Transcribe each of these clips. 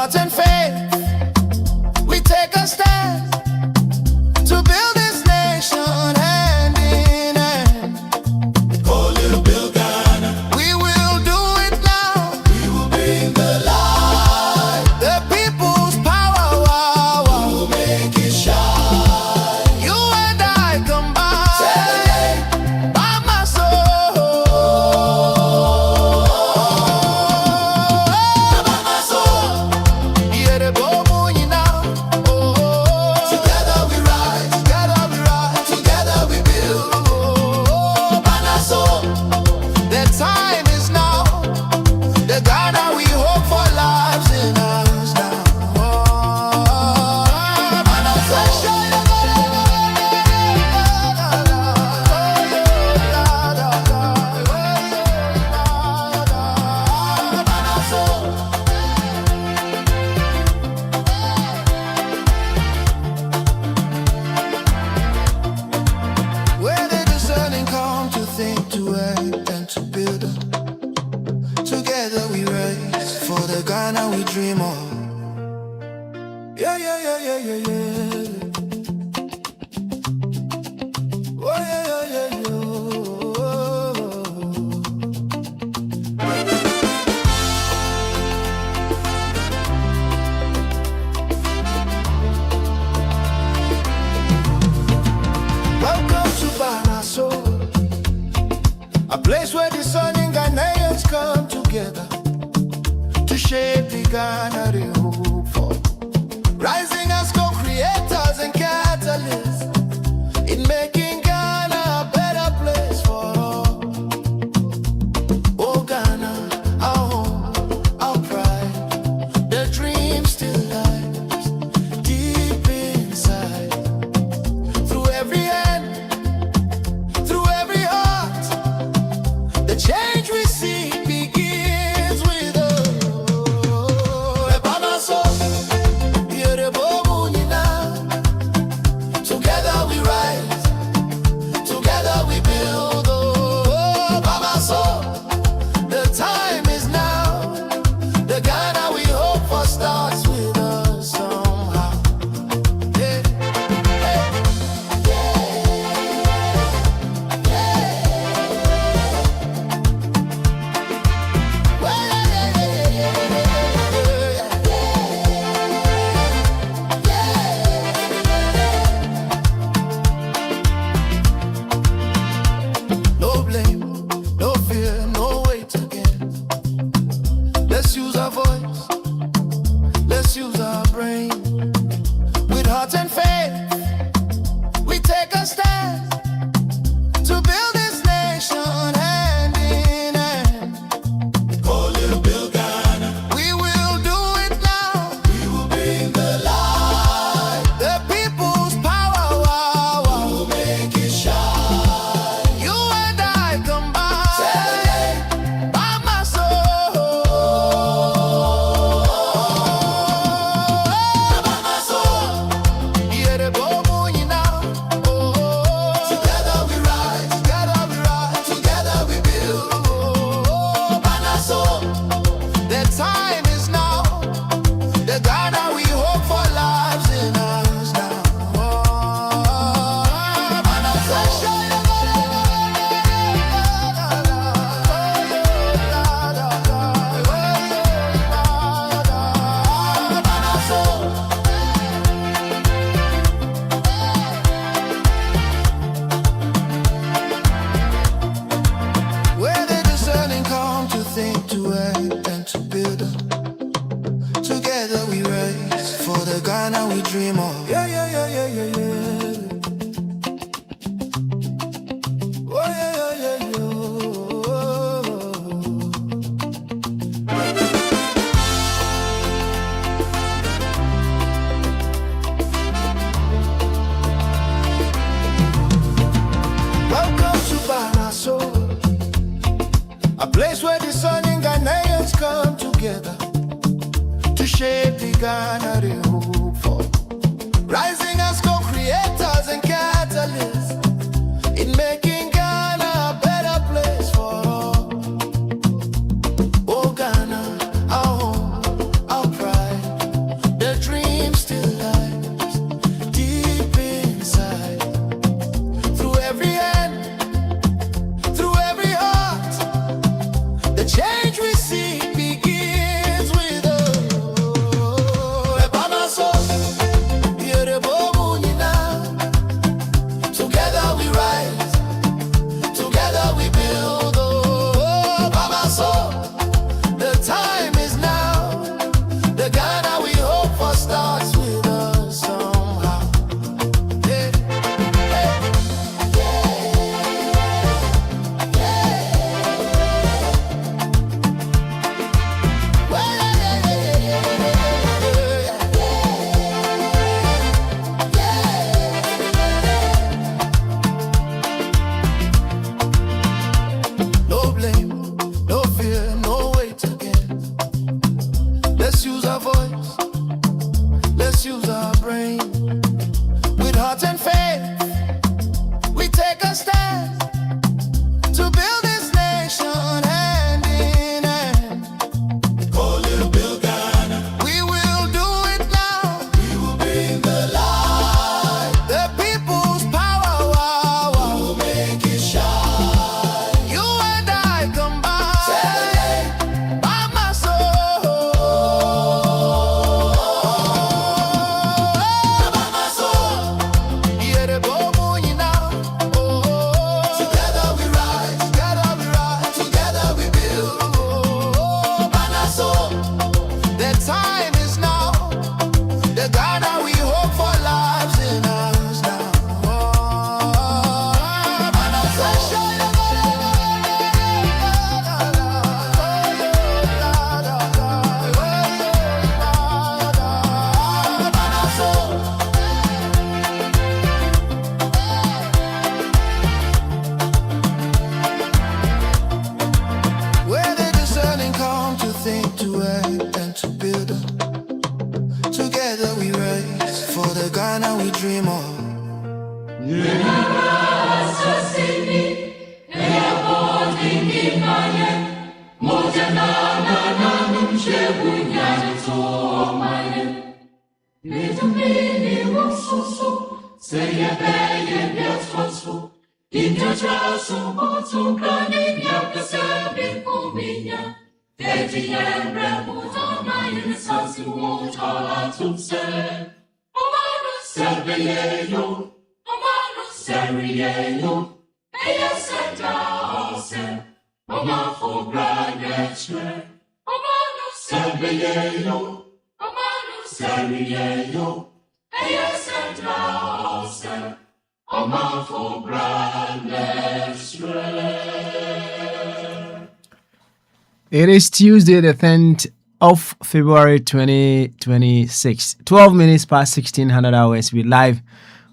heart and faith, we take a stand to build this nation hand in hand. Oh, little Bill Ghana, We will do it now. we will bring the light. The people's power, wow, wow. We will make it shine. You and I combine Celebrate by my soul. by my soul. Yeah, the boom, you know. Oh, Together we rise, together we rise. together we build. Oh, By my soul, the time is now. The Ghana we hope for lives in us now. Oh, by my soul. By my soul. Where the discerning come to think, to act, and to build. Together we rise for the Ghana we dream of. Yeah, yeah, yeah, yeah, yeah, yeah. Oh, yeah, yeah, yeah, yeah. Welcome to Banaso, a place where discerning Ghanaians come together to shape the Ghana they hope for. Rising as co-creators and catalysts in making Ghana a better place for all. Oh Ghana, our home, our pride, the dream still lies deep inside. Through every hand, through every heart, the change we see begins with us. By my soul, Yeah, the boom, you know. together we rise, together we build. Oh, by my soul, The time is now. The Ghana we hope for starts with us somehow. Yeah. Hey. Well, yeah, yeah, yeah, yeah, yeah. No blame, no fear, no weight again. Let's use our voice, let's use our brain. With heart and faith, we take a stand to build this nation hand in hand. oh, little Bill Ghana, We will do it now. we will bring the light. The people's power, wow, wow. We will make it shine. You and I combine Celebrate by my soul. by my soul. Yeah, the boom, you know. Oh, Together we rise, together we rise. together we build. Oh, By my soul, the time is now. The Ghana we hope for lives in us now. Oh, by my soul. By my soul, Where the discerning come to think, to act, and to build. Together we rise for the Ghana we dream of. Yeah, yeah, yeah, yeah, yeah, yeah. Oh, yeah, yeah, yeah, yeah. Welcome to Banaso, a place where discerning Ghanaians come together to shape the Ghana they hope for. Rising as co-creators and catalysts in making Ghana a better place for all. Oh Ghana, our home, our pride, Let's use our voice, let's use our brain. With heart and faith, we take a stand to build this nation hand in hand. Oh, little Bill Ghana, We will do it now. we will bring the light. The people's power, wow, wow. We'll make it shine. You and I combine Celebrate. by my soul. By my soul. Yeah, the boom, you know. Oh, Together we rise, together we rise. together we build. Oh, By my soul. the time is now. The Ghana we hope for lives in us now. Oh, By my soul. By my soul. Where the discerning come to think, to act, and to build up. Together we rise for the Ghana we dream of. It is Tuesday, the 10th of February 2026. 12 minutes past 1600 hours. We live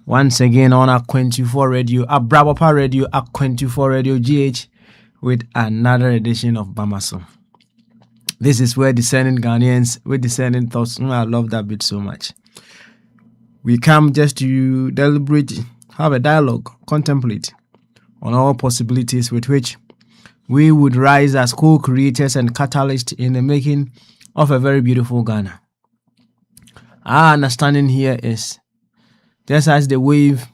once again on Akwantufuo Radio, Abrabapa Radio, Akwantufuo Radio GH, with another edition of Bamaso. This is where discerning Ghanaians with discerning thoughts. I love that bit so much. We come just to deliberate, have a dialogue, contemplate on all possibilities with which we would rise as co-creators and catalysts in the making of a very beautiful Ghana. Our understanding here is, just as the wave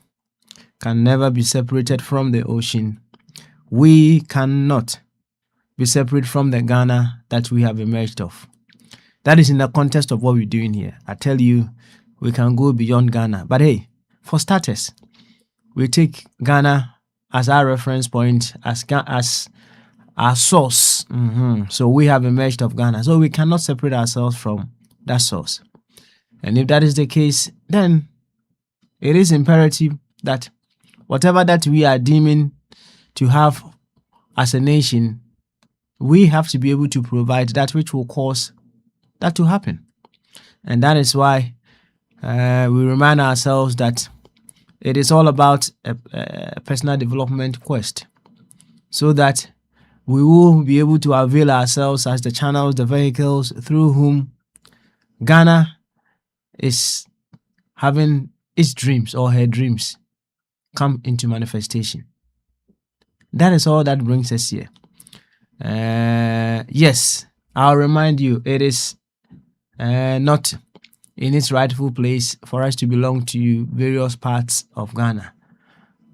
can never be separated from the ocean, we cannot be separate from the Ghana that we have emerged of. That is in the context of what we're doing here. I tell you, we can go beyond Ghana. But hey, for starters, we take Ghana as our reference point, as our source. So we have emerged of Ghana. So we cannot separate ourselves from that source. And if that is the case, then it is imperative that whatever that we are deeming to have as a nation, we have to be able to provide that which will cause that to happen. And that is why we remind ourselves that it is all about a personal development quest, so that we will be able to avail ourselves as the channels, the vehicles through whom Ghana is having its dreams or her dreams come into manifestation. That is all that brings us here. Yes, I'll remind you, it is not in its rightful place for us to belong to various parts of Ghana.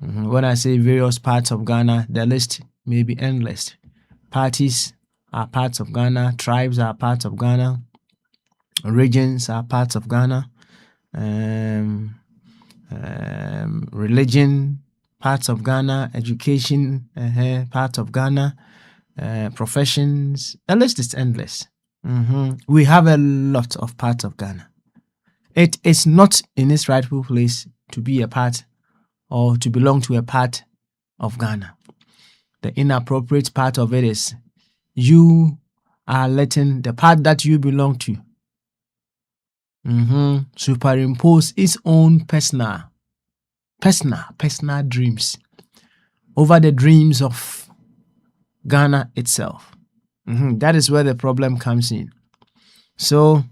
When I say various parts of Ghana, the list may be endless. Parties are parts of Ghana, tribes are parts of Ghana, regions are parts of Ghana, religion, parts of Ghana, education, parts of Ghana, professions. The list is endless. We have a lot of parts of Ghana. It is not in its rightful place to be a part or to belong to a part of Ghana. The inappropriate part of it is you are letting the part that you belong to superimpose its own personal dreams over the dreams of Ghana itself. That is where the problem comes in. So,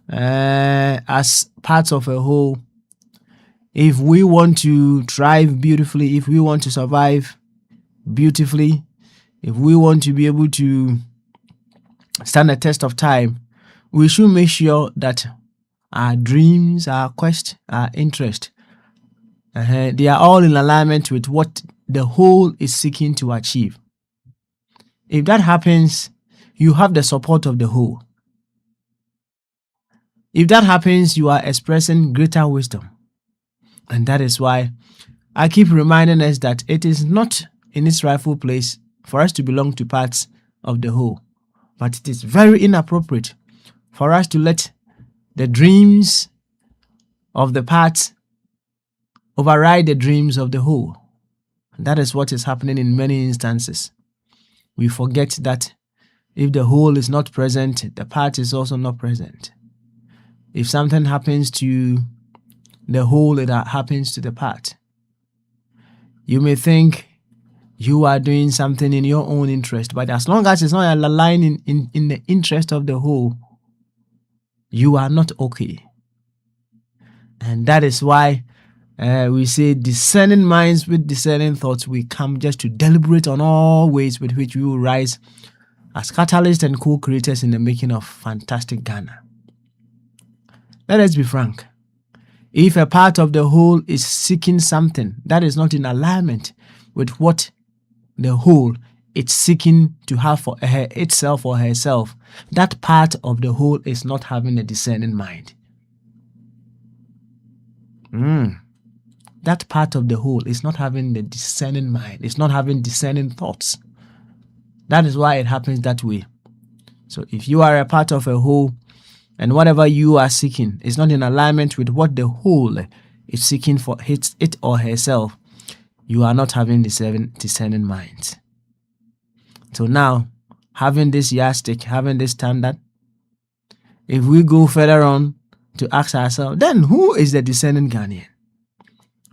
as parts of a whole, if we want to thrive beautifully, if we want to survive beautifully, if we want to be able to stand the test of time, we should make sure that our dreams, our quest, our interest, they are all in alignment with what the whole is seeking to achieve. If that happens, you have the support of the whole. If that happens, you are expressing greater wisdom. And that is why I keep reminding us that it is not in its rightful place for us to belong to parts of the whole. But it is very inappropriate for us to let the dreams of the parts override the dreams of the whole. And that is what is happening in many instances. We forget that if the whole is not present, the part is also not present. If something happens to the whole, it happens to the part. You may think you are doing something in your own interest, but as long as it's not aligned in the interest of the whole, you are not okay. And that is why we say discerning minds with discerning thoughts, we come just to deliberate on all ways with which we will rise as catalysts and co-creators in the making of fantastic Ghana. Let us be frank. If a part of the whole is seeking something that is not in alignment with what the whole is seeking to have for itself or herself, that part of the whole is not having a discerning mind. That part of the whole is not having the discerning mind. It's not having discerning thoughts. That is why it happens that way. So if you are a part of a whole, and whatever you are seeking is not in alignment with what the whole is seeking for it or herself, you are not having discerning minds. So now, having this yardstick, having this standard, if we go further on to ask ourselves, then who is the discerning Ghanaian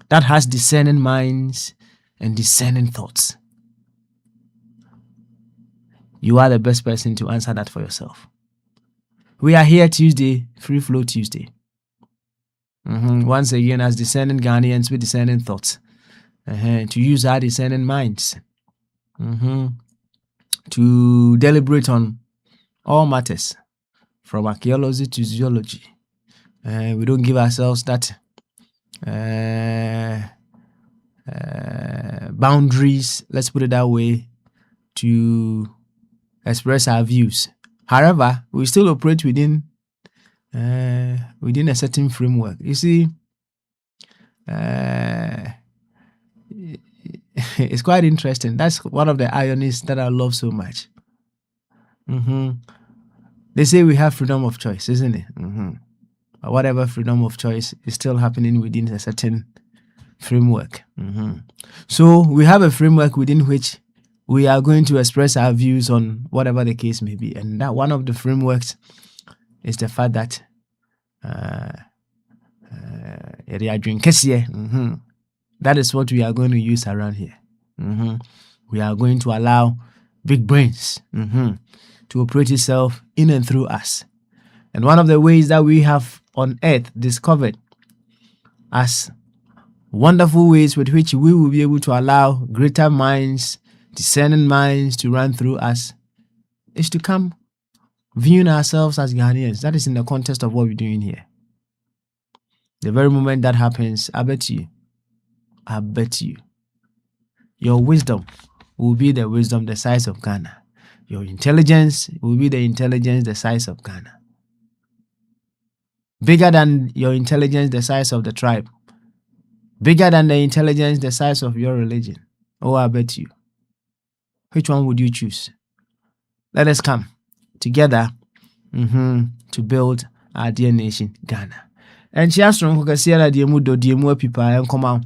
that has discerning minds and discerning thoughts? You are the best person to answer that for yourself. We are here Tuesday, Free Flow Tuesday. Once again, as discerning Ghanaians with discerning thoughts, to use our discerning minds, to deliberate on all matters, from archaeology to zoology. We don't give ourselves that boundaries, let's put it that way, to express our views. However, we still operate within a certain framework. You see, it's quite interesting. That's one of the ironies that I love so much. They say we have freedom of choice, isn't it? But whatever freedom of choice is still happening within a certain framework. So we have a framework within which we are going to express our views on whatever the case may be. And that one of the frameworks is the fact that that is what we are going to use around here. We are going to allow big brains to operate itself in and through us. And one of the ways that we have on earth discovered as wonderful ways with which we will be able to allow greater minds, discerning minds to run through us is to come viewing ourselves as Ghanaians. That is in the context of what we're doing here. The very moment that happens, I bet you, your wisdom will be the wisdom the size of Ghana. Your intelligence will be the intelligence the size of Ghana. Bigger than your intelligence the size of the tribe. Bigger than the intelligence the size of your religion. Oh, I bet you. Which one would you choose? Let us come together to build our dear nation, Ghana. And she asked from Kokasiela Diemu people and come out.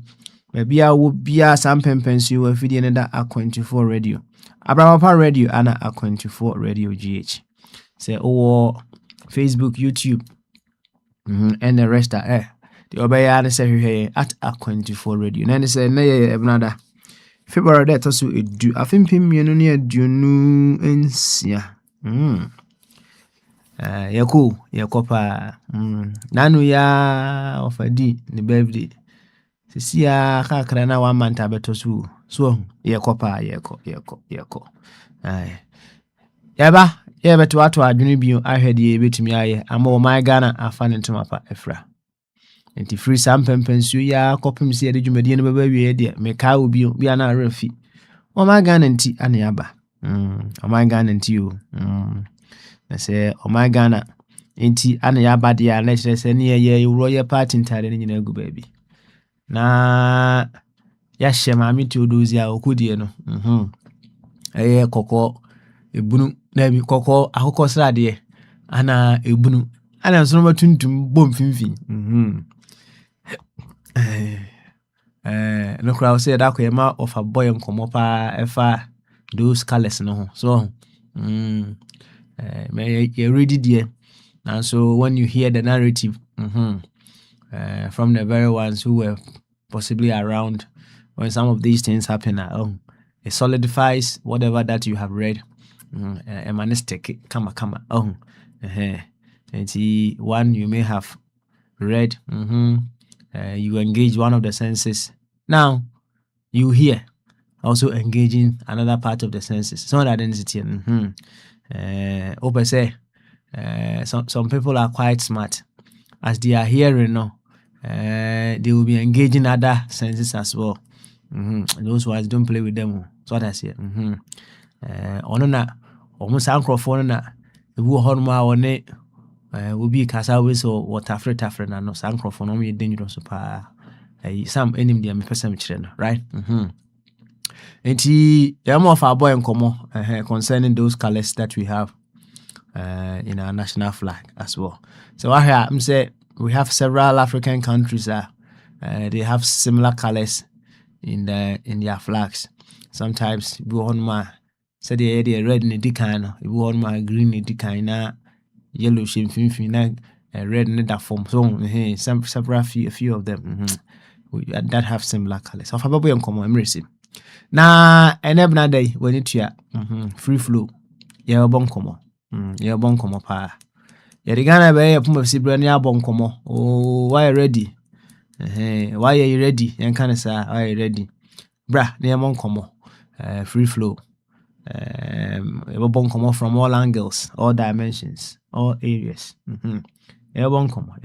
Maybe I will be a some pension if you another Akwantufuo radio. Abraham radio and Akwantufuo radio GH. Say, oh, Facebook, YouTube, and the rest are the Obaya say at Akwantufuo radio. Then they say, nay, another. February that also do I think him you know near Junu and yeah. Yekopa. Nanu ya ofadi ni birthday. Sisi ya kakra na 1 month abeto so yekopa yeko. Yebeto ato adwene bio ahwede yebetumi aye ama o my Ghana afa ne ntoma pa efra. Enti free sam pempensu ya kopim se yede dwumadi no beba wie de meka obi bia na arafi. O my Ghana nti ane aba. O my Ghana nti o. Na say o my Ghana nti ane ya aba de ya na kire se ne ye royal party ntare ne nyina gu baabi. Na ya shema mi ti odozi a okudie no. Koko ebunu na bi koko akoko srade ana ebunu ana nso no tuntum bom finfin. No crowd say that ma of a boy nkomo pa efa those colors no so me you ready there. And so when you hear the narrative from the very ones who were possibly around when some of these things happen, it solidifies whatever that you have read. Emanistic kama and one you may have read, you engage one of the senses. Now you hear also engaging another part of the senses. So that identity. Some people are quite smart. As they are hearing now, they will be engaging other senses as well. Those ones don't play with them. So that's it. Onona almost microphone na ebu honma one will be kasa we so water free na no microphone no dangerous pa. Some enemy dey me person kire no, right? Enti them of our boy nkomo concerning those colors that we have in our national flag as well. So I hear say we have several African countries that they have similar colors in their flags. Sometimes we on my say the red in the kind, we on my green in the kind, yellow shim fin red in that form. So several few of them that have similar colors. So for in common embrace. Na enebna day when it ya free flow. Yeah bon komo. Yeah bon komo pa. Yeah the Ghana be pum of Sibra ya bon komo. Oh why ready? Why are you ready? Yan kind say why you ready? Bra near bon komo. Free flow. Bon komo from all angles, all dimensions, all areas. Yeah bon komo.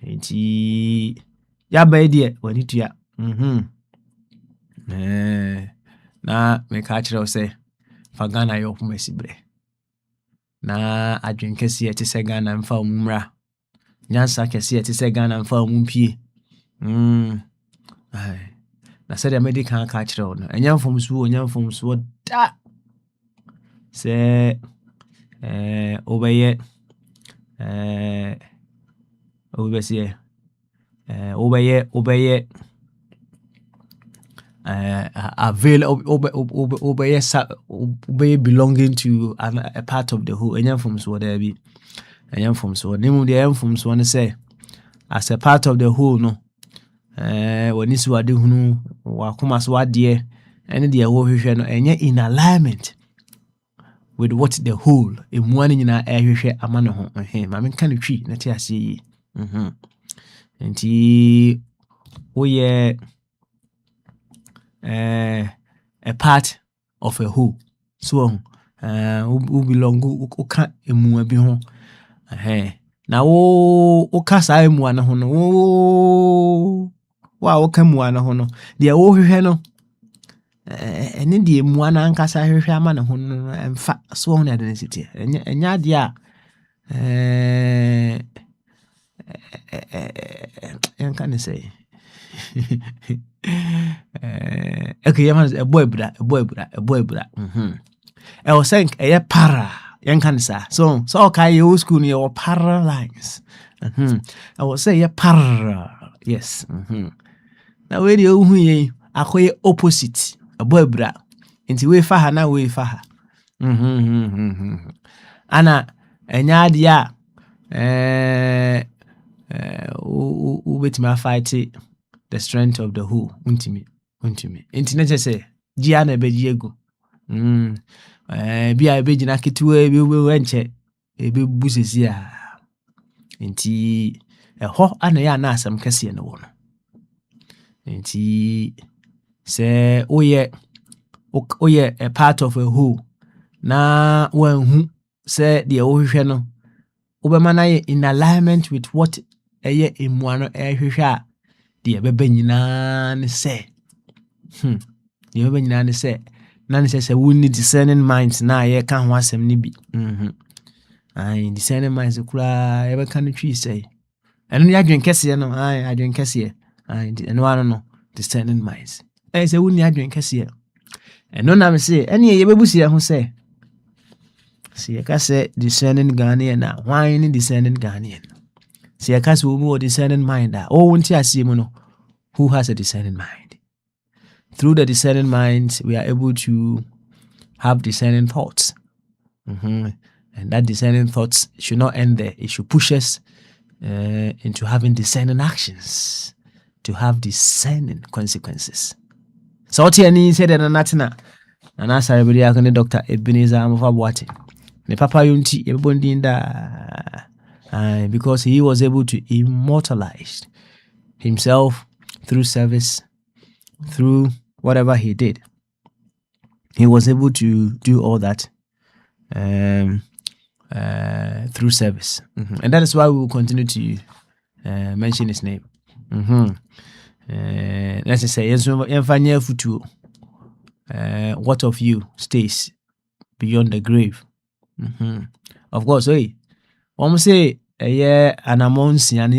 Enti ya ba die when it ya. Na me ka kire say fa Ghana yo pum Sibre. Na adwen kese ete se Ghana mfa omumra. Nyansa kese ete se Ghana mfa omumpie. Na said the medical ka kire no. Enya mfom so da. Se obeye obey belonging to a part of the whole. Enya from so there be. Enya from so. Name the enya from so say as a part of the whole no. When this wade hunu wakoma so ade ene de wo hwehwe no enya in alignment with what the whole emuane nyina ehwehwe ama ne ho. Ma me kan twi na ti ase yi. Enti we a part of a whole. So who belong who can emu abi ho. Na wo kasa emu ana ho no wo kamu ana ho no de wo hwehwe no ene de emu ana nkasa hwehwe ama ne ho no emfa so ho na identity enya de a can I say okay, a boy bra. I was saying a para young can say so okay you school near your para lines. I was say a para yes. Now where you who are opposite a boy bra into way for her now way for her. Anna enyadia wait my fight the strength of the who untimi internet say giana be diego bia be gina ketewa bi we wenche ebe busisi a nti ɛhɔ ana ya na asɛm kɛseɛ no wɔ no nti sɛ woyɛ a part of a whole na wanhu sɛ deɛ wohwehwɛ no wobɛma na yɛ in alignment with what ɛyɛ mmua no ɛhwehwɛ a deɛ bɛbɛ nyinaa ne sɛ deɛ bɛbɛ nyinaa ne sɛ na ne sɛ wonni discerning minds na yɛka ho asɛm no bi discerning minds koraa yɛbɛka no twi sɛ ɛno ne adwen kɛseɛ no adwen kɛseɛ ɛno ano no discerning minds sɛ wonni adwen kɛseɛ ɛno na me sɛ ɛne yɛbɛbusia ho sɛ yɛka sɛ discerning Ghanaian a why ne discerning Ghanaian sɛ yɛka sɛ obi wɔ discerning mind a wonti aseɛ mu no who has a discerning mind. Through the discerning mind we are able to have discerning thoughts and that discerning thoughts should not end there. It should push us into having discerning actions, to have discerning consequences. So what you said that Natana and I said everybody Dr. Ebenezer Amofa ne papa yunti ebondinda because he was able to immortalize himself through service, through whatever he did. He was able to do all that through service. And that is why we will continue to mention his name. Let's say, what of you stays beyond the grave? Of course, almost say a year and a month and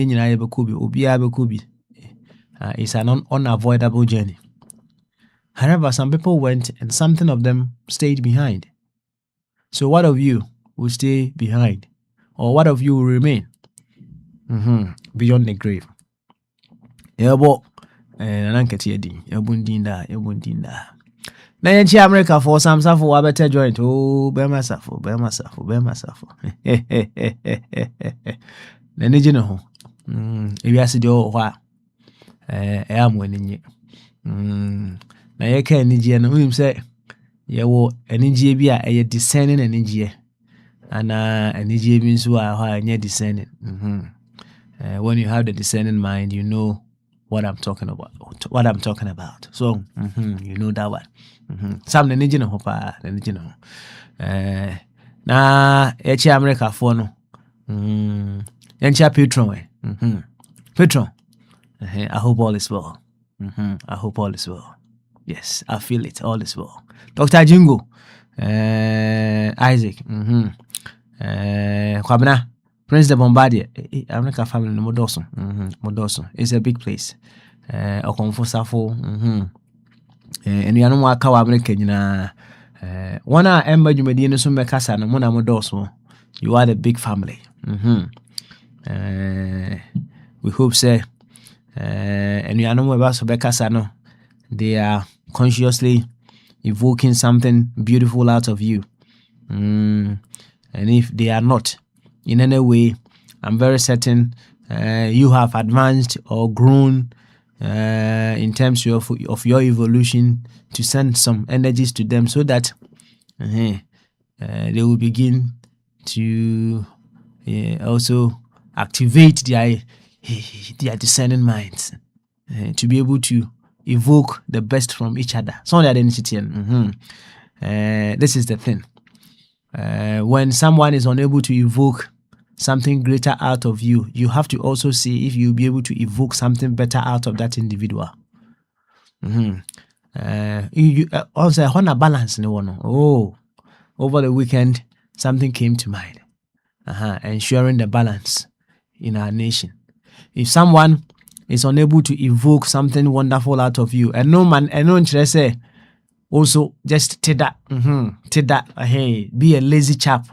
it's an unavoidable journey. However, some people went and something of them stayed behind. So what of you will stay behind? Or what of you will remain beyond the grave? Na yenchi America for some safo wa better joint bema safo na neji no ho ewiase de ho a am waninye na ye ka anigye no him say ye wo anigye bi a eye discerning anigye ana anigye bi nso a ho anya discerning when you have the discerning mind you know what I'm talking about. So, you know that one. Some the nijino hopa, the nijino. Na echi America for no. Encha Petron. Petron. I hope all is well. I hope all is well. Yes, I feel it. All is well. Dr. Jingo. Isaac. Kwabena. Prince the Bombardier, America family no Modoso. Modoso. It's a big place. Akwantufuo. And you know what America nyina. Wana emba jumedi no so mekasa no mo na Modoso. You are the big family. We hope say and you know about so bekasa no they are consciously evoking something beautiful out of you. And if they are not, in any way, I'm very certain you have advanced or grown in terms of your evolution to send some energies to them so that they will begin to also activate their discerning minds to be able to evoke the best from each other. So that this is the thing. When someone is unable to evoke something greater out of you, you have to also see if you'll be able to evoke something better out of that individual. Also, on a balance, over the weekend, something came to mind. Ensuring the balance in our nation. If someone is unable to evoke something wonderful out of you, and no man, and no interest, say, also just take that, hey, be a lazy chap.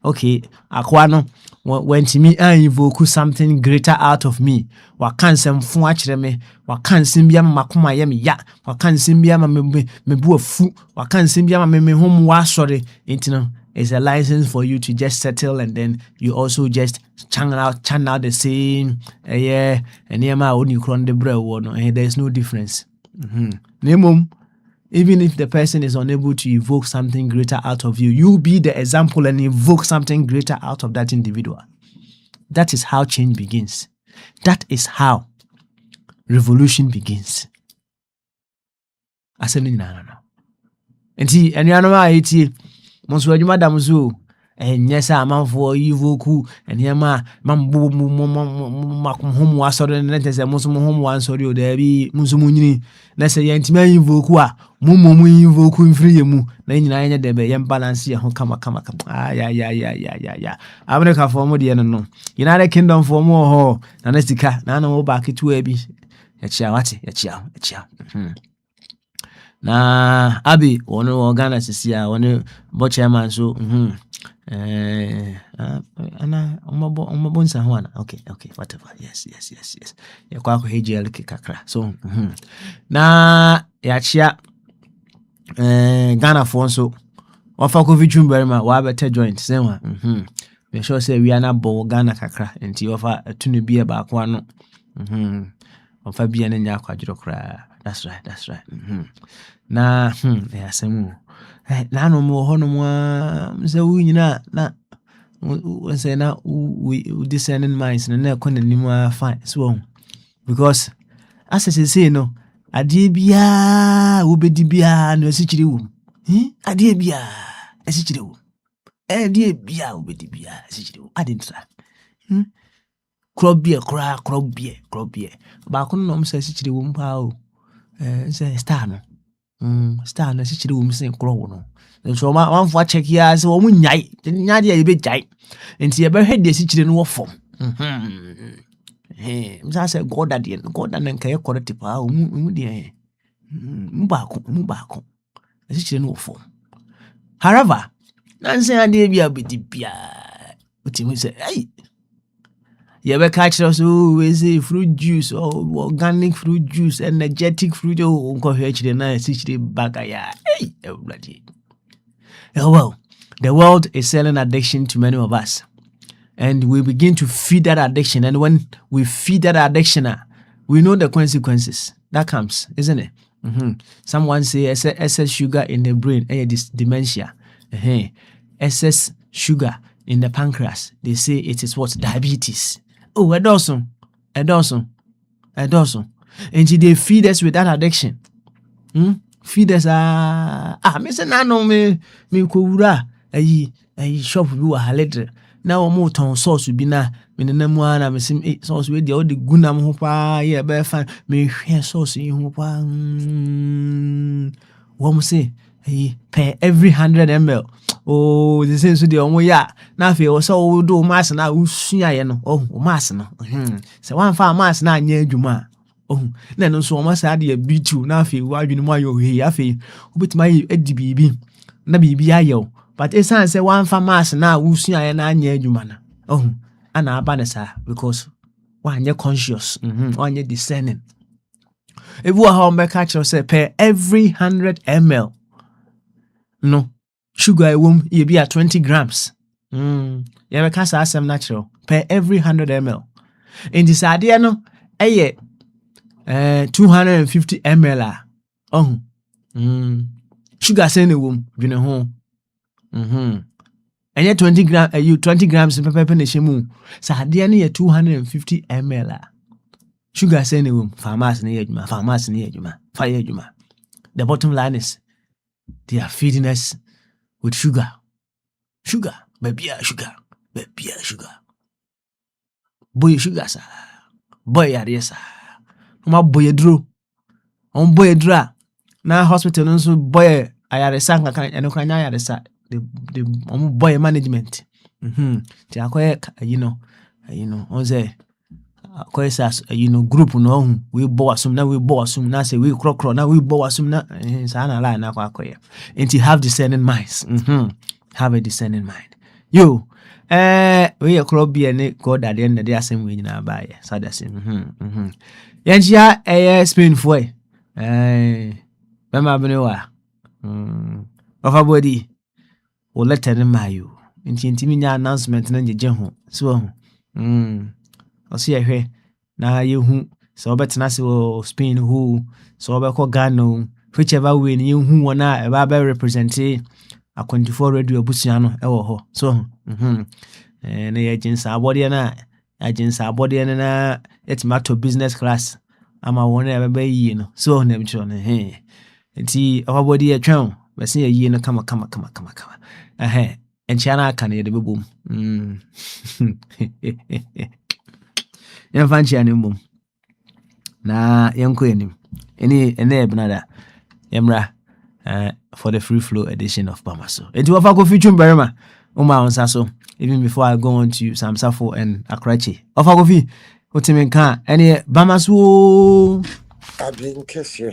Okay, Akwano, when to me, I evoke something greater out of me. Wakan sem fuachre me, wakan simbia makuma yemi ya, wakan simbia me bu fu, wakan simbia me home wa sorry. It's a license for you to just settle, and then you also just channel out the same, and near my own you cron the bread, there's no difference. Nemum. even if the person is unable to evoke something greater out of you, you be the example and evoke something greater out of that individual. That is how change begins. That is how revolution begins. I said, no. And see, and you know, I see, Monsieur Madame Zoo, and yes, I'm out for evoke, and here, mambo, home was or and letters, and most home once or you there be Musumuni. Let's say, Yantiman evoke, Mumu evoke in free mu, then I the young balance here, come. Yeah. I'm going to have for more the no. United Kingdom for more, Nanestica, Nano back to a be. Na Abi one Ghana sisia one bo chairman so ana omabonsa ho ana okay whatever yes ya kwa ko hejel kakra so na ya chia Ghana for so ofa ko vitrum berima wa better joint say wa we sure say we are na bo Ghana kakra enti ofa tunu bia ba ko ano ofa bia na nya akwadro kra. That's right. Na ya semu na no mo hono mo say we nyina na we say na we discerning minds na ko nanim fine so because as I say no ade bia obedi bia no asichire wo ade bia asichire wo ade bia obedi bia asichire wo adintra crop beer ba ko no mo say asichire wo mpa o say star no star na sichire wo msen kro wo no so one for check ya say wo nyai nya de ye be jai enti ye be hwede sichire no wo fom msa say god that na nka ye correct pa o mu de mu ba ko sichire no wo fom. However nan say ade bia bedi bia utimi say ai you ever catch us? Oh, we say fruit juice or organic fruit juice, energetic fruit. Oh, unko the nice bagaya. Hey, everybody. Well, the world is selling addiction to many of us, and we begin to feed that addiction. And when we feed that addiction, we know the consequences that comes, isn't it? Someone say excess sugar in the brain, this dementia. Excess sugar in the pancreas. They say it is what diabetes. Oh, a dozen. And they feed us with that addiction. Feed us, Mr. Nano me kura, a shop you are letter. Now, more ton sauce will be na, when the Namuana, Miss sauce with the old Gunam Hopa, yeah, bear fan, me share sauce in Hopa. One say, per every 100 ml. Oh, the sense of the omoya. Now, if you also do mass now, no. Oh, mass no. So one far mass now near Juma. Oh, then also must add a B2. Now, if you are in my way, with my EDB, na BBIO. But it's say one far mass now, near Jumana. Oh, and our banner, because one you're conscious, one you're discerning. If we are home, catch yourself per every 100 ml. No. Sugar womb you be at 20 grams. You have a some natural per every 100 ml. In this idea, no, 250 ml. Sugar send a womb, you know home. And yet 20 grams in pepper nation. So idea near 250 ml. Sugar send a womb, farmers near you, fire you. The bottom line is they are feeding us with sugar, baby, sugar. Boy, sugar, sir. Boy, yes, sir. My boy, drew. On boy, draw. Now, hospital, also, boy, I had a sang, and I had a sat. The boy management. On say, group, no, we bought some, now say we croc, now we bought some, now, and you have discerning minds. Have a discerning mind. You, we are crop be and God at the end of the same way in our buy. So that's it. Yantia, a spoon for Mamma of a body or let them my you. Intimina announcement and the general. So, I'll see here. Now you who so better Nasi will spin who so about Gano whichever way you who wanna represent Akwantufuo radio busiano ho so na agents abode na it's matter business class ama won e yi no so na mi cho no nti abode e twen be se yi no kama enchana aka na ye de bebom fan chia ni mbom na yenko enim ene ebnada yemra for the free flow edition of Bamaso. It will go feature Berma, so even before I go on to Samsafo and Akrachi. Of Agofi, what you mean can any Bamasu? I didn't kiss you.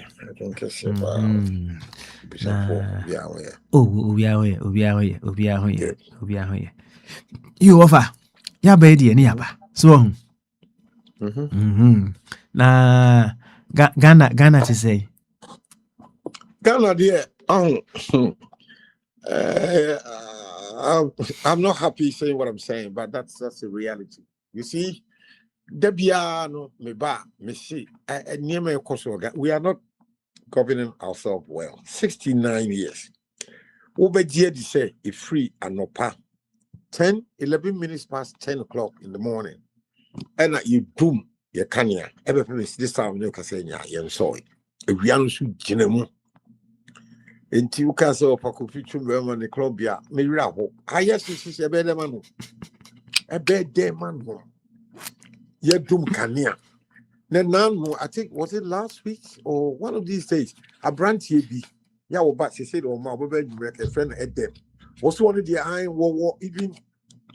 You offer ya baby any yaba. So na Ghana to say Ghana, dear, I'm not happy saying what I'm saying, but that's the reality. You see, Debiano, Meba, Messi, we are not governing ourselves well. 69 years. Over dear to say, if free and no pa. 11 minutes past 10 o'clock in the morning. And you doom your kanya. Everything is this time, you can say, yeah, you saw it. If we are not Enti uka se Akwantufuo Berma ne club ya me wira ho ayesi sisi ebede man ho ye dum kania na nanu I think was it last week or one of these days a brand here be ya wo ba se say o ma oba a friend edem was one of the iron war even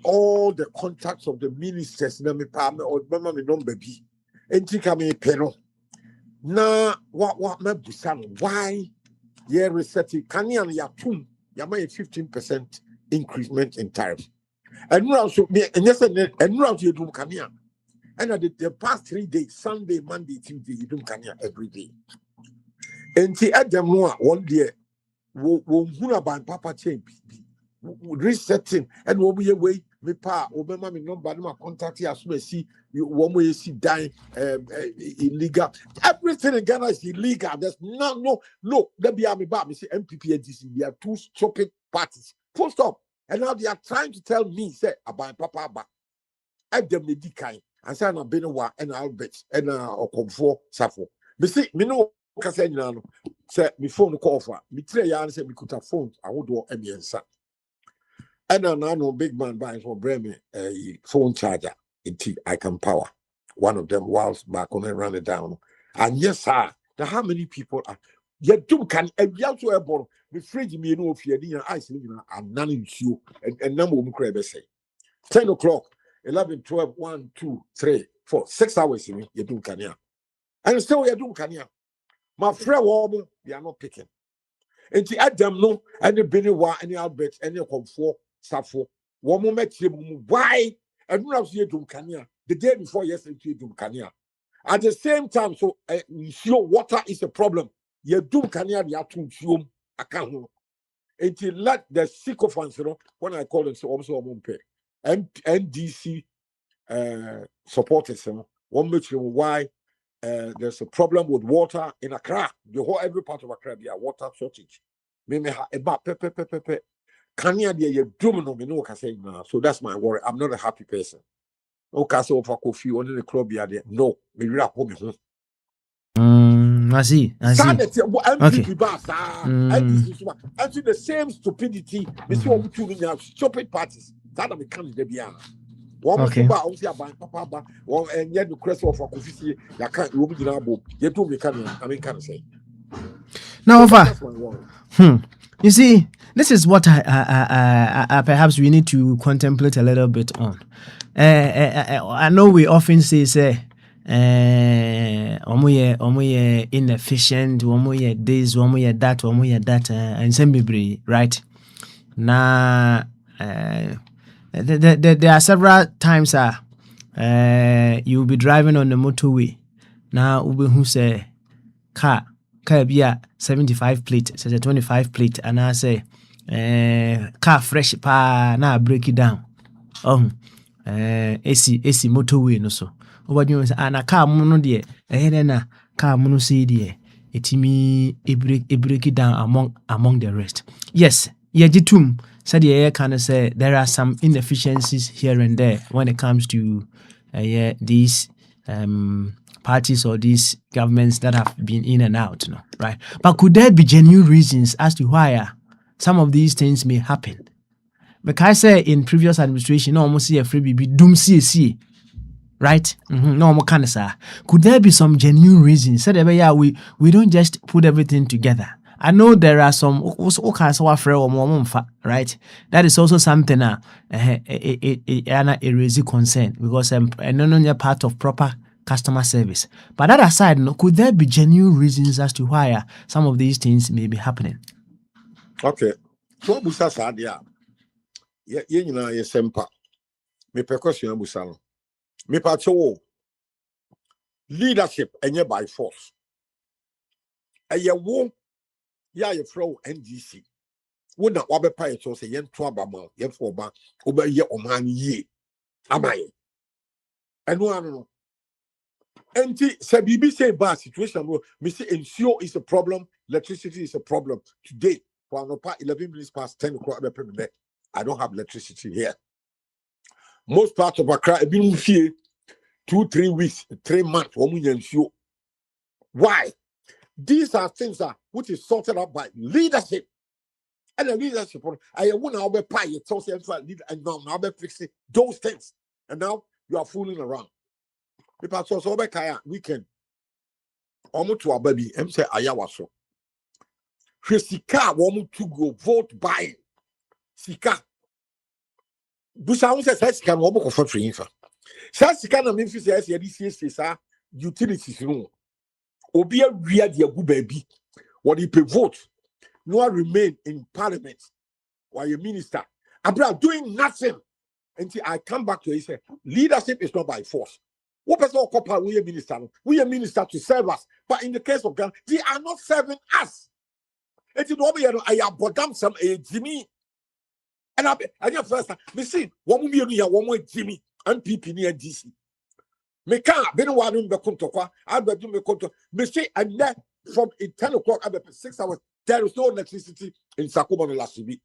all the contacts of the ministers na me pa me or Berma me number bi enti ka me pe no na what me busa why yeah, resetting Kanye ya tum ya may 15% increment in tariffs. And now so me and yes and now you do Kanye. And at the past 3 days, Sunday, Monday, Tuesday, you do Kanye every day. And see at them one day wo ban papa change resetting and wo be away me pa obema me number no contact ya so see one way see dying illegal. Everything in Ghana is illegal. There's no there be me back me see MPP and DC, they are two stupid parties full stop. And now they are trying to tell me say about papa back at them the kind and say na Benowa and Albert and Akwantufuo Safo me see me no kasa nyina no say me phone call for me three ya say me could have phone I would do emiensa. And now no big man buying for bring me a phone charger until I can power one of them whilst back on and run it down. And yes, sir, now how many people are yet do can every also airborne the fridge me no fear in ice and none in you and number of crab say 10 o'clock, 11, 12, 1, 2, 3, 4, 6 hours in you do can and still you do can my friend woman they are not picking. And to add them no any Benowa, any Albert, any Akwantufuo Safo, one moment why and when I was here to Kenya the day before yesterday to Kenya. At the same time, so water is a problem. You do Kenya, you have to fume account until let the sycophants, when I call them so also pay NDC supporters, one make why there's a problem with water in Accra. The whole every part of Accra, there are water shortage. Kanya you so that's my worry. I'm not a happy person. Okay, so for coffee only the club there. No, me rap home. I see. Sanity, Okay. and the same stupidity. We see what we do stupid parties. That we can't be. Okay. One and yet the crest of Akwantufuo, you can't room in our book. You do me can say. Now, That's my worry. You see, this is what I perhaps we need to contemplate a little bit on. I know we often say, omoye inefficient, omoye this, omoye that, and semi right? Now, there are several times you'll be driving on the motorway. Now, who say car be a 75 plate, says a 25 plate, and I say car fresh pa now break it down. AC motorway no so. What you say, and a car mono dear, na car mono see dear. etimi e break it down among the rest. Yes, yejitum said yeah kind of say there are some inefficiencies here and there when it comes to these parties or these governments that have been in and out, right? But could there be genuine reasons as to why some of these things may happen? Because I say in previous administration, no almost see a free baby doom see, right? No more kind of say. Could there be some genuine reasons? Said yeah, we don't just put everything together. I know there are some right? That is also something a raise concern because no part of proper customer service. But that aside, could there be genuine reasons as to why some of these things may be happening? Okay. So busa sadia. Ye nyina ye sempa. Me percussion busa no. Me pacho leadership enye by force. Eye wo ya ye flow NDC. Wo na wa be pa ye so say yen to abama ye for ba oba ye oman ye. Amaye. Eno anu no. Enti se bibi say bad situation me say ensure is a problem, electricity is a problem. Today, for 11 minutes past 10 o'clock, I don't have electricity here. Most parts of Accra have been here 2-3 weeks, 3 months. Why? These are things which is sorted out by leadership. And the leadership, I want to pay it, and now I'll fix those things. And now you are fooling around. People so weekend. Almost to a baby, say ayawaso. Sika woman to go vote by Sika. Busa says Sika woman for free. Says Sika na Memphis says this utilities no. Obi a real dear good baby. What he pay vote? No remain in parliament while your minister. Abra doing nothing until I come back to it. Say leadership is not by force. What person occupy we a minister? We a minister to serve us, but in the case of Ghana, they are not serving us. It is what I have bottom some Jimmy. And I just first me see one more Jimmy and PP near DC. Me can't be no one in the Kuntokwa. I bet you me Kunto. Me see and then from 10 o'clock I bet 6 hours. There is no electricity in Sakumono last week.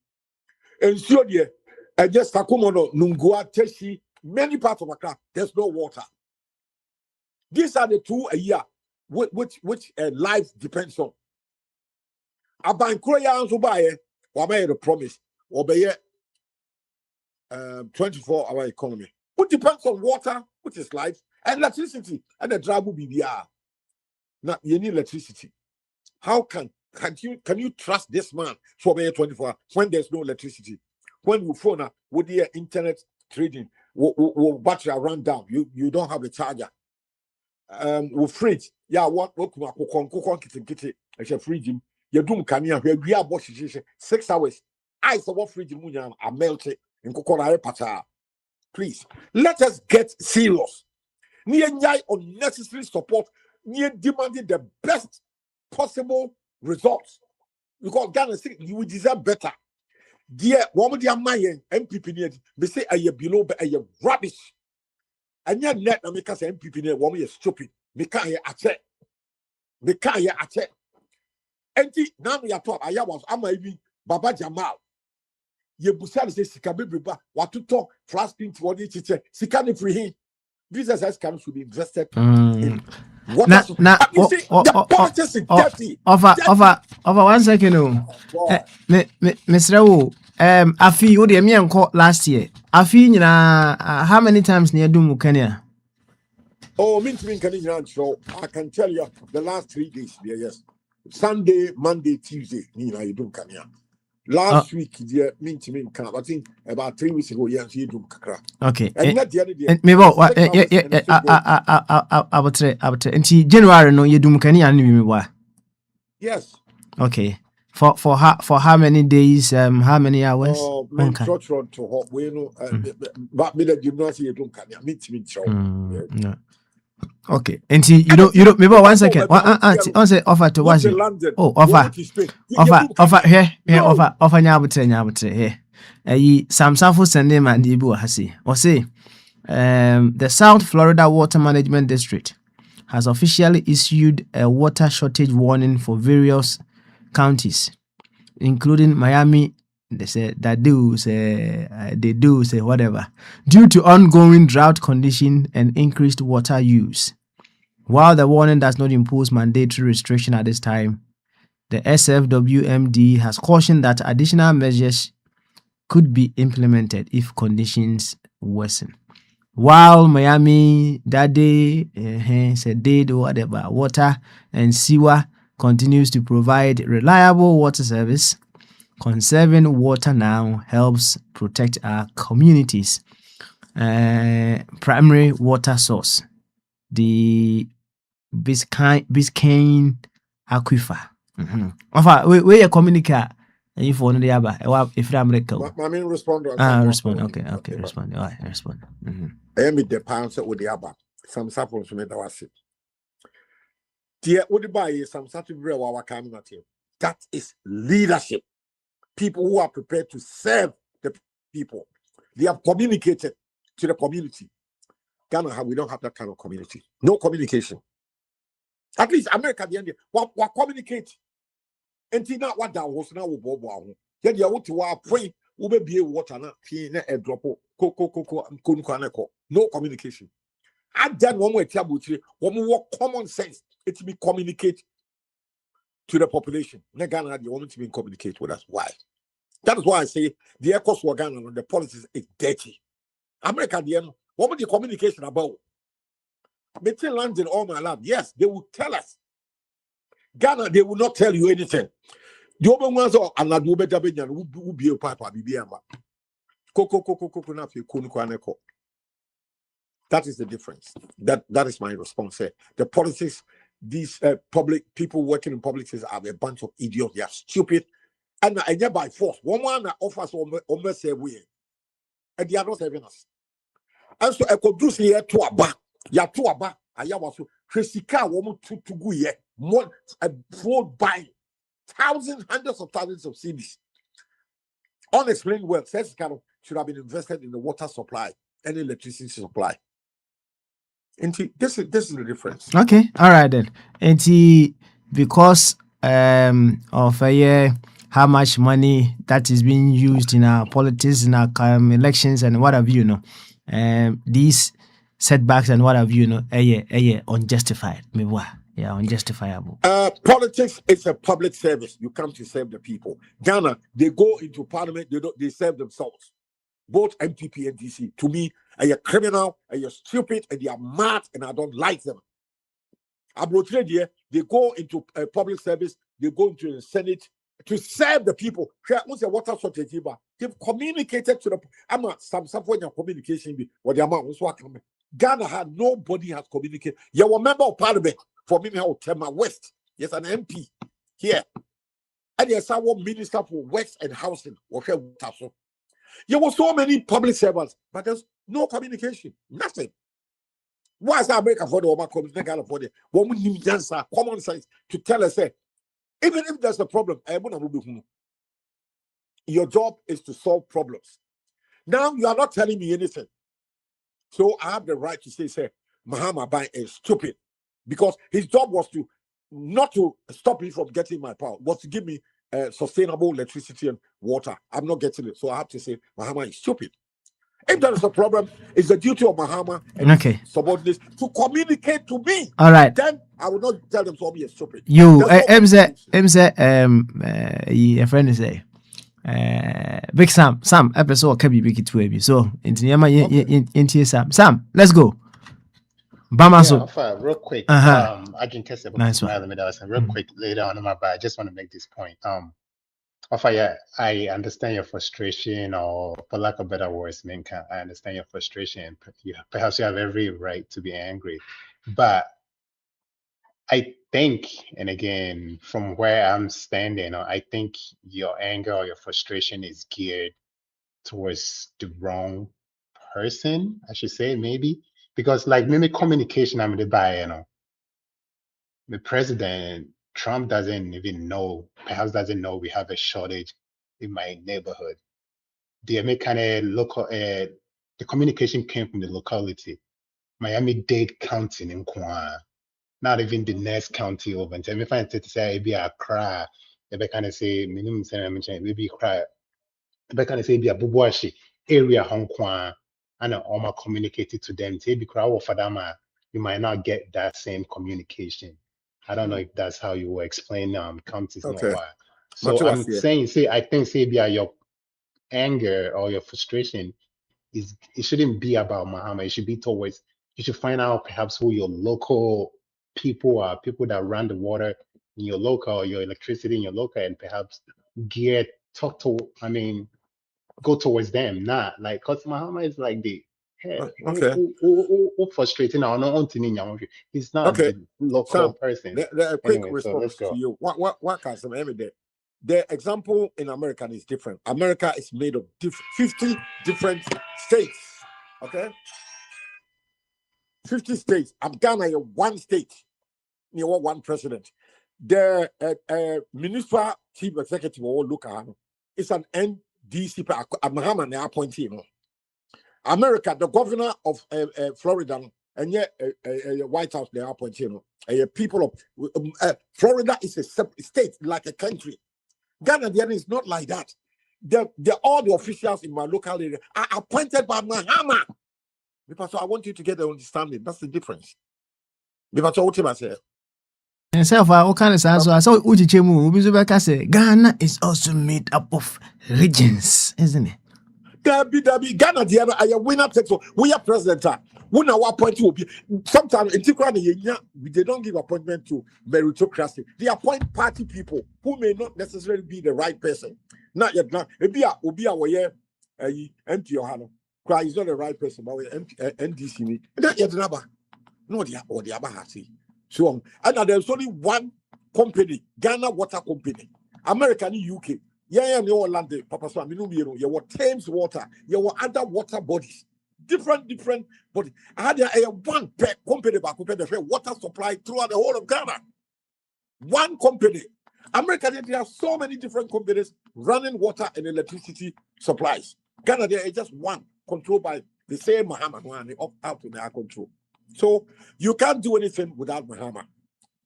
And so dear, and just Sakumono, Nungua, Teshi, many parts of Accra, there's no water. These are the 2 a year which life depends on. Abankroya so buy or buy the promise or buy 24-hour economy. What depends on water, which is life, and electricity, and the drive will be BBR. Now you need electricity. How can you trust this man for 24 hours when there's no electricity? When you phone up with the internet trading, battery run down, you don't have a charger. With fridge, what kitty, a fridge, you do kania, we are boss 6 hours. I saw what fridge munya are melted in coconut pata. Please, let us get serious. Near unnecessary support, near demanding the best possible results. Because Ghana, you will deserve better. Dear, one of the Mayan MPP, they say a year below, but a year rubbish. And yet, net, I make us MPP, one is stupid. Me can't hear a check. Me can't hear a check. And now we are talking, I was, I'm even Baba Jamal. Ye Busal says, Sikabiba, what to talk, flash pin to what it is, Sikani free. Business can should be invested in what you see, the politics is dirty. Over 1 second. Mr. Wu, Afi, what do you call last year? Afi, how many times near Dumu Kenya? Oh, show. I can tell you the last 3 days, yes. Sunday, Monday, Tuesday, you do Kenya. Last week, dear, I think about 3 weeks ago, yeah, you do Kakra. Okay. And not the other day. Me I would say, and January, no, you do Kenya and me. Yes. Okay. For how many days? How many hours? Oh, man, short to hot. We know, but me that you not see you do Kenya. Meet show. No. Okay, and see, you don't. Maybe 1 second. On say offer to watch it. Oh, offer here. Offer nyabutre here. Some Safo send him and Ibu Hasi. Or say, the South Florida Water Management District has officially issued a water shortage warning for various counties, including Miami. They say whatever, due to ongoing drought condition and increased water use. While the warning does not impose mandatory restriction at this time, the SFWMD has cautioned that additional measures could be implemented if conditions worsen. While Miami that day said did whatever, water and sewer continues to provide reliable water service. Conserving water now helps protect our communities' primary water source, the Biscayne aquifer. Enfin, we communicate. If one of the other, if America. My main respond. Respond. Okay. Respond. All right, respond. I am with the pounds with the other. Some samples from it. I was it. Dear, what the buy is some such a real our community. That is leadership. People who are prepared to serve the people. They have communicated to the community. Ghana, we don't have that kind of community. No communication. At least America, the end, what communicate. And now what that was now Bobo. Then you want to pray, be water, a drop, no communication. And then one way one more common sense, it to be communicate to the population. Ghana, they want to be communicate with us. Why? That is why I say the echoes for Ghana and the politics is dirty. America, the end, what would the communication about? Between lands in all my land, yes, they will tell us. Ghana, they will not tell you anything. The other ones are another will be a papa, that is the difference. That is my response here. The politics, these public people working in politics are a bunch of idiots. They are stupid, and by force. One offers almost a way, and they are not serving us. And so I could do here to a bar. Ya to a bar. I was Christica woman to go here. More fraud buying thousands, hundreds of thousands of CDs. Unexplained wealth says should have been invested in the water supply and electricity supply. And this is the difference. Okay, all right then. And because of how much money that is being used in our politics, in our elections, and what have you, these setbacks and what have you, unjustified. Yeah, unjustifiable. Politics is a public service. You come to serve the people. Ghana, they go into parliament, they serve themselves. Both MPP and DC. To me, are you criminal, are you stupid, and they are mad, and I don't like them. They go into public service, they go into the Senate to serve the people. Water shortage, they've communicated to the some when your communication be what the amount was coming. Ghana had nobody has communicated. You're a member of parliament for me now, Tema West. Yes, an MP here. And there's one minister for Works and Housing. There were so many public servants, but there's no communication. Nothing. Why is America for the woman communication for the woman need answer common sense to tell us, even if there's a problem, your job is to solve problems. Now you are not telling me anything. So I have the right to say, Mahama Bai is stupid. Because his job was not to stop me from getting my power, was to give me sustainable electricity and water. I'm not getting it. So I have to say, Mahama is stupid. If there is a problem, it's the duty of Mahama and subordinates to communicate to me. All right. Then I will not tell them to be stupid. You, a friend is Big Sam, episode can be big to so into Sam, let's go. Real quick. I can test it. Nice one. Real quick later on in my bag. I just want to make this point. I understand your frustration, or for lack of better words, Minka, I understand your frustration. Perhaps you have every right to be angry. But I think, and again, from where I'm standing, I think your anger or your frustration is geared towards the wrong person, I should say, maybe. Because like maybe communication, I'm the buy, the president, Trump doesn't even know, perhaps doesn't know we have a shortage in my neighborhood. The kind of local, the communication came from the locality, Miami-Dade County in Kwan. not even the next county over. And if I say be a cry, if I kind say minimum say maybe cry, if I kind say be a bubuashi area Hong Kong, and I'm communicated to them. Say be cry for them, you might not get that same communication. I don't know if that's how you will explain counties no Okay. why. So I'm saying, I think say be your anger or your frustration is it shouldn't be about Muhammad. It should be towards you should find out perhaps who your local people are, people that run the water in your local, your electricity in your local, and perhaps go towards them. Not like because Muhammad is like the hey, Okay. frustrating or not. He's not Okay. the local Sam, person. the quick Anyway, so response let's to go. you. What can some evidence? The example in America is different. America is made of 50 different states. Okay? 50 states. Ghana, you're one state. You want one president. The municipal chief executive or look at it's an NDC Muhammad appointee. America, the governor of Florida, and yet White House, they are appointing. People of Florida is a separate state, like a country. Ghana, is not like that. All the officials in my local area are appointed by Muhammad. Because I want you to get the understanding. That's the difference. Because what I say. And so far, what kind of answer? I saw Ujichemu, say Ghana is also made up of regions, isn't it? Dabi Ghana I winner take so we are president. When our appointee will be sometimes they don't give appointment to meritocracy. They appoint party people who may not necessarily be the right person. Not yet now. Obi a where MP Ohano. Cry is not the right person, but we NDC. Not yet number. No, they or the Abahasi. So and there's only one company, Ghana Water Company, American UK. Yeah, you land Papa so you were Thames Water, you were other water bodies, different bodies. I had one company back the water supply throughout the whole of Ghana. One company. America, they have so many different companies running water and electricity supplies. Ghana, there is just one controlled by the same Muhammad one out in their control. So you can't do anything without Muhammad.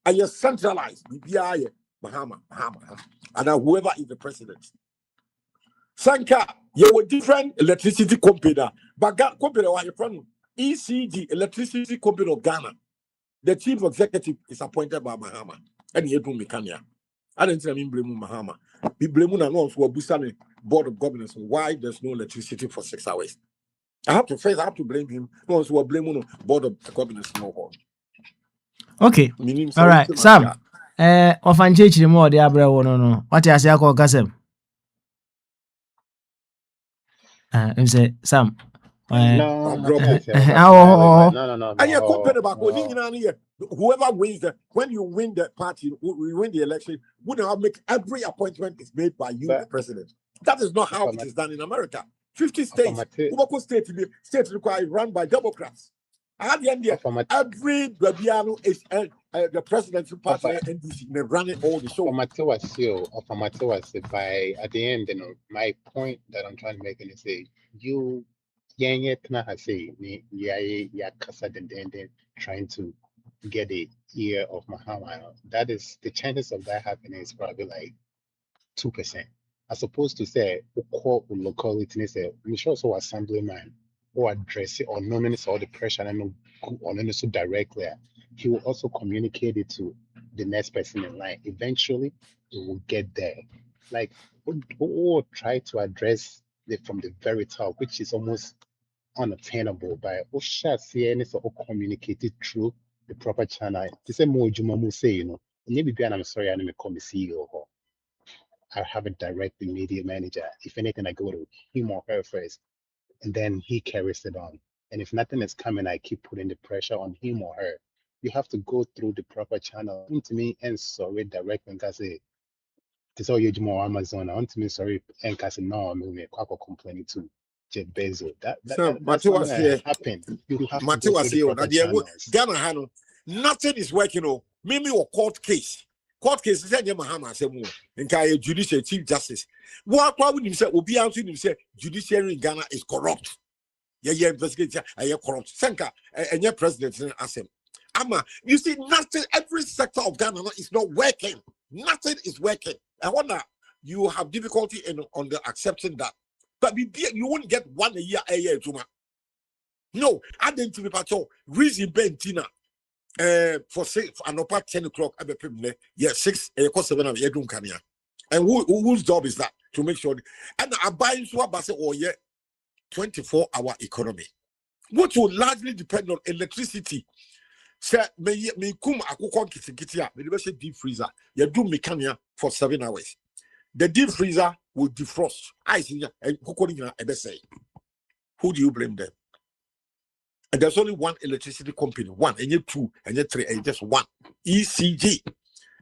And you're centralized. Muhammad, and whoever is the president. Sanka, you were different electricity company, but company what you from ECG, Electricity Company of Ghana. The chief executive is appointed by Muhammad, and he do Mikania. I didn't blame Muhammad. We blame on who are boosting board of governors why there's no electricity for 6 hours. I have to blame him. No one who are blaming board of governors no more. Okay. All right, Sam. Ofanchechi more the abra no. What you say I call Gasem? Say Sam. No. And your company back whoever wins when you win the party, we win the election, would not make every appointment is made by you, the president. That is not how it is done in America. 50 states, local state required run by Democrats. At the end, every Babiano is the presidential party NDC. They're running all the show. By at the end, my point that I'm trying to make is say you trying to get the ear of Muhammad. That is the chances of that happening is probably like 2%. As opposed to say locality, say I'm sure so assemblyman or address it or no all the pressure and no so directly. He will also communicate it to the next person in line. Eventually, it will get there. Like or try to address it from the very top, which is almost unattainable by so communicated through the proper channel. This is more Jumamu say, maybe I'm sorry, I'm a CEO. I have a direct immediate manager. If anything, I go to him or her first, and then he carries it on. And if nothing is coming, I keep putting the pressure on him or her. You have to go through the proper channel. To me, and sorry, direct and say, this all you more Amazon. I want to me sorry, and say no, I'm going to complaining to Jeff Bezos. That's not happen. You have to go through the proper channels. Ghana, nothing is working. Maybe a court case. Court case is a Muhammad and judicial chief justice. Why would you say Obi answer him say judiciary in Ghana is corrupt? Yeah, investigate corrupt. Sanka and your president ask him. You see, nothing, every sector of Ghana is not working. Nothing is working. I wonder, you have difficulty on the accepting that. But you won't get one a year, Juma. No, I didn't be part of reason Bentina. For 6 and about 10 o'clock at the 6 7 of Yedum Kanya. And whose job is that to make sure? And I buy swap bus or 24-hour economy, which will largely depend on electricity. Say me kum akukon kitikitia, me say deep freezer. You do mekania for 7 hours. The deep freezer will defrost. I see and say. Who do you blame them? And there's only one electricity company, one, and you two, and you three, and just one. ECG.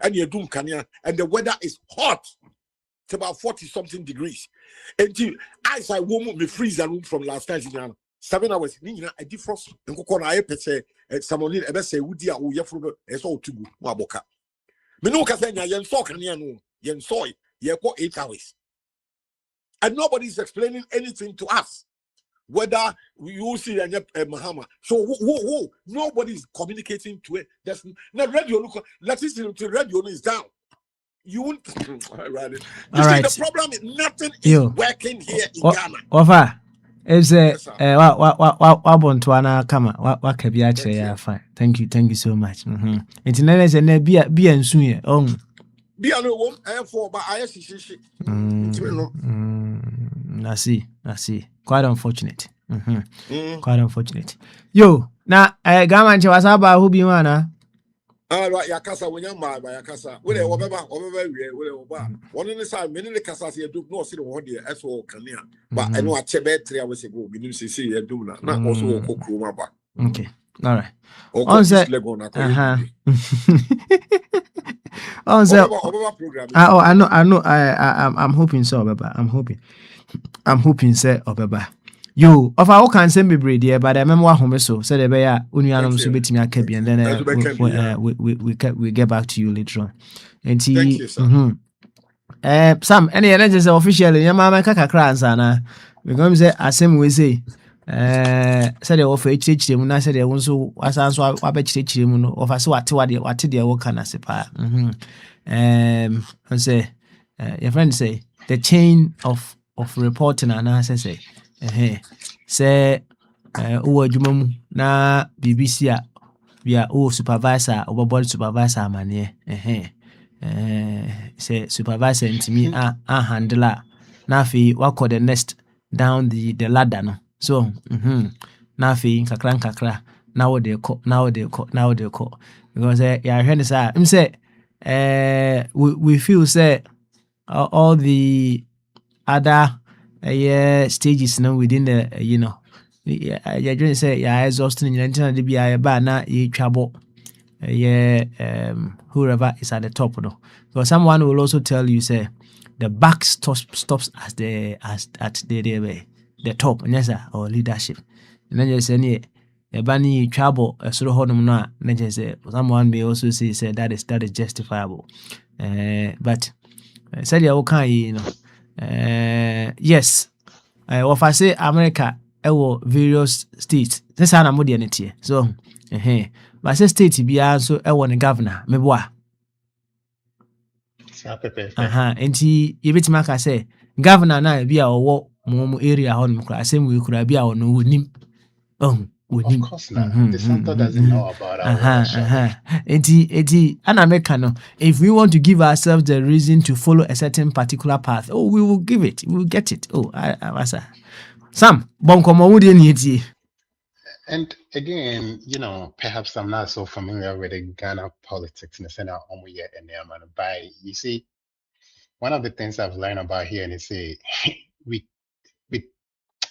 And you do kanya, and the weather is hot. It's about 40 something degrees. Until I won't me freeze the room from last night. 7 hours. I defrost. And go on. I say someone ever say would you it's all too good. Maboka. Me no kasenya yen so kanya no yen soy ye go 8 hours. And nobody's explaining anything to us. Whether you see Mahama, so who nobody's communicating to it. There's no radio. Look, electricity to radio is down. You won't. You see, the problem is nothing is working here in Ghana. Wafa, is wa kama wa kabia chere ya fine. Thank you so much. Internet is na be ensu ye. Be no one for but I see. I see. Quite unfortunate. Quite unfortunate. Yo, na Gama nche wasaba who be wana. Right, yakasa when you my yakasa. We whatever we oba. One in the side, many the casas here do not see the one here as well can but I know a chebe 3 hours ago, we didn't see a do not also cook room. Okay, all right. On set on set program. I know I'm hoping so, Baba. I'm hoping say Obaba. Yo, of our can send me breed here, but I remember home so said the bear unianum so betting a cabby and then we get back to you later on. And thank you, sir. Some any energies officially, your mama kaka crans and we're going to say as same we say. Said the offer HH them, I said they also as answer I bet him of us what they work can as a pa. And say your friend say the chain of reporting and answer say. Say uwa jumamu na BBC ya supervisor board supervisor manie say supervisor ntimi a handler na fi wako the next down the ladder no so na fi kakra now they call because ya hwene say im say we feel say all the other stages now within the you're going to say exhausting and the be na trouble whoever is at the top no. Because someone will also tell you say the back stops at the top and yes or leadership and then you say bunny trouble sort of hodum na say someone may also say that is justifiable but said you okay yes if I say America various states this are modernity so but say state be also the governor meboa enti you bit make say governor na be our mo area hon kra same we could be our no nim of course not. The Santa doesn't know about our America no. If we want to give ourselves the reason to follow a certain particular path, we will give it. We will get it. Sam, and again, perhaps I'm not so familiar with the Ghana politics in the Senate but you see, one of the things I've learned about here and say we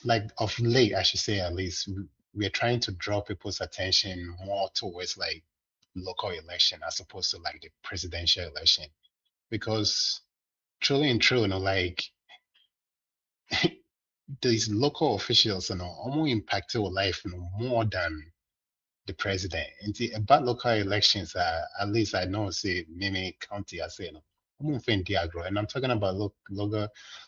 like of late, I should say at least, we are trying to draw people's attention more towards like local election as opposed to like the presidential election, because truly and true, like these local officials, almost impact your life, more than the president. And about local elections, at least I know, say, Mimi County, I say, and I'm talking about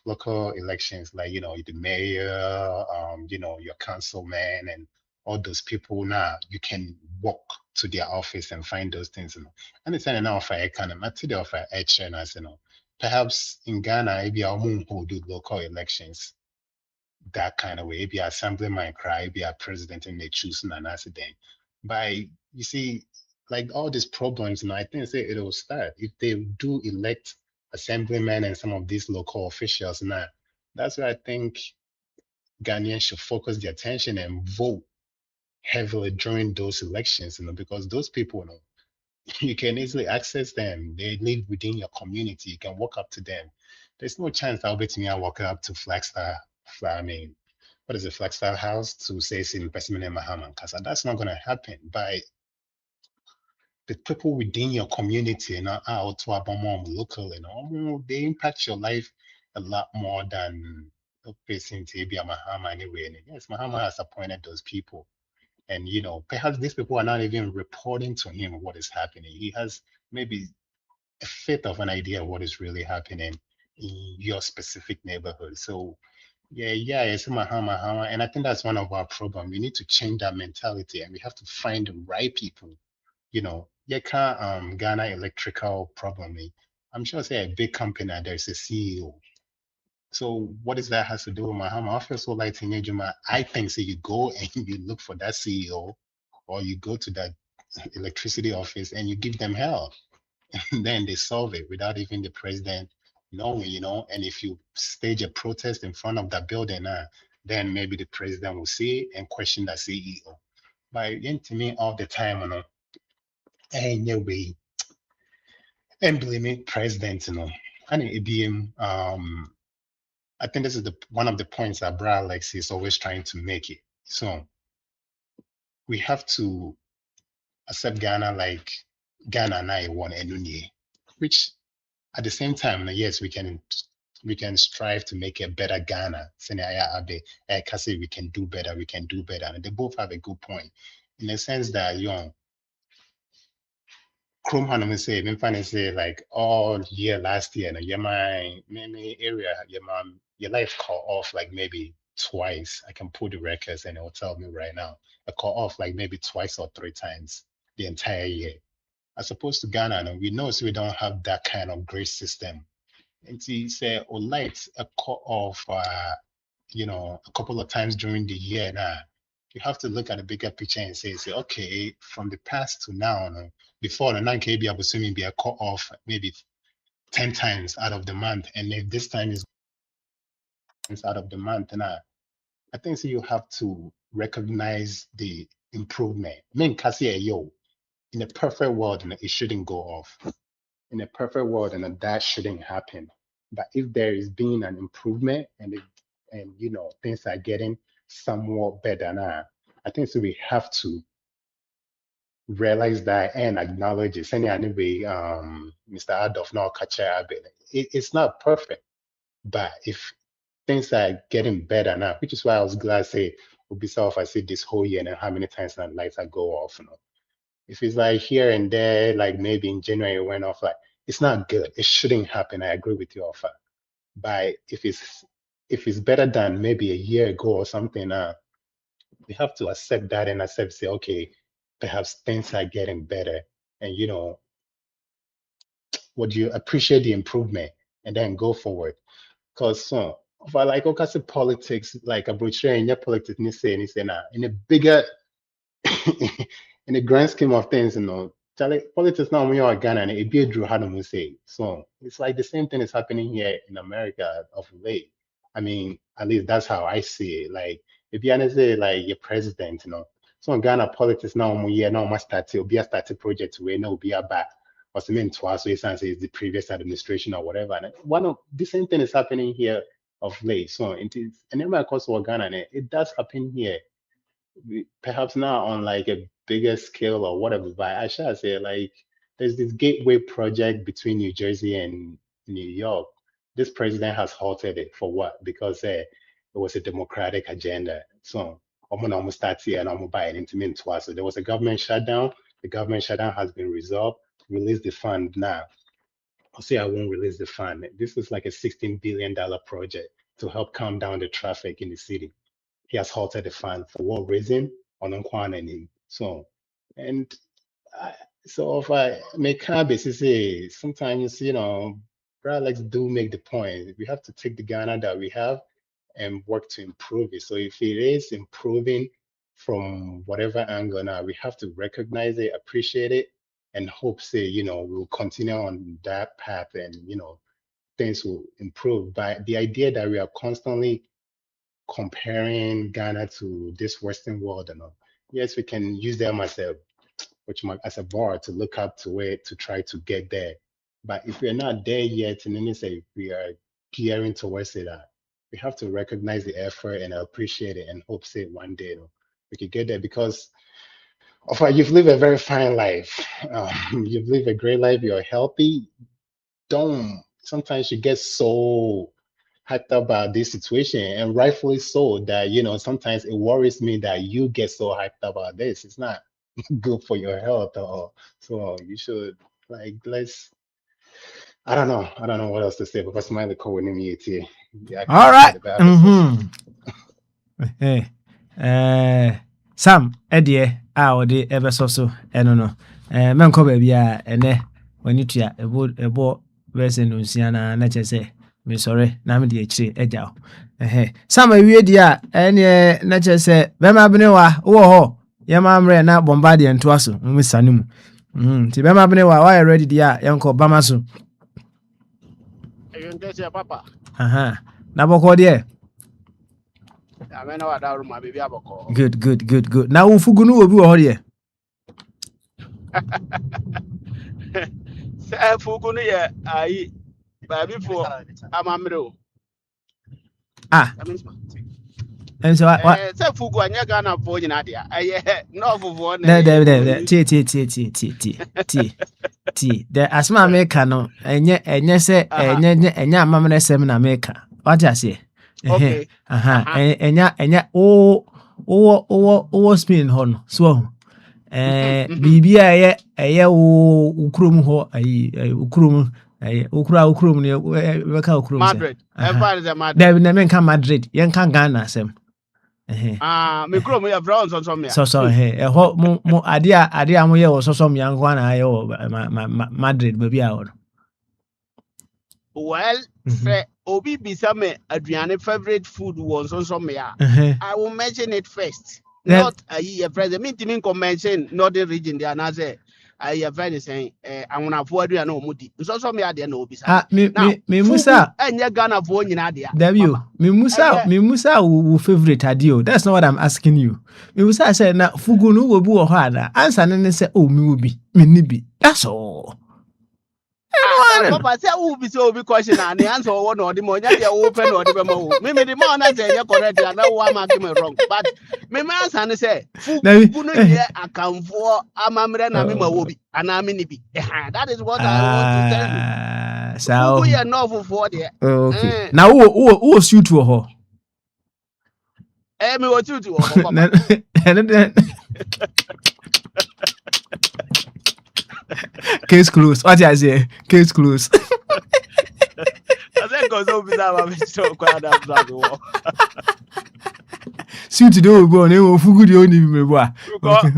local elections, like, the mayor, your councilman, and all those people now, you can walk to their office and find those things. And it's an offer I can to the offer as perhaps in Ghana, maybe our moon who do local elections that kind of way. Maybe assemblyman cry, be a president and they choose an accident. By you see, like all these problems, I think say it will start if they do elect assemblymen and some of these local officials now. That's where I think Ghanaians should focus their attention and vote heavily during those elections, because those people, you can easily access them. They live within your community. You can walk up to them. There's no chance I'll bet me I walk up to Flagstaff. I mean, what is a Flagstaff House to say in Person Mahaman Casa? That's not going to happen. By the people within your community and out to Abamom local, they impact your life a lot more than the person to be a Mahama anyway. And yes, Mahama has appointed those people. And perhaps these people are not even reporting to him what is happening. He has maybe a fifth of an idea of what is really happening in your specific neighborhood. So yeah, it's Mahama. And I think that's one of our problems. We need to change that mentality and we have to find the right people. Ghana electrical problem. I'm sure say a big company, there's a CEO. So what does that has to do with Mahama? I feel so like I think so you go and you look for that CEO or you go to that electricity office and you give them hell. And then they solve it without even the president knowing, and if you stage a protest in front of that building, then maybe the president will see it and question that CEO. But to me all the time, anyway, and blaming president, and it being I think this is one of the points that Brad Alex is always trying to make it. So we have to accept Ghana like Ghana and I want Enunye, which at the same time, yes, we can strive to make a better Ghana. Say we can do better, and they both have a good point in the sense that Chrome Hanum say like all year last year, my area, your life call off like maybe twice. I can pull the records and it will tell me right now. I call off like maybe twice or three times the entire year. As opposed to Ghana, and we know so we don't have that kind of grid system. And he said, oh, lights a call off a couple of times during the year now. You have to look at the bigger picture and say, okay, from the past to now, before the 9 KB, I'm assuming be a cut off maybe 10 times out of the month. And if this time is out of the month, I think so you have to recognize the improvement. I mean, in a perfect world, it shouldn't go off. In a perfect world, and that shouldn't happen. But if there is being an improvement and things are getting somewhat better now, I think so we have to realize that and acknowledge it. Anyway, Mr. Adolf now it's not perfect, but if things are getting better now, which is why I was glad say Ubisoft I see this whole year and how many times that lights are go off. If it's like here and there, like maybe in January it went off, like it's not good. It shouldn't happen. I agree with you, Offer. But if it's better than maybe a year ago or something, we have to accept that and say, okay, perhaps things are getting better, and would you appreciate the improvement and then go forward? Because for like okay, politics, like a brochure in your politics, in a bigger in the grand scheme of things, Charlie, politics now we are Ghana and it be Drew Hadam say. So it's like the same thing is happening here in America of late. I mean, at least that's how I see it. Like if you say like your president, so in Ghana politics now we now must start to be a started project where no be a back or something twice so it's the previous administration or whatever. And one of the same thing is happening here of late. So it is and then of course for Ghana and it does happen here perhaps not on like a bigger scale or whatever, but I shall say like there's this gateway project between New Jersey and New York. This president has halted it for what? Because it was a democratic agenda. So I'm gonna almost start here and I'm gonna buy it into me twice. So there was a government shutdown. The government shutdown has been resolved. Release the fund now. I'll say I won't release the fund. This is like a $16 billion project to help calm down the traffic in the city. He has halted the fund for what reason? On Nkwan and him. So, and So if I make basis say sometimes Alex do make the point. We have to take the Ghana that we have and work to improve it. So if it is improving from whatever angle now, we have to recognize it, appreciate it, and hope say, we'll continue on that path and things will improve. But the idea that we are constantly comparing Ghana to this Western world and all, yes, we can use them as a bar to look up to it to try to get there. But if we're not there yet, and then say we are gearing towards it, we have to recognize the effort and appreciate it and hope say one day we could get there because you've lived a very fine life. You've lived a great life. You're healthy. Sometimes you get so hyped up about this situation, and rightfully so, that sometimes it worries me that you get so hyped up about this. It's not good for your health or so you should I don't know what else to say because my the code with me here. Yeah, all right. Sam Eddie the ever so no men ko ba bia ene wani tua ebo verse no siana na chese me sorry na me de akire eja Sam awie dia ene na chese be ma bene wa wo ho ye ma mre na bombardie nto aso mu sane mu ti be ma bene wa why ready dia yanko bama so papa na boko de amena wa daru ma baby aboko good na ufugu no obi wo ho de se fugu no ye ayi baby fo amamre o and so what se fugu anya Ghana fo nyina dia aye no fofo na ti the asma America no enye se enye amamre sem na America what you say okay enya o spin hon so bibia eye ukrum ho ukrum ukrum ne we ka ukrum Madrid Madrid David na men ka Madrid yen ka Ghana sem me krom ya brown so me so ho mo ade mo ye wo so me yanko na ye wo Madrid babia wo well say obi bisa me aduane favorite food was so me I will mention it first. Not a president mean to mention northern region there na say I very saying Akwantufuo aduane o mudi so me ade na obi sa me musa enya Ghana fo nyina ade W me musa wo favorite adio that's not what I'm asking you. Me musa say na fugu no wo bi wo ho ada answer ne say oh me wo bi me ni bi that's all. Papa say who be so be question and the answer one or the more ya open or the more me the more na say you correct and now am I me wrong but me answer say fugu no here Akwantufuo amamre na me ma wo bi ana me ni bi that is what I want to tell you. So we are no for there. Okay now who shoot to ho me what you do papa. Case closed. What I say? Case closed. I said because over that I'm so quite that war. See to do go no fugu the only me boy. Okay.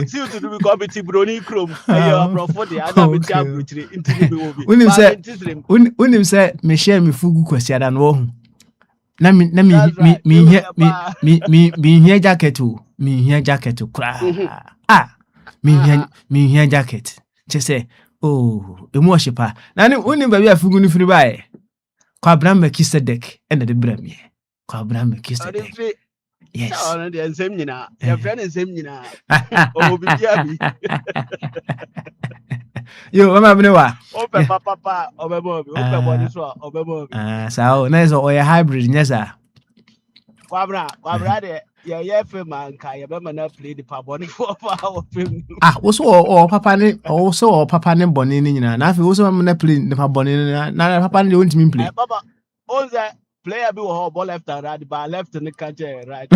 See to do because be tibroni chrome. Yeah, bro for the other be tiabutri into the be. When him say me share me fugu kwesi ada no. Na me here jacket o. Me here jacket o kra. Me here jacket. Just say, oh, emu worshipper. Na ni woni ba bia fugu ni firi bae. Kwa Abraham Melchizedek and the Bremie. Kwa Abraham Melchizedek. Yes. Oh, the same nyina. Your friend is same nyina. Oh, bi bia bi. Yo, mama bene wa. Ope papa, obebo bi. Ope body so, obebo bi. So na is o hybrid nyesa. Kwa bra de yeah film and kai be na play the paboni for our film. Also or papa ne also papa ne boni ni nyina. Na fi also na play the paboni na papa ne won't mean play. Papa, all that player be wo ball left and right, but left in the country right.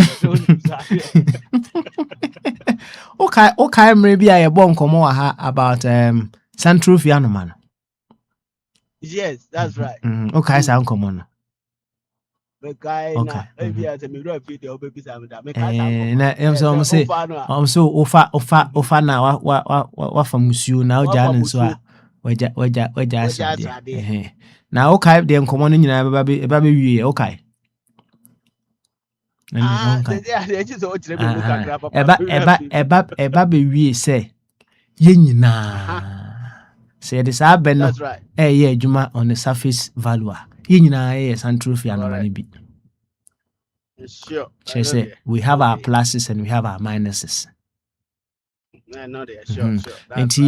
Okay, maybe I bon komo ha about Central Fiano man. Yes, that's right. Okay, sound common. the guy Okay. na maybe as a mirror video baby some that make us na so say so ofa na wa fa musuo na oja ne so a waja asade na okay de nkomo no nyina eba be wie okay eba be wie say ye nyina say the sa be no ye adwuma on the surface value ye nyina ye santrofia no mani bi. Sure. Say we have our pluses and we have our minuses. Sure. That's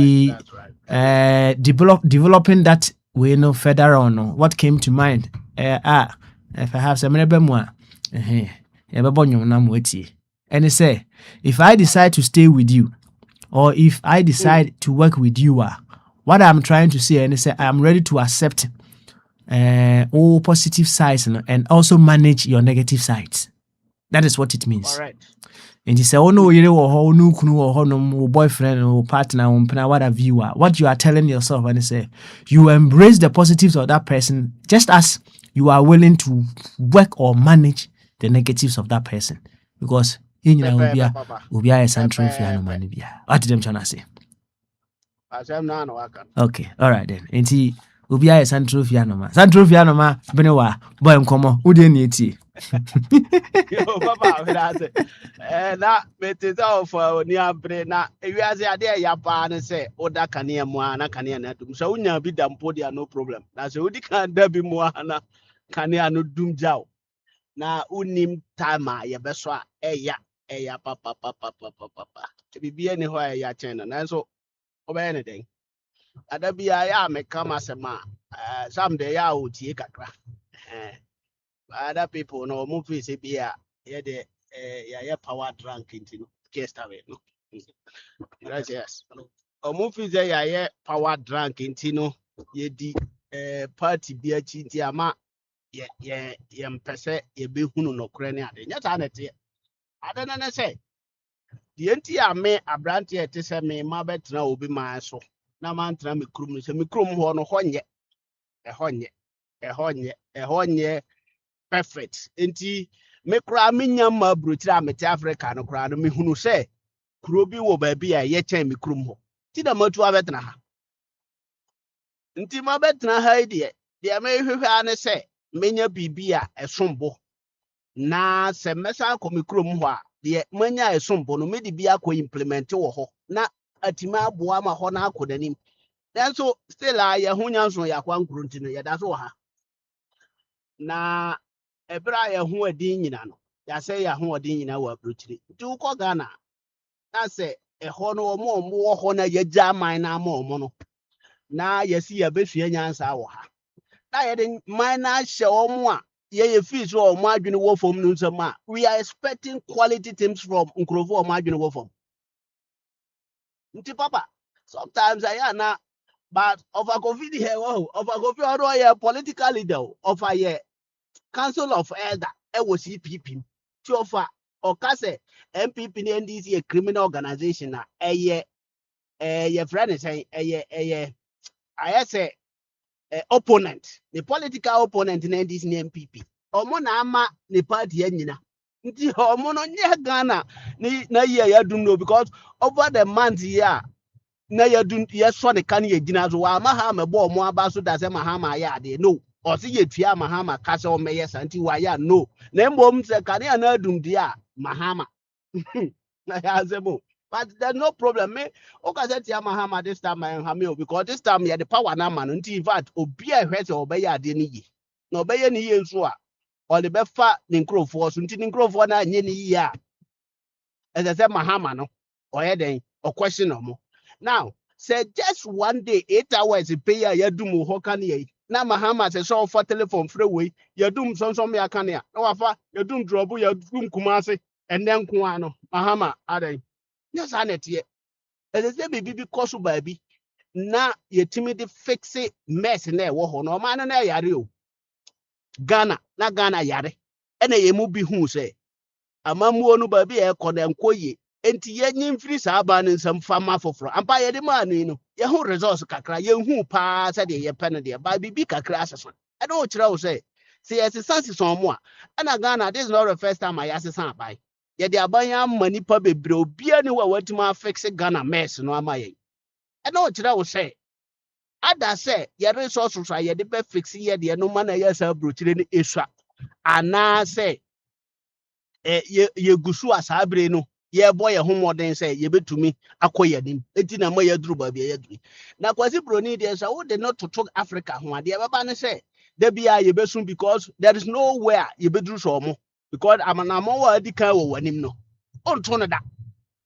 right. Developing that we know further on. What came to mind? If I have some more, and it say, if I decide to stay with you, or if I decide to work with you, what I'm trying to say, and it say, I'm ready to accept all positive sides and also manage your negative sides. That is what it means. All right. And you say, oh no, you know, no kunu or no boyfriend or partner or what have you are. What you are telling yourself, and you say, you embrace the positives of that person, just as you are willing to work or manage the negatives of that person. Because you know, will be a central fiano man. What did them trying to say? Okay, all right then. And he will be a central fiano man. Central fiano man, Benewa, boy, come who didn't need Yo, Papa, that it is all for near Brena. If you are there, your partner say, oh, that can hear more, na can hear nothing. So, when you be done, podia, no problem. Now, so you can't be more, can hear no doom jow. Now, unim time, ya beswa, papa. To be anywhere, ya channel, and so, over anything. I'd be I may come as a man. Someday I will take a crack. Other people no movies be yeah power drunk into case away no yes movies yeah power drunk into no ye di party be a chinti ama ye mpese ye be hunu no kra ne ade nya ta na te ade na say the enti ame abrante te se me ma betra obi man so na man tra me krum se me krum ho no honye perfect. Enti me kura me nyama brutira me te Africa no kura no me hunu se kuro bi wo ba bi a ye chen me krum ho. Ti da matu abetna ha. Nti ma betna ha de me hwehwe ane se menya bibi a esombo. Na se mesa ko me krum ho a de menya esombo no me de bi akọ implement wo ho. Na atima aboa ma ho na akodanim. Then so still ye ho nyanso ya kwa nkuru nti no ye da so ha. Na ebra ye ho adin nyina no ya say ya ho adin nyina wa brutiri nti ukọ Ghana na say ho no omo wo ho na ye jaman na ama omo no na ye si ya behua nyansa wo ha na ye de man na hye omo a ye fees wo omo adwene wo fom no nsam a we are expecting quality teams from nkrofo omo adwene wo fom nti papa sometimes I na but of a covid here of a covid or a political leader of a Council of Elder, was CPP, Chofa, or Case, MPP, NDC, a criminal organization, your friend is I say, opponent, the political opponent in NDC MPP. Omonama, the party, Yenina. Homono Ghana, na ya do know because over the months here, na ya do yes, one can ye dinners, while Mahama bore more about so does Mahama, yeah, they know. Or see ye tia Mahama Castle Mayes anti waya no. Name se kania na dum dia Mahama. But there's no problem. Me okaze tia Mahama this time I am because this time ya the power na man until in fact obi a hwese obeya ade ni yi. Na obeya ni yi nso a or the befa ni nkrofo so nti ni nkrofo na anye ni yi a. As I said Mahama no or den or question no more. Now say just one day 8 hours pay ya dum ho kan ye. Na Mahama se so for telephone freeway ya dum so me aka na wafa ya dum drobu ya dum Kumasi and then ko no Mahama adan yes anete e se be bibi koso baabi na yetimi de fixe mess na e wo ho no man na yare o Ghana na Ghana yare e na ye mu bi hu se amamuo no baabi e ko na nkoye enti ye nyimfiri sa aba ne nsam fama foforo ampa ye de ma anu no ye hu resource kakra ye hu pa se de ye pen de ba bibi kakra asesa e do kire wo se See, as a sense on more. And again, this is not the first time I ask a by. Yet the abaya money pub bro, be anywhere what to fix a Ghana mess, no, my. I know what I will say. Ada say, your resources are the best fixing yet, the no man, yes, a brutal in Isra. And now say, ye gusu as I breno. Ye boy a home modern say, ye bet to me, acquire him. It in a moya druba be a dream. Now, quasi brony, there's a would not to talk Africa, who the other say, there be a ye besun because there is nowhere ye bedru so more. Because I'm an amoa de cow when him no. On Tonada.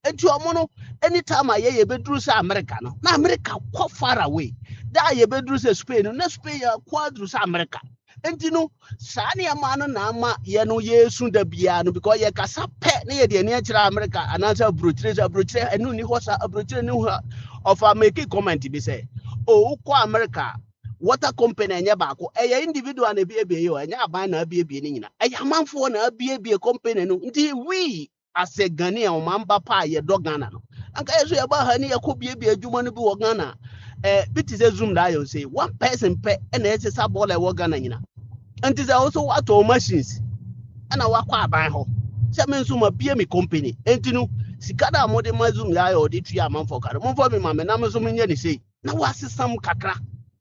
And you are anytime I ye bedru sa America no. Na America quite far away. That ye bedru sa Spain, no Spain quadrus America. And you know, Sani Amana Nama, ye no ye soon the piano because ye cassa pet near the nature America and answer brute, and no was a brute of a making comment to be said. Oh, qua America. Water company and yabako, a individual and a baby, and ya buy a baby. A man for a baby company, indeed we as a Ghanaian or Mamba Pie, a dog Ghana. And guys, we about honey, a could be a Jumanibu Ghana. Bit is a zoom dial say 1 person pet and it's a sub all a Ghana. And it is also what all machines. And I walk by home. Seven summa be me company. And you know, Sikada Mode Mazum Yai or the 3 month for Caramon for me, mamma, and Amazon in say, now what's some cacra?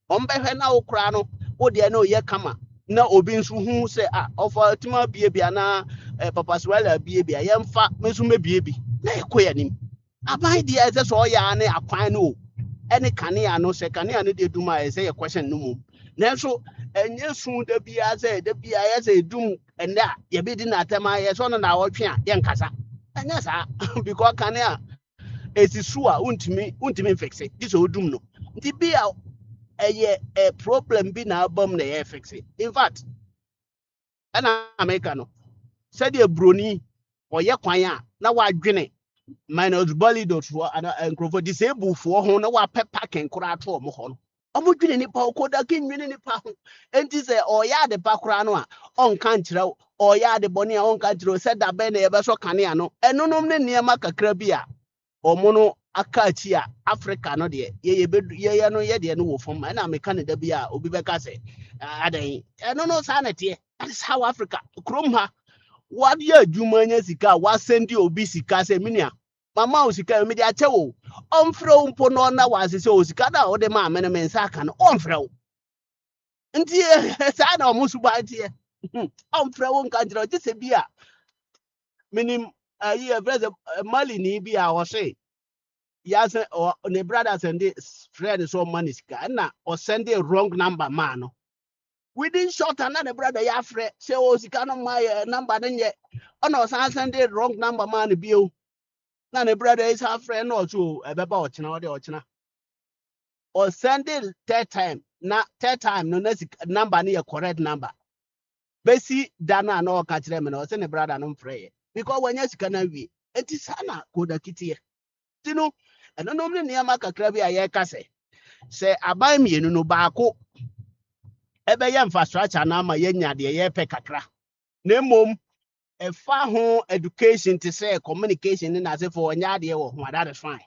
Ombe na okrano o de na ye kama na obi nso hu se offer tima bia na papa swela bia ye mfa meso mebie bi na ekoya nim abai dia ese so ya na akwan no ene kane ya no se kane ya no de duma ese ye question no mu na so enye sun da bia se da bia ye se dum enda ye bi di na tema ye so no na wotwe a ye nkasa enya sa because kane ya esisu a untimi fix it this odum no ndi bia a problem be na album na fix it. In fact, an Americano said a brony or ya kwanya na wa dwene minus bolido for and crofo disabled for hon na wa pepper can crack for mohon. Omo dwene ni pa okoda kin dwene ni pa enti say or ya de pakra no a on kan kire or ya de boni a on kan kire said that be na ye be so kane ano enonom ne niam kakra bi a omo Akachi Africa no de ye no ye de no wo fom na me Canada bia obi be ka say adan no sanity that is how Africa krom ha what ye adwuma nya sika wa sendi obi sika say minia mama o sika me de ache wo omfre wo mpo no na wa se o sika da o de ma me me nsa aka no omfre wo nti sa na o musu ba nti omfre wo nka jira je se bia minim ayi e brother mali ni bia o say yes, or the brothers and this friend so money scanner or send a wrong number, man. Within short another brother, ya friend, say, oh, she cannot my number then yet. Oh, no, send a wrong number, man, bill. Now, the brother is her friend or two, a about or send it third time, not third time, no number near correct number. Bessie, Dana, no catch them and or send a brother no pray. Because when yes, can be, it is Anna, good a kitty. You know, and no normally near Macacrabi, I case. Say, I buy me no barco. Ebe infrastructure na ma yenya de ye pekakra. Na mom a far home education to say communication in as if for nya de wo that is fine.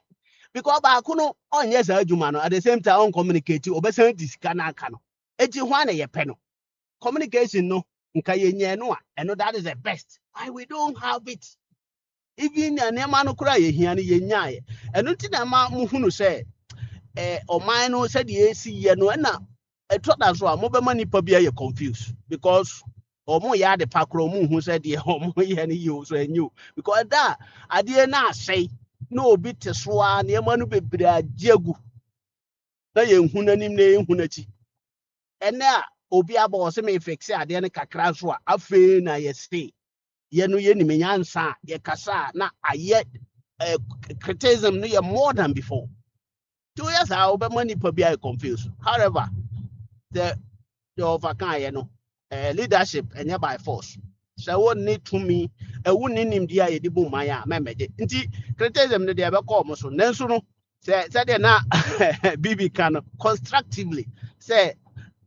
Because barco no on yes adwuma no at the same time on communicate obesan disika na aka no. Eti ho na ye pe no. Communication no nka yenya no a and that is the best. Why we don't have it? Even an emano cry here and ye nya. And until na ma muhunu say or mine said ye see ye no na a thought as well mobile money probably you confused because or more ya the pakro who said ye home any use and you because that I dare not say no bit to swan near manu be jagu. Na ye hunanim ne hunachi. And now Obia boss may fix it at the end of Kakraswa, a fe na ye stay. Ye no ye ni menyansa ye kasa na ayet criticism no ye more than before. 2 years how be money probably confused. However, the overcome you know leadership and by force. So what need to me a wouldn't him dear the boom maya memede. Inti criticism the ever come so nenso say na BB can constructively say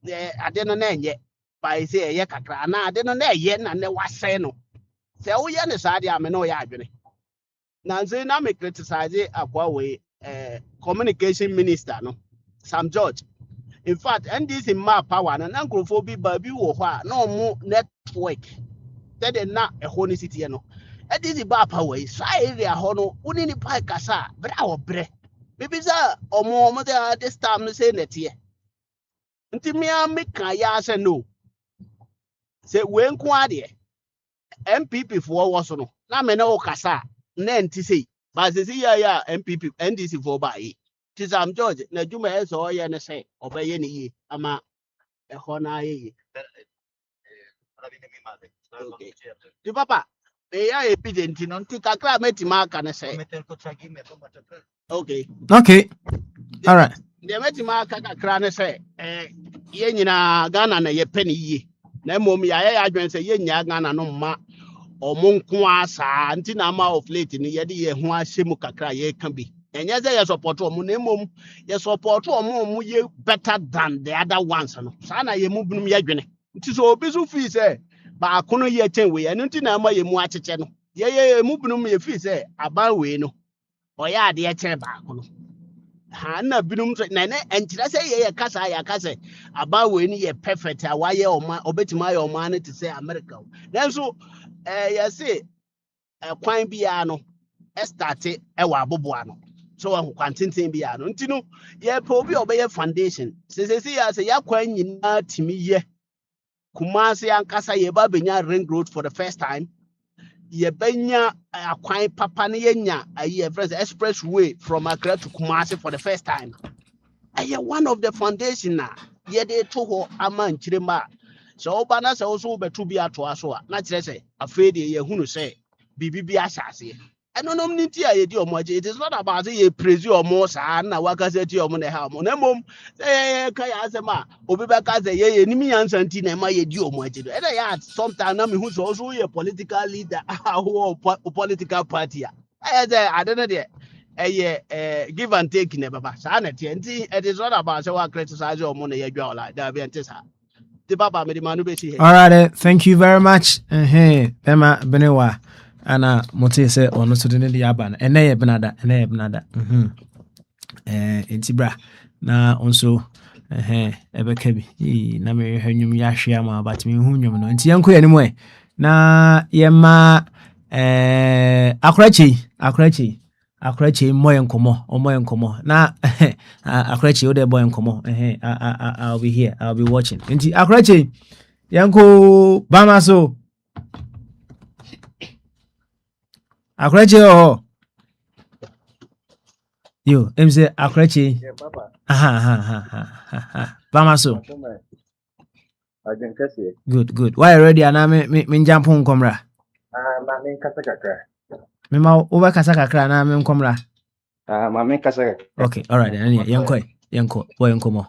I didn't know yet by say ye kakra na I didn't know yet and ne was say no. Say oh yeah ne sade am no ya adwene. Na say na me criticize Akwa way communication minister no Sam George. In fact, NDC map power and uncle be baby or no more network. That is not a honey city, you know. And this is bar power. So I area hono, unini pie cassa, but our breath. Maybe sir, or more mother this time to say that here. Until me, I make a yes and no. Say, when quaddy. MPP for was no. Na me no kasa. Na nti sei. But say ya MPP NDC for by. Tis am George na juma e so ye ne say obeye ne yi ama e ho na ye. Okay. Ti papa e ya evident no nti kakra metima aka ne say. Okay. Okay. All right. De metima aka kakra ne say ye nyina Ghana na ye peni yi. Na mom ya adwen say ye nya Ghana no ma omonko asa anti na ma of late ni yede ye ho ahyemu kakra ye ka bi enye ze ye support omo na mom ye support omo ye better than the other ones no sa na ye mu bunum ye dwene nti so obi so fi say ba akono ye chen we eno nti na ma ye mu acheche no ye mu bunum ye fi say aba we no oya ade ye chen ba akono ha na binum so na ne enkyira say ye kasa ya kasa aba we ni ye perfect a wa ye oma obetima ye oma ne to say America then so say kwan bia no start e wa aboboa no so kwantintin bia no nti no ye pe obi obeye foundation se ya say ya kwan nyina timi ye Kumasi ankasa ye ba benya ring road for the first time ye benya akwan papa ne yenya aye friends expressway from Accra to Kumasi for the first time aye one of the foundation na ye de to ho ama nchirema so oba na se so betu bi ato aso a na kire se afede ye hunu se bibi bi asase enonom nti a ye di omoje it is not about say ye praise omo sa na waka se ti omo na ha omo na mom ka ya asema obi be ka se ye nimi yansa nti na ma ye di omoje do e da ya sometimes na me hu so ye political leader who political party a I don't know there give and take ne baba sa na tie nti it is not about say wa criticize omo na ye dwa ola da be ntisa the papa me the manu be see here. All right, thank you very much. Bema benewa ana mote se ono so de ne yaba na ene ye benada entibra na onso ebeka bi na me hwanyum ya hwe ama but me hu nwum no nti yanko yanimo na yema akrachi moye nkomo na akrachi ode boy nkomo I'll be here, I'll be watching nti akrachi yanko bama so akrachi yo emse akrachi bama so good why ready ana me jump on komra ma me kasa kakra me ma over kasa kakra na me komra ma me kasa okay all right then yanko boy nkomo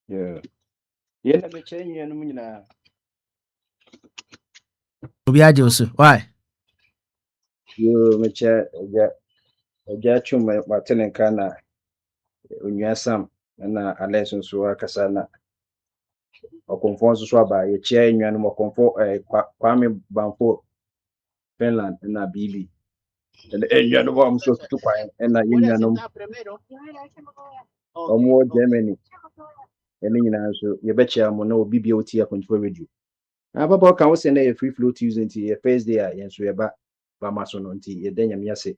yeah na me chen yen mu nyina obi aje osu why yo me che ja chuma matenen kana onua sam na aleson so akasa na okonfo so aba ye che enua no okonfo kwame banfo Finland na Billy and enua no am so to kwan na enua no omo Germany ene nyina so ye be chia mo na obi bia oti Akwantufuo radio na papa kan wo se na ye free flow Tuesday nti ye Thursday a yen so ye ba maso no nti ye danya me ase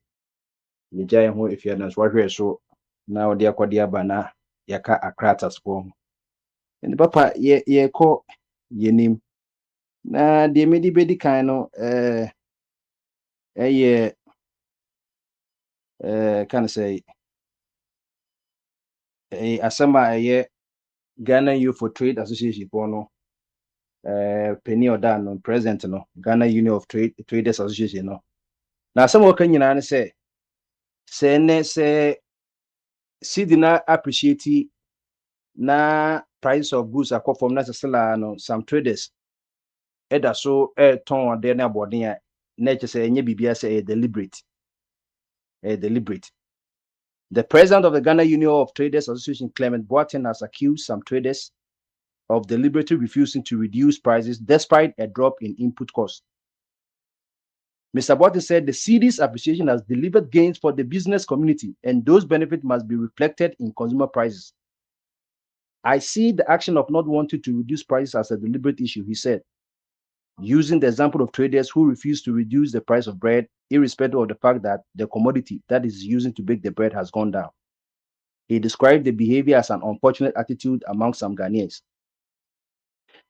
ye gya ho efia na so hwe so na odi akodi aba na ye ka akratas ko and papa ye ko yenim na de medi bedi kan no ye kan say asama ye Ghana Youth for Trade Association for no penny or dan no president no Ghana Union of Traders Association no na some work nyina ne say sidina appreciate na price of goods akọ na sela no some traders eda so ton de na boarding a na say enye bibia say deliberate the president of the Ghana Union of Traders Association Clement Boateng has accused some traders of deliberately refusing to reduce prices despite a drop in input costs. Mr. Botte said the cedi's appreciation has delivered gains for the business community, and those benefits must be reflected in consumer prices. I see the action of not wanting to reduce prices as a deliberate issue, he said, using the example of traders who refuse to reduce the price of bread, irrespective of the fact that the commodity that is using to bake the bread has gone down. He described the behavior as an unfortunate attitude among some Ghanaians.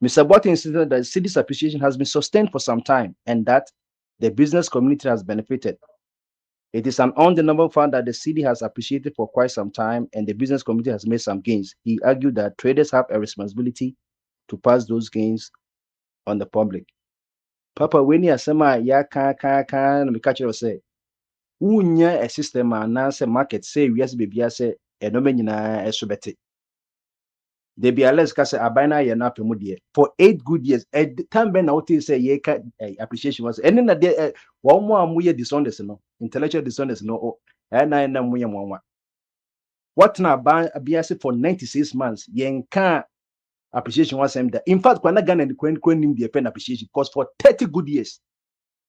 Mr. Botte insisted that the cedi's appreciation has been sustained for some time and that the business community has benefited. It is an undeniable fact that the cedi has appreciated for quite some time and the business community has made some gains. He argued that traders have a responsibility to pass those gains on the public. Papa, when you say, ya can me catch you say, unya a system and say market say yes, baby, I say, and no many na esubete. They be less case abina ye na pemudie for 8 good years. At the time when I say ye appreciation was, and then the one more amuye dishonest no, intellectual dishonest no, and I na muye mwa. What na biase for 96 months? Yen can appreciation was same. In fact, when I got and the the pen appreciation because for 30 good years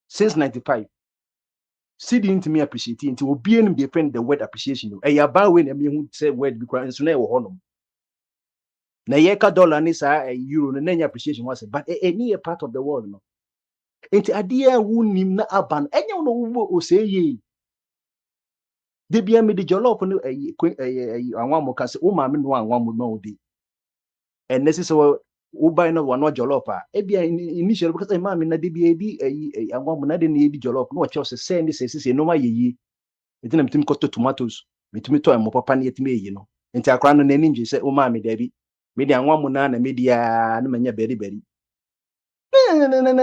since 95. See the intimate appreciating to be in defend the word appreciation. A yaba when who say word because so na honor. Na yeka dollar ni sa euro na appreciation was but any part of the world no. Enti ade a wu nim na aban enya no wo o say ye. De bia me de jollof no anwa mo ka se o ma me no anwa mo no di. And necessary wo buy no one jollof a e bia initially because ma me na de bia di anwa mo na de na di jollof no che say ni say no ma ye. Enti na mitim koto tomatoes mitimi to mo papa na yetime yi no. Enti akra no na ni nje say o ma me da bi me de anwa mo na media na manya beri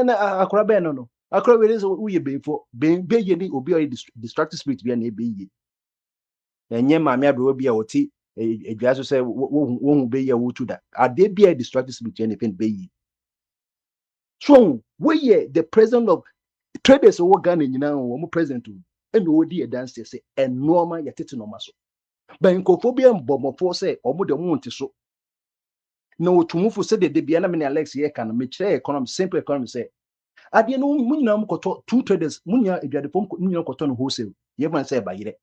na akra be no akra we so uye be for be ye ni obi o distracted spirit bi na be ye enye ma me abro bi a oti edwa so say wo hu be ye wo tu da ade bi a distracted spirit na pen be ye so we ye the president of traders wo Ghana nyina wo mo president and wo di e dance say enoma yetete no maso ban kophobia mbomofo say omo de mo nte so no tumufo say de bia na me Alex ye kan me kire economy simple economy say ade no munyina mo koto two traders munya eduade pom munyina koto no wholesale ye ban say bayire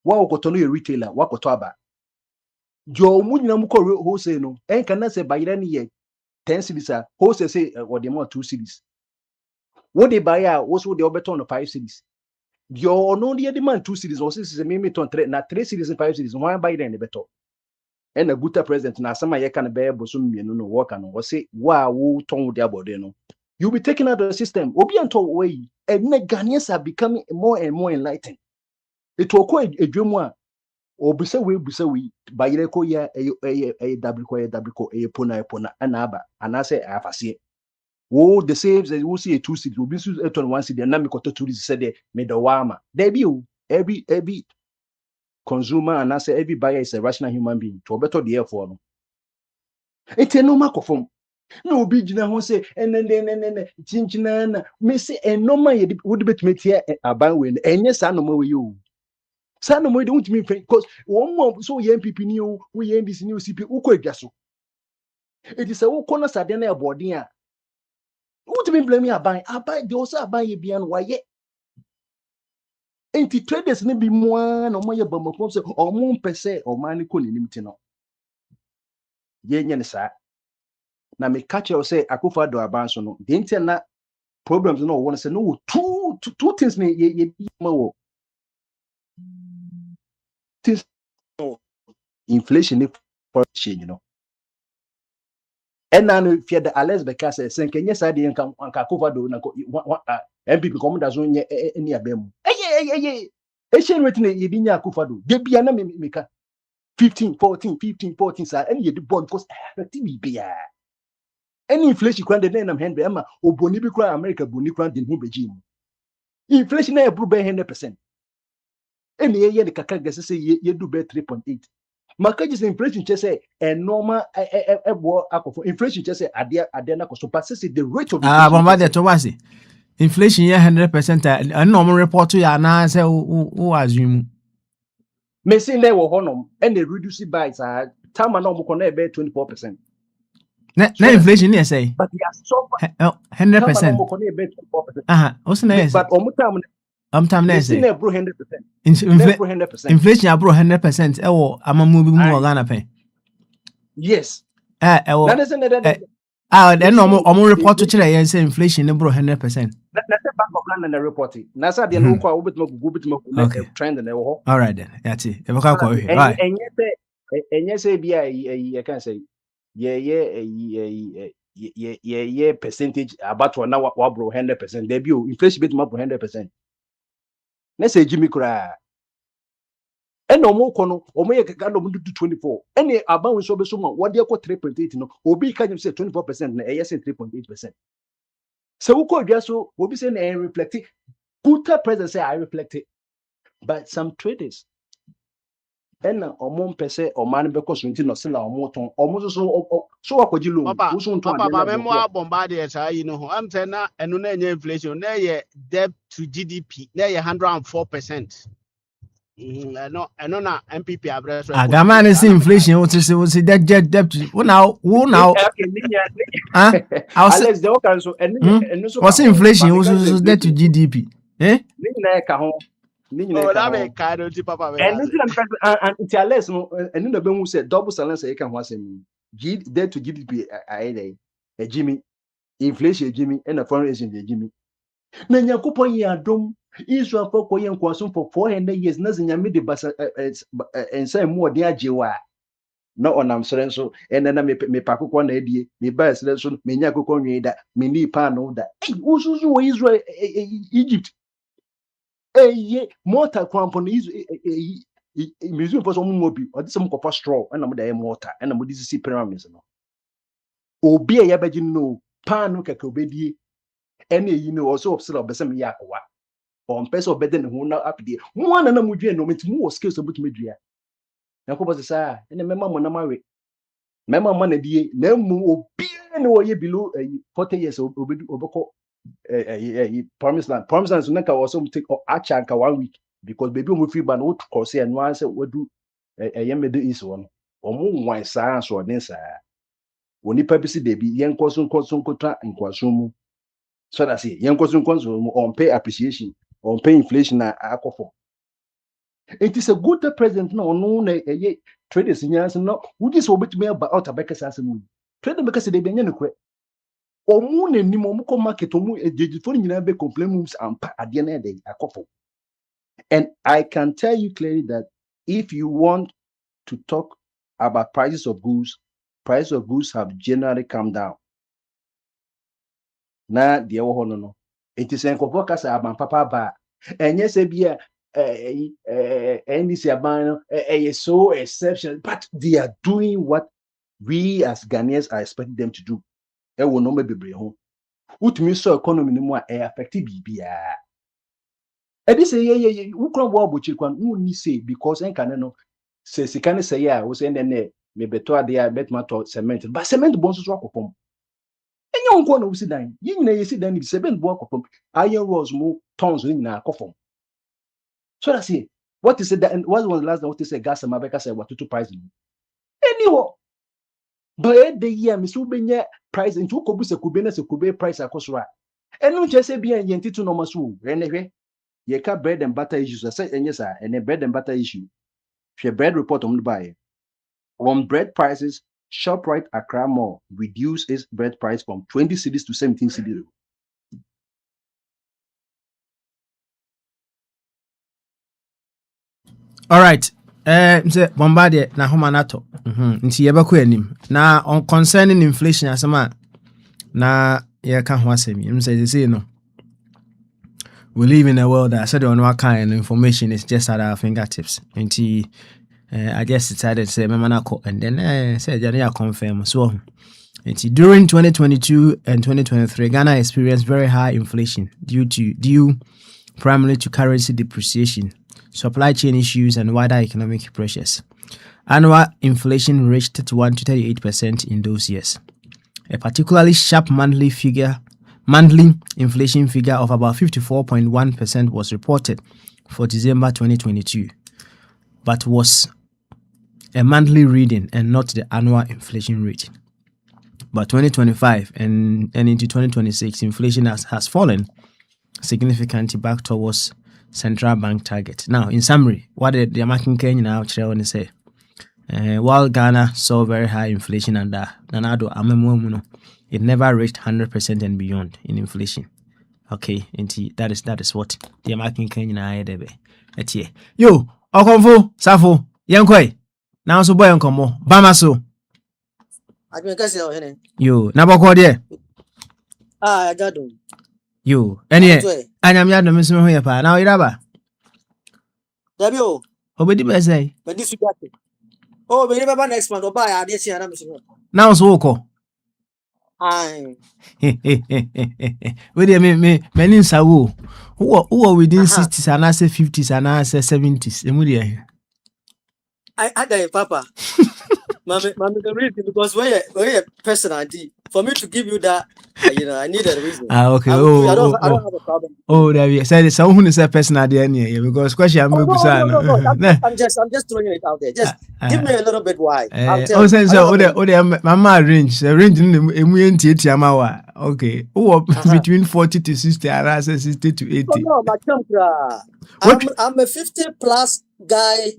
wa koto no ye retailer wa koto aba jo munyina mo ko wholesale no en kan na say bayire ni ye 10 cedis a wholesale say or the more 2 cedis wo de buyer wo so de obeton no 5 cedis yo no de demand 2 cedis or 6 cedis me ton 3 na 3 cedis and 5 cedis one bayire ne beto and a good president na sama ye kan be bosom mienu no work no wo say wa wo ton de abode no you'll be taken out of the system obi anto way and Ghanaians are becoming more and more enlightened it will ko edwemu a obisa we bayire ko ya double ko pona ana aba ana say afase wo the same as we see a 2 cedis obi so 1 cedis na me koto 2 cedis said me do wama there be every consumer and I say every buyer is a rational human being to better the air for no. It's a normal conform. No big na ho say and chinchina na me say and normal ye would bet me here aban we and yes no more you. Sa no more don't mean because one more so ye MPP ni o we ye this new CP uko edwaso. It is a corner sade na abodin a. What me blame me aban they also aban ye bian why ye. Enti traders ne bi moa na mo ye bamafo se o mo mpese o man ko nenim ti no ye nye ne sa na me catch you say Akufo-Addo abanso no de ntia na problems no won say no two things ne ye ma wo things inflation ne for change you know and now if you the Alex Beka say kenye sa de nka Akufo-Addo na MPP come da so nye ni abem eye Asian rate ne ye di nya Akufo-Addo de bia na me ka 15-14 sir and you the bond because affecting bia any inflation kwan de na Henry ama oboni bi kwan America boni kwan de hu beji mu inflation na ebru be 100% any ye de kakra gese say ye do be 3.8 maka just inflation che say normal ebo akofo inflation che say ade na koso but say the rate of bomba de to wase inflation ye 100% and normal report ya na say who assume me say na wo honom and they reduce by time na mo kono e be 24%. Na inflation yes say. But they are so 100%. What's the but time na say. Bro 100%. Inflation 100%. Inflation abro 100%. Ewo amamu bi mu Ghana pen. Yes. Ewo. Then omo report to chire yen say inflation abro 100%. Let's back of Ghana na report. Na say dey no kwa obetimo trend na ewo. All right then. That's it. E baka kwa here. Right. Enye say bia you can say yeah percentage about one now wa bro 100%. There be inflation bit mo 100%. Let's say Jimmy Kura. And no more kono omo ye kaka no do 24. Any about we so be so mo what dey ko 3.8 no obi can say 24% na say 3.8%. So we could just so we be saying and reflect it. Put a present say I reflect it. But some traders and omo pese o man be ko so nti no se la omo ton omo so akwaji loan Papa, wo so ton Papa, memoir bombarded, you know, I'm saying na and no inflation, na ye debt to GDP, na ye 104%. I know na MPP address. Agama is inflation. What is that debt? Who now? Alex, the okay so and what's inflation? What's debt to GDP? Eh? Oh, that make kind of Papa. And it's Alex no and no be who say double silence e kan ho asem. Debt to GDP a Jimmy inflation Jimmy and a foreign exchange Jimmy. Na Yakupon ye adom Israel for koyen kwaso for 400 years na nyame de basa and say more de ajewa na onam sere so and na me pakoko na edie me ba sere so me nya akoko nwe da me ni pa no da ususu wo Israel Egypt ye mortar cramp on museum for some mobi or this some copper straw and am dey mortar and am this see pyramids no obi e yabaji no pa no keke obedie and you know also observe obesem yakwa on person better than who now up there. One and I'm doing no more skills about media. Now, Papa says, and the member when I'm married. Member money be no more below 40 years old promise land. Promise land so naka also take achanka 1 week because baby we free ban what cause and one say what do a yemede is one or more wine science or this when the purpose they be young person contra and consume. So that's it. Young person consume on pay appreciation. On pay inflation akofo. It is a good present no na traders nyans no we just obetumi aba out abekasa asemu. Trader because they be nya nekwe. Omu na nim omu ko market omu ejejifo nyina be complain moves ampa ade na dey akofo. And I can tell you clearly that if you want to talk about prices of goods have generally come down. Na de wo ho no. It is enkofo kasa aban papa ba enye se bia NDC aban is so exceptional but they are doing what we as Ghanaians are expecting them to do. E wo no me bebre ho. Utumi so economy ni mu a affect bibia. E bi say ye ukron bo abochi kwan unni say because enka no say sika ne say ya wo say ne me beto ade a bet matter cement but cement bon so akopom. Enye onko na usi dan yi nyina yesi dan ni cement bo akopom iron rods mu tons ni nyina akofom. So that's it. What is it that and what was the last time what is a gas and mabeka say what to price anyway but the year me so benya price into ko busa kube na se kube price akosora enu che se bia yenti to no maso enehwe ye ka bread and butter issues say enye sa and bread and butter issue she bread report on buy on bread prices ShopRite Accra Mall reduced its bread price from 20 cedis to 17 cedis. All right. Mse Bombardier na homa nato. Nti yebako anim. Na on concerning inflation asema na ye ka ho asemi. Mse say no. We live in a world that said on what kind of information is just at our fingertips. Nti I just decided to say memanako and then said Jania confirm so. Nti during 2022 and 2023 Ghana experienced very high inflation due primarily to currency depreciation, supply chain issues, and wider economic pressures. Annual inflation reached 31 to 38% in those years. A particularly sharp monthly inflation figure of about 54.1% was reported for December 2022, but was a monthly reading and not the annual inflation rate. But 2025 and into 2026, inflation has fallen significantly back towards central bank target. Now, in summary, what the American Kenya now want to say, while Ghana saw very high inflation under Nana Addo Amemumuno, it never reached 100% and beyond in inflation. Okay, and that is what the American Kenya now debe. Etie. Yo, Akwantufuo, Safo, Yankoi. Now so boy Nkomo, Bamaso. I can guess it. Yo, Nabako there. I got them. Yo, any anyam ya no mesimo ho ye pa. Now iraba. W. Obedi be say. But this you got it. Oh, we never next month or buy a dish and I'm Now so woko. I Wait me many sawo. Who are within 60s and I say 50s and I say 70s. Emudia. I die, Papa. Mommy, the reason because we're a person ID. For me to give you that, I need a reason. Okay. I don't have a problem. Oh, there we said someone is a person idea here because question I'm no. I'm just throwing it out there. Just give me a little bit why. Oh, say so. Mama range okay. Between 40 to 60, and I say 60 to 80. No, I'm a 50 plus guy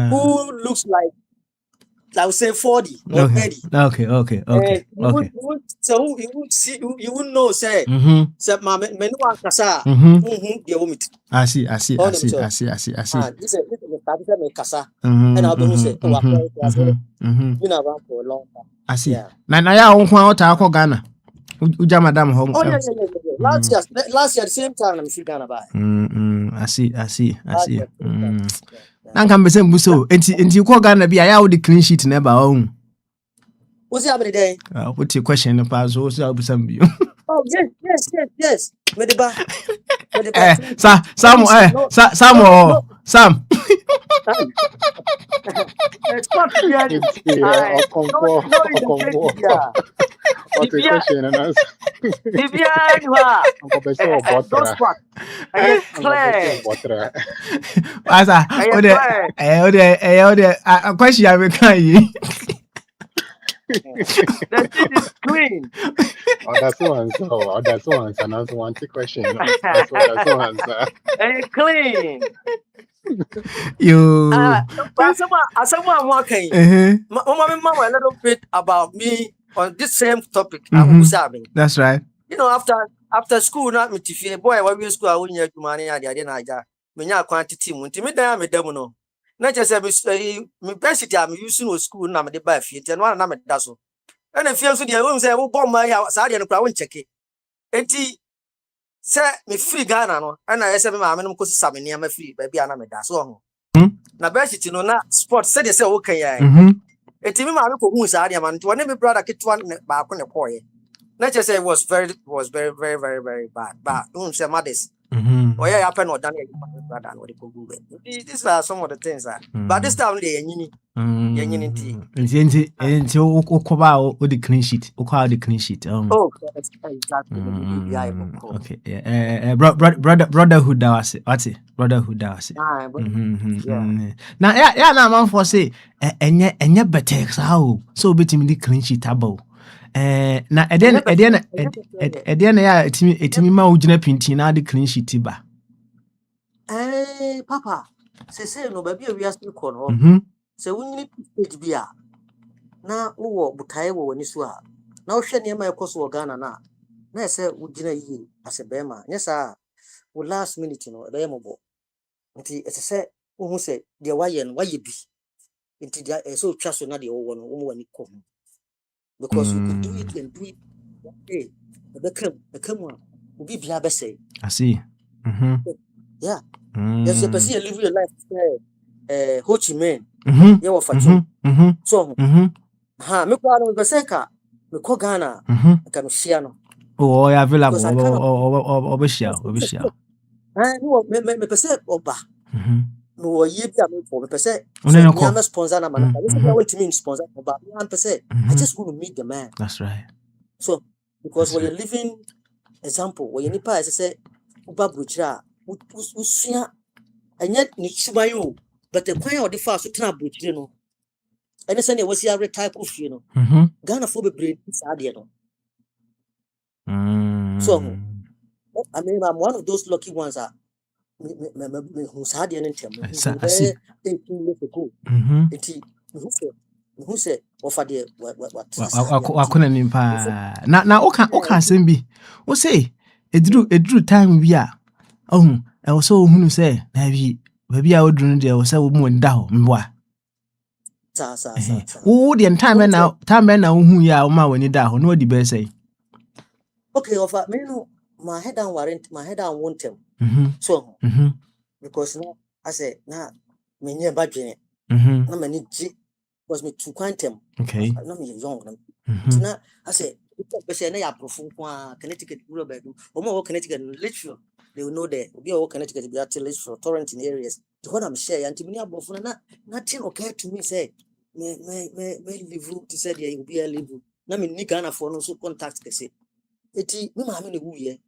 who looks like I would say 40 or 30. Okay. So you would see, you would know, say, say, menu kasa, the omit. I see. This is a kasa, and I'll be say, been around for a long time. I see. Na ya onkwa ota Ghana. Uja madam home. Oh yeah. Last year, the same time I'm still Ghana by. I see. Nanka mbese mbuso enti ko Ghana bia ya wo the clean sheet na ba o. What's happening today? Put your question in pass so abusam bi. Oh yes. Mediba. Sam. It's not clear. The thing is clean. That's one. So that's one. And also one question. That's one. Clean. You. Someone walking. Mama, a little bit about me on this same topic. That's right. You know, after school, not me to boy, when we school, I wouldn't have money. I didn't. Me quantity. Me there, me demo. Not just me best I'm using with school. Now me the buy feet and one me that's all. And if you so the room say, "Oh, bomb my house," I didn't crowd check it. Enti say me free Ghana no, and I say me ma me no ko sisa me near me free baby ana me da so ho. Na best no na sport say they say okay ya. Enti me ma me ko hu sa dia man to one me brother kitwa ba ko ne koye. Na just say it was very bad. But say mothers. Oh yeah, happen or done brother and what they could do. These are some of the things that. But this time they yini. Enti okoba o the clean sheet. Okoba the clean sheet. Oh, exactly. Okay. Brotherhood that was it. What's it? Brotherhood that was it. Now yeah na man for say enye better how so betimi the clean sheet abo. Na again ya etimi ma ugina pinti na the clean sheet ba. Papa, say no baby we are still corner. Say we need page bia. Na wo butaye wo ni so a. Na wo hwe ne ma ekoso Ghana na. Na say ugina yi as a bema. Nyesa wo last minute no be mobo. Nti say wo say de waye no waye bi. Nti dia so twa so na de wo no wo wani ko. Because we could do it and do it. Hey, the come on. We'll be blah say. I see. Yeah. There's a person living your life. Ho Chi Minh. You were for so. Me kwa no beseka. Me ko Ghana. Ka share no. Oh, yeah, available. Obeshia. No, me pese oba. No, ye be me for me pese. I'm a sponsor na man. I want to mean sponsor, but I'm pese. I just want to meet the man. That's right. So because when you're living example, when you nipa as say uba bruchra, usua, and yet ni chubayo, but the coin or the fast to try bruchre no. And it's any was here type of Ghana for brain no. So I mean I'm one of those lucky ones who's had an interim who's 18 years ago. Who said offer the what wakona nimpa na oka asem bi wo say edru time bi a oh e wo so hunu say na bi a odru no de wo say wo mu nda ho mboa sa wo de time na wo hu ya wo ma wani da ho no di be say okay offer me no my head and warrant my head and want him so because now I say na me nye badwene na mani ji was me to quantum okay na me young na I say person na ya profu kwa Connecticut rural bed omo Connecticut literal they will know there be all Connecticut be at least for torrent in areas the one I'm share and me abrofu na nothing occur to me say me live to say there will be a live na me ni Ghana for no so contact they say eti me ma me ne wu ye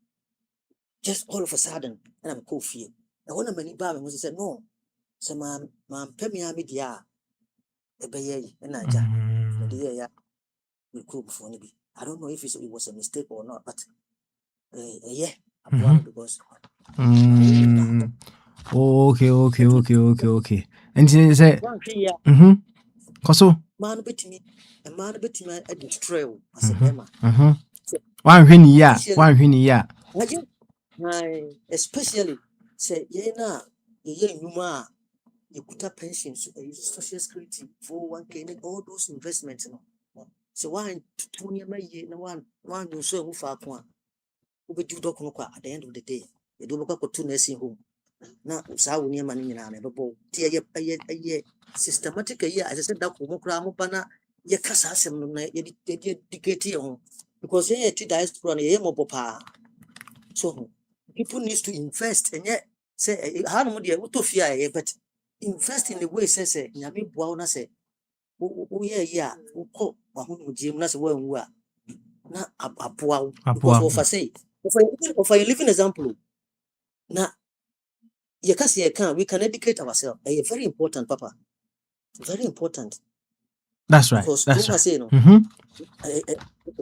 just all of a sudden and I'm coffee and when many ba me say no say ma pay me dia e be ye na ja the year we cook for ni. I don't know if it was a mistake or not, but yeah, because okay and you say koso man bet me a destroy as a bema wan hwani ya especially say ye na ye nyuma you put up pensions, social security, 401k, all those investments. So one to near my year, no one you so who far one. Who be do doc at the end of the day. You do look up to nursing home. Now, so near money in an elbow. Dear a year systematic a year, as I said, that Mopana, ye cassasem, ye dictate on because ye dies from a papa. So people need to invest and yet say, how much you to fear, but invest in the way says nyame boa na say wo ye wo ko gym na say wo na aboa because of say of a living example na ye can we can educate ourselves very important papa very important that's right because that's right say no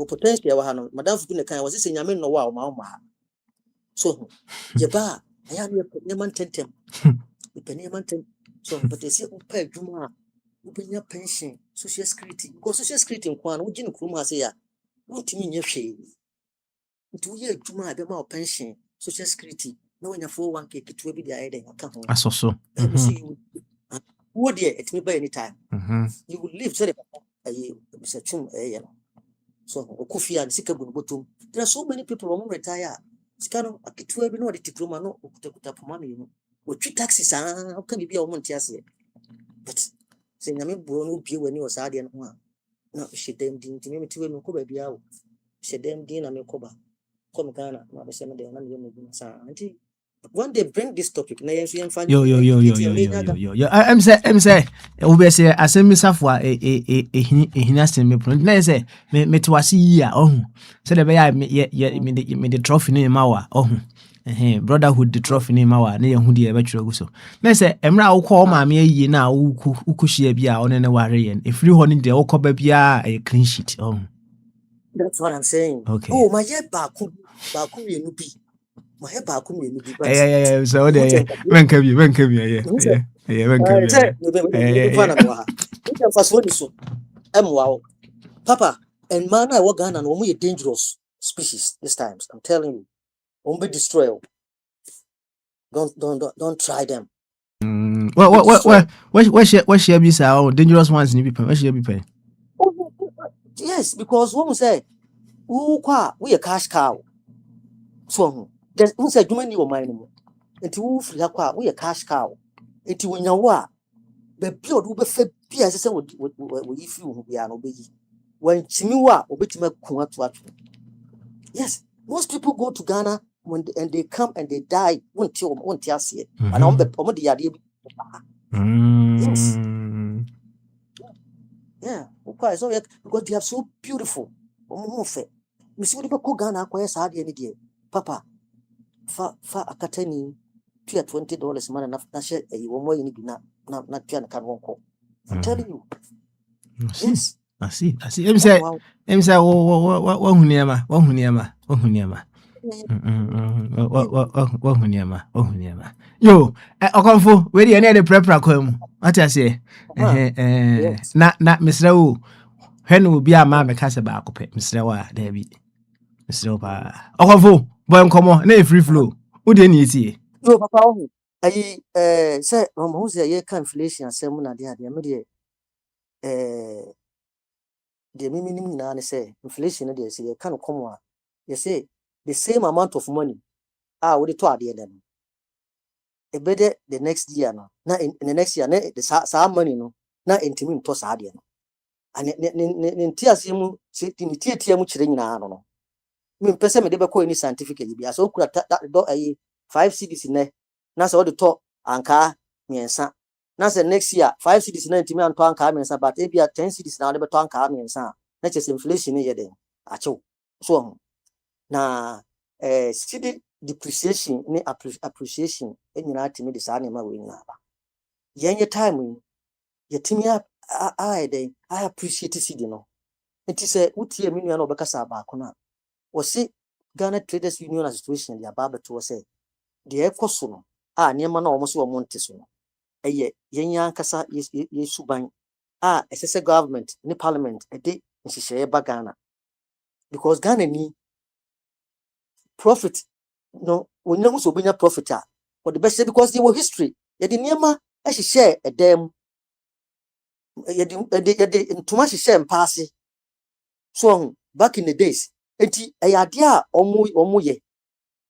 potential wa no madam fu ne kan was say nyame no wa o ma so ye ba aya ne man tentem ne man tentem so but they say pay juma ubenya pension social security because social security nkwan wo gine krum ase ya wotimi nya hwe nti ye juma be ma pension social security na wonya 401k kitwe bi dia eden aka ho asoso wo de etimi by any time you will live so the Mr. Chum so okufia sika gu botom there are so many people who retire sikano akitwe bi no de diploma no okutakuta poma me no otwi taxes aka bibia wo monte ase but say nyame bo no bie wani o saade no ho a na hyedem din ntimi metiwe no ko ba bia wo hyedem din na me ko ba come Ghana na be se me de na me no sa anti when they bring this topic na yenso yen fa yo I'm say we be say asemisafo a ehina seme pro na say me to ase yi a ohun say the be ya me the trophy no ma wa ohun brotherhood the trophy no ma wa na ye hu de e be twere guso na say emra wo ko ma me yi na wo kushia bi a one ne ware ye efiri ho ni de wo ko ba bia a clean sheet ohun that's what I'm saying okay. Oh my ye ba ku ye no bi my head back come you be so there when come you yeah when come you papa and man I work Ghana and we a dangerous species this times I'm telling you won't be destroyed don't try them what share be say dangerous ones ni be what share be pay yes because what we say we a cash cow so who said you many of mine nti wo free akwa we cash cow nti wonya wo a be build wo be fa bia se wo yi free wo bia no be yi when chimi wo a obetima ku ato yes most people go to Ghana and they come and they die won't ase and omo de yade yes yeah okay so because they are so beautiful omo fe me see we be ko Ghana akwa sa ade ni de papa fa akatani pia $20 man na share one more in bina na pia na kan wonko I'm telling you Yes. I see. Em say what huniama. Huniama. Yo, Akwantufuo, where the any the prepare kwam. What I say? Yes. Na Mr. O. When will be a man me kasa ba akopɛ. Mr. Wa, there be. Mr. Opa. Akwantufuo, boy nkomo, na free flow. Who dey need tie? Yo, papa, oh, say, who say, ye can inflation, say, Muna, the minimum na say, inflation, they say, can't come on. You say, the same amount of money, would it to idea them. A better the next year, no, not in the next year, the some money, no, not intimate to Sadia. And in tears, you sit in the theatre, which ring now, no. Me person me debe ko any scientific be so kura that do 5 CDs in there na say all the talk anka miensa na say next year 5 CDs na ntimi anto anka miensa but e bia 10 CDs na debe to anka miensa na chese inflation ye den achew so na CD depreciation ni appreciation enyina atimi de sa na ma we nyina ba yenye time ye timi I appreciate CD no nti say utie me nua na obekasa ba ko na wasi Ghana Traders Union Association ya baba to say de ekoso no niema na omo so omo nte so no eye yenya nkasa yesuban esese government ni parliament de nhihye ba Ghana because Ghana ni profit no wonyamu so obenya profit for the best because they were history ye de niema ehihye edem ye de ntoma hihye mpaase so back in the days enti ade a omo ye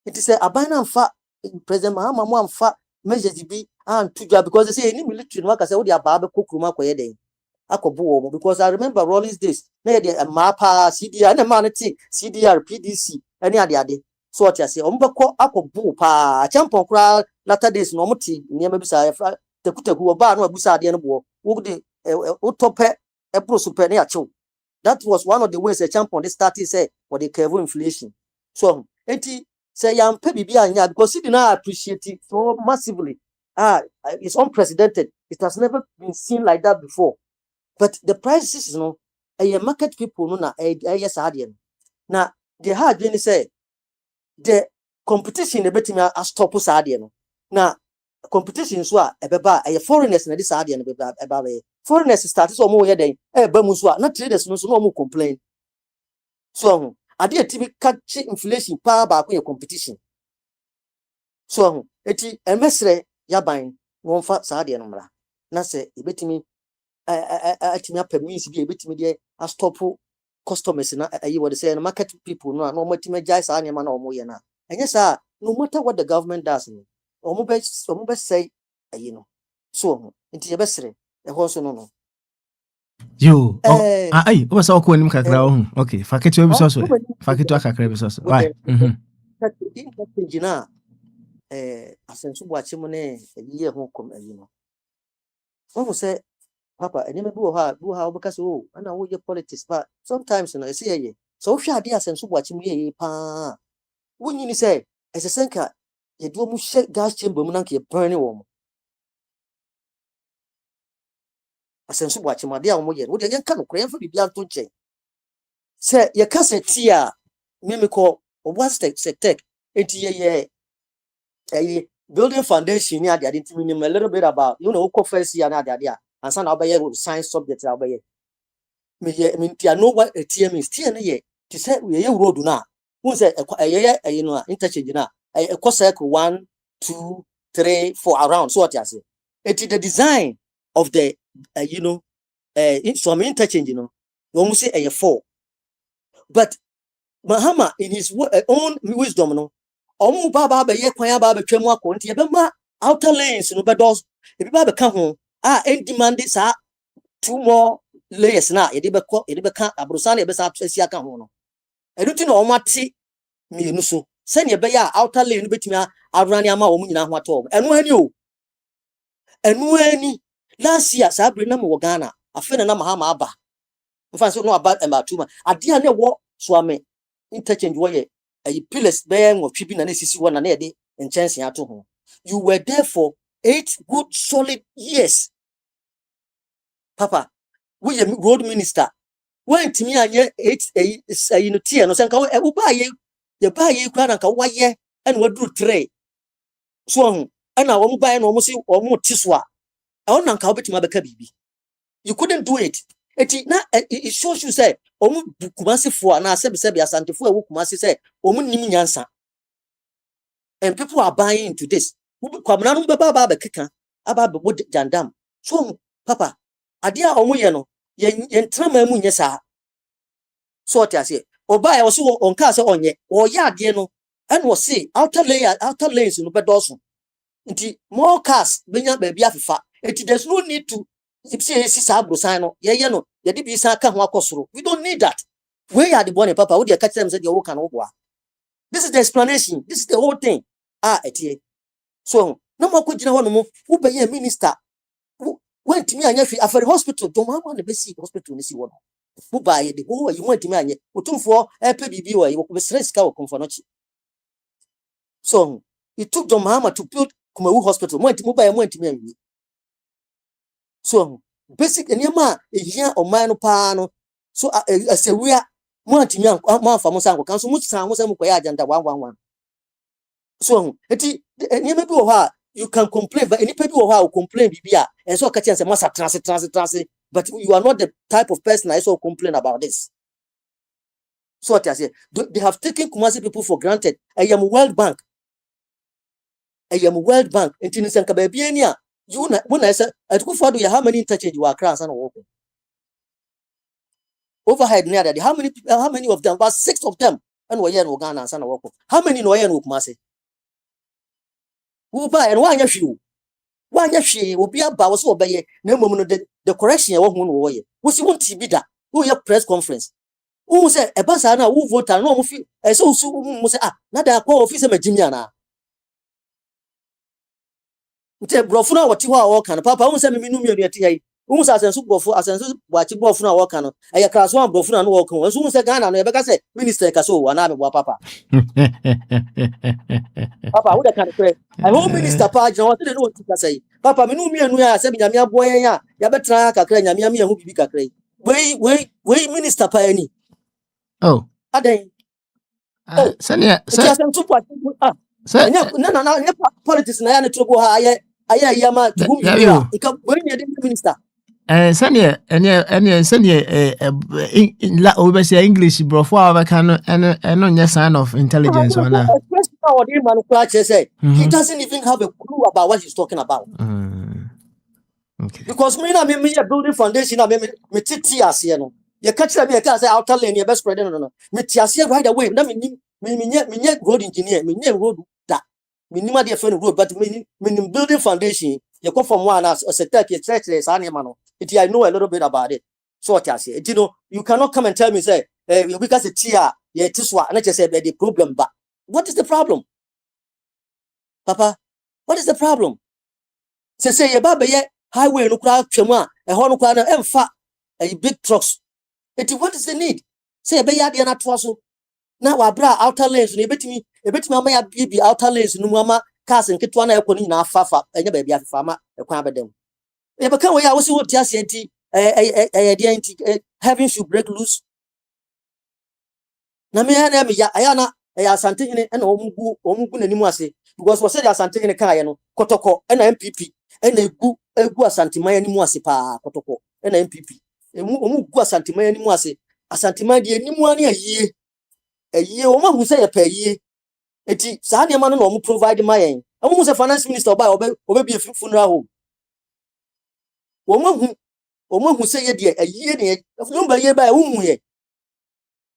it is abana mfa president Mahama mo amfa measures bi antudwa because they say any military no aka say we dey ababa kokruma akoye den akobo wo because I remember Rollins days na dey mapa CDR na man ti CDR PDC any ade so what you say ombeko akobo pa champion kra latter days no moti niam bi sa tekutaku oba no abusa ade no bo wo dey utope ebro super na achew. That was one of the ways the champion they started say for the curve inflation so enti say yam pay bibia nya because he did not appreciate it so massively. It's unprecedented. It has never been seen like that before. But the prices, you know, market people no na yes adian. Now the hard when say the competition a bit me a stop adian. Now competition so ebeba foreigners na this adian ebeba foreigners start so mo ye den eba mu so na traders no so no mo complain. So ade atibi catch inflation pa ba ko competition so eti emesre yaban wonfa saade no mra na se ebetimi atimi apamisi bi ebetimi de a stop customers na ayi what say market people no no matimi jai sa ne ma na omo ye na enye sa no matter what the government does no omo be say ayi no so enti ye besre e ho so no Yo, ai, o sa ko nim kakra ho. Okay, faketo bi so so. Faketo kakra bi so so. Why? Jina asensu boache mo ne ye ho kom ayi no. Wo say papa enye me bi wo ha obeka so na wo ye politics but sometimes no say ye. So hwe ade asensu boache mo ye pa. Wo nyini say esesenka ye do mu hye gas chamber mu na ke burn wo mo. Asensu boache mo ade a wo ye. Wo de ye nka no kra ye fa bibia to nche. Say ye kase tia mimiko was tech enti ye building foundation ni ade ntimi nim a little bit about first year na ade and san obey science subject obey me tia know what a tia means tia na ye to say we ye road na who say no interchange na e circle 1 2 3 4 around so what you say it is the design of the some interchange we say 4 but Mahama in his own wisdom no omu baba be ye kwan aba betwa mu akonti e be ma outer lanes no be dos e be ba be ka ho and demand sa 2 more layers na e de be ka abrosan e be sa twasi aka ho no eduti na omate mienu so se ne be ya outer lane no betumi arani ama omu nyina ho ato enu ani last year sa bre na mo Ghana afa na Mahama aba mfa so no aba tuma ade a ne wo so ame interchange wo ye pillars be ngo twibi na sisi wo na na de enchanse ato ho. You were there for 8 good solid years papa we road minister. When to me and it's a unity and Sanka, who buy you, you buy you, Granaka, why ye, and what do tray. So, and I won't buy an almost or more tiswa. I want to cover to my baby. You couldn't do it. It shows you say, Kumasi for and I said, Santifu, Kumasi say, Nimiansa. And people are buying into this. Kwamnanu baba kika aba what jandam. So, Papa, adia omuyeno, yen trama mu nyesa. So what I say, Oba also on casa onye, or yard yeno, and was see outer lanes in Ubedosu. Inti more cars, benya baby afifa. There's no need to say Sisabro signo, yeno, Yadibi Saka Wakosro. We don't need that. Where are the bonnet, Papa? Would you catch them said you walk and over? This is the explanation. This is the whole thing. Etie. So, no more could you know who be a minister who went to me and if after hospital, don't want to see hospital, see one. Who buy the who you went to me, who took for a PBB, you will stress cow confonochi. So, it took John Mahama to build Kumawu Hospital, went to me. So, basic and yama, a year or mano pano. So, I say, we are more to me, more for Mosango, Council, much time was a mukoya and 111. So, you can complain, but any people who complain, and so catch a master transit, but you are not the type of person I saw complain about this. So what I say, they have taken Kumasi people for granted. I am World Bank. And in Sankababiania, you when I said, at Kufadu, how many interchange you are cross and open? Overhead near that, how many of them? About 6 of them, and Wayan Uganda and San Woko. How many Noyan Kumasi? Who buy and why you? Why she will be about so obey no moment the correction of one warrior. What's you want to be that? Who your press conference? Who said a basana who vote and no fee? And so say, not that call officer Majimiana. Brofuna what you are walking, Papa won't send me no tea. Who's as a super for as what you bought from our walking. I class one brofuna and walk on. As soon as I can, I never say, Minister Caso, and I'm Papa. Papa, what I can pray. I hope Minister Page, I want to know what say. Papa, me no me and we are saying, Yamia boy, Yabetra, Kakran, Yamia, who be Kakray. Wait, Minister Payani. Oh, Are they? Oh, Sanya, no, politics, and I am to go higher. I am to whom you are. You come when you're the minister. Sanya, and Sanya, in La Obesia English, bro, for our can and on your sign of intelligence. He doesn't even have a clue about what he's talking about. Okay. Because me a building foundation, I me TTS, you know. You catch me, I can't say outer lane, your best friend, no. Me TTS right away. Now, me road engineer, me road that. Me nima dear friend road, but me building foundation, you come from one as a tech, it I know a little bit about it. So what I say, you know, you cannot come and tell me, say, because it's here, yeah, this one, and I just said the problem, but what is the problem? Papa, what is the problem? Say, your baba, yeah, highway, no crowd, chama, a horn crowd, and fat, a big trucks. What is the need? Say, a bayard, and not also. Now, I brought outer lanes, and a bit me, my baby outer lanes, no mamma, cousin, Kitwana, Equina, Fafa, and a baby farmer, a crab them. If I can't, I was what just having should break loose. Namia, Ayana, I something and Omugu anymore. Because was said as something in a car, Kotoko, and MPP, and a gua santimaya anymore, pa, Kotoko, and MPP. And Mugua santimaya anymore, a santimadi anymore a year, woman who say a per year. Eti Sanya man no provide my aim. I was a finance minister by or maybe a funeral home. Woman who say a year of number year by whom we.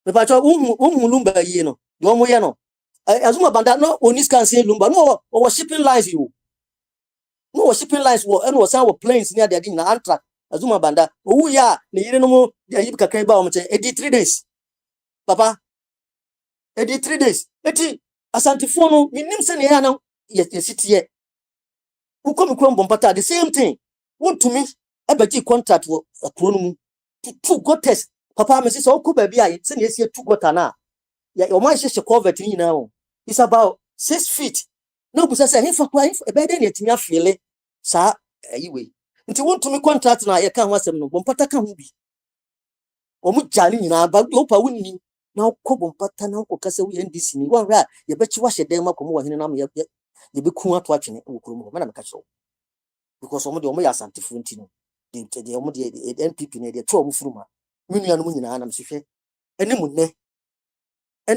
The patron lumber yeno, Domoyano. Azuma Banda no onis can say lumber, no, or shipping lines you. No shipping lines were and was our planes near the dinner antra. Azuma Banda, oh yeah, the no the Yibka Kaba, 83 days. Papa, 83 days. Eti Akwantufuo, minim se ne yana yesitie. Who come bombata the same thing. Want to me, I bet you contract for a chronom to 2 gottes. Papa, Mrs. Oko baby, I send you 2 gotana. Yeah, your mind is a covet now. It's about 6 feet. No, because I say, if I a bed in it, me feel it, sir. Anyway, nti wontumi contract na ye kan ho asem no bompata ka ho bi omu jani nyina ba opa wonni na ko bompata na ko kasa wi NDC ni wa hwa ye bechi wa hyede makomo wa hene na ye be ku ato atwene wo kurom ho na meka so because omu de omu ya santifo nti no de omu de NPP ne de twa omu furuma minua no mu nyina na mhwehwe ene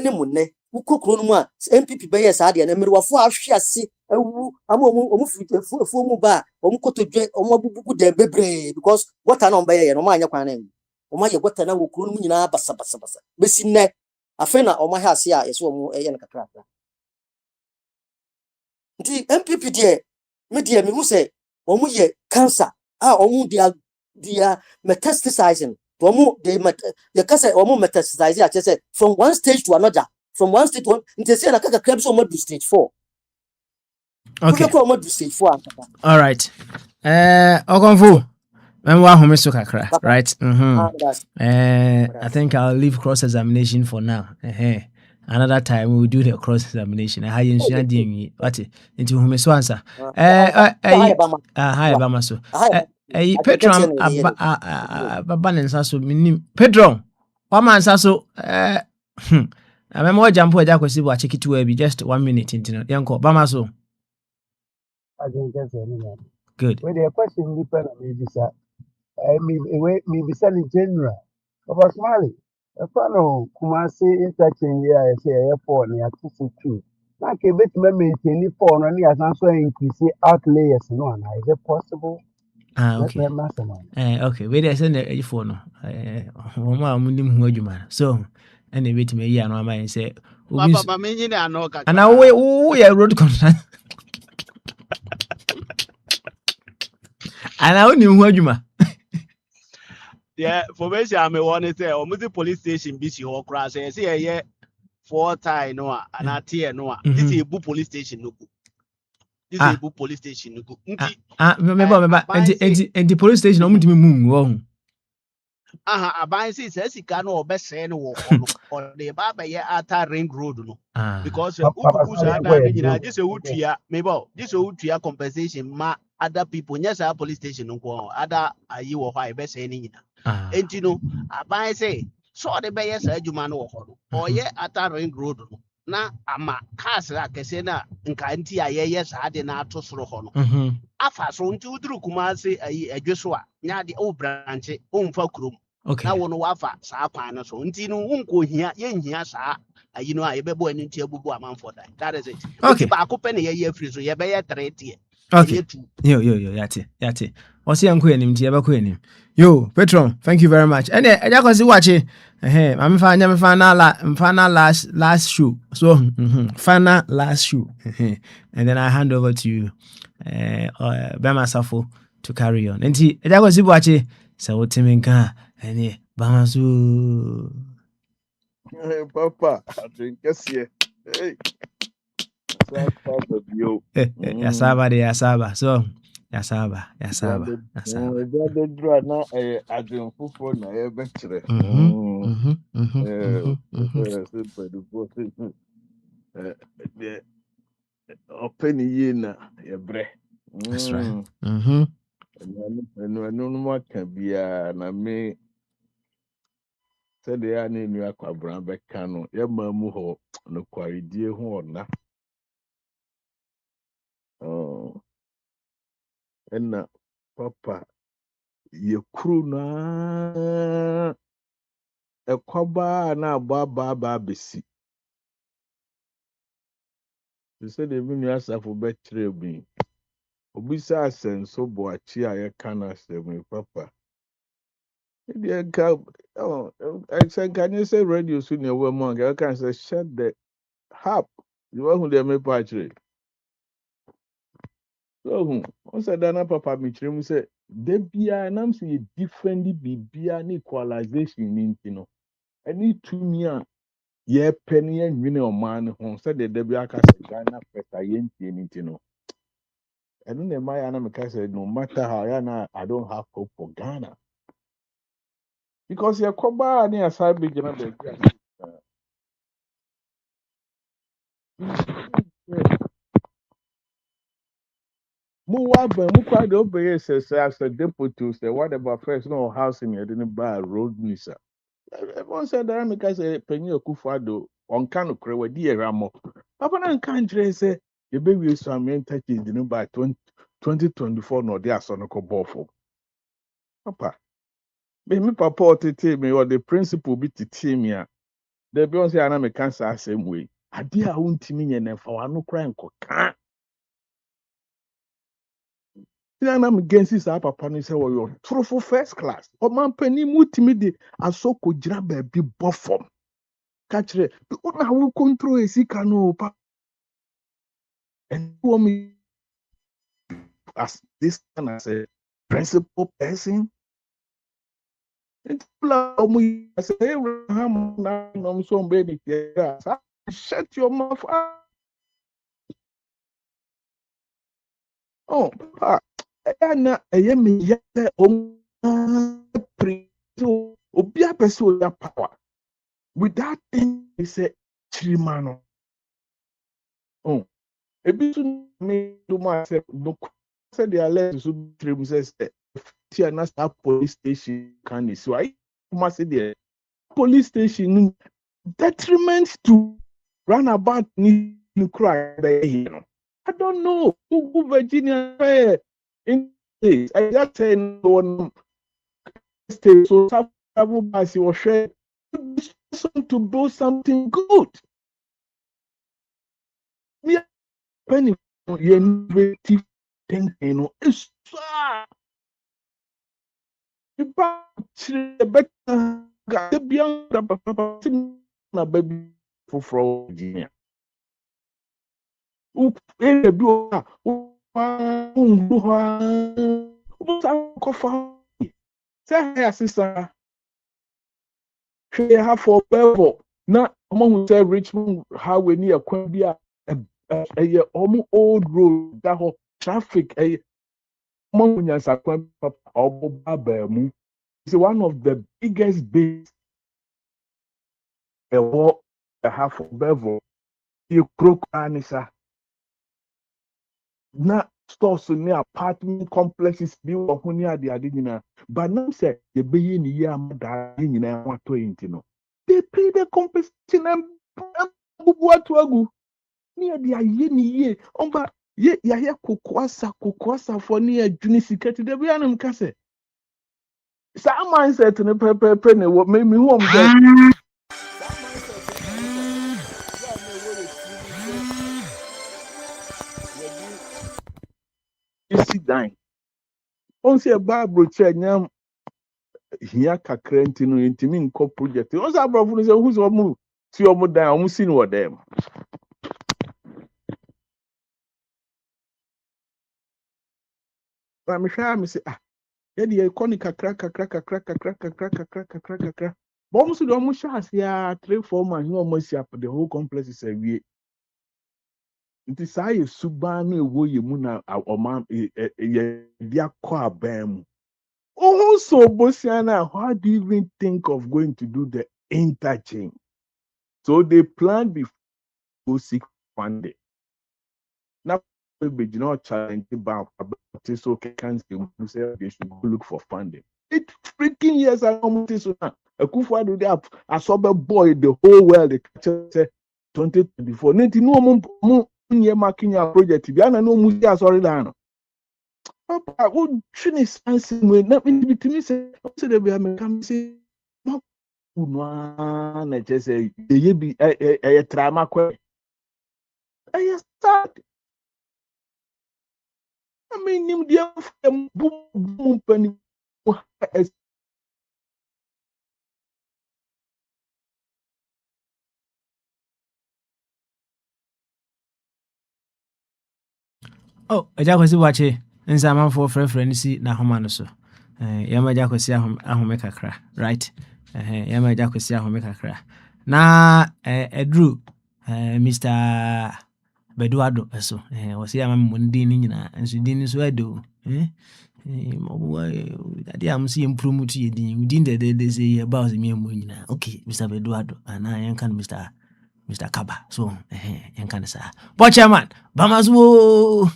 munne ukokro no mu a MPP be yes ade na mmerewafo ahwe ase awu ama omu fufu mu ba omu kotodwe omu abubugu de bebre because water na omba ye no ma anya kwan na omu aye water na wokro no mu nyina basa besi nne afa na omu ha ase a yeso omu eye na kakra nti MPP de me hu se omu ye cancer omu dia metastasizing they kasa omo metastasize at say from one stage to another from one stage to one into say na kaka crab so omo do stage 4 okay omo do stage 4 all right Akwantufuo when we home so kakra right I think I'll leave cross examination for now another time we will do the cross examination how you should do what into home so answer hi bama so Petron baba nsa so minim Petron wama nsa so amemo jump eja kwesi bo acheki to bi just 1 minute intino yanko bama so I think that's it. good Well, the question depends on maybe sir. Maybe sir in general. About Smiley. A fellow Kumasi interchange here, I say airport near 242. Now, can bet me maintain the phone and he has also increased outlayers. No, is it possible? okay okay we dey send the phone no omo amunim hu adwuma so and e bit me yi anu ama say papa me nyine anoka ana we ya road contract ana uni hu adwuma yeah formation am won say omuzi police station bi si ho kra say ye 4 tie no ana tie no this is Ebu police station no this is Ebu police station no meba enti police station omu timi mu wo aban say sika no obese no wo ho no or the baba ye ata ring road no because ubuku sa da nyina just wutua meba just wutua compensation ma other people yes our police station no other ayi wo ho ebese ni nyina enti no aban say so the be yes adwuma no wo ho no or ye ata ring road no na ama cars la kese na nka nti ayeye sa de na ato soro ho no afa so nti uduru Kumasi ayi adweso a nya de o branch o mfa kurom na wo no wafa saa kwan no so nti no unko hia ye nhia saa ayi no a ye bebo ani nti abubu amanfo dan that is it okay ba akopɛ ne ye free so ye be ye 3 tie okay yo yati osi yanko enim tie ba ko enim yo Petron thank you very much and eja kwasi wache I'm final last show so final last show and then I hand over to you Bema Safo to carry on enti eja kwasi wache sa wotimi nka ene bama so papa I drink here hey Yasaba. So, Yasaba. the drug now, Akwantufuo na ye betre. Open ye na ye bre. That's right. No more can be na me. Said ya ni nua kwabran beka no ye mamu ho no kwaridie ho na. Enna papa ye kru na ekwaba na ababa besi. You said the nua asafo betre bi. Obisa asenso boachi a ye kana semi papa. The can you say radio soon your woman? I can say shut the hap. You want who they make patch. So once I done papa me trim say debia and I'm saying differently be an equalization in no. I need to me ye penny and winning or man who said the debia cast Ghana pesta yen no. I don't know my anamika said no matter how I don't have hope for Ghana. Because your koba near side big Mukwade obey says as a deputy say whatever first no housing you didn't buy road nisa. Everyone said that because a penny Akufo-Addo on Kano Krewe di Ramo. Papa na country say the baby is some touches didn't buy 2024 no dia son ko bofo. Papa. Me papa otete me or the principal be to me a. The be on say ana me cancer same way. Ade a wontimi nye na fa wano kra nkoka. I'm against this papa no say you're truthful first class. O man pani mutimi de asoko gira baby bofom. Catch it. Na wo control esika no pa. And woman as this kind as a principal person. It's like I say Abraham na no so baby. Shut your mouth. Oh, na me yete pre so obi apeso ya power. With that thing, he said, Chirimano. Oh, a bit me to myself, no, said the alert to trim says, Tiana police station can so I must say the police station detriment to run about need to cry. I don't know who Virginia in this. I just say no state so travel by your share to do something good. Me penny innovative thinking is you better get beyond the na baby for Virginia. Who do say sister she have for bevel na among say Richmond highway near Kwambia a old road that whole traffic among Yansakwan Papa is one of the biggest bays a war a half of bevel you crook anisa na stores near apartment complexes be near the adina but now say the bay in the year want to know they pay the compensation and what to agu near the ye omba ye ya kokwasa for near junisiketi de bianum kase sa mindset ne pepe ne what made me home there sit down on say Bible check nyam hia kakra ntino ntimi nko project on say brofo no say who's omu ti omu dan omu si no dem na me hwa me say ye de iconic kakra but omu so de omu sha ya 3-4 man no omu si up the whole complex is a wie nti sa ye suban no ewo ye mu na oman ye dia kwa abam also Bosiana, how do you even think of going to do the interchange? So they planned before seek funding. Now we not challenge about so can say they should go look for funding. It freaking years ago, Akufo-Addo they have a sober boy the whole world. The 2024. No more marking your project. Biana no musia sorry down. Papa, what finish answering when not me to me say, they be come say, no, I just say, ye be a trauma. I start. I mean, you dear boom penny. Oh, eja kwesi wache nsa manfo frefre si na homa no so. Yama eja kwesi ahome kakra, right? Yama eja kwesi ahome kakra. Na Edru Mr. Beduado eso. Wosi yama mundi ni nyina, nso din so edo. Ade am si improve to yedin. Within the say about me mo nyina. Okay, Mr. Beduado ana yan kan Mr. Kaba. So yan kan sa. But chairman, Bamazo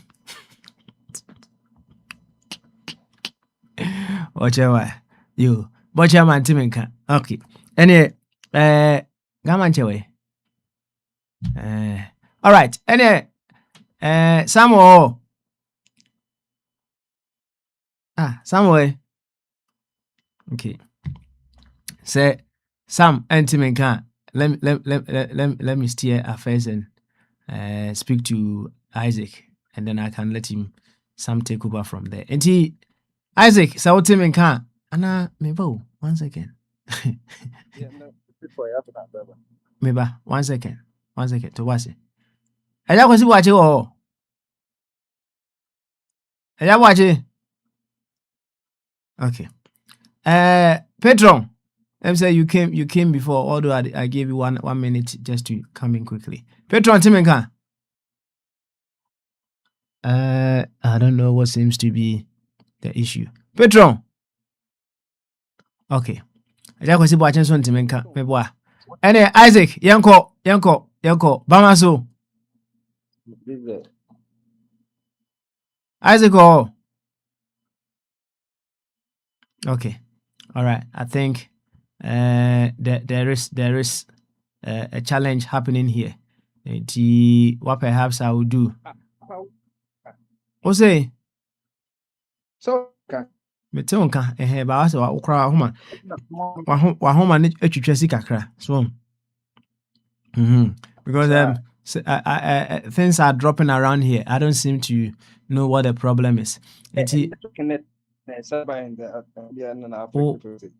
Watch out, you. Watch out, man, Timinka. Okay. Any, gaman chewe. All right. Any, Samuel. Samuel. Okay. Say, Sam, and Timinka. Let me steer affairs and speak to Isaac, and then I can let him Sam take over from there. And Isaac, so what him can Anna maybe once again. Maybe 1 second. 1 second to watch it. I just want to watch it all. I just watch it. Okay. Petron. Let me say you came before, although I gave you one minute just to come in quickly. Petron Timenka. I don't know what seems to be the issue. Petron. Okay. I just want to watch something Timenka. Maybe. And Isaac, Yanko, Bamaso. Isaac, oh. Okay. All right. I think there is a challenge happening here. What perhaps I will do. What's say? So, Metonka, ba wasa wa ukra wa homa ne atwitwa si kakra. So. Because things are dropping around here. I don't seem to know what the problem is.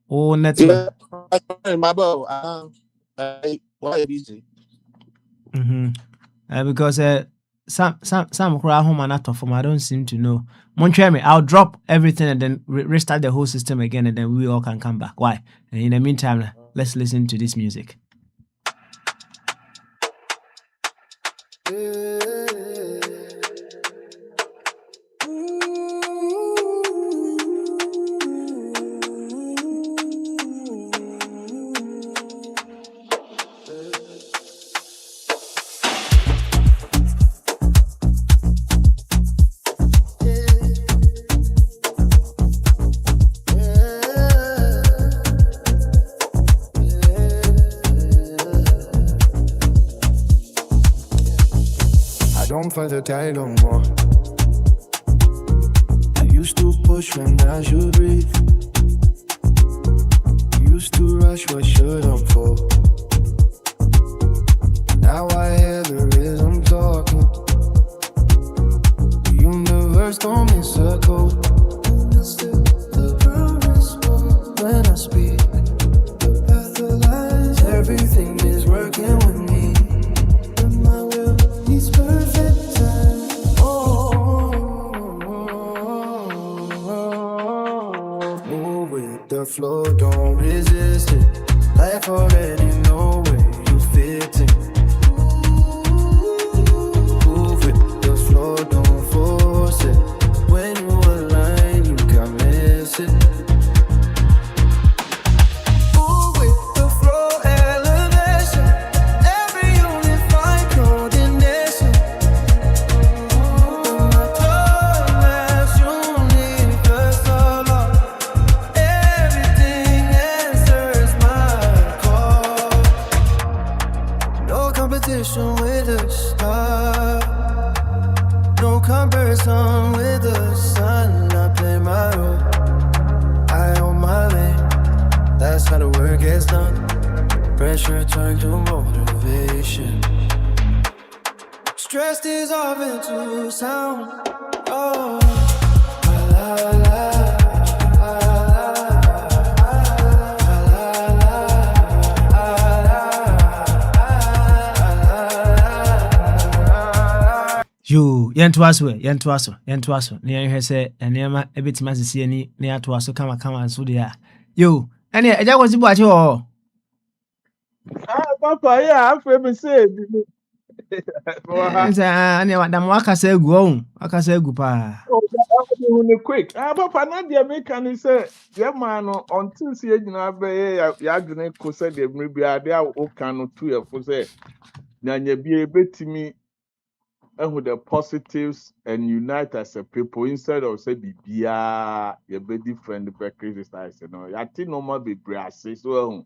Oh, network. Why busy? Because some home and out of I don't seem to know. Montreal, I'll drop everything and then restart the whole system again, and then we all can come back. Why? And in the meantime, let's listen to this music. Don't fight the tide no more. I used to push when I should breathe. Used to rush what shouldn't fall. Now I hear the rhythm talking. The universe don't miss a code. The promise when I speak. The path aligns. Everything is working with me. And my will is perfect. The flow, don't resist it. Life already know where you fit in. Move with the flow, don't force it. When you align, you can't miss it. Move with the flow, elevation. Every unified coordination. My time universal law. With the star, no comparison with the sun. I play my role, I own my lane. That's how the work gets done. Pressure turned to motivation. Stress dissolving to sound. Oh, la la la. You yentuaso. Ne hwe se enema ebetima asisi ani ne atoaso kama so de a. Yo, ene eja kwasi bu ache ho. Papa, yeah, I'm famous. Nsa ane wadam wakasa egu o. Wakasa egu pa. Quick. Papa, na dia make can say, yeah, man, until see you know, ya adwene ko say de maybe ade a o kan no to ya for say. Na nya bi ebetimi and with the positives and unite as a people instead of say bibia you be different be criticize no ya ti normal be brass so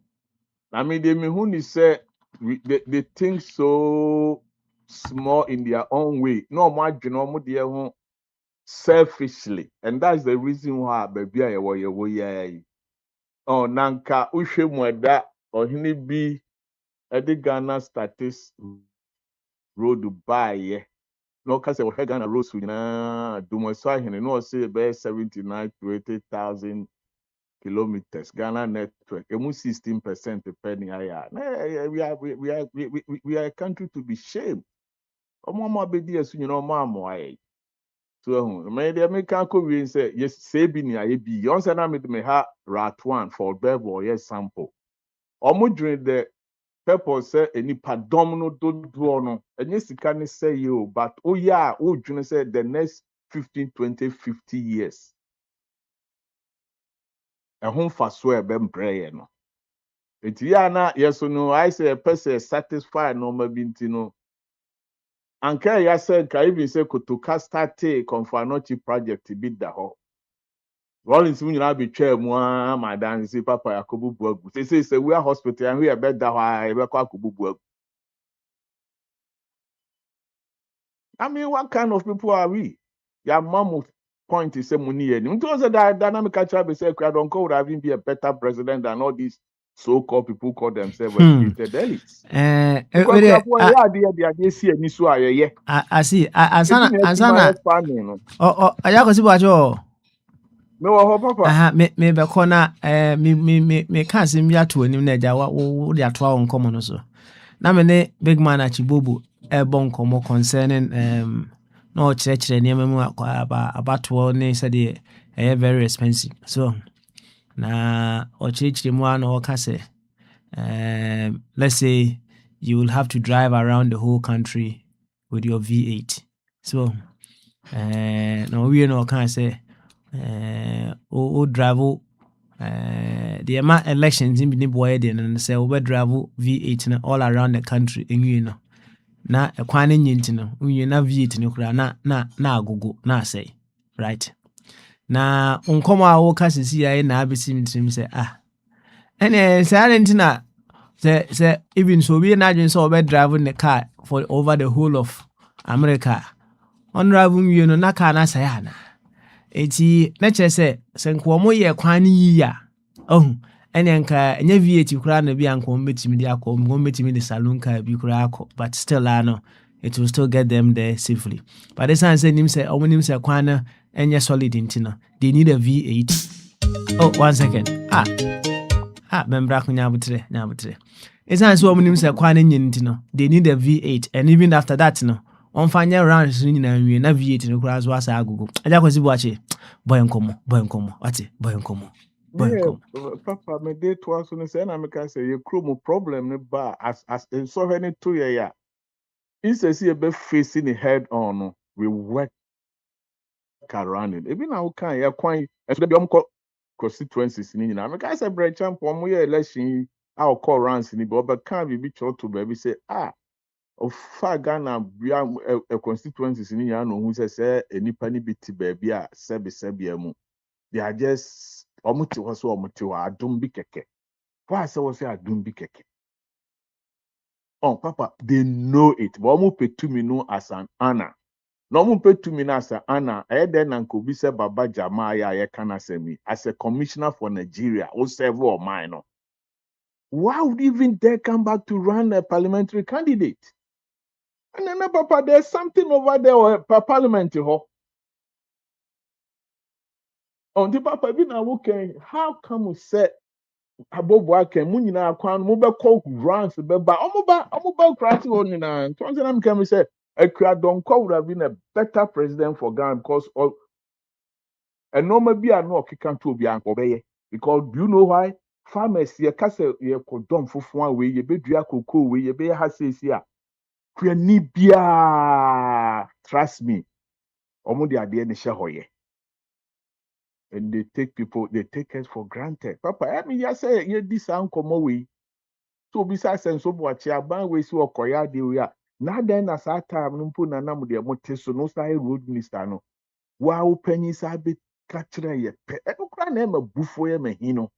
I mean they me who say they think so small in their own way no more no dear ho selfishly and that's the reason why baby yeah oh nanka uhwe mu da ohini bi edi Ghana status road buy no case we Ghana road so na dumo so ahene no say be 79 to 80,000 kilometers Ghana network emu 16% penny aya we are a country to be shamed omo be dey so nyina omo amoa so me dey me kan ko wi say yes say bi ni aye bi yon say na me ha rat one for bebo yes sample omo drink the purpose say enipa dom no dodo no enye sika ne say you but oh yeah oh dwene say the next 15 20 50 years ehun fa so e be mbreye no enti ya na yes no I say a person satisfied no ma binti no anka ya say ka even say kotoka start Konfanochi project bi da ho Rollins mu nyina betwa mu a madan say papa yakobu buagu say we are hospital and we are bed da ho a e be kwa akobu buagu. I mean, what kind of people are we? Your mom point is say money. It was a dynamic culture. Say, I don't would have been be a better president than all these so-called people call themselves educated elites. Because I see. Ansana. Ayako si bajo. No, papa. Me be kona. Me can't see me atu ni mneja wa di atwa onkomo no so. Na me ne big man achibobu bon komo concerning no church ni mu abato ne said very expensive. So na o church mu an o ka say let's say you will have to drive around the whole country with your V8. So no we no can say o drive the amount elections in the boy and say we drive V8 all around the country in you know na ekwan nyinti no we na V8 no kura na agogo na say right na unkomo a wo ka sisi ya na abisi mtrim say ene sarentina say even so we na dwen so we driving the car for over the whole of America on driving you know na car na say ana eti na che se nko mo ye kwan yi ya ene nka enye V8 kura na bi anko metimi di akọ mo metimi di saloon car bi kura akọ but still no it will still get them there safely but this one say nim say omonim say kwan na enye solid intino they need a V8 oh 1 second membra ko nyabutre it's not so omonim say kwan na nyintino they need a V8 and even after that no on fanya round so nyina nwie na V8 no kura so asa agogo aja kwasi buache boy nkomo ati boy nkomo papa me dey to aso no say na me can say you chrome problem ne ba as so any to ya instead see be facing it head on we work around it even now can ya kwan e so be constituencies ni nyina me can say break champ mo ye election our call rounds ni but can be cho to baby say of Ghana a constituencies ni nyina no hu say enipa ni biti baby a sebi mu they are just omuti was omuti wa adum bi keke. Why say was adum bi keke? Oh, papa, they know it. But omu pe to me no as an honor. No omu pe to me no as an honor. I then uncle bi say Baba Jamaya ye kana say me as a commissioner for Nigeria or several minor. Why would even dare come back to run a parliamentary candidate? And then papa, there's something over there or parliament ho. On the papa, bi na okay. How come we say abobo aka mu nyina kwan mu be call grants be ba omo grants ho nyina nton say na me can say Akua Donkor would have been a better president for Ghana because of a normal bi a no okika to obi anko be because do you know why farmers ye kase ye kodom fofo we ye bedua koko we ye be ha sesi a kua ni bia trust me omo de ade ne hye hoye and they take us for granted papa I mean you say you this anko we so besides sense so much aban we see okoya de we na then as that time no mpo na nam de mote so no say road minister no wa opanyi sa be kachira ye pe e no kra na ma bufo ye mahino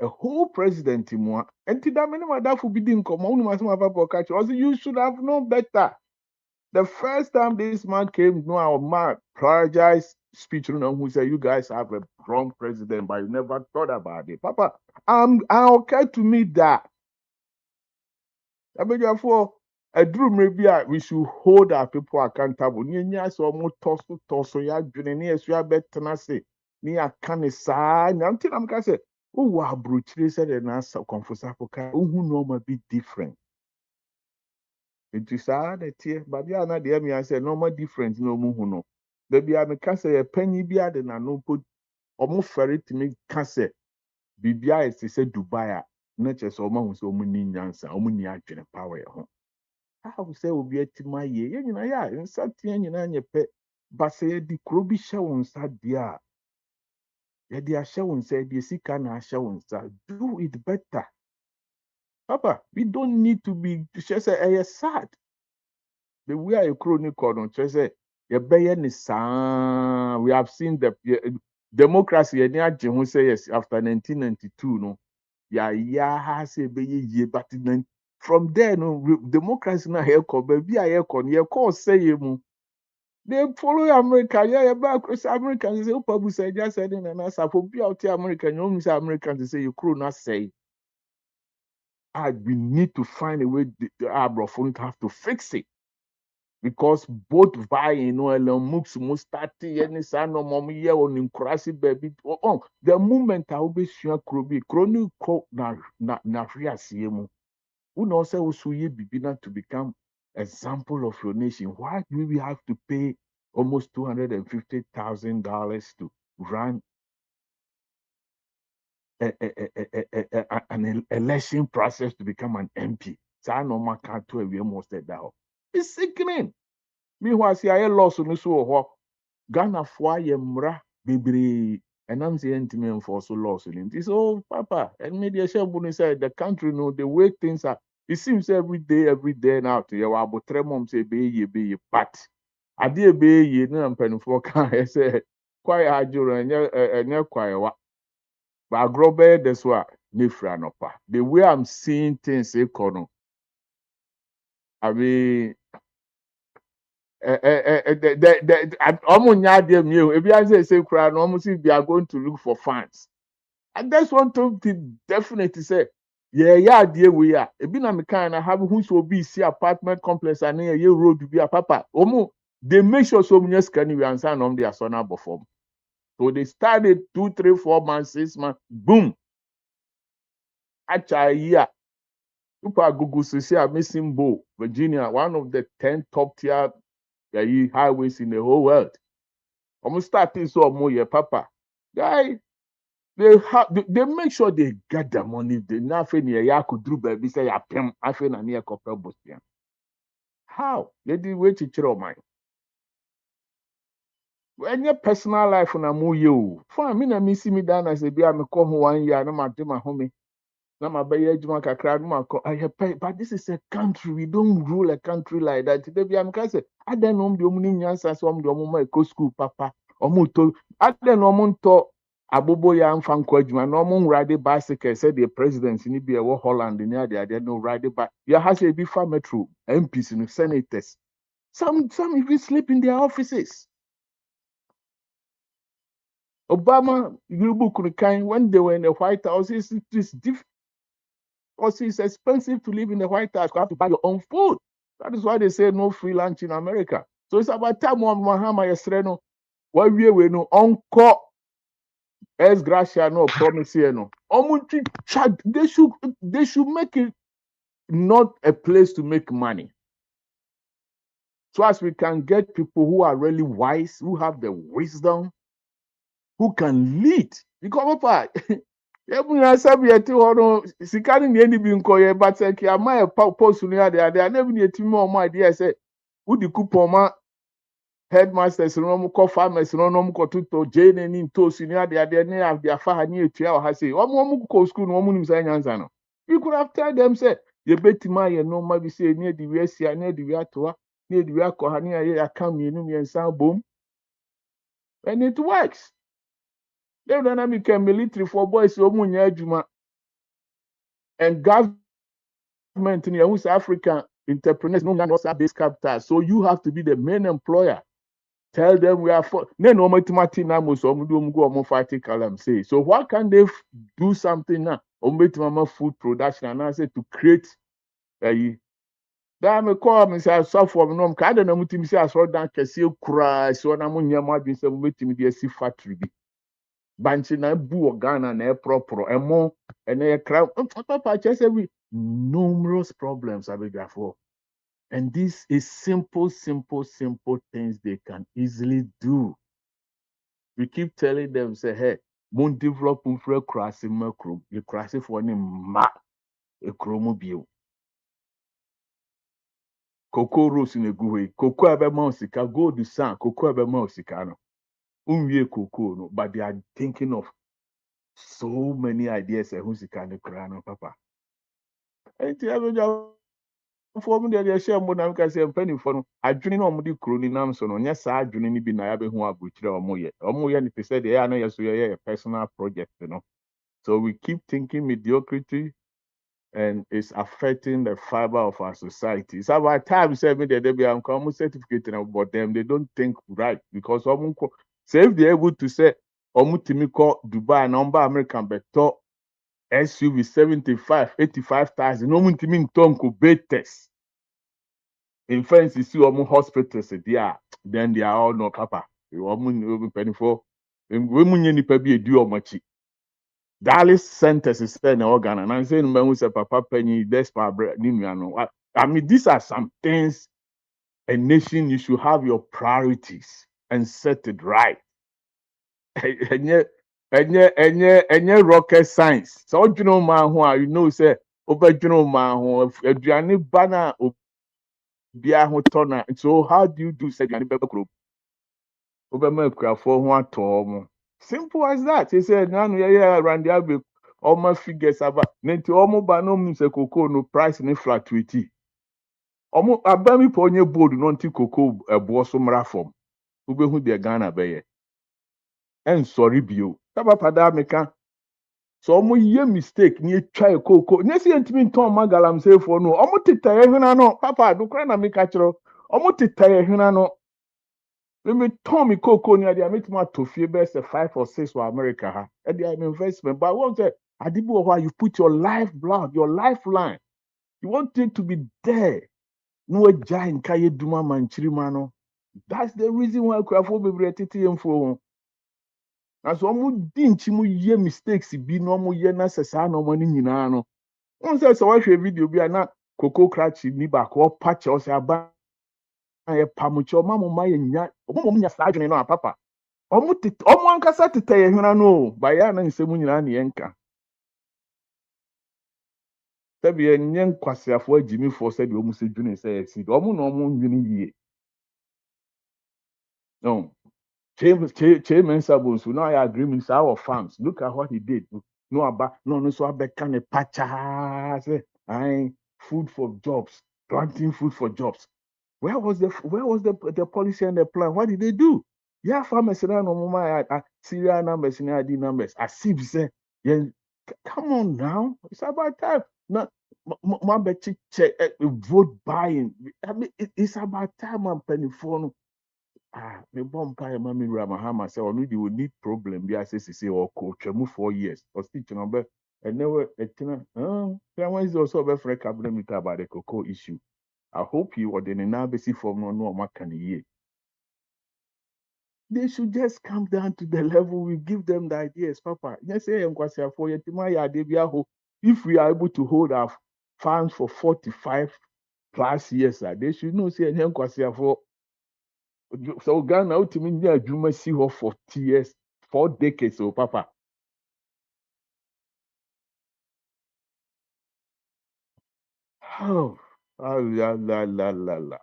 a whole president mu enti da me ne madafo bi di nkomo unu masema papa catch also you should have known better. The first time this man came, no, our man apologized speech, who said, you guys have a wrong president, but you never thought about it. Papa, I okay to me that. I mean, therefore, a drew maybe we should hold our people accountable. Nya so mo toso ya dwene ne esu abet na se. Ni aka ne saa, na nti na mka say, "Oh, wa brochire said na sa konfusa poka, who no ma be different." It is sad that here, but yeah, na dear me, I said, no more difference, no more no. Baby, I can say a penny beer than I no put almost ferry to me can say, Bibia is to say Dubai, not just almost so many yansa, only action power at home. I would say, will be at my year, you know, yeah, and something in your pet, but say the crowby show on Sadia. Yet they are showing, said, the sick and show do it better. Papa, we don't need to be just a sad. The way I chronicle on say we have seen the democracy who say yes after 1992 no has a be but from there no democracy na here come baby I here call say mu they follow America back Americans say opa say just said in and for be out American you say Americans say you crew not say we need to find a way the Abrafon have to fix it. Because both buying no mux mustati any son of mommy year on incrasi baby. Oh, the moment I will be sure krobi chronic na ria siemu. Who knows say usuye bibina to become example of your nation. Why do we have to pay almost $250,000 to run an election process to become an MP? So no man can't do we almost said that. It's sickening. Meanwhile, see, I lost on this war. Ghana for yemra bibri, and I'm saying to me for so lost in it. Oh, Papa, and media Shabuni said the country know the way things are. It seems every day now to you about 3 months say be but I dear be ye no penny for I say quite hard and you're quite what. But grow bear this what nifranopa. The way I'm seeing things, I mean. Almost if you say crowd, almost if they are going to look for fans. And that's one thing to definitely say. Yeah, dear, we are. If you kind of have who's will be see apartment complex and a year road to be a papa. They make sure so many scanning and sign on their son before. So they started 2, 3, 4 months, 6 months, boom. Actually, a year. People Google see a missing bow, Virginia, one of the 10 top tier highways in the whole world. I'm starting so more, Papa. Guy, they make sure they get the money. They nothing here. Ya could do baby say ya pem. I feel na near copper bostian. How? They did wait to chill mine. When your personal life on a more you. For a minute, me see me down as a beer. Me come 1 year. No matter my homie. No my baby. I cried. I have paid. But this is a country. We don't rule a country like that. Today, be am say. I don't know the only answer. So I'm the only go school, Papa. Omuto. I don't know omunto. Abobo ya mfa nkwa adwuma na ọmụ ride bicycle said the president ni bi ewo Holland ni ade no ride by ya has a be for metro MPs and senators some even sleep in their offices. Obama Yubu Kurikan when they were in the White House it's difficult because it's expensive to live in the White House. You have to buy your own food. That is why they say no free lunch in America. So it's about time on Mahama Yesreno why we no uncle as Gracia no promise here no. They should make it not a place to make money. So as we can get people who are really wise, who have the wisdom, who can lead. Because Papa, everyone said we are too hard. Sikani ni any bin koye, but say ki ama post ni ade I never need to more my idea say who the coupon headmasters no mo call farmers no mo ko to jane ni to sini ade ni have their fa ni etua o ha say o mo ko school no mo nim say nyanza no. You could have told them say ye betima ye no ma bi say near the we sia near the we atoa near the we akọ ne ye aka mienu miensa bom and it works. They don't become military for boys omunya adwuma and government in West African entrepreneurs no not base capital, so you have to be the main employer. Tell them we are for then omotimati na mo so omudu omgo omo fight kalam say. So why can't they do something now? Omotimama food production and I say to create that me call me say so for me no ka de na mutimi say so dan kese kura so na mo nyama adwin say mutimi de si factory bi. Banchi na bu Ghana na propro emo ene ye crowd papa just every numerous problems abegafo. And this is simple things they can easily do. We keep telling them, say, hey, mon develop for crossing macro, you cross it for any ma a chromobile. Cocoa rose in a gui, cocoa abe mousika, go to sun, cocoa abe mousicano. Unye cocoa, no, but they are thinking of so many ideas and who's the kind of crano, papa. And for me, they share more than can say penny for no. I dream on the crony nam so no. Yes, I dream ni be na yabe who are butcher or moye. Or moye ni say they are no yes we are a personal project, you know. So we keep thinking mediocrity and it's affecting the fiber of our society. It's about time say me they be come certificate about them. They don't think right because say if they're able to say omutimi call Dubai number American beto SUV 75,000, 85,000. Omutimi ntonko betes. In France, you see almost hospitals there, then they are all no kappa. You almost penny for women any pebi do or much. Dallas centers is spend organ and I'm saying when we say papa penny desperate nimiano. I mean, these are some things a nation you should have your priorities and set it right. And yet rocket science. So you know man who you know say over you know man who aduane bana so how do you do say group? Simple as that. He said, "Nanu yeah around the all my figures about nenti omo ba no mu se cocoa no price ni fluctuate. Omo abami ponye board no nti cocoa ebo so mra form. Ube hu de Ghana be ye. En sorry bio. Taba pada meka. So omo ye mistake ni try cocoa. Nesi entimi nton magalam say for no. Omo titaye huna no. Papa do kra na meka chiro. Omo titaye huna no. Let me turn me cocoa near the make my to fee best 5 or 6 for America. And the investment. But what say Adibu why you put your lifeblood, your lifeline. You want it to be there. No giant kaye duma manchirimano. That's the reason why Krafo be retiti info. As one dinchi mu ye mistakes be no mu ye na sesa no money nyina no. One say so watch a video be na cocoa cratch ni back or patch or say aba ye pamucho mama ma ye nya. Omo nya sadwene no papa. Ọmụ ankasa tete ya hụra no ba ya na nsem nyina na yenka tabi enye nkwasiafo agimifo se de omu se dwene se esi omu na omu nwini yie no chairman sabonsu now I agree with our farms look at what he did no aba no so abeka ne pacha say food for jobs planting food for jobs where was the policy and the plan what did they do yeah farmers na no mama serial numbers and ID numbers as if say yeah come on now it's about time now vote buying I mean it's about time I'm penny for me bomb pie mami Ramahama say onu you will need problem bi say or coach mu 4 years or stitch number and never when is also be for cabinet about the cocoa issue I hope you or the now basic form no can year. They should just come down to the level we give them the ideas, Papa. Yes, if we are able to hold our farms for 45 plus years, they should know say for so Ghana ultimately Juma see her 40 years, 4 decades, so Papa. Oh, la.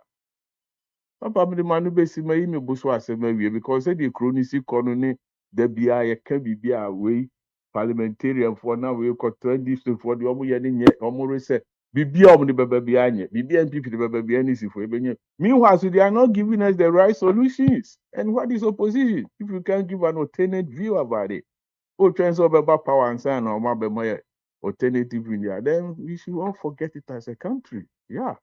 Papa me the manu besi me me buso asema wie because say the chronisi kono ne da bia ye ka bibia we parliamentarian for now we ko 20 for the omo ye ne nye omo reset Bibia the baby anye, Bibia NPP the baby NC for ebenye. Meanwhile, so they are not giving us the right solutions. And what is opposition? If you can't give an alternate view about it, oh, transfer about power and sign or my alternative India, then we should all forget it as a country. Yeah.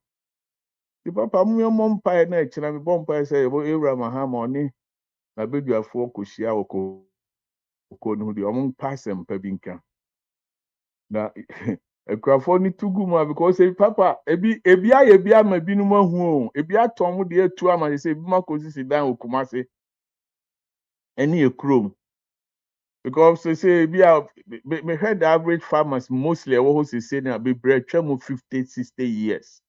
The papa mum pie next, and I'm bomb pie say, oh, Abraham money. Na bedwafoɔ kɔhyia wɔ kokoo no ho deɛ ɔmo mpa asɛmpa bi nka na akurafoɔ no to gu mu a because papa ebi ayɛ bi ama binom ahu o ebi atɔn mo deɛ atu ama sɛ ebi ma kɔsisi dan wɔ Kumase ɛne ekurom because say ebi a me hwɛ the average farmers mostly ɛwɔ hɔ sese na bebree atwa mu 50-60 years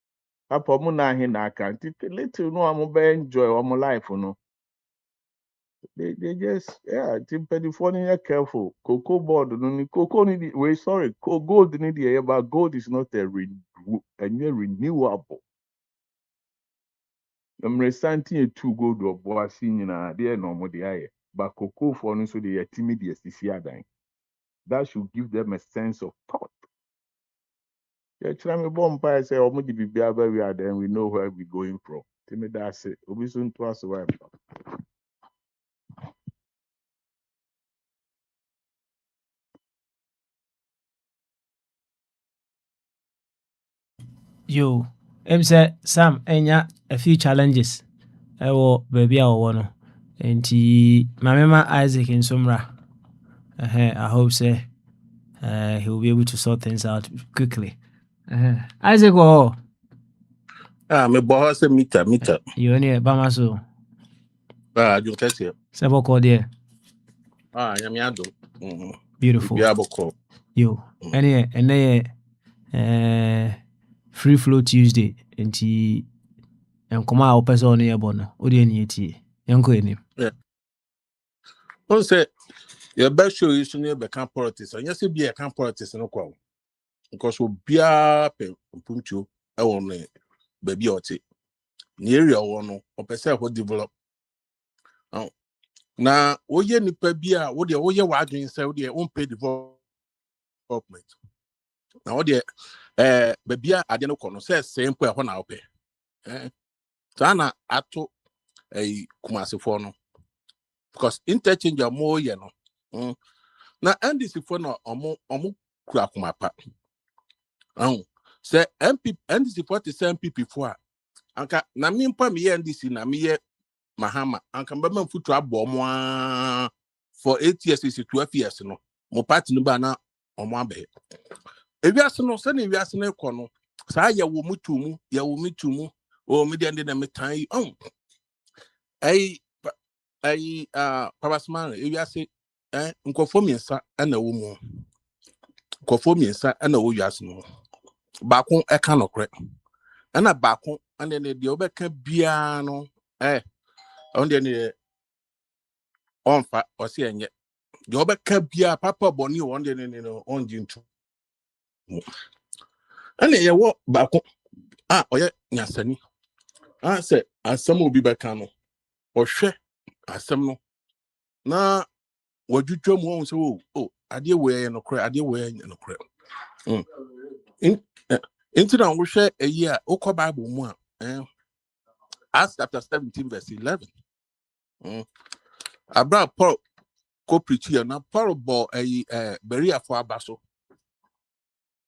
papa ɔmo na ahe na aka nti little no a mo bɛ enjoy ɔmo life no. They just Timpany are careful. Cocoa board no cocoa need we sorry, gold need the but gold is not a renewable. I'm resanting a 2 gold or boasing in there no more the eye. But cocoa for no so they are timid yes this year dying. That should give them a sense of thought. Yeah, try me bomb pie say or maybe be where we are then we know where we're going from. Timid that's it. We'll be soon to us where. Yo, say Sam, enya a few challenges. Baby a no. Enti Mama Isaac in Sumra. I hope say he will be able to sort things out quickly. Isaac me boss meter. You only Bamaso. You can see. Sebo call there. Yamiado. Beautiful. Yaboko. Yo. Any free flow Tuesday. Enti nkoma a opese on yebo no. Odi eni etie. Yanko eni. Yeah. One say your best show is near become politics. And yes, be a camp politics no kwa. Because we be a punchu e won baby oti. Ni area wono opese ho develop. Na woye nipa bi a wo de woye wadwen say wo de won pay development. Na wo de baby a ade no kono say sempo e ho na wo pay. Sana ato Kumasefo no because interchange more ye no na NDC for no omo kura kumapa say NDC for the same MPP for anka na me mpa me NDC na me ye Mahama anka mbema mfutu abom for 8 years is 12 years no mo party no ba na omo abe ewiase no se na ewiase no ekọ no saa ye wo mutumu o me de na me tan Papa Smart, if you say, Nkofo miensa na wo mu. Nkofo miensa na wo yas no. Baako e ka nokre. Na baako ane ne de obeka bia no, on de ne onfa ose enye. De obeka bia papa boni on de ne no on jintu. Ane ye wo baako oye nyasani. Say asem obi beka no. Ohwe asem no na wadwutwa mu on so ade we no kra into na wo hwe ayi a okọ Bible mu a Acts chapter 17 verse 11 Abra Paul ko preach here na Paul bo ayi Berea for abaso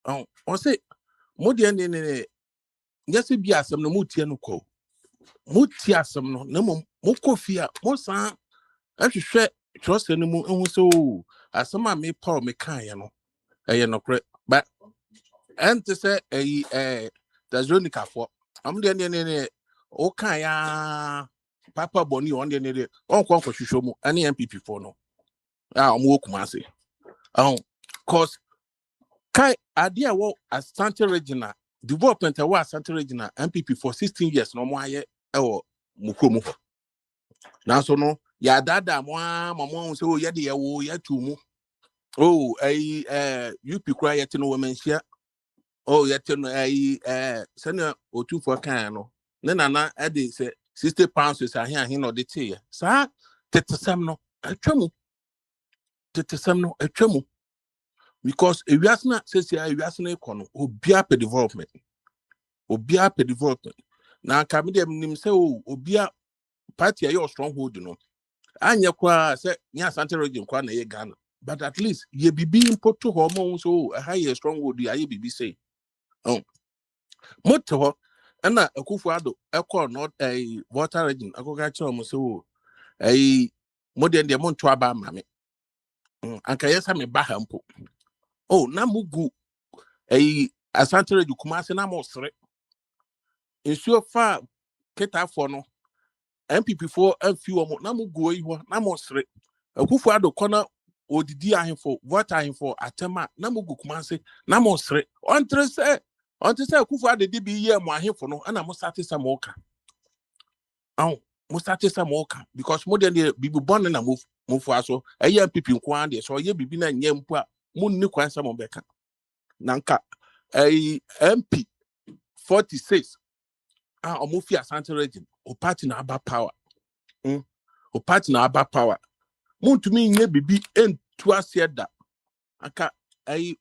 on say mo de ne nyase bi asem no mutie no ko mutie asem no na mo kofia mo san ahwehwe trust no mu ehu so asema me Paul me kan ye no no kre but ente say Thessalonica for am de ne o kan ya papa boni on de ne on kon hwehwe mu ane MPP for no omo Kumase cause kai ade a wo Asante Regional development a wo Asante Regional MPP for 16 years no mo aye wo mukromu na so no ya dada mama so ye de wo ya tumu UP kura yete no womenhia yete no sene otufo kan no ne nana e de say 60 pounds is ahe no de tie sa tetesem no atwamu because if you ask na says here you ask na econo obia pe development na ka me dem nim say obia party your stronghold no anya kwa say nya Asante region kwa na ye Ghana but at least ye bibi impoto ho mo so a high stronghold ya ye bibi say moto ho na Akufo-Addo ekọ not a water region akoga che mo so modern de monto aba ma me anka yesa me ba ha mpo na mugu Asante region Kumasi na mo sere nsuo fa ketafo no MPP for a few more na mugu yi ho na mo sere Akufo-Addo kona odidi ahemfo water ahemfo atema na mugu Kumasi na mo sere ontre se Akufo-Addo di bi ye mo ahemfo no na mo start some oka mo start some oka because mo de bibi born na mo fo aso MPP nko an de so ye bibi na nye mpo a mo nni kwan sa mo beka na nka MP 46 omo fi Asante region o party na aba power muntumi nye bibi entu asieda aka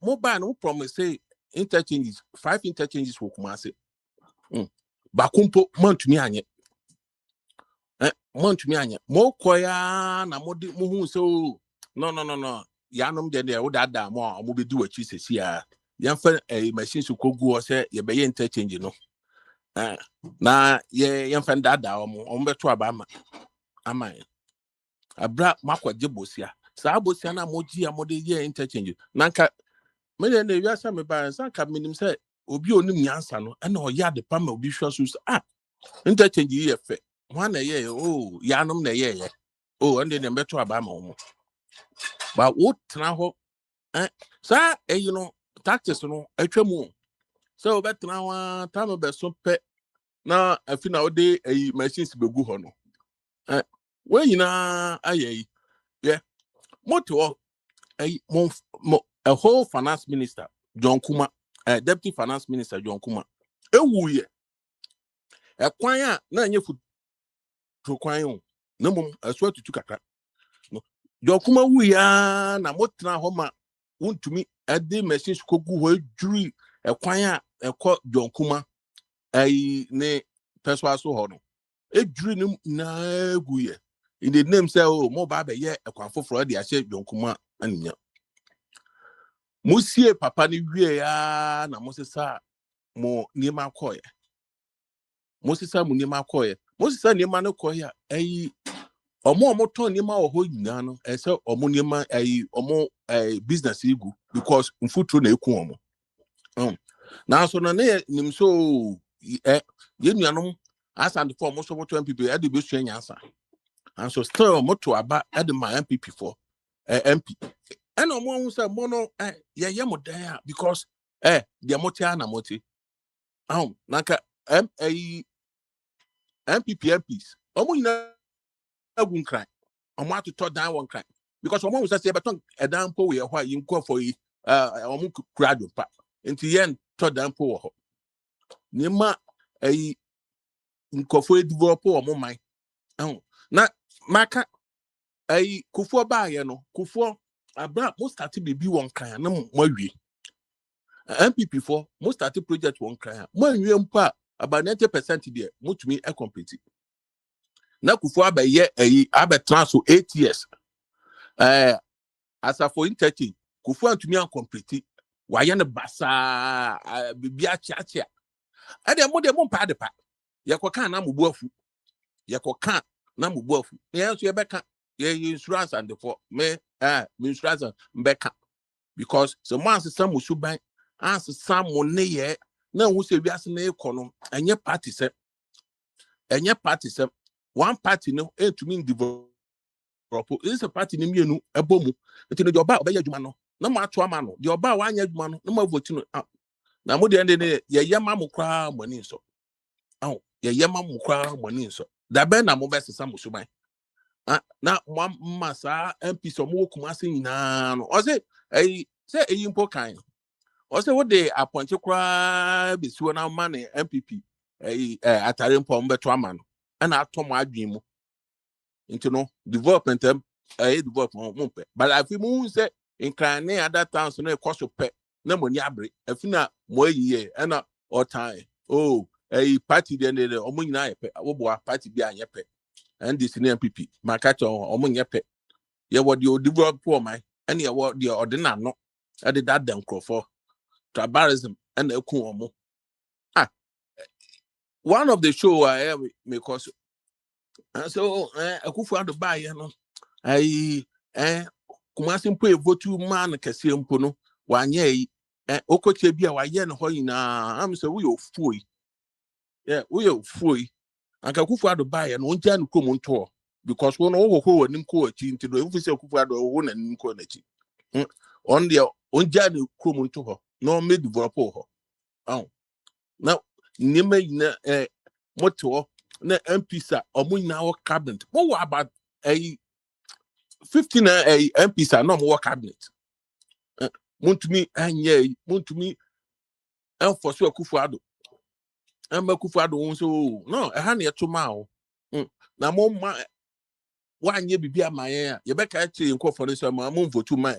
mobile no promise say interchanges 5 interchanges for Kumasi bakumpo muntumi anye mo koya na modi muhu so no yanom de wo dada mo be di wachi sesi a yamfa machine so kogu o say ye be interchange no na ye yamfa dada o be to aba ama abra makwaje bosia sa bosia na moji amode ye interchange nanka me na wiasa me ba sanka minim say obi onim nyansa no na o ya de pama obi hwa so interchange ye fe wana ye yanom na ye ande ne beto aba ma omo ba wo tena ho sa taxes no atwamu so betena wa time be so pe na afina ode machines begu ho no we nyina aye yeah moto a whole finance minister John Kuma deputy finance minister John Kuma ewuye kwan a na anye futu kwan o na mum aso atutu kakra no John Kuma wuya na motena ho ma wontumi ade machines kogu ho adwuri kwan a ekọ John Kuma ne peswa so ho no edwuri na guye in the name say mo ba be ye Akwantufuo de ahye John Kuma anya musie papa ni wie ya na mosesa mo niema koye mosesa niema no koye omo ton niema ho nyina no ese omo niema omo business igu because mfutro na eku omo na so na ne nim so ye nuanom Asante for most of MPP e de be sua nyansa and so still moto aba e de my MPP for MP and no one say mono ye mo dan because the motia na moti naka MPP MPs omo nyina agun kran omo atoto dan won kran because omo say beton edan po we ho yin ko for yi omo krado pa enti yen to dan po ho ni ma nkofo develop omo man na maka Kufuor ba ye no Kufuor abra mo start bibi won kan na mo awie MPP for mo start project won kan mo awie mpa about 90% there mutumi e compete na Kufuor ba ye abetra so 8 years as for interchange Kufuor antumi an compete wa ye ne basa bibi achiachia ade mo mpa de pa ye kokan na mo buafu ye so ye beka insurance and for me insurance mbeka because so once some musuban as some money ye na who say we as na ekono enye party se one party no to mean develop is a party ni mienu ebomu enti no de oba obeya adwuma no na mo ato ama no de oba wa anya adwuma no na mo vote no na mo de ende ne ye yema mo kra mani so ye yema mo kra mani so da be na mo bese some musuban na masa MP so mo Kumasi nyina no o say mpo kan o say what dey appoint kra besuo na ma ne MPP atare mpo mbeto ama no na atom adwen mu into no development development mo pe but I feel mo say incline other towns no cost of pet no money abre efina mo ye and all time oh a party then the omuna party be an yepe and this in MPP my catch on yepe yeah what you develop poor my and yeah what the ordinary no I did that them for tribalism and the kuomo one of the show I have because so Akufo to buy you know I Kumasi mpo votu man kese mpo no wanye yi okoche bia wa ye no ho nyina am say we ofuoi yeah we ofuoi anka Akufo ado buy no onja no kom nto because one wo ho wanim ko achi nti do efu se Akufo ado wo na nim ko na achi on the onja no kom nto ho no me develop ho now nima nyina moto na MPsa omunyina wo cabinet what about 15 MPs no more cabinet. Muntumi anye, muntumi enforce Akufo Addo. Akufo Addo so no, ha na yeto ma o. Na mo ma wanye bibia ma ye beka che nkofo no so ma mo votu ma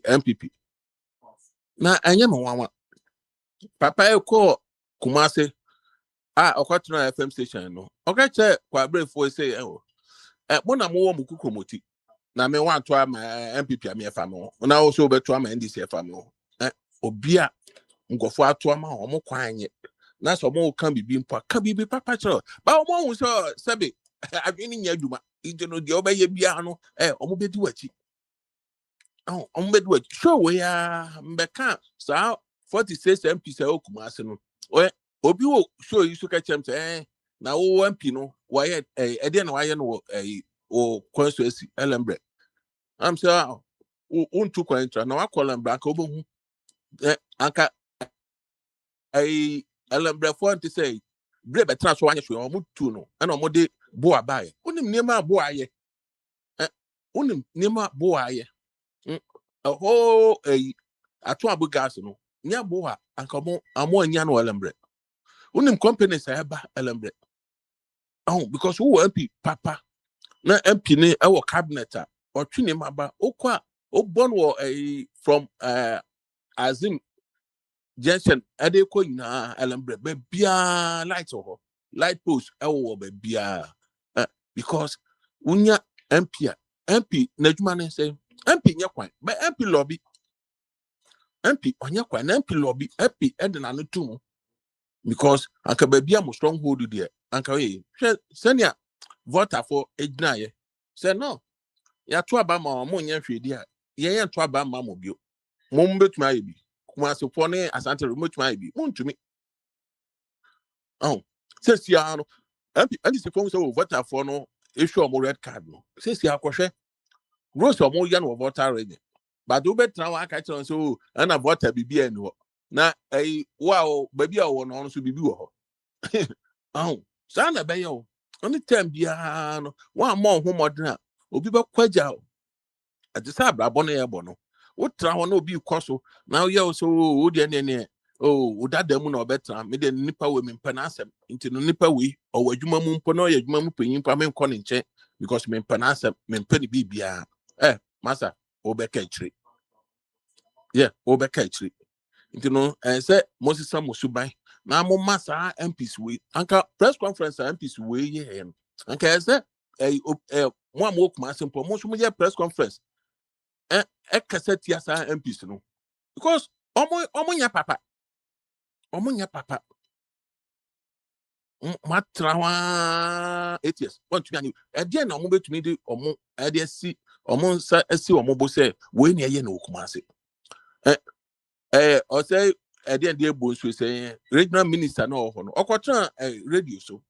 MPP. Na anye mo wanwa. Papa eko Kumase okwatuna FM station no. Okache kwa brefo say mo na mo wo mukukomoti. Na me want to am MPP am yefamo na also beto am NDC yefamo obia ngofo ato am ho kwanye na so mo kan bibi mpo ka bibi papa chero ba mo hu so sebe adwini nya adwuma ije no de obeye bia no omo bedi wachi omo bedi wachi show we ya mbeka sa 46 MP say Kumase no obi wo show yi so ka chem say na wo MP no waye ede na waye no o constituency Elembre I'm saying untu kwantra na wakola mbaka obohu anka Elembre for to say bre betra so wanye hwe omutu no na omode bo abaye unim niema bo aye unim niema bo aye ho atu abu gas no nya bo ha anka mo amo anya no Elembre unim companies aba Elembre because who MP papa na MP ne e wo cabinet or twini maba okwa obon wo from Azim Jensen ade ko nyina Elembre be bia light post e wo be bia because unya MP na dwuma ne say MP nya kwan be MP lobby MP onya kwan na MP lobby MP ede na no tum because anka be bia mo stronghold there anka we senior voter for ejnaye say no ya to aba ma mo nya hwedi a ye ye to aba ma mo bio mo mbetuma ayebi Kumase fo ne Asante mbetuma ayebi muntumi sesia no anti se fo so voter for no issue mo red card no sesia akohwe rose mo ya no voter ready but do betra wa ka chon so na voter bibia ni ho na wow baby a wo no so bibi wo ho sa na be yo oni time bia no wa mo ho modern obi be kwaja ati sa brabo na yebo no wotra ho na obi koso na ye so wo de ne udadamu na obetra me de nipa we me mpa na asem nti no nipa we o wadwuma mu mpo na o yadwuma mu panyin pa me nko ne nche because me mpa na asem me mpa ni bibia masa obeka chiri obeka chiri nti no say Moses Musubai na mo masa MPs we anka press conference MPs we ye no anka say mo am Kumase mpo mo so mo ye press conference cassette yasa MPs no because omo nya papa matrawa ATS want to be and na omo betumi de omo ade si omo nsa asi omo bo say we na ye na Kumase o say ade ebo nso say regional minister na ho no okotra radio so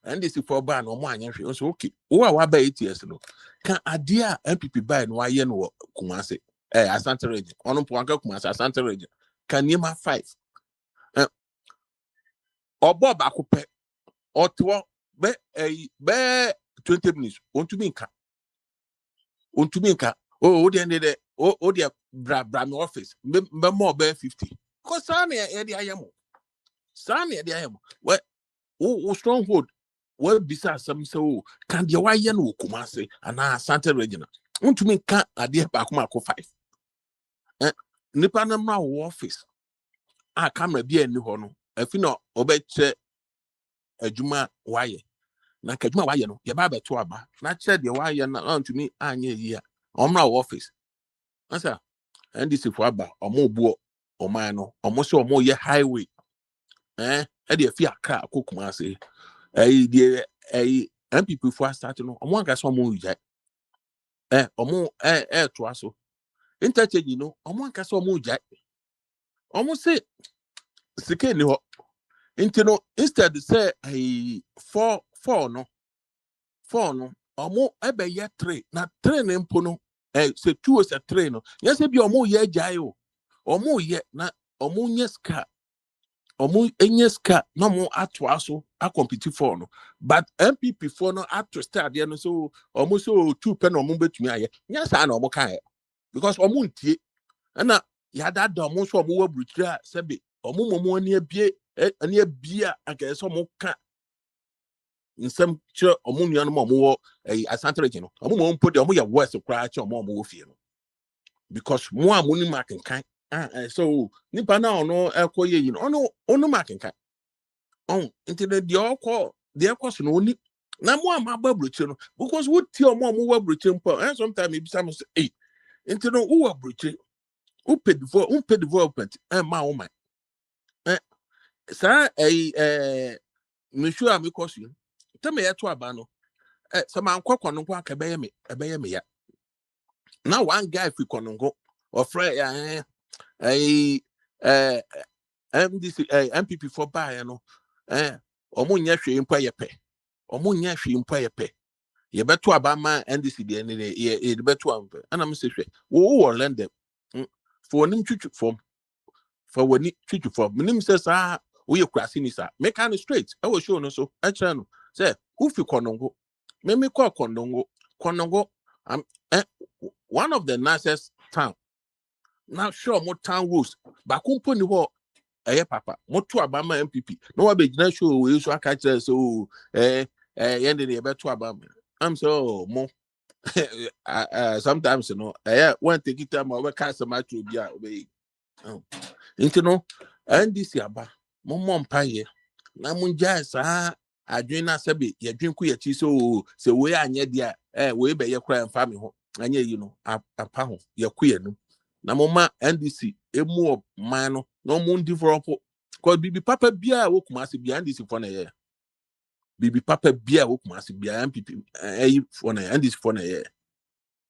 and this for ban omo anya hwe so okay wo a wa ba ATS no kan ade a MPP buy no aye no Kumase Asante region ono po anka Kumase Asante region kan nima 5 obo ba ko pe otwo be 20 minutes on to be nka o de o de bra me office be more be 50 cause sana e de ayemo we stronghold we bisa some so can the why no Kumase and Asante region untumi ka ade ba ko mako 5 nipa na ma wo office a camera bi ani ho no afi na obeche adwuma waye na kadwuma waye no ye ba beto aba na kire de waye na untumi anya yi a omra wo office asa ndc fo aba omo buo oman no omo se omo ye highway e de afi aka akokuma ase de MPP fo start no omo anka so omo ujai omo to aso interchange no omo anka so omo ujai omo se sike ni ho nti no instead say 4 no omo ebe ye 3 na 3 ne mpo no se 2 se 3 no yes bi omo ye ejai o omo ye na omo nyeska no mo ato aso a compete for no but MPP for no ato start there no so omo so 2 pe no omo betumi aye nyasa na omo kan because omo ntie na ya dada omo so omo wabrutira sebe omo momo ani abia aka so omo ka nsem kire omo nua no omo wo asantreje no omo mo mpo de omo ya west kra che omo wo fie no because mo amoni makenkan so nipa na ono ekoye yi no ono makenkan into the so no ni na mo amaba broche no because what ti omo wa broche mpo and sometimes maybe some say into no wo broche who paid development ma wo man sa me sure am because you tell me to aba no so man kwakwa no kwa ka be me ya now one guy fi konongo or friend ya MDC MPP for buy no omo nya hwe mpa ye pe ye beto abama NDC de ne ye beto ampe ana me se hwe wo lende for nim twitwu form for woni twitwu form nim se sa wo ye krasi ni sa make an straight I will show no so a kira no say who fi konongo me call konongo one of the nicest town now sure more town rules ba kumpo ni ho papa moto abama MPP no wa be gina show we so aka kire so yende de beto abama I'm so more sometimes you know when take it time over cast my to be obey you know NDC aba mom paye na munja sa adwen na sebe ye dwen ku ye chi so se we anye dia we be ye kra mfa me ho anye yi no apa ho ye ku ye no na moma NDC emu man no mo develop cause bibi papa bia wo kuma se bia NDC for na ye bibi papa bia wo kuma se bia MPP for na NDC for na ye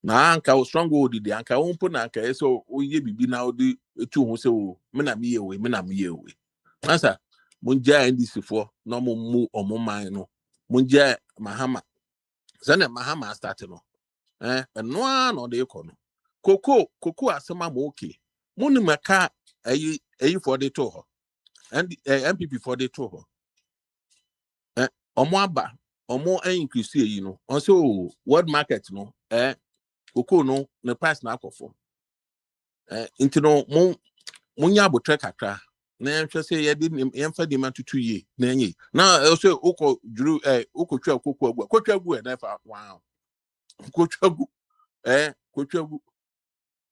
na anka o strong word di anka o mpo na anka so o ye bibi na o di etu ho se o me na me ye we asa munja NDC for no mo mu omo man no munja Mahama zane Mahama start no eno a no de ko no koko asema mo okay munu maka ayi for the to ho and MPP for the to ho omo aba omo increase yi no also world market no koko no the price na akofo into no munya abotre kakra na nhwe se ye de yemfa de matutu ye na enyi na also uko juru ukotwa koko agu kotwa agu na fa wow kotwa agu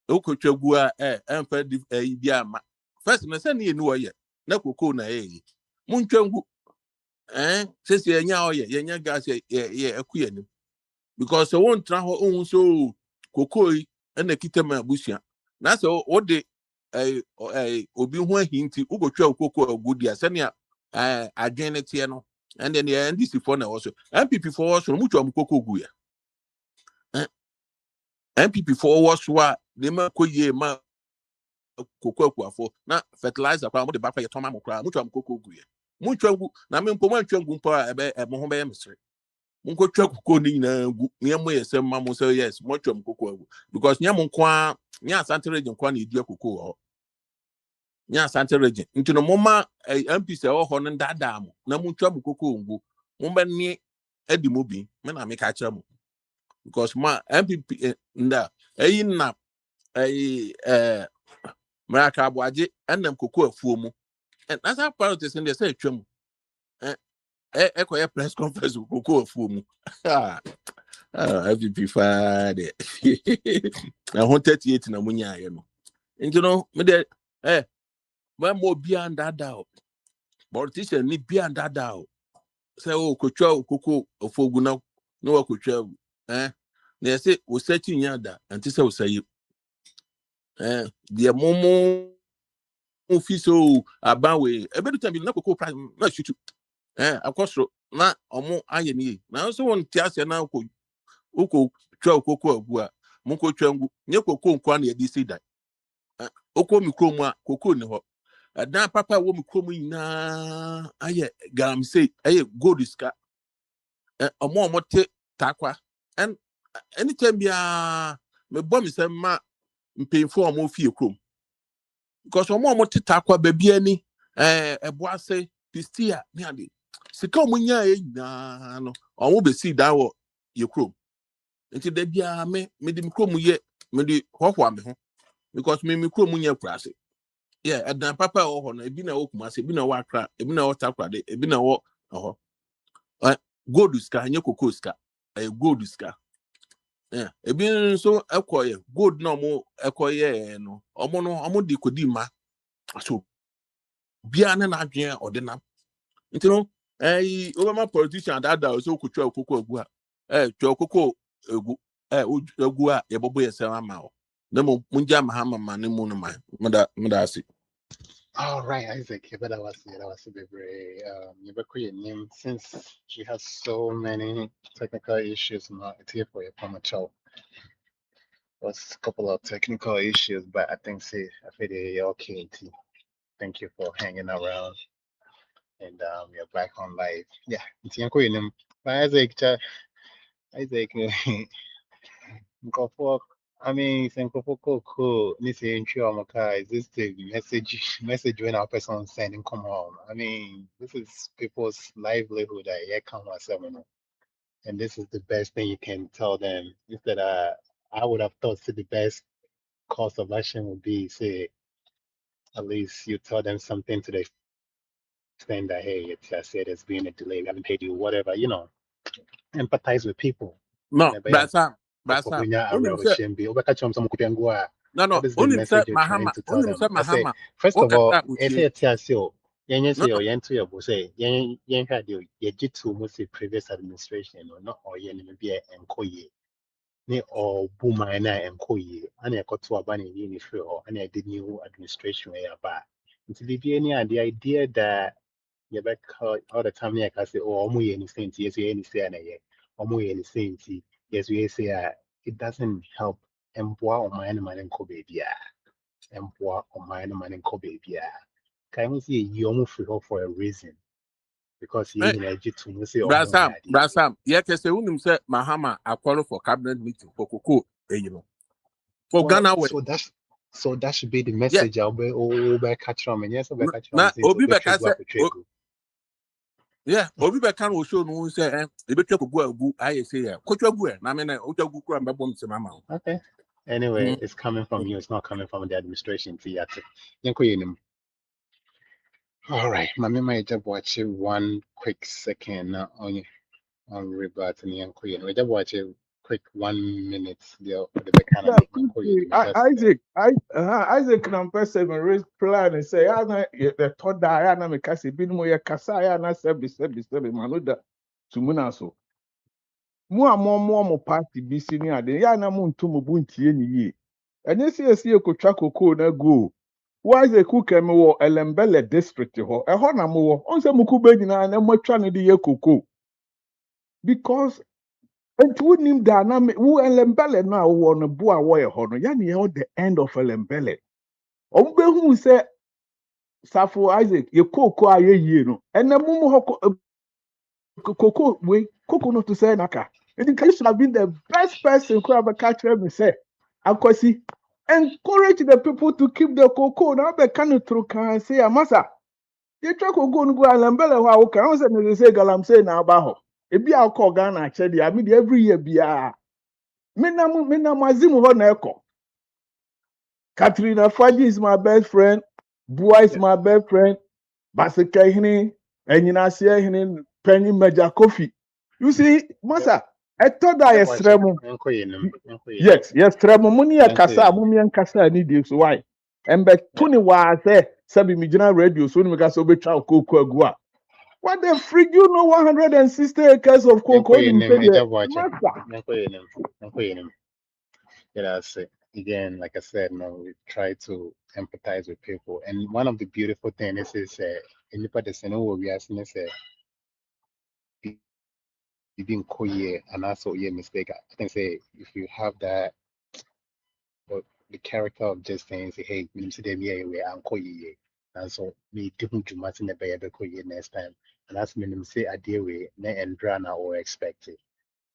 kotwa agu a emfa bi ama first na se na ye nu oye na koko na ye muntwa agu se enya oye yenya gas ye akuye ni because so won tra ho ohun so koko yi na kitama abusia na so o de obi ho ahinti ugotwa okoko agudi asenia adwene tie no and then the NDC for na also MPP for also mutu amkoko gu ya MPP for was wa de ma koye ma koko akuafo na fertilizer kwa mo de bakwa ye toma mo kra mutu amkoko gu ya mutu agu na me mpo mantwa gu mpo mo ho be yemsre munkotwa koko ni na gu nyemo yesem ma mo say yes mutu amkoko agu because nyemo kwa nya asante region kwa na edi akoko ho nya Santa region into no moma MPC e ho no ndada mo na muntwa mu koko ngu momba ni edi mo bi me na me ka kira mo because ma MPP nda na Maraka Abuaje enam koko afuo mu na sa politics in dey say twam ekoye press conference koko afuo mu FDP Friday. I want 38 in a munya, you know. And you know, me there, when more beyond that doubt. Politician need beyond that doubt. Say, oh, Cocho, Coco, or Foguna, no, Cocho, They say, we're setting yada, and this will say, the Momo official about way. Every time you know, Coco, not shoot. Of course, na omo ayeni. Now, so one tias now, Oko, Chow, Coco, Gua, Moko Changu, Nyoko, Kwan, DC that. Oko Mikroma, Coco, no. Now, Papa, woman, Cromi, na, aye, Gam say, aye, go this car. A more mote takwa. And anytime ya me bomb is a ma paying for more fear chrome. Because more mote takwa baby any a boise pistia nearly. Sika munya na no or will be see that your chrome. Until they be a me the chrome ye me the hawk me because me chrome munya prase. Yeah, and then papa or a bina okuma, a bina wakra, a bina watakra, a bina walk. Go to ska, nyoko ska, a good ska. Yeah, a been so acquire good no more acquire no, omono, amodi kodima. So, Biana Nagia or the nap. You know, over my politician that was so could try cocoa gua. Chococo, gua, a bobo, a sama. No more Munja Mahama, Manimuna, Madasi. All right, Isaac, but that was a bit very you name since she has so many technical issues now. It's here for your premature. Was a couple of technical issues, but I think I feel they're okay. Thank you for hanging around, and we're back on live. Yeah, it's your name. Isaac, Isaac, Nkofo, I mean, Nkofo Coco, Nisi Nchuamaka, is this the message when our person sending come home? I mean, this is people's livelihood. And this is the best thing you can tell them. Instead, I would have thought the best course of action would be, say, at least you tell them something to the extent that, hey, I said there's been a delay, we haven't paid you, whatever, empathize with people. No, That Brasam. No, is the only said message you're trying Mahama, to tell only them. said I say, Mahama. first of all, No, previous administration or not, or maybe a ne or booma na enkoye and I got to a banning in free or any the new administration way about. Until the idea that you back all the time I can say, oh, omu any saint, yes, any say and a omu any saint, yes, we say it doesn't help empower or mine man and kobe, empower or mine man and kobe. Can we see you free for a reason? Because you energy to say, Brasam, yeah, can say, when said Mahama, I call for cabinet meeting for Coco, for Ghana. So that should be the message. I'll be catch on and yes, I'll be catch on. Obi Beka said, yeah, Obi Beka will show no say, the better go, I say, Coach Ogu, I mean, Otagu, and Babom Mama. Okay. Anyway, it's coming from you, it's not coming from the administration. All right, Mami might just watch it 1 quick second on rebut and Yankoy. We just watch it quick 1 minute. The Yeah, quickly, Isaac na person raise plan and say, "Ah, na the thought that I na me kasi bin mo ya kasa ya na sebi manoda tumuna so." Mo amomo mo party bi si ni ade ya na mo nto mo buntie ni yi. Enye si esi ekotwa kokoo na go. Isaac Kukem wo Elembele district ho. E ho na mo wo. Onse mo ku be nyina na mo twa ne de ye kokoo. Because and wouldn't dynamic who Elembele now won a boa way honor. Yani hold the end of Elembele. Ombe who say Safo Isaac, ye cocoa aye ye no. And the mumu cocoa we cocoa to say naka. And you should have been the best person who ever catch me say. Akosi encourage the people to keep the cocoa. Now they can through can say Amasa. You try to go and go Elembele wa okay. I don't say galam say na abaho. Ebi akọ Ghana actually. I mean every year biya. Mina mazimu ho na eko. Katrina Faji is my best friend. Bua is my best friend. Basika hini, Enyinasia hini, Penny Meja Coffee. You see, Masa, ɛtɔ da yɛsrɛ mo. Yes, yɛsrɛ mo ni akasa mo mi ankasa ni di so why. Embe tuni wa say me gyina radio so ni me ka say obetwa cocoa agu a. What the freak you know 160 acres of cocoa in Again, like I said, no, we try to empathize with people. And one of the beautiful things is anybody saying, oh, we are saying, you didn't call ye and also ye mistake. I can say if you have that, but the character of just saying, say, hey, we see them here, we are call ye. And so me different to much in the bay call ye next time. And that's me say a dear way, and drana or expected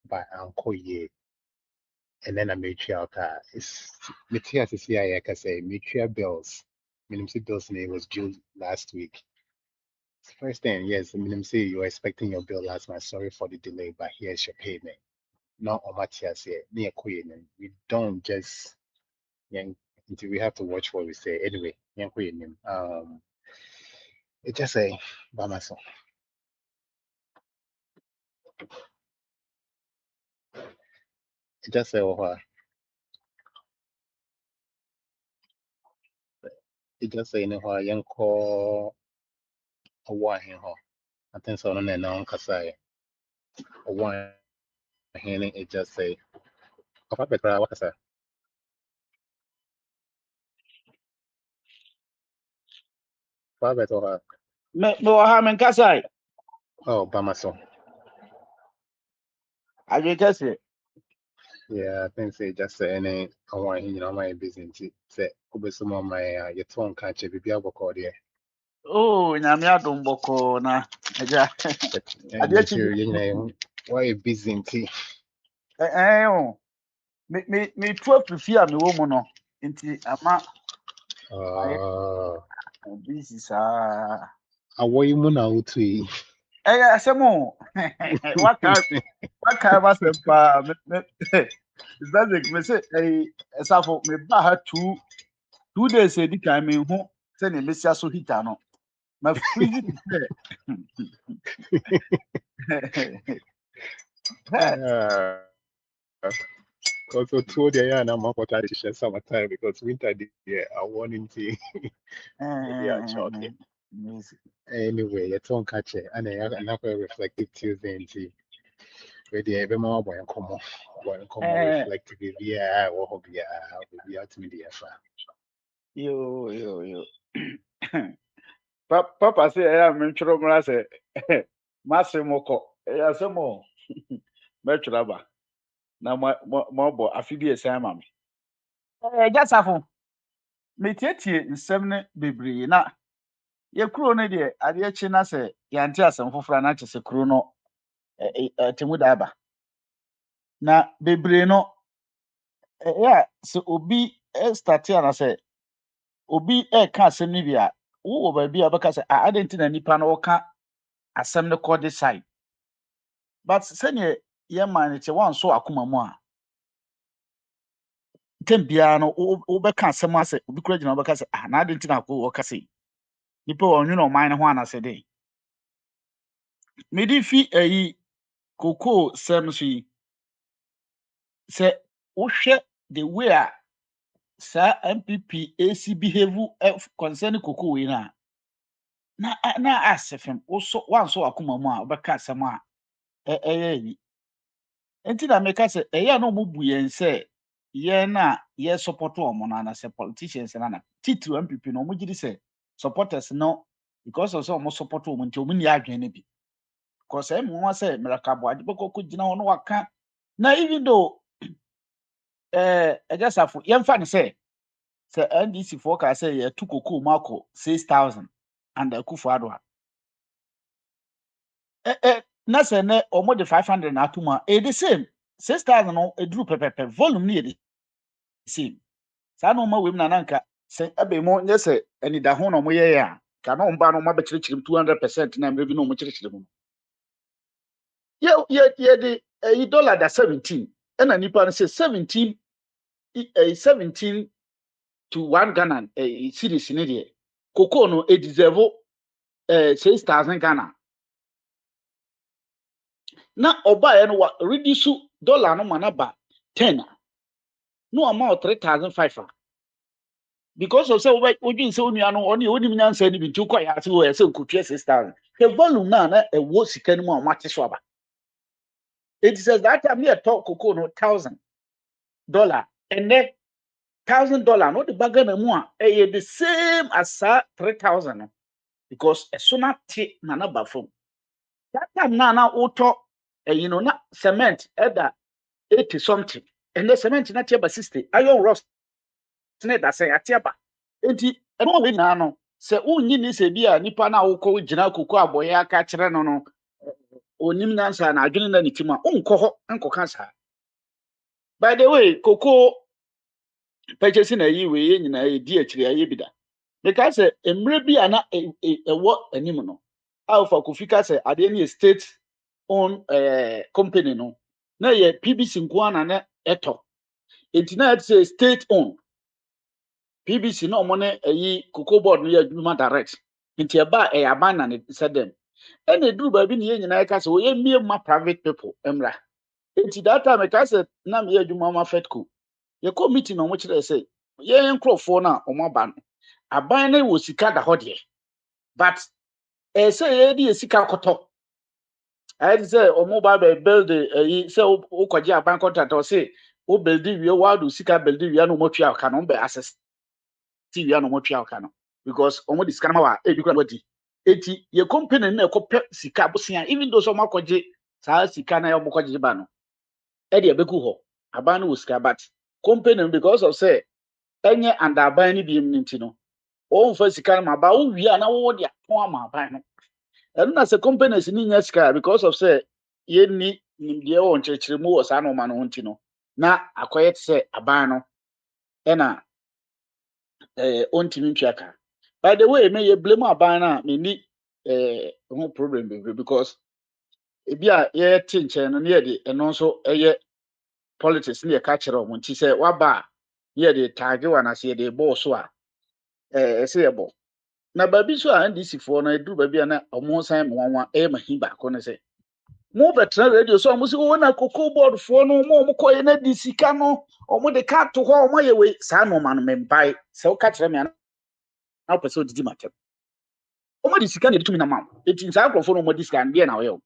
by uncle ye. And then I made sure it's material to see I can say mutual bills. Minimum see bills name was due last week. First thing, yes, minimum say you're expecting your bill last month. Sorry for the delay, but here's your payment. Not on Matthias here, near Queen. We don't just until we have to watch what we say. Anyway, it just say by myself. It just say it just say no young call a wine. I think so on and on Kasai. A wine it just say what I say. Me wa ha men kasai. Oh, by myself. Aje kase. Yeah, I think say just say any I want my business say some of my your tongue catch be able call there. Oh, nyame adom boko na. Aja. Ade chi Why busy oh. Me 12 fia me wo mu no. Nti ama busy sa. Awo you mun out to Asemo. Waka ba se pa me is that me say esafo me ba ha 2 days edi kan me hu se ne mesia so hita no. Ma freeze it also told the and I'm up to share summertime because winter yeah I want into anyway your tongue catch it and another reflective Tuesday into where the every more boy and come reflective yeah or be out to me the yo papa say I am ntworo mra say masemoko asemo metwura ba na mo bo afidi esan ma me jasafo metietie nsem ne bebre na ye kuro ne de ade echi na se yante asem fofora na chese kuro no temu da ba na bebre no ya se obi start na se obi ka asem ni bia wo ba bia baka se adenti na nipa no ka asem ne kɔ this side but sɛnea yɛ man ne kyɛ wɔn so akoma mu a ntɛm biara no wobɛka asɛm asɛ obi kura gyina wobɛka sɛ na ade nti na akɔ wɔka sɛ nipa wɔ ɔnwene ɔman ne ho anasɛ de mede fi ayi kokoo sɛm so yi sɛ wohwɛ the way a saa MPP AC behave concerning kokoo yi na asɛ fam wanso akoma mu a wobɛka asɛm a ɛyɛ yi nti na meka sɛ ɛyɛ na ɔmo bu yɛn sɛ yɛn na yɛ support ɔmo na sɛ politicians na titiri MPP na ɔmo gyiri sɛ supporters no because of sɛ ɔmo support ɔmo nti ɔmo ni adwene no bi because ɛmu wɔn sɛ mmerɛkabo ade bɛkɔ gyina hɔ no waka na even though ɛgyasafo yɛmfa ne sɛ NDC foɔ kaa sɛ yɛtu kokoo mu akɔ 6,000 and Akufo-Addo na sɛ nɛ ɔmo de 500 na ato mu a the same 6,000 no eduru pɛpɛpɛ volume no yɛ the same saa na ɔmo wem na nanka sɛ ɛbɛn mu nyɛ sɛ ɛnida ho na ɔmo yɛ a ka na ɔmo ba na ɔmo abɛkyerɛkyerɛ mu 200% na mmerɛ bi na ɔmo kyerɛkyerɛ mu yɛ de dollar da 17 ɛna nipa no sɛ 17 to 1 Ghana series ne deɛ kokoo no deserve 6,000 Ghana na ɔbaeɛ no wa reduce dollar no manaba 10 no amount 3,500 because of so we didn't say only nyansa ni bintu kwa ya so we say kutwe 6,000 the volume na e wo sika ni mu amate so aba it says that time near talk cocoa no $1,000 and then $1,000 no the bagger na mu a the same as 3,000 no because a sona ti na na ba from that time na auto na cement either 80 something and the cement na tiaba 60 iron rust na da say atiaba enti eno we na no se unyi ni se bia nipa na wokọ gina koko aboye aka kire no onim nyansa na adwene na nitima unkọ ho nkoka sa by the way koko purchase na yi we nyina e di akire aye bida because emre bia na ewo anim no alpha kofika se ade ni state own company no na ye PBC nko ana na eto enti na say state owned PBC no mo ne ayi cocoa board no ya dwuma direct nti eba aban na ne said them ene duru ba bi ne ye nyina ka se wo ye mie ma private people emra nti that time ka se na me ya dwuma ma fetco ye committee no mo kire se ye nkrofo na omo ba no aban na wo sika da ho de but say ye di sika koto I say omo ba build ayi say o kwaje aban contract o say o build wi wa do sika build wi na mo twa ka no be access TV no mo twa ka no because omo dis kana wa e bi kura wadi eti ye company na ekope sika bosia even though so makoje sa sika na ye mo koje ba no e de beku ho aban no sika but company because of say enye and aban ni bi mnti no o mfa sika na ba o wi na wo de aton ama aban no eno na say companies ni nya sika because of say ye ni nimde wo nchechire mu wo sa no ma no nti no na akoye say aban no e na ontimi ntwaka by the way me ye blame aban na me ni no problem because ebia ye tinche no ne de eno nso eye politics ne ye ka kire o nti se waba ye de tag wa na se de boss a se ye bo na babi so a ndc fo na eduru babi na omo san monwa mahi ba ko ne se mo betra radio so omo se wo na cocoa board fo no mo ko ye na dc ka no omo de ka to ho omo ye we sa no ma no membai se o ka kire me na person didi matem omo di sika na ditumi na mam eti nsa akrofo no omo di sika ndie na we o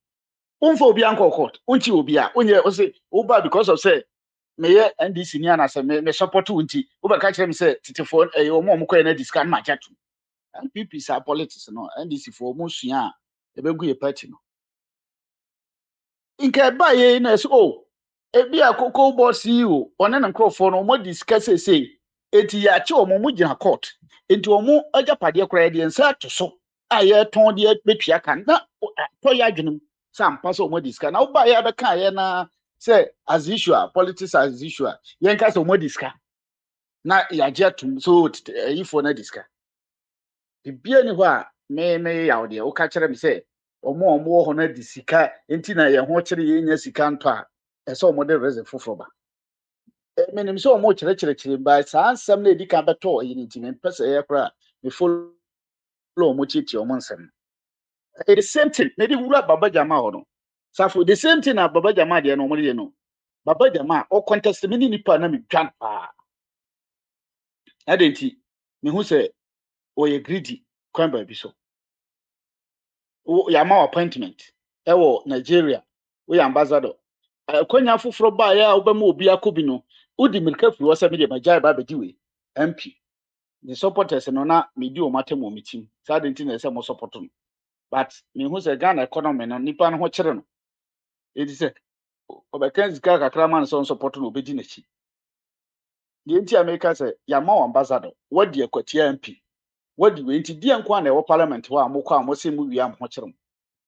unfo obi anko court unchi obi a onye o say oba because of say me ye ndc ni ana say me support unti oba ka kire me say titifo omo ko na di sika na chatu npp sa politics no ndc fo omo sua a ebegu ye party no nke ba ye na so ebi akoko board CEO one na nkrofo no omo di sika say eti ya che omo mu gina court enti omo agapade kora de nsa to so aye ton de betua kan na to ya dwunum sam pass omo diska na oba ya be kan ye na say as usual politics as usual ye nka say omo diska na ya je atum so ifo na diska bibia ni ho a me ya ode o ka kire me say omo ho na disika enti na ye ho kire ye nya sika nto a ese omo de reserve foforo ba menim so omo kire ba sa ansem na edika beto yi nti me pese ye kra me follow omo chichi omo nsem the same thing na di wura baba jama ho no safo the same thing na baba jama de no omo de no baba jama o contest me ni nipa na me twan pa adenti me hu se o ye greedy kwan ba bi so o ya ma appointment e wo Nigeria o ya ambassador kwanya foforo ba ya obama obi akobi no udi mirka fi wasa media majai ba bediwe MP the supporters no na medi o matem o mitim sa denti na ese mo support no but me hu se Ghana economy no nipa no ho kire no edi se obeka zika kakra man so support no obedi na chi the enti America say ya ma ambassador wadi ekwatia MP wadi we enti dia nko na e wo parliament ho amokọ amose mu wi am ho kire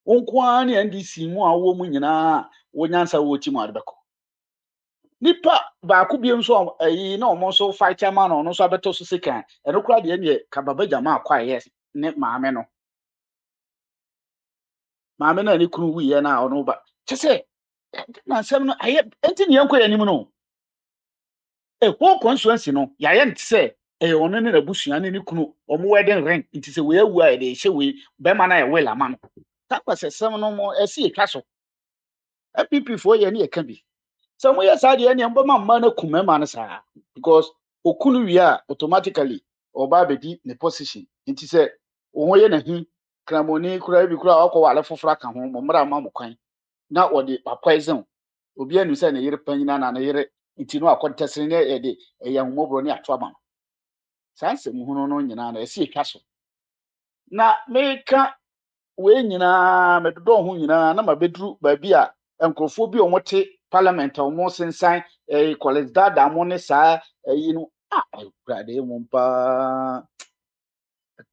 nko an ne NDC mu a wo mu nyina wo nyansa wo ti mu adbeko nipa ba ko bi nso ayi na omo so fight chairman no so abeto so second e no kura de ne kababa jama akwa yes ne maame no maame na ne kunu wi ye na ono ba chese na nsem no aye enti ne yanko yanim no ho constituency no ya ye ntse ono ne na busua ne kunu omo wedding ring nti se we awu a de hye we be ma na ye wela ma no ta kwase sem no mo esi etwa so APP fo ye ne ye ka bi So we are sad any man kume man sa because okunu we are automatically or babedi the position. It is a oye na hi kramoni kura bi kura akọ wale fofra ka ho mmra ma mo kwan na odi poison obi anu se na yere panyina na yere nti no akontesere ne e de eya homobro ne ato ama sanse mu hono no nyina na esi etwa so na meka we nyina medodo ho nyina na mabedru ba bi a enkrofo bi omote parliament omo sensan college dada mo ne saa yi no brade mo pa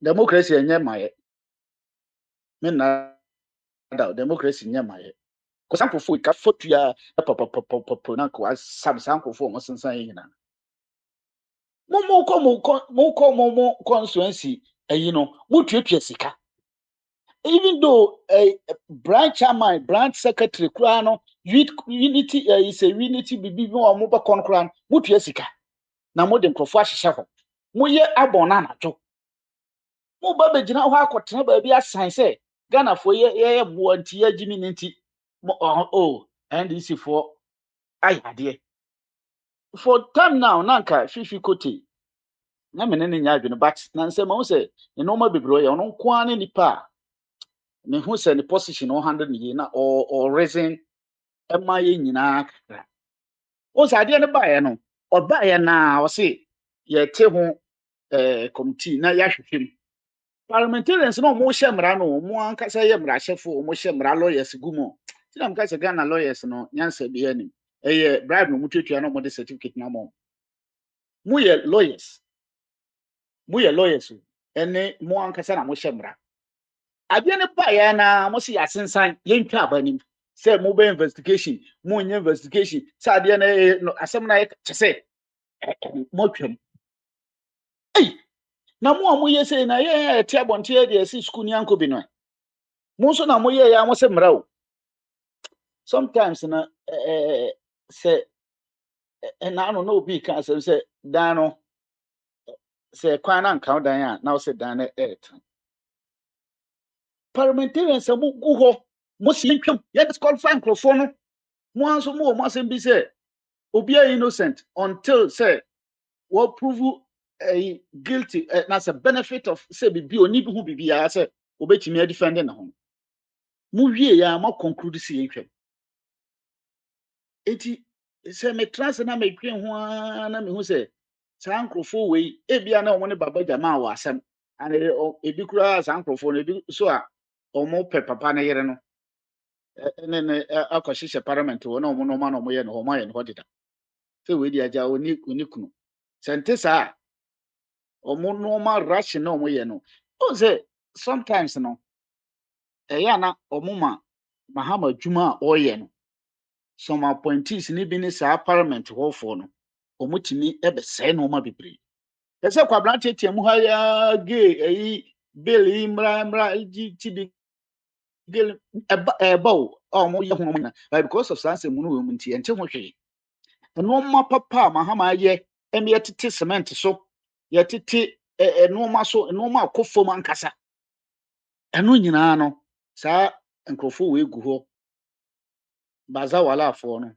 democracy enye maye me na da democracy enye maye ko sankrofo ka fotua papa na ko asam sankrofo mo sensan yi nyina mo constituency you know mutuatua sika even though a branch chairman branch secretary kura no unity is a unity bibi mo mo ba kon kura mutua sika na mo de nkrofo ahyehye ho mo ye abon na anajo mo ba be gina ho akotena ba bi asan se Ghana fo ye bo nti ya gimi nti NDC for ayade for time now nanka fifi kote na me ne nya adwene but na nse ma wo se no ma bebro ye ono nko ane nipa me hu se ne position 100 ni na or reason ema ye nyina kakra o sa de ne ba ye no o ba ye na o se ye te ho committee na ya hwehwem parliamentarians no mo hye mra no mo ankasa ye mra hyefo mo hye mra lawyers gumo ti na mka se Ghana lawyers no nyansa bi ani bribe no mututua no mo de certificate na mo ye lawyers ene mo ankasa na mo hye mra abia ne ba ya na mo si asensan ye ntwa abanim say mo be investigation mo nye investigation say ade na asem na ye chese mo twam na mo ye say na ye tie abonte ye de si school ni anko bi no mo so na mo ye ya mo se mra o sometimes na say na no no bi kan say dan no say kwan na nkan dan a na o say dan na parliamentarians mo go ho mo si ntwam ye disqualify nkrofo no mo anso mo asem bi say obi are innocent until say we prove guilty as a benefit of say bibi oni bi hu bibi ya say obetimi defend na ho mu wie ya ma conclude say yetwam eti say me trans na me twen ho na me hu say sankrofo we ebia na omo ne baba jama wa asem ane ebi kura sankrofo no ebi so a omo pe papa na yere no ne akɔhyehyɛ parliament wɔ na ɔmo no ma na ɔmo yɛ no ɔmo ayɛ no hɔ deda sɛ wei di agya oni kunu sɛnte saa ɔmo normal rush na ɔmo yɛ no o sɛ sometimes no ɛyɛ na ɔmo ma mahama adwuma a ɔyɛ no some appointees ne bi ne saa parliament hɔfoɔ no ɔmo tumi ɛbɛsɛe na ɔmo bebree ɛsɛ kwabena tietia mu ha ya gay bill yi mmra ti bi gay ɛba o ɔmo yɛ ho ɔmo na but because of sanse mu no wɔ mu nti ɛnte ho hwee nneɛma papa mahama ayɛ ɛmi yɛtete cement so yɛtete nneɛma so nneɛma akɔ fam ankasa ɛno nyinaa no saa nkurɔfoɔ wɔ egu hɔ baza walafoɔ no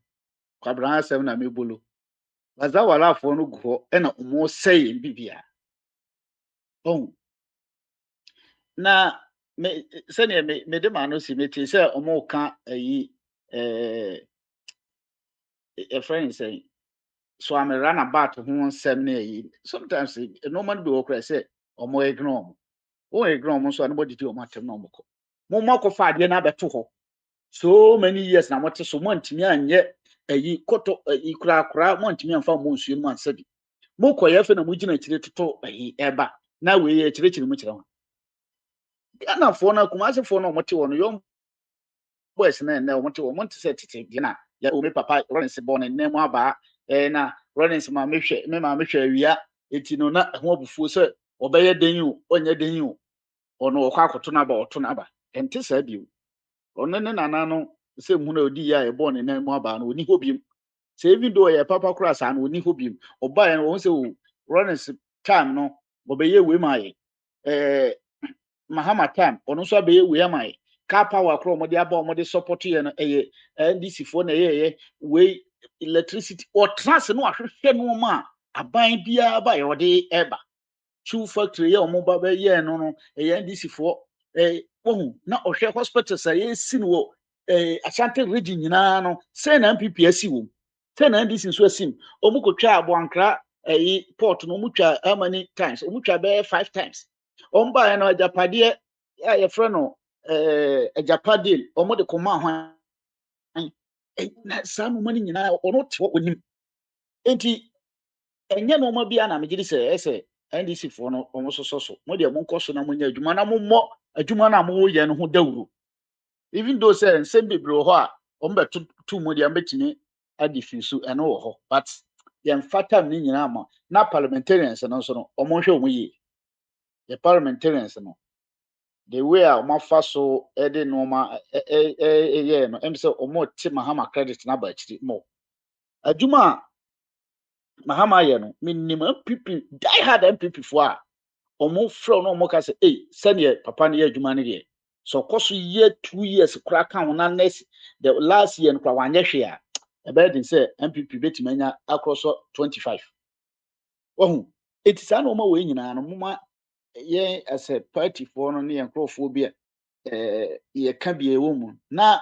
kwabena asɛm na mebolo baza walafoɔ no gu hɔ ɛna ɔmo sɛe bibia na me sɛnea me de ma no si meti sɛ ɔmo ka ayi friend sɛ so I'm a runabout who nsɛm na ayi sometimes no man be okra sɛ ɔmo ignore ɔmo ignore ɔmo so anybody di ɔmo atem na ɔmo kɔ mo kɔ fa adeɛ na abɛto hɔ so many years na mo te so mo ntimi anyɛ ayi kɔtɔ ayi kura mo ntimi amfa mo nsuo mu ansa bi mo kɔ yɛ fɛ na mo gyina akyire toto ayi ɛba na wei yɛ akyire mo kyerɛ ho Ghana for na Kumasi for no ɔmo te wɔ no yɔm boys na ɛnɛ ɔmo te wɔ mo nte sɛ tete bi na yɛ omi papa Lawrence bɔ ne nne mo aba na Lawrence ma mehwɛ awia eti no na ho abufuo sɛ ɔbɛyɛ den o ɔnyɛ den o ɔno ɔkɔ akoto na ba ɔto na ba ɛnte saa bio ɔno ne nana no sɛ mu na odi ya ɛbɔ ne nan mu aba no oni hɔ biem sɛ even though yɛ papa kora saa no oni hɔ biem ɔba yɛ wɔn sɛ o Lawrence time no ɔbɛyɛ wei ma yɛ Mahama time ɔno nso abɛyɛ wei ama yɛ car power kora ɔmo de aba ɔmo de support yɛ no ɛyɛ NDC foɔ na ɛyɛ wei electricity or trans no ahwehwe no ma aban bia ba ye de eba shoe factory ye omoba be ye no NDC for wohu na ohwe hospital say si no Ashanti region nyina no say na MPP asi wo say na NDC so asim omukotwa aboankra port no omutwa how many times omutwa be 5 times omba no ajapade ye frɛ no ajapade omode koma ho na saa no mani nyina ono te onim enti enye no ma bia na megiri sɛ NDC fo no omo so mo de mo nkoso na mo nya adwuma na mo mmɔ adwuma na mo yɛ no ho dawuro even though say nsɛm bebre wɔ hɔ a omo bɛto tu mo de ambetini adi fi so ɛno wɔ hɔ but yɛn fatam ne nyina ma na parliamentarians no so no omo hwɛ omo yie the parliamentarians no the way a omo fa so de no ma no em sɛ omo te mahama credit na ba akyiri mo adwuma mahama yɛ no minim MPP die hard MPP fo a omo frɛ no omo ka sɛ sɛne papa ne yɛ adwuma ne deɛ so koso year 2 years kura kan na next the last year no kwa wanyɛ hwe a ɛbɛyɛ din sɛ MPP betimi anya across 25 ohu etisa na omo wɔ nyina no moma yɛn as a party for no ne yɛn nkrɔfoɔ bi yɛka bi ɛwɔ mu na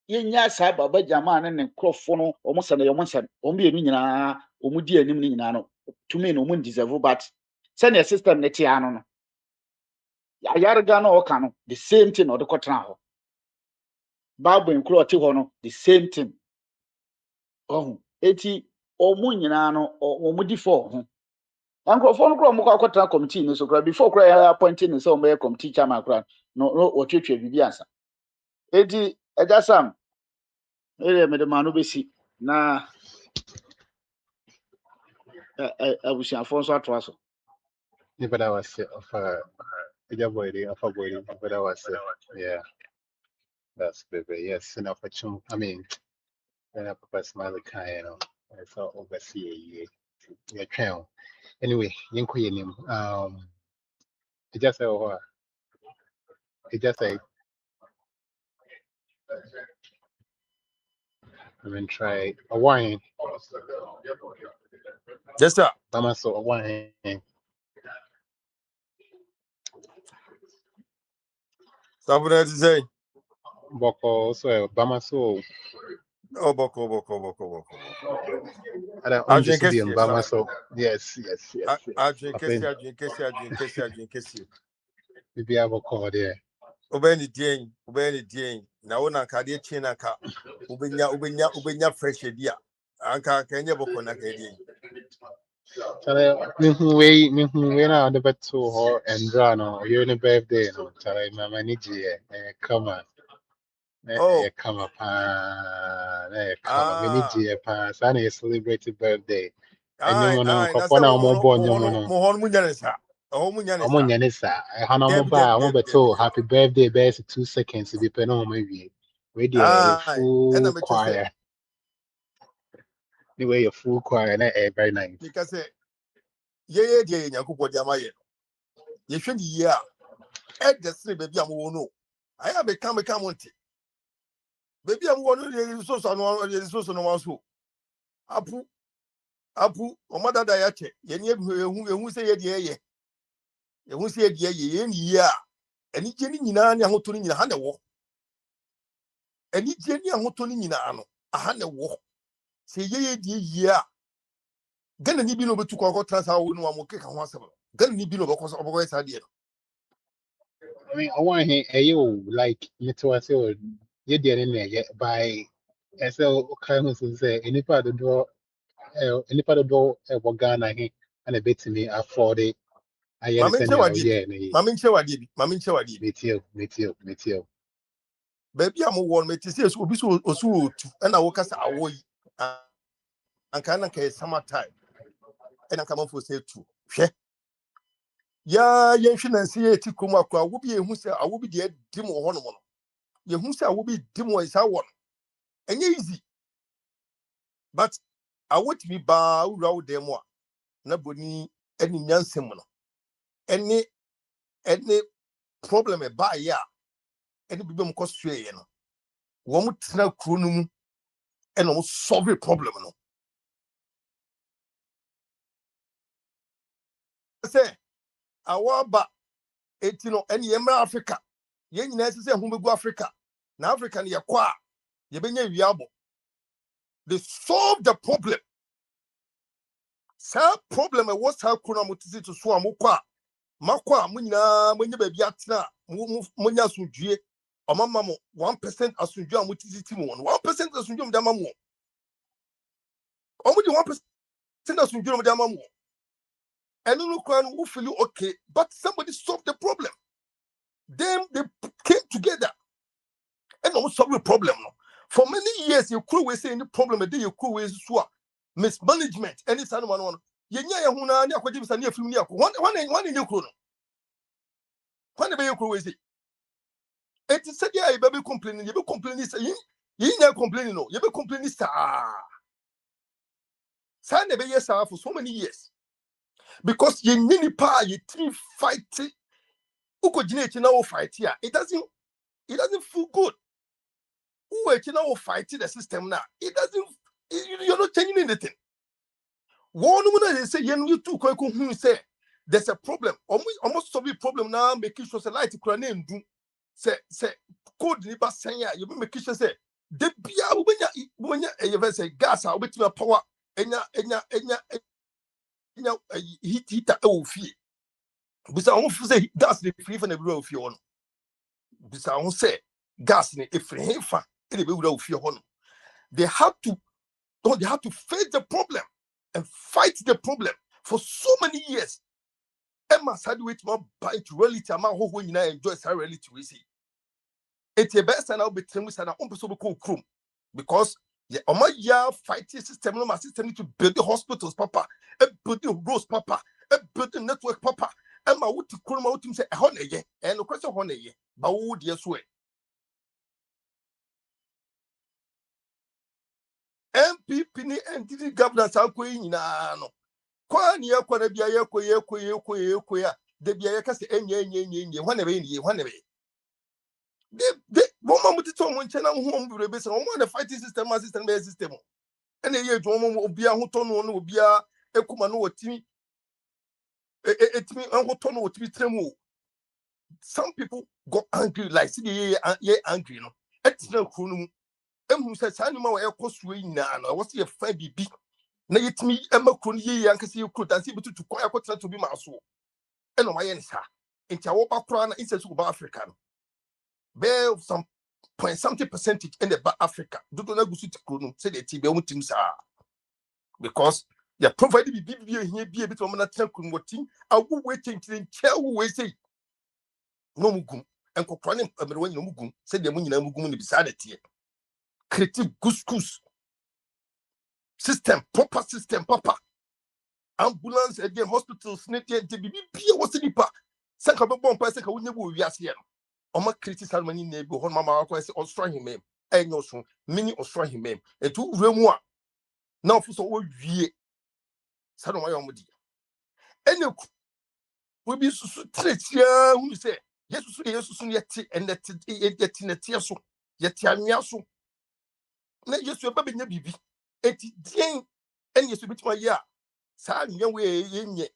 yɛnya saa baba jama ne nkrɔfoɔ no ɔmo sɛ na yɛmo nsɛm ɔmo yɛ no nyinaa ɔmo di anim ne nyinaa no tumi no ɔmo deserve but sɛnea system ne tia no ayarga na ɔka no the same thing ɔde kɔtena hɔ baabo nkuro ɔte hɔ no the same thing ɔho eti ɔmo nyinaa no ɔmo di fɔ ho nkrɔfoɔ no kora ɔmo kɔ akɔtena committee no so kora before kora yɛ appointing ne sɛ ɔmo yɛ committee chairman kora no ɔtwetwe bibi ansa eti ɛgya sam me de ma no besi na abusuafoɔ nso atoa so But I was of a boy, but I was yeah, that's baby. Yes, enough for chum. I mean, then I put smile kind, you know. I saw oversee a trail. Anyway, Yanko him. It just say, I mean, try a wine. Yes, sir. Mama saw a wine. Something to say. Boko, so Bama so. Oh, boko. I don't I drink understand it, Bama so. Yes. I drink it. Maybe I will call there. Obey the day. Now, when I can't get chin, I can't. Ubenya fresh idea. Anka Kenya boko na kedi. Tell me who now the bet to her and draw no. You're in a birthday, no. Tell my manager, come on. Oh, Come up, come on. Manager, Sunny celebrated birthday. And you want to na go sa on more born, you know. mohon munyanesa. Oh, I'm on munyanesa. Yanisa. I had no Deb. more I'm better. Happy birthday, best 2 seconds to be pen on maybe. Radio And full I'm say choir. Anyway, your full choir, very nice. because ye nyakupo di amaye. Ye hwe di ye a. The same baby am no. I am come monte. Baby am no so no one so. Apu o mother da ya che. Ye ni ehu se ye de ye. Ehu se ye de ye ni a. Eni je ni nyina ne ahoto ni nyina ha ne wo. Eni je ni ahoto ni nyina no. Aha ne wo. Se ye de ye a. Gana ni bi no betu kwa transa wo no amoke ka ho asem. Gana ni bi no boko sa de. I mean, I want to hear you like me to say, you're dealing there by so kind of say any part of the Ghana and a bit to me afford it. I understand how yeah, Mama nche wadi. meet you. Baby am won me ti say obi so osu otu na wo kasa awoyi. Anka na ka summer time. And anka man for say tu. Hwe. Ya yenhwe na nse ye ti krom akwa wo bi ehu se awo bi de dim wo ho no mo. Ye hu se awo bi dim wo isa won. Enye easy. But I want to be ba wura wo dem a na boni eni nyansem no. Any problem e ba ya eni bibem ko soe ye no. Wo mu tena kro no mu and almost solve a problem. No, I say, I want back 18 and Yemra Africa. Yen say who go Africa. Now Africa ni yakwa. Yebenye wiabo. They solve the problem. Sa problem was how kuna mutisi to so amukwa. Makwa munyina munye baby atna munya asundue. Omama mo 1% asundue amutisi timu 1% asundue mdama mo. Omudi 1% asundue mdama mo. And no crown who feel okay, but somebody solved the problem. Then they came together and almost solved the problem. For many years, you could say any problem, and then you could always mismanagement. Any time one. Yenya huna ni akwaji bisa ni afimi ni akwa. One in your chrono. One be you could say. It is said yeah, you be complaining. You be complaining. You never complaining. No, you be complaining. Sa ne be yes for so many years because you need power. You team fight. Uko jine now fight here. It doesn't feel good. Who now fighting the system now? It doesn't. You're not changing anything. One woman say you two who say there's a problem. Almost solve the problem now. Making sure the light crane do say code nipa senya. You be making sure say the bia when you say gas out with your power enya heater fee. Bisa on say gas the free for the real fee on. Bisa on say gas ne free fa e be wura fee on. They have to face the problem and fight the problem for so many years. Emma said with my bite reality ama ho ho nyina enjoy sa reality we see. It's the best and I'll be telling you on person be chrome because the ya fighting system no my system need to build the hospitals papa, build the roads papa, build the network papa. Emma would to chrome out him say a honey ye and no question honey ye but would yes way. MPP ni entity governance are going no. Kwa ni yakwa bia yeko ya de bia yeka se enye hwanebe ni hwanebe. De woman mutito mo nche na ho mbrebe se woman the fighting system be system. Ene ye dwo mo obia ho to no obia ekuma no wotimi etimi ho to no wotimi tremu. Some people got angry like see ye angry no. Etina kunu emhu se sanuma wa ekosuo nyina no wo se ye fa bibi. Na yetimi emakro ye yankase ye kro danse betu to kwa yakotena to bi maso e no maye nsa ntia wo bakra na insesu ba Africa no be some point something percentage in the Africa do na gusu ti kro no say the ti be mutim sa because ya provide bi here bi to na tena kro wotim awu we chenchire nchewu we say no mugum enkokro ne amere wanyi no mugum say de munyina mugum ne bisa da tie critique guskus system proper system papa ambulance again hospitals net the bibi was the nipa sanka be bomb pa sanka wonye bo wiase no o ma critical mani na bi ho mama akwa se ostra himem enyo so mini ostra himem etu wremu a na ofu so wo wie sa no ma yomdi ene we bi susu tretia hu se yesusu yeti eneti yeti so yeti anwia so na yesu ba benya bibi eti dien ene yesu bitima ya sa nyen we yenye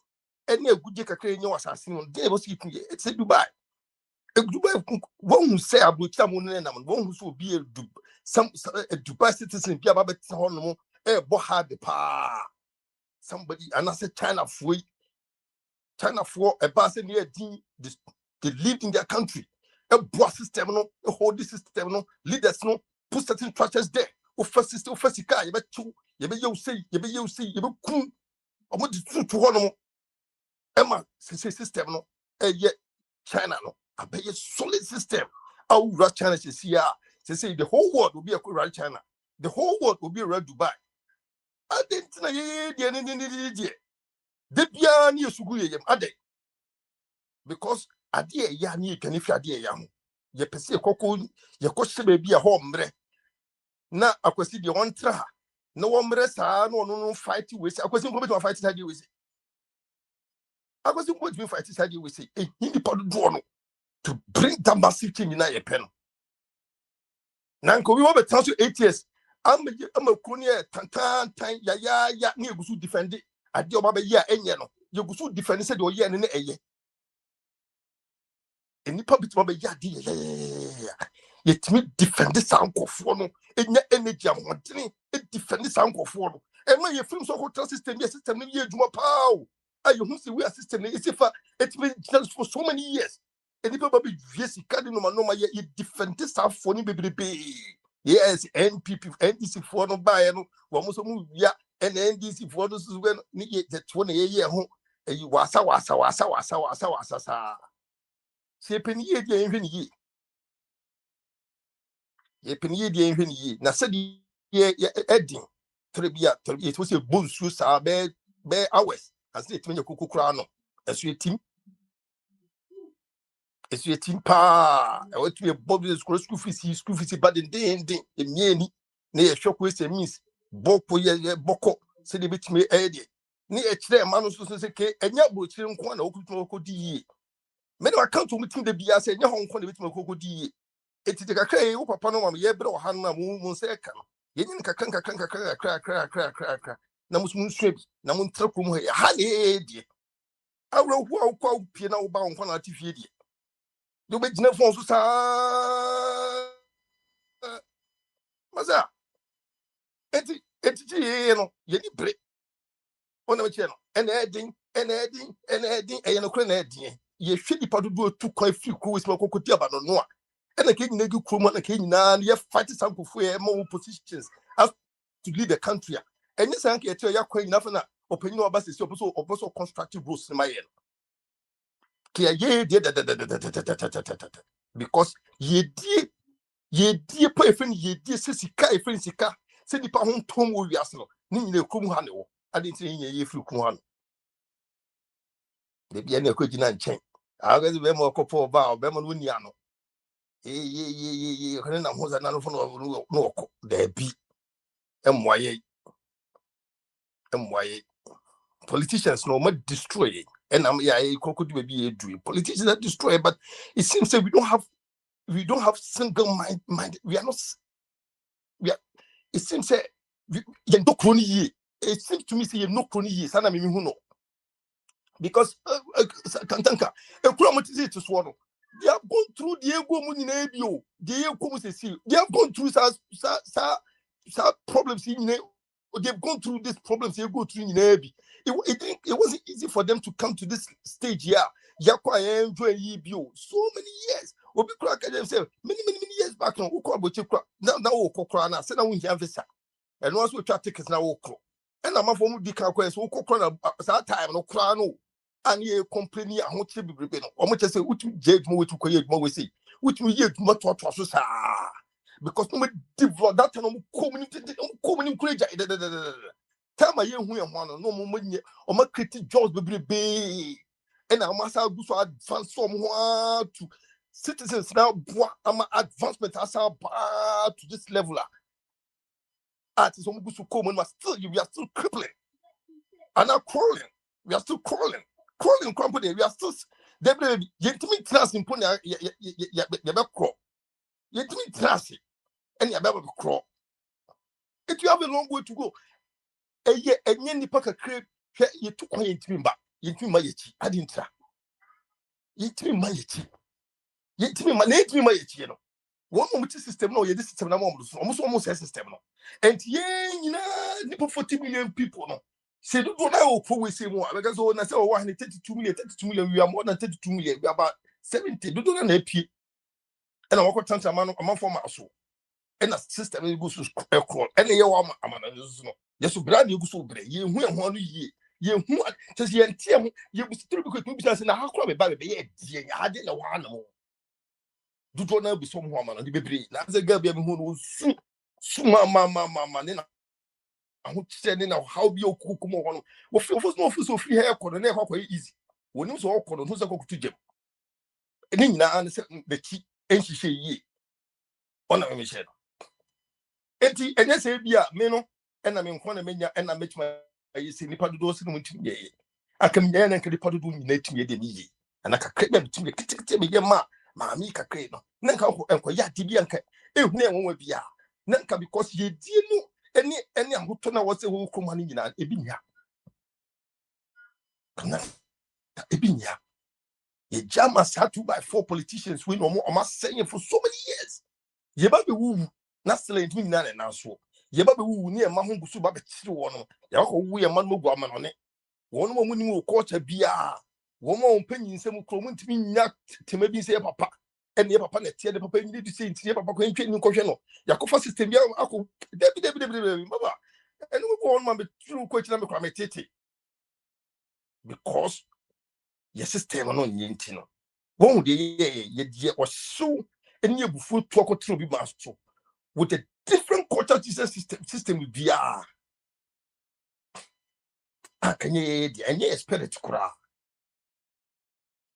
ene aguje kakra enye wasase no de bo si kunye it's Dubai won say abrocha mo ne nam won so obi Dubai citizen bia ba beti ho no bo hard pa somebody anase China for a person near they lived in their country a boss system no a hold the system no leaders no put certain structures there o first system first car you be you say you be kun omo di to ho no Emma system no ye China no a solid system how run China here say the whole world will be a run China the whole world will be around Dubai I didn't know ye de bia ni esugu ye ade because ade ya ni kan fi ade ya ho ye pese kokko ye ko shebe bia ho mre na akwasi de on tra na wo mre saa no fight we say akwasi ko be fight side we say akwasi ko be fight side we say e hindi padu do no to bring that massive change in your pen. Now, we over 8 years. I'm a crony, tan, ya, near Gusu defend it. I do about a year, and you know, you Gusu defend said, or yen in a year. And the puppet mobile yadi, yet me defend this uncle for no, and yet energy I'm wanting it defend this uncle for no. And when you film so hotel system, your system, you do a pow. I you see we are system, it's if it's been just for so many years. And if you yes, you can't know you defend this out for me, baby. Yes, NPP, NDC for no buy, no, almost a move, yeah, and NDC for those when that 20 year home, and you wasa. Se penny ye de enhwe ye. Ye penny ye de enhwe ye. Na said ye edding. Trebia, it was a bonsu sa be hours. As it when you kuku crano. As you team. As you team pa. I want to be a bobby school fees, but in day and ye near shock with a miss. Boko ye boko. Said the bit me eddy. Near a chair manus to say, and ya butch in one okoko di. Many account to meeting the Bia said, no one con with Moko di. It is a cray, Papa no, ye bro, Hannah moon second. Yen crack. Namus moon strips, Namun Trukum, honey, I wrote wow, piano bound one artificial. You bet no phone to Maza. Yenny break on the channel, and adding, and adding, ye should part do 2 quite few crews, Mokotia, but no. And the king negu kruma na king na ye fight some for more positions as to lead the country. And this anke tell ya quite enough na opinion about this also constructive rules in my end. Kia ye did because ye pay a friend ye dear sissika a friend sika send the pound tom will be asno ni the kumhano. I didn't say ye flew kumhan. The Biana Kujinan chain. I guess the more couple about Bemon Winiano. When I was another phone no there be MYA politicians no more destroy and I'm crocodile be a dream. Politicians that destroy, but it seems that we don't have single mind. We are not it seems that you no crony ye. It seems to me say you no crony ye, sana me who know. Because Kantanka, a chromatization to swallow. They have gone through the ego money nebio. They have gone through some problems in they've gone through these problems they go through in Nebi. It wasn't easy for them to come to this stage here. Yakwa enjoy ebio so many years. Obi crack themselves many years back now. Now Okokrana said I won't have visa. And once we try tickets now Okro. And I'm from the Kakwa so Okokrana that time no crano. And ye company a whole trip be or much as a which judge more to create more we see, which we yet much what was because no develop that community creature. Tell my young woman no more or my critic jobs be and I must have so advance someone to citizens now. I'm advancement as to this level. Artists on to come and still we are still crippling and now crawling. We are still crawling company. We are still they yetimi trust in pony ya crawl. Yetimi trust and ya crawl. If you have a long way to go, a year and yen paka crib, you took quiet to me back. Yetimi mayechi, I didn't try. Yetimi my name, my no. One moment system, no, this system, almost a system. And yen, 40 million people. No. Say, don't know who say more because I say, 32 million, we are more than 32 million, we are about 70. Don't know an and I walk a man for my soul. And a system goes to crawl. And you are a man, yes, so glad you go so great. You went 1 year. You just you still because now how come about it? I didn't know one more. Do not be some woman on the baby. That's a girl who knows mama. I want to say now how be your cook more. Well, first no so free hair corner never quite easy. When you saw corner, who's a cook to Jim. And then I understand the key and she say ye. On a mission. And yes, yeah, Meno, and I mean, Quanamania, and I make my see the Padudos in which ye. I come there and can the Padu native ye. And I can create them to me, ma, Mamika Crano. Nanka and Koyati Bianca. If no one will be. Nanka because ye die no any ahoto na wose wo kroma no nyina ebinya. Kana ebinya. Ye jama sa 2x4 politicians we no mo saying for so many years. Ye ba be wu na silent mi nyina na so. Ye ba be wu ni e ma ho gusu ba be kire wo no. Ya ko wu ye ma no gu ama no ne. Won mo ni mo culture bia. Won mo mpanyin nsem kro mo ntimi nya tema bi se papa. Ene papa na tie de papa ni di se ntie papa ko ntwe ni kohwe no. Yakofa system bia ako debi baba. Ene mo won ma be true ko china me kwa metete. Because your system no nyinti no. Won de ye o so ene ebufu to akotro bi ma so. With a different culture Jesus system bia. Akanye de enye spirit kura.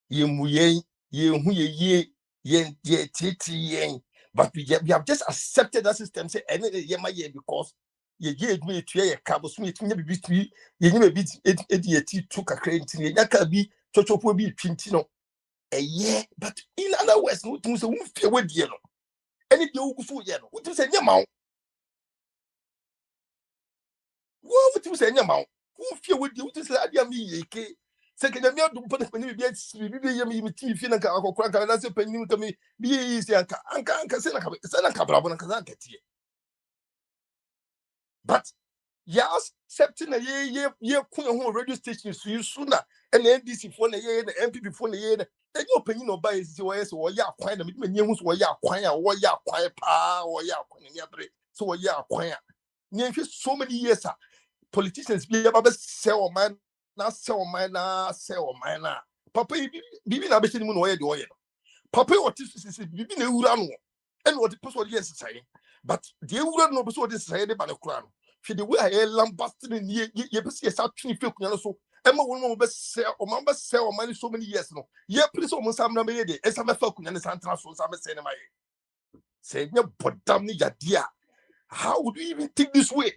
Ye muye ye hu ye titi but we have just accepted that system say any ye my year because ye me to ye cabo so me be ye nyime bi e ti to kakra nti ye nyaka bi chochopo bi twinti no eye but in other words no tun say wo fie wadie no any de wo so ye no wo tun say nyama wo tun say nyama wo fie wadie wo tun say ade am ye ke se ke nyame adum pa na pani bi ye mi ti fi na ka akokora ka na se pani ka mi bi yi se anka se na ka brabo na ka za ka tie but yes accepting na ye kun ho radio station so you sooner and NDC for na ye na MPP for na ye na enye opani no ba yi se wo ye se wo ya akwan na mi me hu so wo ya akwan a wo ya akwan pa wo ya akwan ni abre so wo ya akwan a ni so many years politicians be able to sell man na sell man na papa bibi na be se ni mu no ye de oye papa what is bibi na ewura no and what the person yes say but the ewura no be so this say de ba na kura no hwe the way I lambast ni ye be se sa twi fe kunya no so ema won mo be sell o man be sell man so many years no ye please o mo sam na me ye de esa me fa kunya ne santra so sa me say ne ma ye say nye bodam ni yade a how would you even think this way?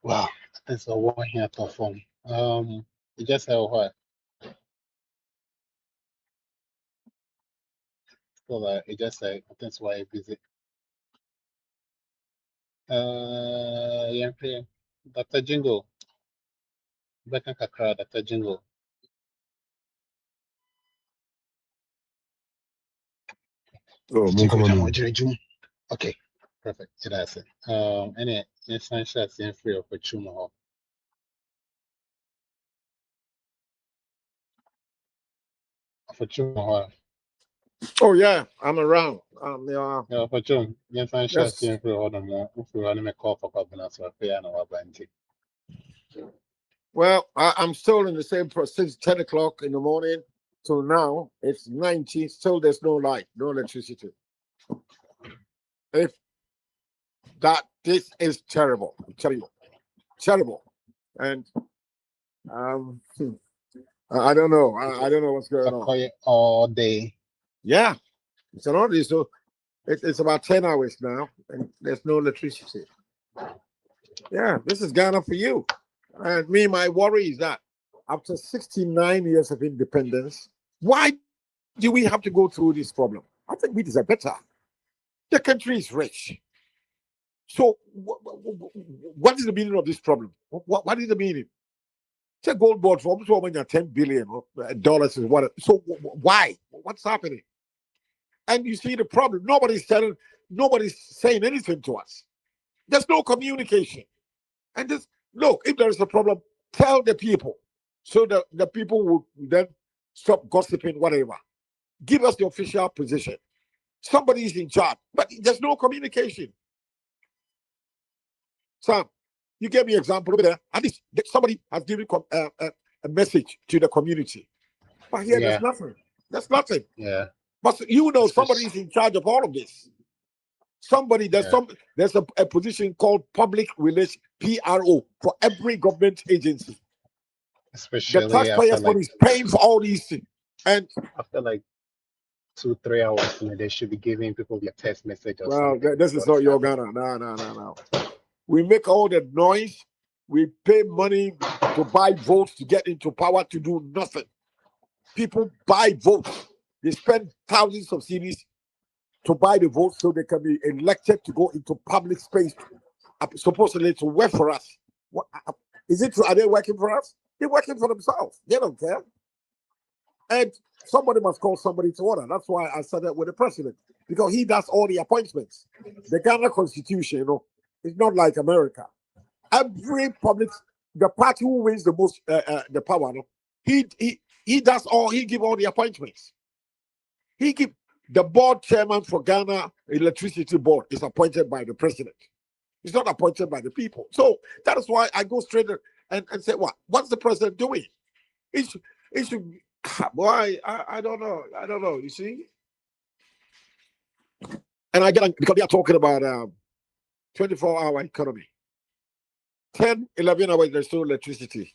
Wow, that's a one here perform. It just what? So like it just like that's why I visit. Yeah, Dr. Jingle, Becca Kakra, Dr. Jingle. Oh, mon commandant. Okay, perfect. That's it. And it's essential in free of Chuma. For Chuma, Oh yeah, I'm around. Yeah. yeah, for Chum, yes, I'm sure Yes. seeing free order more. If we want to make call for Cabana, so I know about it. Well, I'm still in the same since 10 o'clock in the morning till now. It's 90. Still, there's no light, no electricity. If this is terrible, I'm telling you, terrible. And I don't know. I don't know what's going on. All day. Yeah, it's an order. So it's about 10 hours now, and there's no electricity. Yeah, this is Ghana for you. And me, my worry is that after 69 years of independence, why do we have to go through this problem? I think we deserve better. The country is rich. So, what is the meaning of this problem? What is the meaning? It's a gold board for almost $10 billion is what. So, why? What's happening? And you see the problem. Nobody's saying anything to us. There's no communication. And just look, if there is a problem, tell the people so that the people will then stop gossiping, whatever. Give us the official position. Somebody is in charge, but there's no communication. Sam, you gave me an example over there. At least somebody has given a message to the community. But here, there's nothing. There's nothing. Yeah. But somebody is in charge of all of this. Somebody, there's a position called public relations, PRO, for every government agency. Especially the taxpayers' money is paying for all these things. And after like 2-3 hours, they should be giving people their text message or well, something. this is not your Ghana. No. We make all the noise. We pay money to buy votes to get into power to do nothing. People buy votes. They spend thousands of CDs to buy the votes so they can be elected to go into public space, supposedly to work for us. What, is it true? Are they working for us? They're working for themselves. They don't care. And somebody must call somebody to order. That's why I started with the president, because he does all the appointments. The Ghana Constitution, it's not like America. Every the party who wins the most, the power, he does all. He give all the appointments. He give the board chairman for Ghana Electricity Board is appointed by the president. He's not appointed by the people. So that is why I go straight and say, what's the president doing? He should. Boy, I don't know. I don't know. You see, and I get because they are talking about 24-hour economy. 10, 11 hours, there's no electricity.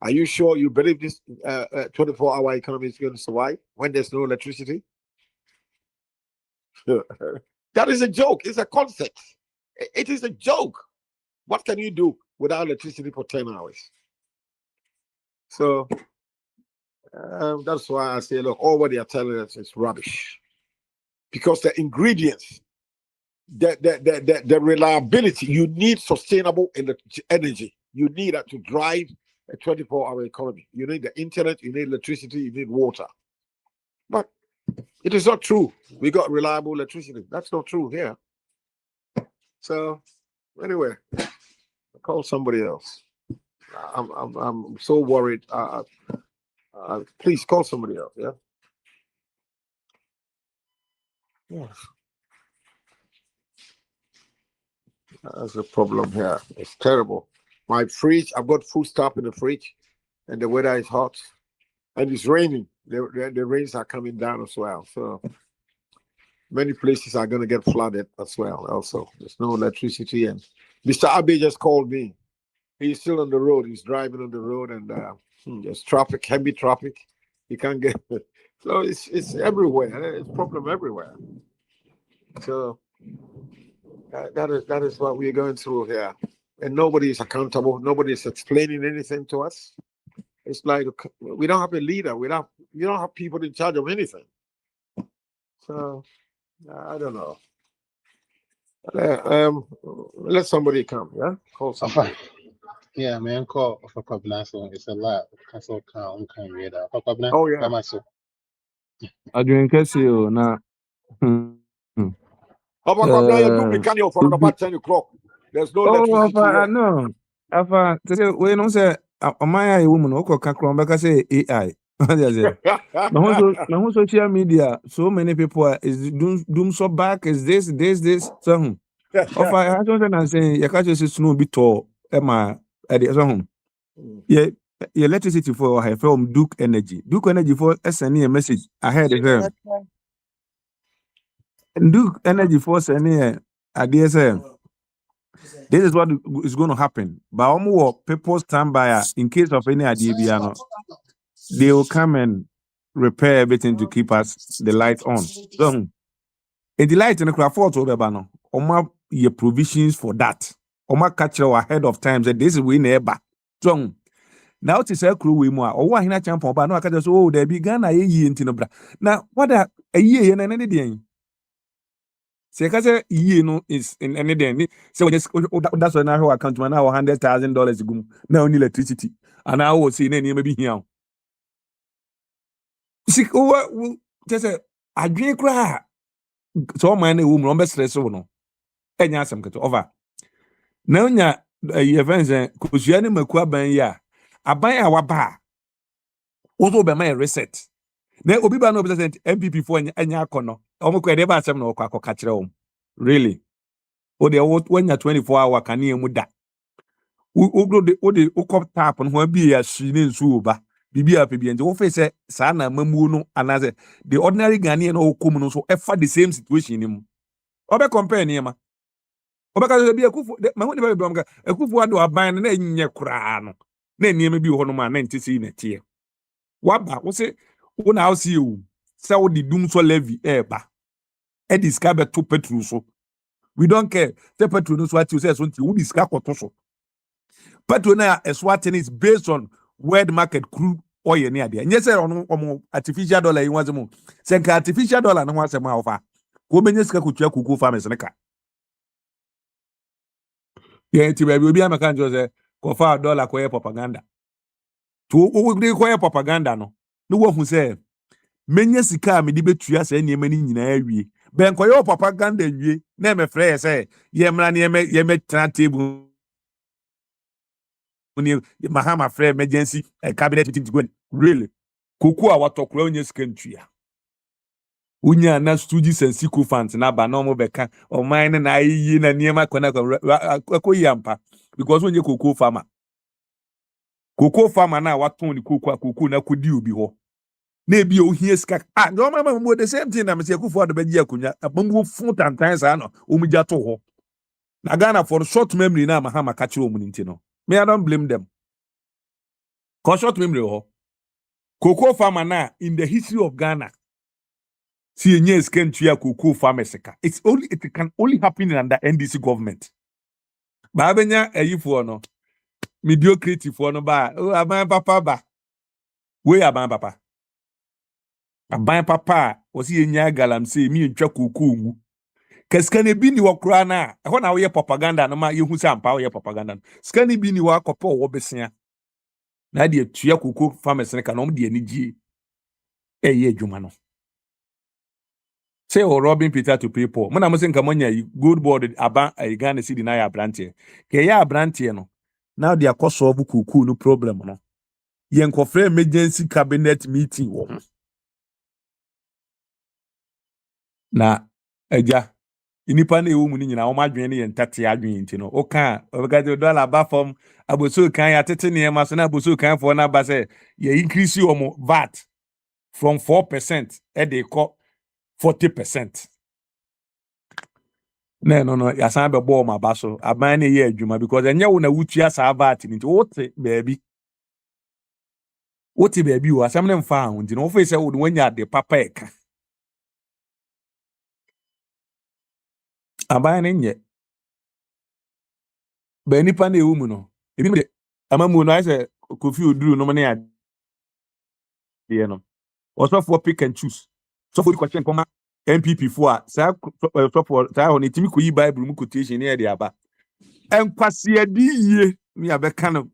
Are you sure you believe this 24-hour economy is going to survive when there's no electricity? That is a joke. It's a concept. It is a joke. What can you do without electricity for 10 hours? So that's why I say, look, all what they are telling us is rubbish. Because the ingredients, the reliability, you need sustainable energy. You need that to drive a 24-hour economy. You need the internet, you need electricity, you need water. But it is not true. We got reliable electricity. That's not true here. So anyway, I'll call somebody else. I'm so worried. Please call somebody else. Yeah. Yes. That's the problem here. It's terrible. My fridge, I've got food stuff in the fridge, and the weather is hot, and it's raining. The rains are coming down as well. So many places are going to get flooded as well. Also, there's no electricity, and Mr. Abe just called me. He's still on the road. He's driving on the road, and there's traffic, heavy traffic. He can't get. So it's everywhere. It's problem everywhere. So that is what we're going through here, and nobody is accountable. Nobody is explaining anything to us. It's like we don't have a leader. You don't have people in charge of anything. So I don't know. Let somebody come. Yeah, call somebody. Yeah, man, call for Pabnaso. It's a lot. Cancel count can read that. Pabna, Oh yeah. Pamaso. Adrian Casio na. How about now? You do mechanical from about 10 o'clock. There's no electricity I here. know. Afa, say we no say amaya e woman o koka kron beka say AI. Na social media, so many people is doom so back is this so of I don't say you catch say snow be to ma so yeah electricity for her from Duke Energy for sending a message ahead of them. Duke Energy for sending a DSM. This is what is going to happen. But people stand by in case of any idea, they will come and repair everything to keep us the light on. So, in the light in the craft photo, your provisions for that. Catch ahead of time that this is we never. So, now it's a crew we more. Or why not jump on? But no, I can just they began a year in Tinobra. Now, what a year and anything. Say is in any day. So that's when I account man now $100,000 now only electricity. And I was saying any maybe here. See just I drink cry. So my woman on best stress no. Enya some get over. Now nya events cause you any makwa ban ya. Aban ya waba. Ozo be my reset. Na obi ba no be MPP for enya akono. Omo kwa dey ba asem na okwa ka kire really. When you're 24-hour can you muda? Ukop tap on who be a shinin suba. Bibia Pibi and the officer Sana Mamuno another the ordinary Ghanaian or Kumuno so effort the same situation in him. Obe compare Niema. Obaka be a kufu a kufu do a band and then ye crano. Then you may be one of my 90 in a tier. Waba was it? One house you. So the doom so levy eba. Eddie Scabbard to Petruso. We don't care. The petrol no swat you say so nti we discuss kotoso. Petrol na swatting is based on where the market crude oil near there. Yes, sir, on artificial dollar in was mo. Senka artificial dollar no was a ma offer. Ko menye sika kutua kuku farmers neka. Yeah, ti baby obi amaka njo say ko fa dollar ko propaganda. To we dey ko propaganda no. No wo hu say menye sika me di betua say niam ni nyina awie. Ben ko yo propaganda wie na me frɛ say ye mra ne ye me tran table ni Mahama frɛ emergency cabinet meeting to go. Really? Kuku a watokura onye sika ntua. Unya na studies and siku funds na ba no mo beka o mine na yi na niema kona akoyampa because onye cocoa farmer na waton ni cocoa na kodi obi ho na ebi ohie sika no mama mo the same thing na me se Akufo do beji akunya abamwo fun tantan sa no omugya to ho na Ghana for short memory na Mahama ka kire omu nti no me I don't blame them cause short memory ho cocoa farmer na in the history of Ghana. See, yes, can to cocoa farmers. It can only happen under NDC government. Babenya for no mediocrity for no ba. Oh, aban papa ba. We aban papa. Aban papa was he nya galam say me ntwa cocoa mu. Kaskane bi ni wakura na. Ho na we propaganda no ma yehu say ampa we propaganda. Skane bi ni wakopo wo besia. Na de tua cocoa farmers ne ka no de anigye. Eye adwuma no. Say or robbing Peter to pay Paul. When I'm saying Kamonya, good board about a Ghana city na ya brantie. Kaya brantie no. Now they are cost of kuku no problem no. Yen kofre emergency cabinet meeting wo. Na eja inipa na ewu mu ni nyina o madwen ne yen tate adwen nti no. O kan obegade dollar ba from aboso kan ya tete ne ma so na aboso kan for na ba say ye increase your VAT from 4% e dey call 40%. No, yasan be bo ma baso aban na ye adwuma because enye wo na wutua sa VAT nti wote baabi wo asem ne mfa ho nti no wo say wo wanya de papa eka aban ne nye ba nipa na ewu mu no ebi de amamu no I say Kofi Oduru no ne ade no osofo pick and choose so for question koma MPP fo a sa ho ne timi ko yi Bible mu quotation ne de aba enkwase adi yie mi abeka no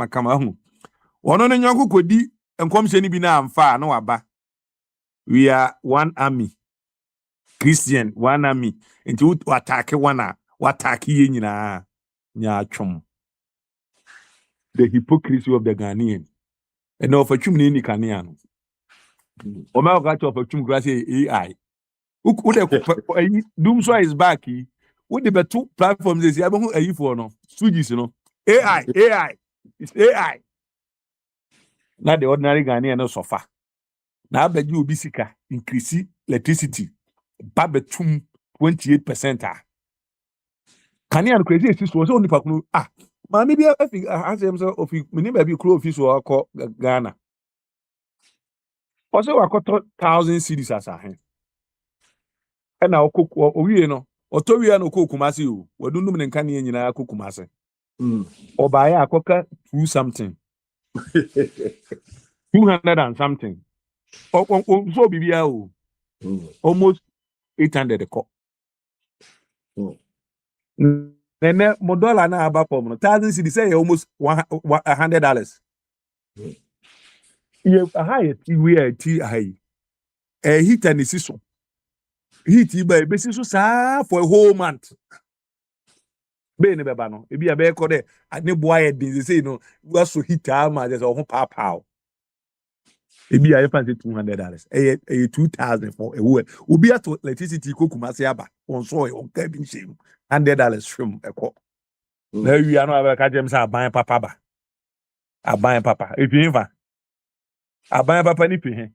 kama ho ono ne nyonko kodi enkomse ni bi na amfa na waba we are one army Christian one army nti we attack one we attack ye nyina nya atwom the hypocrisy of the Ghanaian and of atwom ni Ghanaian o ma ga to of atwom grass AI who the doom so is back who the betu platforms is ya behu ayi for no studies no AI it's AI na the ordinary Ghanaian no suffer na abaji obi sika increase electricity babetum 28%. Ghanaian crazy is so only pakunu ma me bia afi asem so ofi mini ba bi kro ofi so akọ Ghana o se wakoto 1000 cedis asa hen e na okoko owie no otowie na okokumase o wadundum ne nkan nyina akokumase obaye akoka 2 something 200 and something so bibia o almost 800 ko then mo dollar na aba from no 1000 cedis say almost $100 ye high we are high heat and so heat by besi so sa for a whole month be ne beba no ebi abe ko de ne boa ye din say no we so heat ama just ho pa ebi aye fancy $200 $2000 for a week obi ato electricity kokumase aba on so on ka bi shame $100 from eko na wi anu aba ka jem say aban papa ba aban papa epienfa aban papa ni pe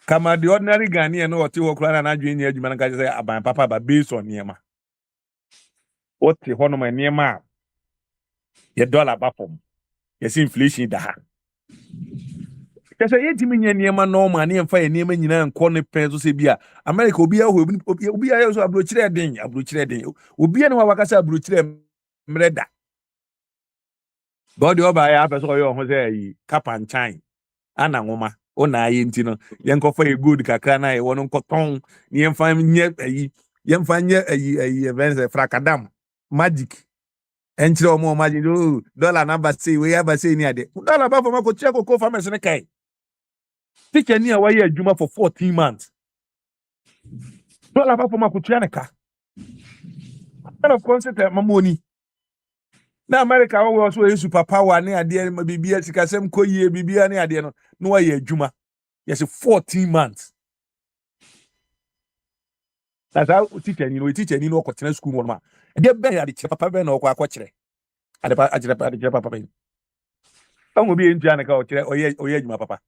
kama the ordinary Ghanaian no oti wokura na adwen nya adwuma na ka say aban papa ba based on niema oti hono ma niema ye dollar ba pom ye see inflation da ha Kasa yetimi nya niema normal ne mfa ye niema nyina nkɔ ne pɛn so se bia America obi a so abrochire den obi ne wa wakasa abrochire mreda God oba ya apeso yo ho se yi kapanchan ana nwoma ona aye nti no yenkɔfa ye good kakra na ye wono nkɔtɔn ne yemfa nye ayi yemfa nye ayi events frakadam magic enchire omo magic dollar number say we aba say ni ade dollar ba for ma ko chia ko farmers ne kai teacher ni a waye adwuma for 14 months dollar ba for ma ko chia ne ka kind of concept mamoni na America wo so e super power ne ade bibia sikasem koyie bibia ne ade no waye adwuma yes 14 months. That's how teacher ni no kwotena school mo ma de ben ya de kire papa ben na okwa akɔkire ade papa ben onwo bi entua ne ka okire oye adwuma papa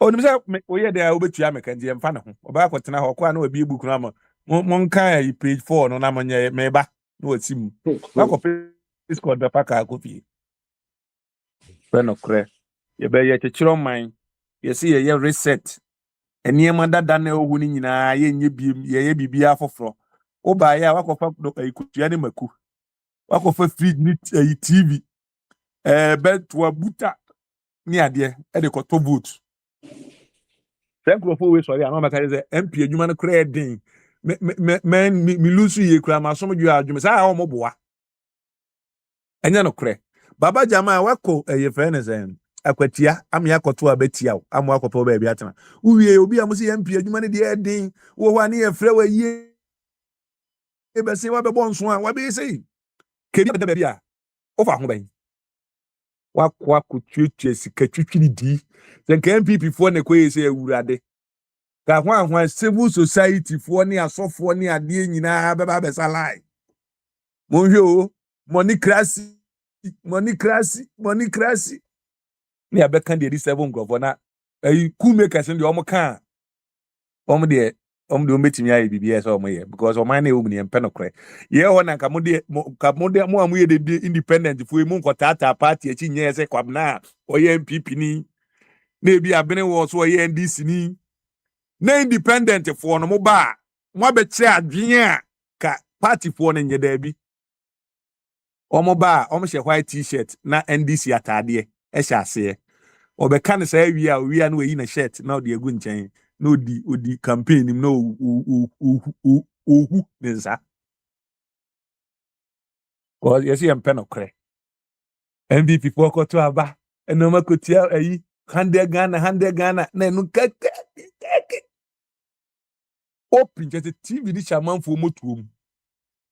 onim sɛ oye de a obetua me kan die mfa ne ho oba akɔtena ho kwa na obi ebuku na mo nka yi page 4 no na mo nye me ba na watim ba ko page code da paka akopie ben okre ye be ye kyekiro man ye se ye reset eniema dada na ohu ni nyina ye nye biem ye bibia afoforo oba ye wakofa ikutua ne maku wakofa fridge ni TV betua buta ni ade e de koto vote Frankrofo we sorry ama maka say MP adwuma no kra den me lusu ye kra ma som dwu adwuma sa a mo boa enya no kra baba jama wako ye friend akwatia am yakoto abetia am wakopo ba bia tena uwie obi am se MP adwuma ne de den wo ho ane ye frɛ wa yie ebe se wa be bonso a wa be sei kedi be da bia ofa ho ban wakwa kututu sika twitwini di se nka MPP fo ne koye se awurade ka hwan civil society fo ne asofo ne ade nyina beba be salai monhwe o money crazy ne abeka de 7 grofo na kume kasen de omoka omde ombetimi ayi bibia so omoye because o man na omu ne penokre ye ho na ka mode mo amuye de independent fo mu nkotata party achi nye se kwabna oye MPP ni na ebi abene wo so oye NDC ni na independent fo no mo ba mo abekye adwen a ka party fo no nye da bi omo ba omo hye white t-shirt na NDC atade e hye ase obeka ne say wi a no eyi na shirt na odi egu nchen na odi campaign nim na ohu nza ko yesi empenokre MVP for koto aba eno makotia ayi 100 Ghana na enu keke open just TV di chairman for motuom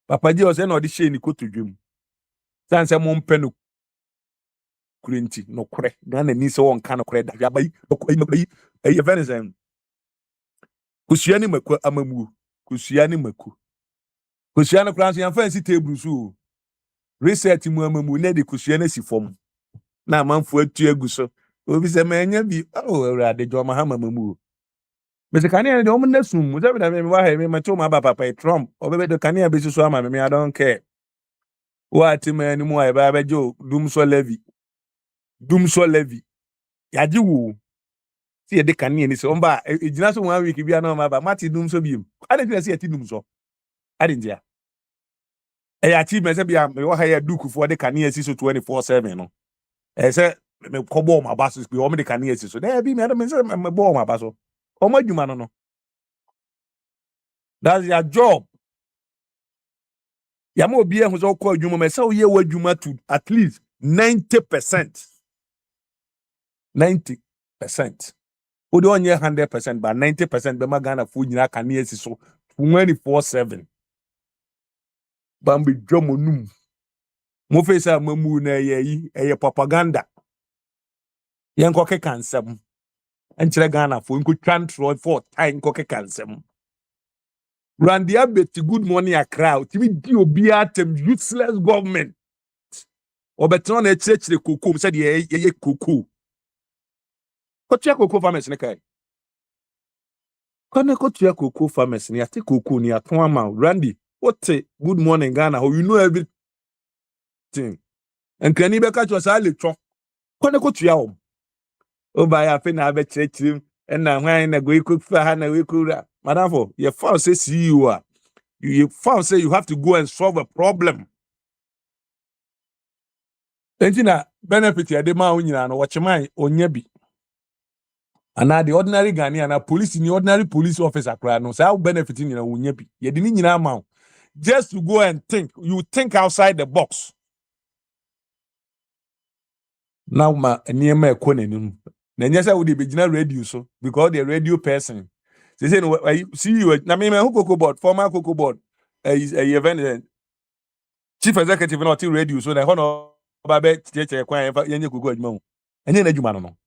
papa ji o se na odi she ni kotodwem sanse mo mpeno kurenti no kore Ghana ni se won ka no kore da abayi ayi evanizem kusua ni maku amamu kusua ni maku kusua no kranso yan fancy table so reset mu amamu na de kusua na si fom na amanfo atu aguso obi se manya bi awurade jo ma hama mamu Mr. Kanye de omo nasum mu se bi da me wa ha me macho ma ba papa Trump obebe de Kanye be so ama me I don't care what man mu ai ba be jo dum so levy yaji wo si e de Kanye ni se omba ejina so 1 week bia na ma ba mati dum so biem ade ti se eti dum so ade ndia ya chi me se bia me wa ha ya duku fo de Kanye si so 24/7 no se me kobo ma baso bi o me de Kanye si so na bi me me se me bo ma baso o ma dwuma no that's your job ya ma obi ehun so ko adwuma me se o ye wadwuma to at least 90%. O de onye 100% but 90% be magana fu nyina Kanye si so 24/7 bambi dwomonum mo face amamu na ye propaganda yen ko keka nsem enkyere Ghana fo nko twantro for time ko keka nsem Randy Abeti good morning Accra timi di obi atem useless government obetno na ekyekire kokom said ye koko ko tia koko farmers ne kai kana ko tia koko farmers ne ate koko ni aton ama Randy what good morning Ghana how you know everything and can you be catch us all tro kana ko tia o Oba ya fe na be chirechim na hwan na go cook for ha na we kura. Madam for you found say see you are. You found say you have to go and solve a problem. Entina benefit ya de ma onyina no watchman onye bi. And the ordinary Ghanaian and police in the ordinary police officer cry no say how benefiting you onye bi. Ye dini nyina ma just to go and think. You think outside the box. Now ma niyema ekonenim. Na nyesa we dey begin radio so because the radio person. They say no see you na me who Cocoa board former Cocoa board a event chief executive not radio so na hono ba be cheche kwan yenye Cocoa adwuma ho. Enye na adwuma no.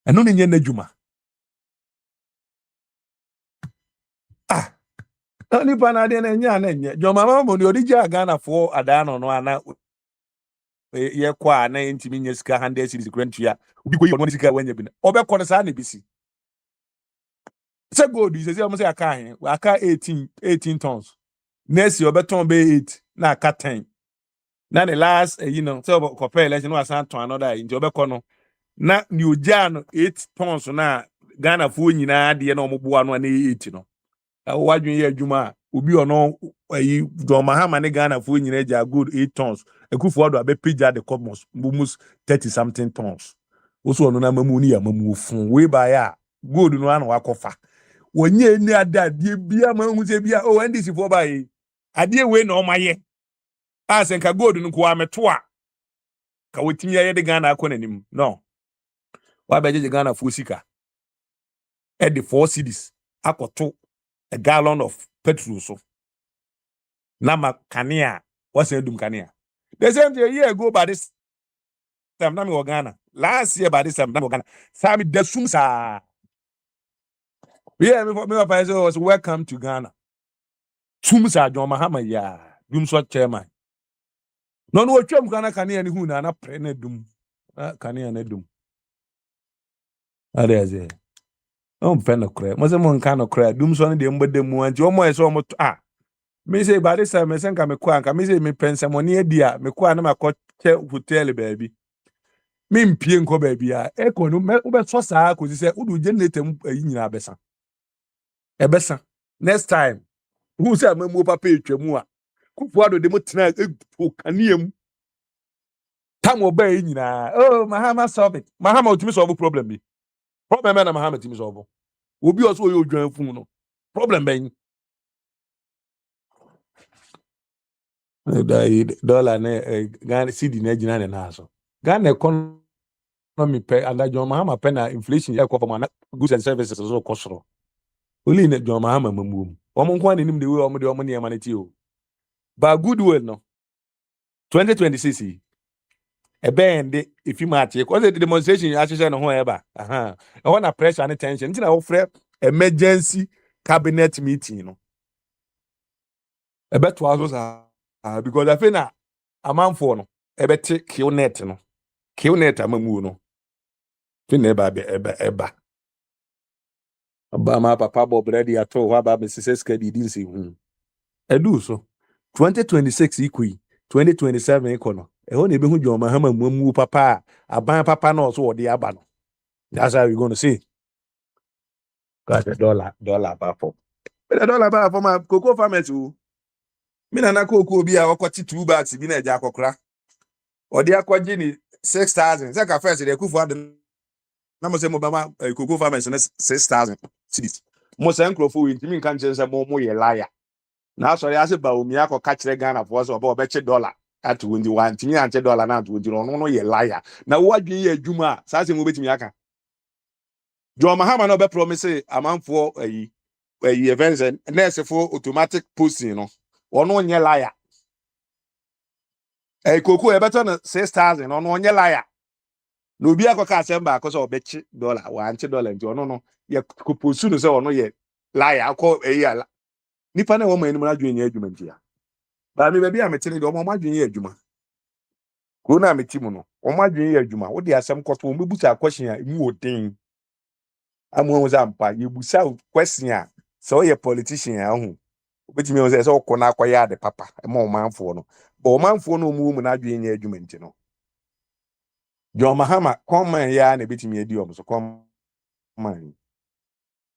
Eno ne nye na adwuma. Ah. Oni pa de na nya na nye. Jo mama mo ni odija Ghana for adano no ana ye kwa na ntimi nye sika 100 series kwantua. Obi ko yi sika wanya bi na. Obekọ na sa na bisi. Say gold you say almost aka 18 tons. Next year beton be 8 na aka 10. Na the last so compare election no asan to another into obekọ no. Na new jan 8 tons na Ghana fu nyina de na omboa no na 8 no. Wadwun ye adwuma obi ono John Mahama ne Ghana fu nyina ja good 8 tons. Akufo do abe pija the cosmos almost 30 something tons. Oso ono na mamu ni ya mamu fun we ba ya gold no ana wakofa. Wonye ni adade bia ma hu se bia o NDC fo ba yi ade we na o maye asenka gold no ko ameto a ka wotimi ye de Ghana akonanim no wa be je Ghana fo sika e the 4 cities akoto a gallon of petrol so na makania what's edum kania the same year ago by this time na me Ghana last year by this time na me Ghana sami desum sa yeah me papa say was welcome to Ghana Tumsa John Mahama ya dum so chairman no no twam Ghana kania ni hu na pre na dum kania na dum adeze fe no kra mo se mo nka no kra dum so no de mbode mu anti omo eso omo me say by this time me senka me kwa nka me say me pensemoni adia me kwa na makọ hotel baby me mpie nko baby a eko no me ube so saa ko se udu generator ayi nyina abesa ebesa next time who say mamu papa etwamu a kufuado de mo tena kaniam tam oba yi nyina oh Mahama solve it Mahama utimi solve problem bi problem na Mahama timi solve obi oso oyo odwan fun no problem ben dollar na Ghana cedi na gina na so Ghana economy pe and John Mahama pe na inflation ya kwa na goods and services so kosoro only na John Mahama mamuom omo nko na nim de we omo de omo ne emanity o ba goodwill no 2026 ebe if you match because the demonstration actually no ho eba I want a pressure and tension ntina wo frɛ emergency cabinet meeting no ebe to aso because I feel na amanfo no ebe te killnet no killnet amamu no fin eba ma papa Bob ready at all wa ba Mrs. Skadi dinsi edu so 2026 ikui 2027 ikono ho na ebe hu John Mahama mu papa aban papa na so ode aba no that's how we going to see got the dollar back for the dollar back for my cocoa farmers who me na cocoa bi a wakoti 2 bags bi na eja akokra ode akwaje ni 6000 say ka first dey kufu ade na mo say mo ba cocoa farmers na 6000 cities mo say nkrofo wi ntimi nka nche say mo ye liar na so ya say ba omi akoka kire Ghana for so ba obeche dollar at 21 ntimi anche dollar na 20 no ye liar na wo adwen ye adwuma sa say mo betimi aka John Mahama no be promise amanfo events and nurse for automatic posting no ono nye liar cocoa e better na 6000 ono nye liar no obi akoka asemba akoso obechi dollar $1 nti ono no ye kuposu no se ono ye liar akọ ala nipa na wo man mu adwen ye adwuma ntia ba me bia metene de omo adwen ye adwuma ko na metimu no omo adwen ye adwuma wo de asem koto wo mebusa question a mu odin amu zampa yebusa question a so ye politician ahu obetimi o say so kona akoya de papa e ma omanfo no but omanfo no mu na adwen ye adwuma nti no John Mahama common ya na betimi edi om so common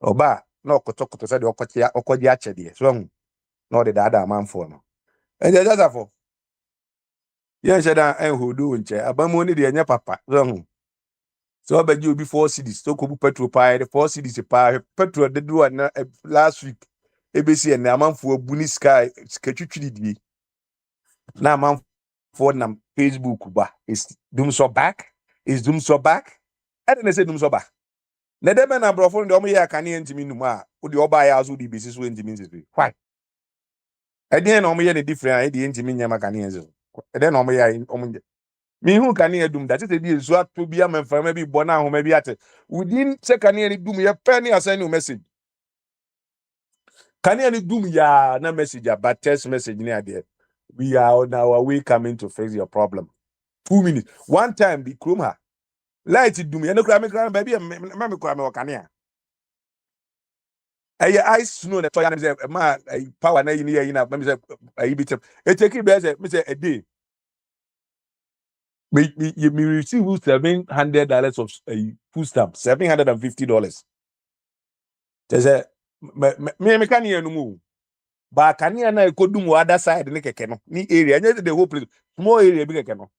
oba na okotokoto se de okoji achede so hu na ode da amanfo no enje jazafo yen sheda enhodo nche abamu ni de enye papa so hu so obaji obi 4 cities so ko bu petrol pa 4 cities pa petrol de do na last week ebesi en amanfo abuni sky twitwiri die na amanfo na Facebook ba is dum so back I didn't say dum so back na dem na brofo de omo ye aka ne ntimi num a wo de oba ya azu de besi so ntimi ntimi why eden na omo ye ne different eden ntimi nyama ka ne enzo eden na omo ye omo mi hu ka ne edum that is the ezu ato bi amfama bi bo na ahoma bi ate within se ka ne dum ye pe ne assign you message ka ne dum ya na message about text message ne ade we are on our way coming to fix your problem 2 minutes one time be chrome ha light dum ye no kra me baby me kra me wakane a ice snow na to ya say ma power na yi na me say ayi bitem e take be say me say a day me receive $700 of food stamp $750 they say me can here no mu ba can here na ekodum other side ne keke no ni area nya the whole place small area bi keke no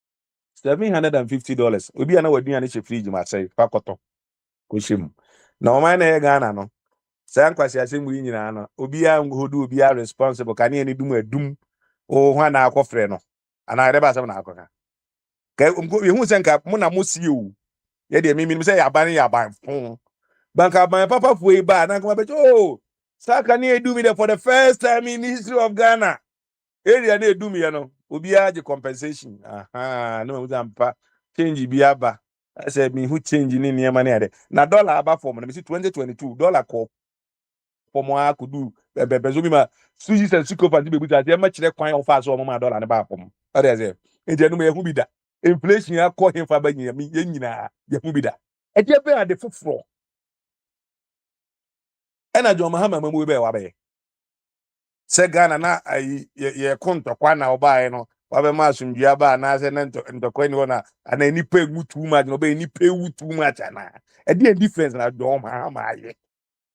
$750 obi na waduan ne che fridge ma say pakoto ko shim na o man na Ghana no say nkwasi asem yi nyina no obi a ngodu obi a responsible can here ni dum adum o hwa na akofre no ana reba asem na akoka ka yehu senka mo na mo sie o ye de mi say yaban yaban fon banka ban papa fuoi ba na kuma be oh saka ni edu mi there for the first time in the history of Ghana area na edu mi ya no obi a je compensation aha no mo zampa change bi aba I said me who change ni niam na ade na dollar aba form na me see 2022 dollar ko form a kudu bezo mi ma suji sen siko fa be buta de ma kire kwan of aso mo ma dollar ne ba form ade say e no me hu bi da inflation ya ko hemfa ba nyina mi nyina ya hu bi da e je be ade foforo ena John Mahama mamu be wa be se Ghana na ye kontokwa na obae no wa be ma asumdua ba na se na ntokwa ni wona ana nipa egu too much no be nipa ewu too much ana e dey difference na John Mahama aye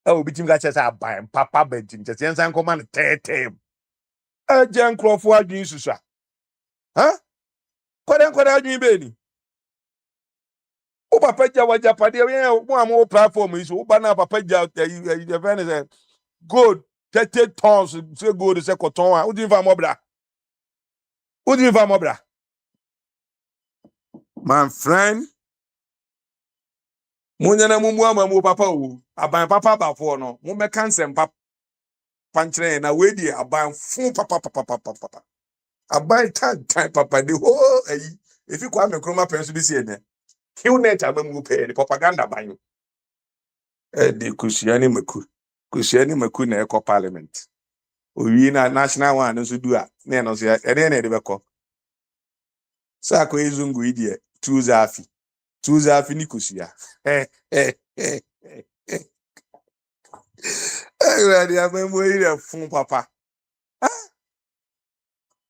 e obi tim ga chese aban papa bedin chese ensan koma na tetem e je nkrofo adwin susua ha kwada adwin be ni o papa ja wa japade ye mo am platform yi so o ba na papa ja the friend gold 30 tons say gold say cotton a udi fa mobra my friend munyana mumu amamu papa o aban papa ba fo no mo me cancel papa panchre na we di aban fun papa aban tan papa the whole if you kwa me kroma penso bi se ne kill net amamu pe the propaganda ban de kusiani maku na eko parliament owi na national one nso du a na no so e de beko sa ko ezungu idie tuzafi ni kusia ready amamu ire fun papa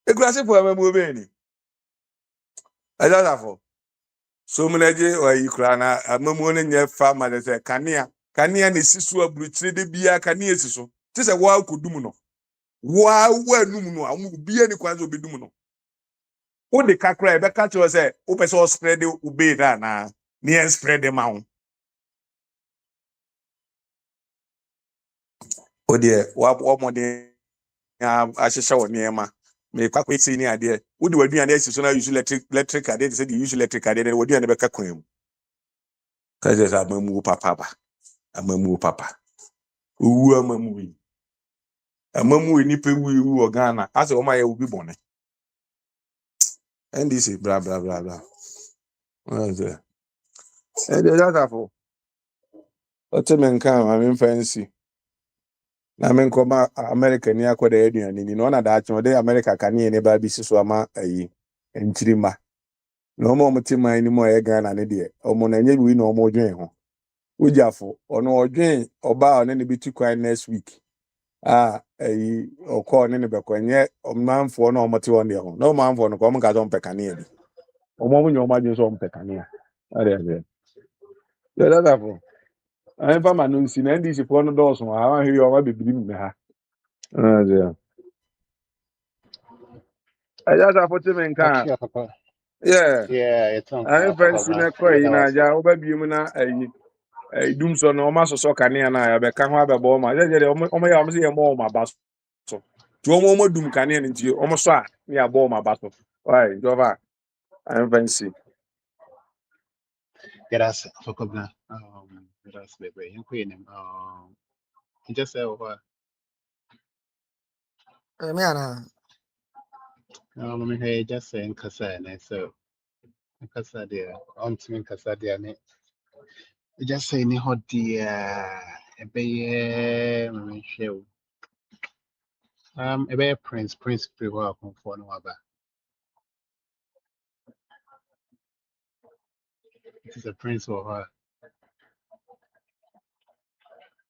ekurase fo amamu be ni ajazafo so munaje o yikura na amamu ne nye fa ma de se kanea ne sisu abruchire de bia kanea sisu ti se wa kodum no wa num no amu bia ni kwanzo bedum no o de kakra e be ka cho se o pese o spread ube na ne spread dem out o de wa modern ahyehyɛ wɔ nneɛma me kwakwa esi ni ade wo de waduane asi so na use electric ade de say the use electric ade de waduane bɛka kwan mu ka je sa amamu papa owu amamu ni pe wu o Ghana ase o ma ye obi bone ndc bla ase e de data fo o te men kan ma me fancy na men ko ma America ni akoda aduane ni no na da acho de America ka ne ba bi si so ama ayi enchirima no mo timan ni mo e Ghana ne de o mo na nye bi no mo dwen ho ujafo ono odwen oba one ne bitu kwan next week ayi okọ ne be kwenye omanfo na omote won de ho no manfo no ko mo ka zo mpekane bi omo mo nyo ma dwen so mpekane Ade. That's that. I'm from Manunsi, and this is one of those. I want to hear what be believe me. Ade. I just have to make Okay, Papa. yeah. Yeah, it's on I'm Papa. fancy na Yeah, koi that na was it. ja obabi mu na dum so no ma so kane na ya be ka ho abebo ma je je omo ya omo se ye mo ma ba so to omo dum kane na nti omo so a na ya bo ma ba so why jova I'm fancy Yeah, that's Papa. That's baby. You queen him. He just said, "What? Me ana. Let me hear just saying Kasa, and so Kasa there. On to me Kasa there. Just say ni hot dear. Let me show. A prince free work on for no other. It is a prince or her.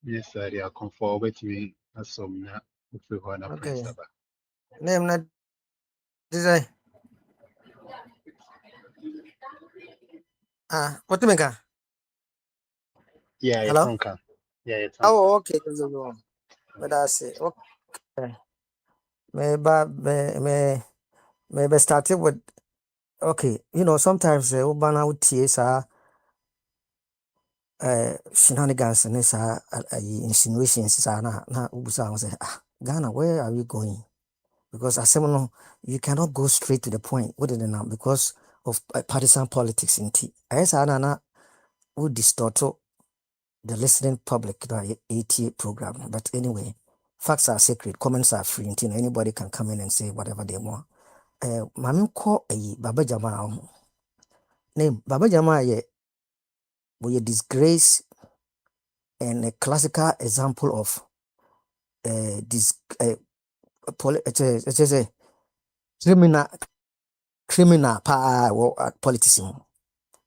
Yes, sir. They are come forward to me. As some na free one a prince Okay. aba. Name na design. What me ka? Yeah, you Hello? tonka. Yeah, you tonka. Oh, okay. But that's it. Okay. Maybe started with okay. Sometimes ubana utie sa shenanigans and insinuations sa na ubusa say Ghana, where are we going? Because as someone you cannot go straight to the point. What did now? Because of partisan politics in tea. As na would distort the listening public to our ATA program. But anyway, facts are sacred, comments are free. Anybody can come in and say whatever they want. Mami ko Baba Jama name Baba Jama ye we a disgrace and a classical example of this criminal politics.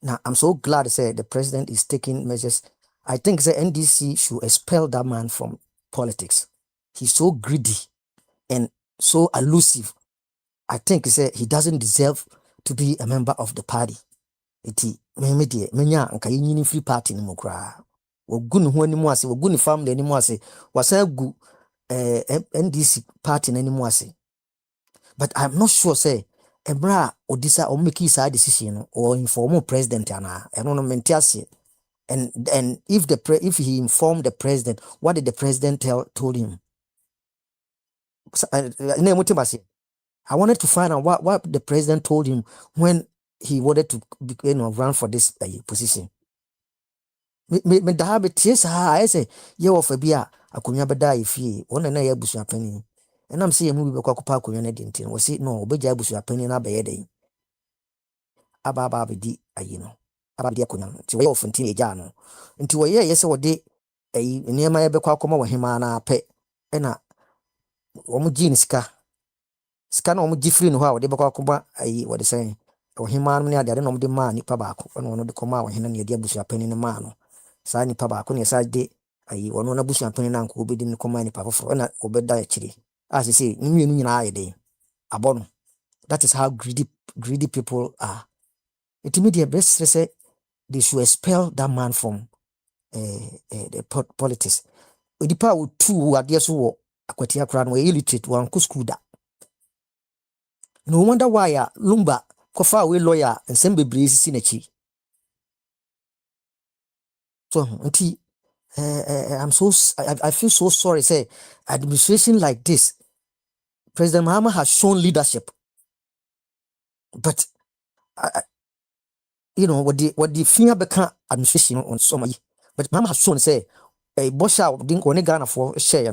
Now I'm so glad to say the president is taking measures. I think the NDC should expel that man from politics. He's so greedy and so elusive. I think he doesn't deserve to be a member of the party. Iti meme de menya anka yenyini free party ni mu kra. Wogu ne ho animu ase, wogu ne family animu ase, wasa gu NDC party animu ase. But I'm not sure say Ebra Odisa or make his decision or inform president ana. I don't know mentiase. And if he informed the president, what did the president told him? I wanted to find out what the president told him when he wanted to run for this position. Me da be tie saa I say ye wo fa bi a akonya beda ifie wona na ya busu apani enam say mu bi be kwakopa akonya na di ntin wo say no obeja busu apani na be ye den aba be di ayi no aba di akonya nti wo fa ntin eja no nti wo ye say wo de ayi niema ye be kwakoma wo hema na pe na wo mu ji ni sika na wo mu ji free no ho a wo de be kwakoma ayi wo de say wo hema no ne ade no mo de ma nipa baako no no de koma wo hena ne de busu apani ne ma no saa nipa baako ne saa de ayi wɔno na busu apani na nko obedi ne kɔma nipa foforɔ na obɛda akyire as say ne mmienu nyinaa ayɛ den abɔ no. That is how greedy people are. It immediate best say they should expel that man from the politics. Odipa wo tu adeɛ so wɔ akwati akora no illiterate wanko school da. No wonder why Lumba kofa away lawyer nsɛm bebree sisi n'akyi. So nti I feel so sorry. Say administration like this, President Mahama has shown leadership, but what the fear become administration on somebody. But Mahama has shown say a bosha didn't go Ghana for share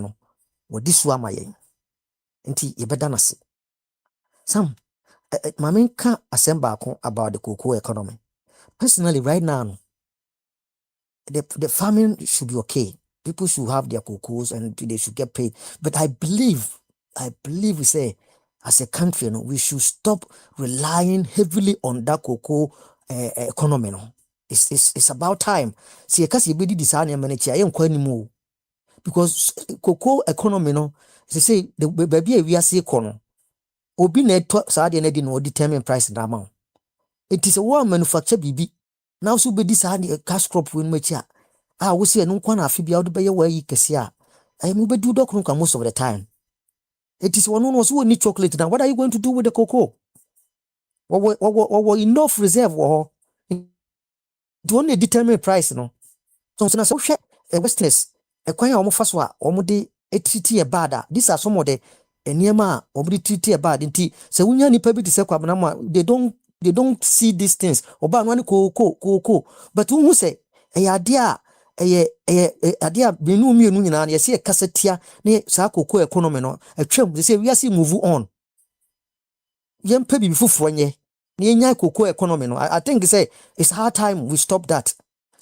what this one my nti ye better nasi. Some Mamin can't assemble about the cocoa economy. Personally, right now, the farming should be okay. People should have their cocoas and they should get paid. But I believe we say as a country, we should stop relying heavily on that cocoa economy. It's about time. See, because you be design anymore. Because cocoa economy, they say the baby we are say kono. Obi na to sa de na di no determine price na amount. It is a war manufacture bibi. now so be this cash crop win mecha we see no kwa na afi bia wo de be ye wa yi kese a mo be do dok no most of the time. It is one no so need chocolate now. What are you going to do with the cocoa? What enough reserve or it only determine price no. So na so hwe westness kwan a omo so a omo de treat e bad. These are some of the enema omo de treat e bad nti se wunya nipa bi te se kwabena mo they don't see these things. Oba no ne cocoa but who say ade a ade a benu mienu nyina na yesi kasetia ne sa cocoa economy no atwam they say we are move on yempa bi fufuro nye na yenya cocoa economy no I think say it's hard time we stop that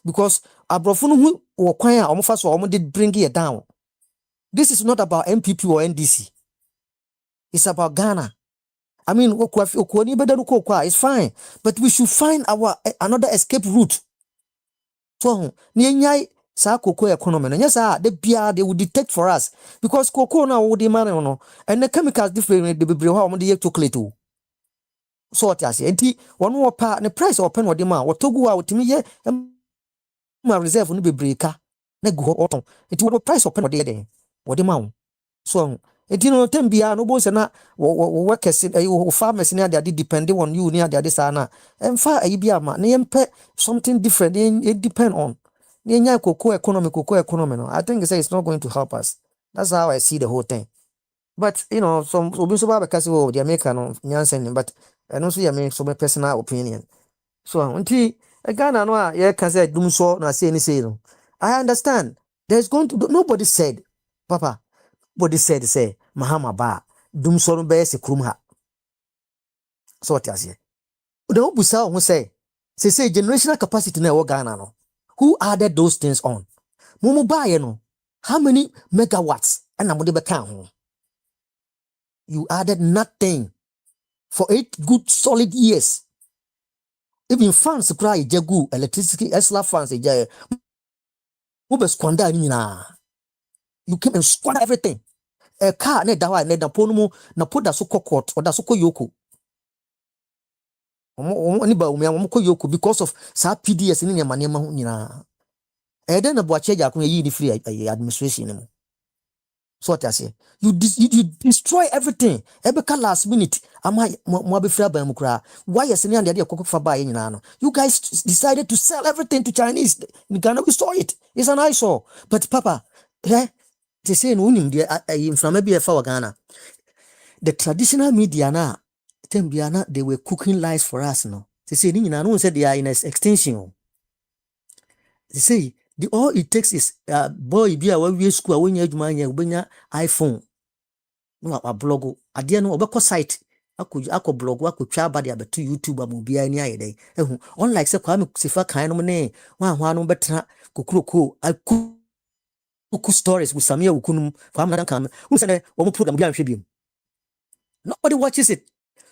because abrofo no hu wo kwan a omofa so omo did bring it down. This is not about MPP or NDC, it's about Ghana. I mean okoni bedaru kokwa is fine but we should find our another escape route. So na yenya sa cocoa economy no yes the bia they will detect for us because cocoa na wo dey man no and the chemicals different the bebre ho omo dey chocolate o. So what I say, enti one wo pa the price open wo dey ma wo togu a otimi ye ma reserve no bebre ka na gu oton enti wo price open wo dey den wo dey ma wo. So enti no tem bia no bo se na wo workers wo farmers ni ade depend on you ni ade sa na emfa ayi bia ma na yempe something different it depend on na nya cocoa economy no. I think say it's not going to help us. That's how I see the whole thing. But you know, some obi so ba because oh the American no nyansen but and also ya me so my personal opinion. So until Ghana no a ye can say dum so na say any say no. I understand. There's going to nobody said papa body said say Mahama ba dum so no be se krum ha. So what you say? The obusa who say generational capacity na wo Ghana no. Who added those things on? Mumu ba ye no. How many megawatts and amode be kan ho? You added nothing for 8 good solid years. Even fans cry jagu electricity Esla fans you squander you came and squander everything. A car ne dawa ne da ponumu na poda so court or da so yoko. Yoko because of sa PDS in your manema nyina. E den na boache ja kun yi ni free administration. So what I say, you destroy everything. Ebeka last minute, ama mo be free ba mukra. Why yes ni ande kokfa ba nyina no. You guys decided to sell everything to Chinese. In Ghana we saw it. It's an eyesore. But papa, they say no unim the from maybe for Ghana. The traditional media na tembiana they were cooking lies for us no. They say ni nyina no say they are in extinction. They say all it takes is boy be a we school when you ubenya iPhone no a blog ade no obekọ site akọ blog akotwa abade abeto YouTube amobia ni ayede ehu unlike say Kwame Sifa kan no ne hwa no betena kokroko akuku stories with Samia Ukunum Kwame na kan who say one program bi anhwe bi nobody watches it.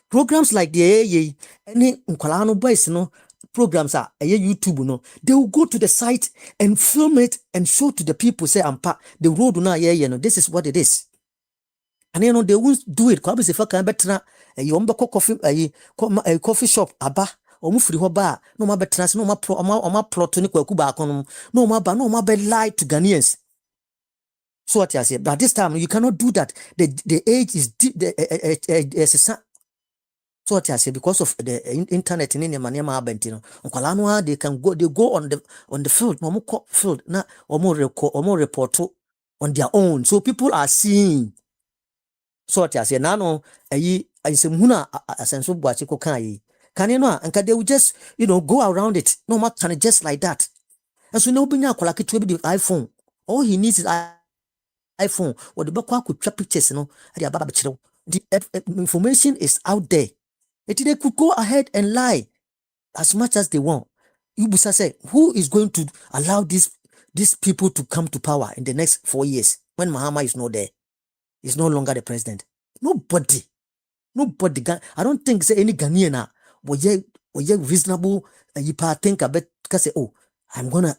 Programs like the any nkwala no boys no programs are YouTube no they will go to the site and film it and show to the people say ampa the road na no this is what it is and you know they won't do it Kwame Sifa kan betena coffee shop aba omu free ho ba no ma betena no ma plot ni kwaku ba kono no ma ba no ma be lie to Ghanaians. So what I say, but this time you cannot do that. The age is so what I say, because of the internet in the manema abentino. Onkwala they go on the field, field na omo report on their own. So people are seeing. So what I say, nano I say muna asenso buachiko kan can you know and they will just go around it no matter just like that. And so no binya akwala kitwe bi the iPhone. All he needs is iPhone or the back could trap pictures the information is out there. They could go ahead and lie as much as they want. Ubusa say, who is going to allow these people to come to power in the next 4 years when Mahama is not there? He's no longer the president. Nobody. I don't think say any Ghanaian were reasonable you think about say, oh, I'm gonna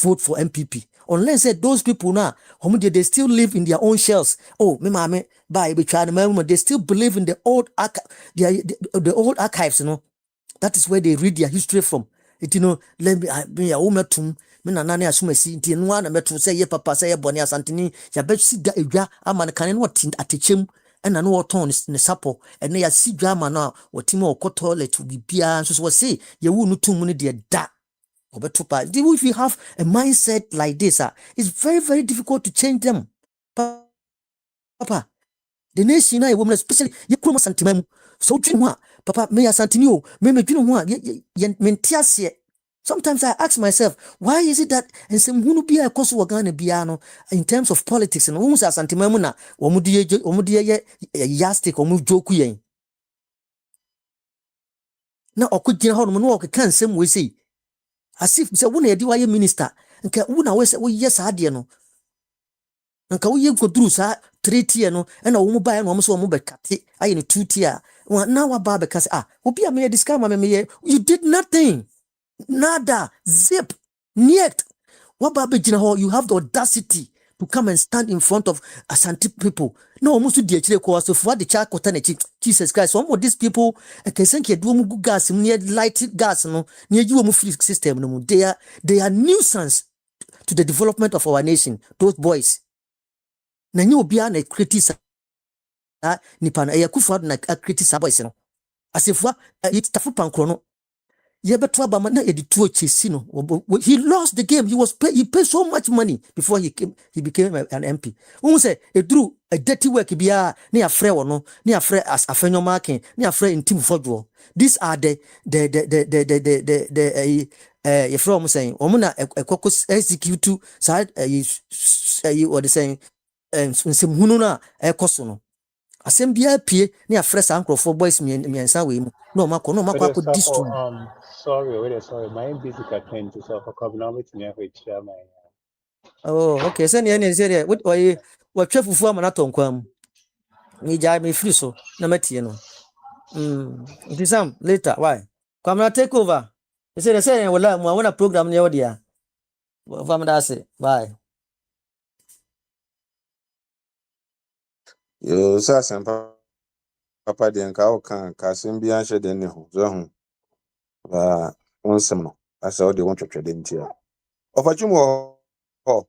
vote for MPP. Unless those people now, they still live in their own shells. Oh, they still believe in the old the old archives, That is where they read their history from. It let me a woman to me na nane asumasi nti no na meto say ye papa say ye bone asantini ya be si da edwa ama kan no atechem na no woton ne sapo ene ya si dwa ama no wotime okoto let bibia so say ye wu no tum ne de da obetupa. If you have a mindset like this, it's very, very difficult to change them. Papa, the nation na woman, especially ye kroma santimam. So dream papa, me asantini me dream mentiasie. Sometimes I ask myself, why is it that and some who be a cost wagana biano in terms of politics and who's asantimamuna, omudia yastic or move joku yen. Now, or could you hold no can same we say. As if say when you are minister, and una we say yes adie no. Nka wo ye godru sa 3 tier no na wo mobile no so mo bekate aye ne 2 tier na wa ba bekase obi a me discount ma me you did nothing, nada, zip, niet. What ba begina ho, you have the audacity to come and stand in front of Asante people. No, almost the actually cause of what the child Jesus Christ. Some of these people, I can think you do good gas, near light gas, no, near you free system. No, they are nuisance to the development of our nation. Those boys. Na nyo bia na criticize nipa na Akwantufuo na criticize boys no. Asefua yitafu pankro no. Ye beto aba na edituo chesi no. He lost the game. He paid so much money before he became an MP. Who say edru a dirty work bia na ya frɛ wo no, na ya frɛ as afenyo marking, na ya frɛ intim fodwo. These are the you from saying omuna ekoko execute side what they saying nsem hunu na ekoso no asem bia pie na ya frɛ sankrofo boys miensa we mu no makọ district. Sorry, my busy at 10 to so for economics near which my Oh, okay. Send any say what chefufu ama na tonkwam. Ni jai me free so na matie no. Sam later why? Come na take over. They say wala mo wana program ne odia. Fam da say bye. Yo, sasa papa de nka o kan ka sem bi anhye de ne ho zo ho ba onsem no asa o de won twetwede ntia ofachum ho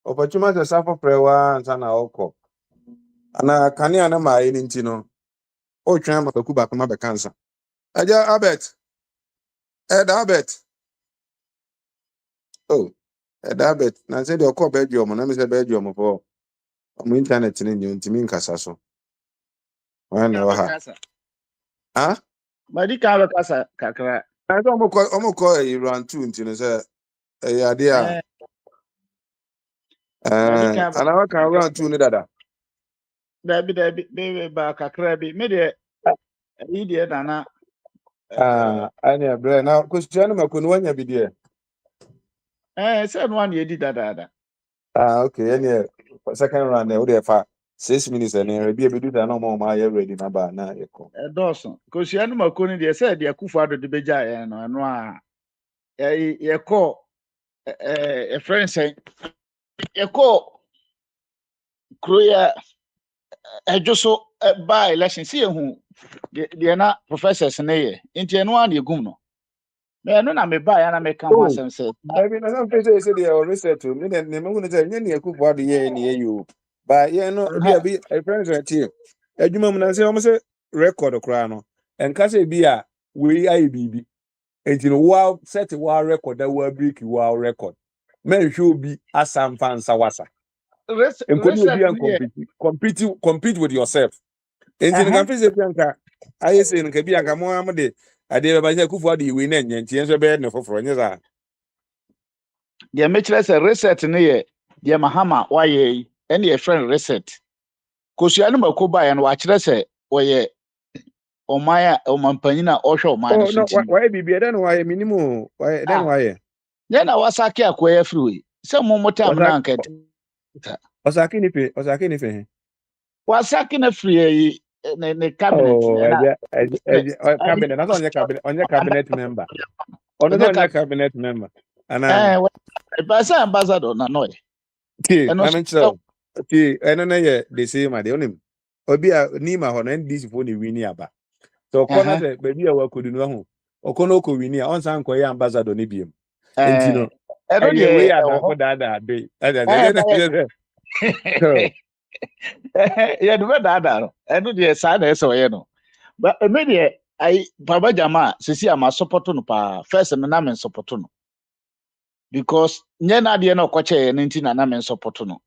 ofachum asa safo prewa nsa na okọ ana kania na ma yi nti no o twan ma baku bakoma be kansa aja abet Albert Albert na se de okọ bedroom na me se bedroom for mo internet ni ntimi nkasa so wana wa ha Madi ka be kasa kakra. I don't call a run two into say a idea. Madi And ka I can run two dada. be ba kakra bi. Me de idea na I near brain now, Christian Makunwanya be there. say no one ye di dada. Okay, any second run there, there for 6 minutes and then be able to do no more my ready my bar now. Dawson. Because you know Makuni de say de Akwantufuo de beja no a ye call a friend say ye call Korea ejoso by election see hu de na professors na ye nti no an ye gum no me no na me ba ya na me kan ho asem say I mean, some places say they are reset to me, then never going to say, any cook for the year near you. But yeah, no, be a friend right here. A human say almost a record of crown. And Cassie be a we IBB. And you know, wow, set a wow record that will break wow record. Men should be a Sam fan Sawasa. And could you be and compete with yourself? And you can face a Bianca. I say, in Kabianca Mohammed, I did by the Kufa, the win and change a bed for Fronyas. de me kire say reset ne ye de mahama wa ye any a friend reset kosua no makoba ya no wa kire say wo ye omaya omampanyina ohwe omaya Oh, so no, nti why be then why minimum? Why then why? ya na wasake akoya free we say mo motam na anket Osaki ni fe. wasake na free ne cabinet Oh, na cabinet. That's on your cabinet member. On your cabinet member. And ba say ambassador na no I mean so. Okay, I don't know they say my the only. Obi a ni ma ho na ndisi fo ni wini aba. So corner say baby a wa kodu no ho. Okono ko wini on san ko ambassador ni biem. Enti no. I don't Aye we hear. ada ko da dey. Yeah, the way that I know the side is so no. But maybe I Baba Jama sisi ama support no pa first na men support no. Because nye na de no kwache ne nti na men support no.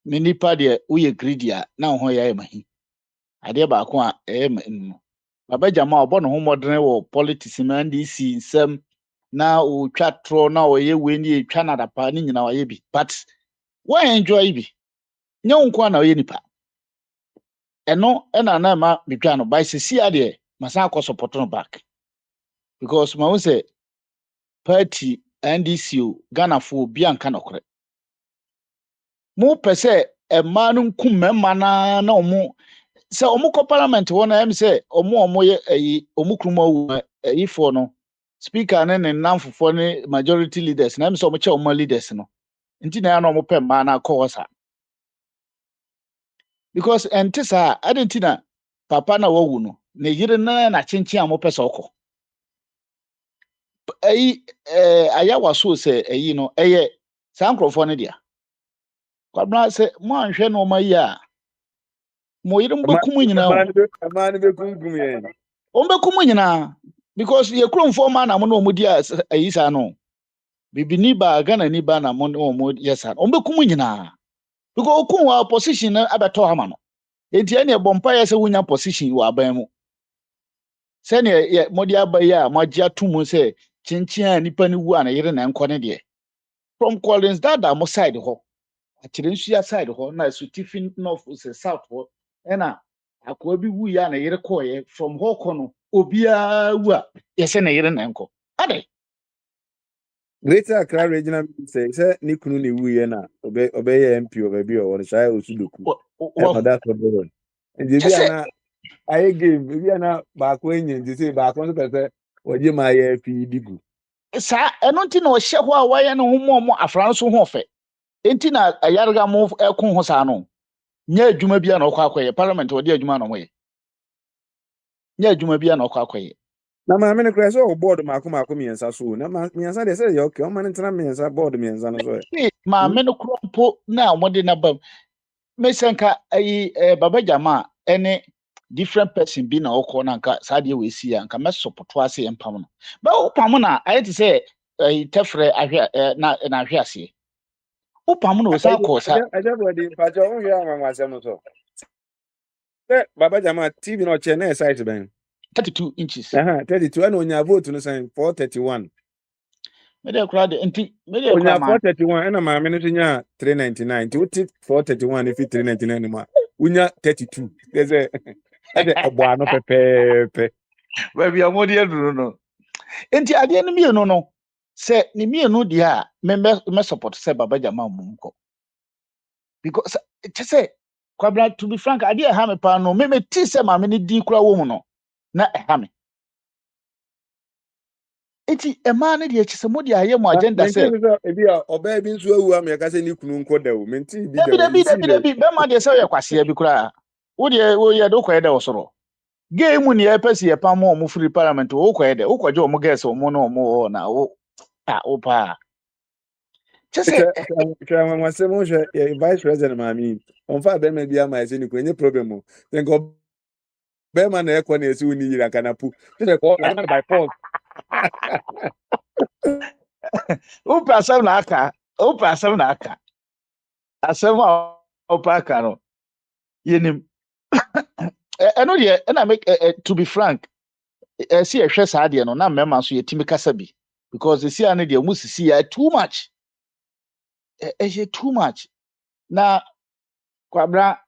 Me nipa de we greedy a na ho ya mahi. Ade ba ko a no. Baba Jama obo no ho modern wo politics man DC nsem na o twa tro na o ye we ni twa na da pa ni nyina o ye bi. But why enjoy bi? Nye nko na o ye nipa. Eno na ma bitwa no by sisi ade masa akọ support no back because ma say party NDC Ghana fo bi anka nokore mo pese e ma no nkum mema na omo se omo ko parliament wo na em say omo ye yi omo kruma wu yi fo no speaker ne namfofo ne majority leaders na em say omo che omo leaders no nti na ya no omo pe ma na akọ hosa because entisa adentina papa na wawu no ne yire na chenchi a mo pese okọ aya waso se no eye sankrofo ne dia kwabna se mo anhwe no ma yi a mo yire mbekum nyina o Man be kungum yen. o mbekum nyina because ye kromfo ma na mo no mo dia ayi sa no bibini ba Ghana ni ba na mo no mo yesa o mbekum nyina because okun wa position na abeto ha ma no enti ene bompa ye se wunya position wa aban mu se ne ye mo dia ba ya mo agya tumu se chinchin a nipa ni wu a na yire na enko ne de from Collins dada mo side ho akire nsu side ho na su tiffin north se south ho ena akwa bi wu ya na yire koye from ho kono obia wu a yese na yire na enko ade Greater Accra Regional say ni kunu ni wu ye na obe ye MP obe bi o sha osudoku. No that's what they. Nje bi ana aye game bi ana ba ko enye nje say ba ko so pese oje ma ye fi digu. sa eno nti na o hye ho a waye no ho mo afran so ho fe enti na ayarga mo ekon ho sa no nya adwuma bia na okwa akoye parliament odi adwuma na mo ye nya adwuma bia na okwa akoye Na ma me ne kra so board mako miensa so na ma miensa de say ye okay o ma ntra miensa board miensa no so. ma me no krompo na mo de na bam me senka ayi baba jama ene different person bi na okọ na nka sa de we si ya nka me support ase empam no ba opam na ayeti say tefre ahwe na ahwe ase opam na o sa ko sa Aja body pacho o ya nwa asem so. Baba Jama TV no che na size ben. 32 inches 32 and onya vote no say 431. me de kura de enti me de kura Onya ma 431 and ma me no nya 399. Ti uti 431 if 399 ma. Unya 32. There's a ade egbo no pepepe. ba bia mo de duro no enti ade no mi no se ni mi no dia me support se baba jama mum ko because it say kwabla to be frank ade ha me pa no me ti se ma me ni di kura wo mu no na ha me enti e ma ne de chise mo de aye mo agenda se Menti so ebi a oba bi nso awu am ya ka se ni kunu nko da o. Menti bi da o. Dabi be ma de se ye kwase bi kura wo de wo ye do ko ye de wo soro game ni e pese ye pa mo free parliament wo ko ye de wo ko je o mo guess o mo no mo na wo o pa chese Twa mwase mo hwe vice president ma mi. On fa be ma bi ama ese ni ko nye problem o. Then go be ma na e ko na ese uni yira kanapu. Se ko na by force. o pa asem na aka asem o pa aka no yenim eno de na make to be frank see e hwe sa de no na mema so yetimi kasa bi because see ane de mu sisi ya too much too much na kwabra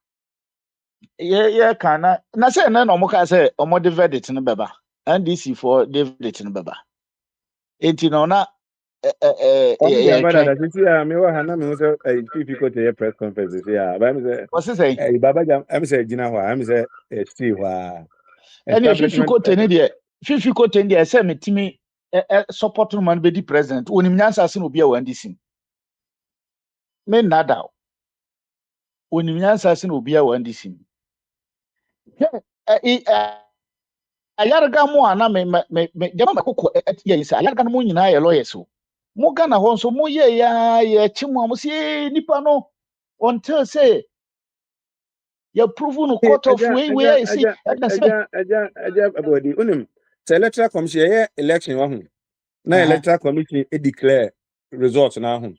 ye kana na say na no mo ka say omo de verdict no beba NDC for the verdict no beba enti no na Yeah, but that is me wa hana me so if go to your press conference yeah but me say what's it say baba jam am say gina ho am say stay ho any establishment fifi ko ten de say metimi support no man be di president onim nyansa se no bia wa NDC me nada onim nyansa se no bia wa NDC ayarga mo ana me jama makoko ye isa ayarga no mo nyina ye lawyers o mo Ghana ho nso mo ye ya ye chimu mo se nipa no until say you prove no court of way see Abodi unim the electoral commission yeah election wa hu na electoral commission declare results na hu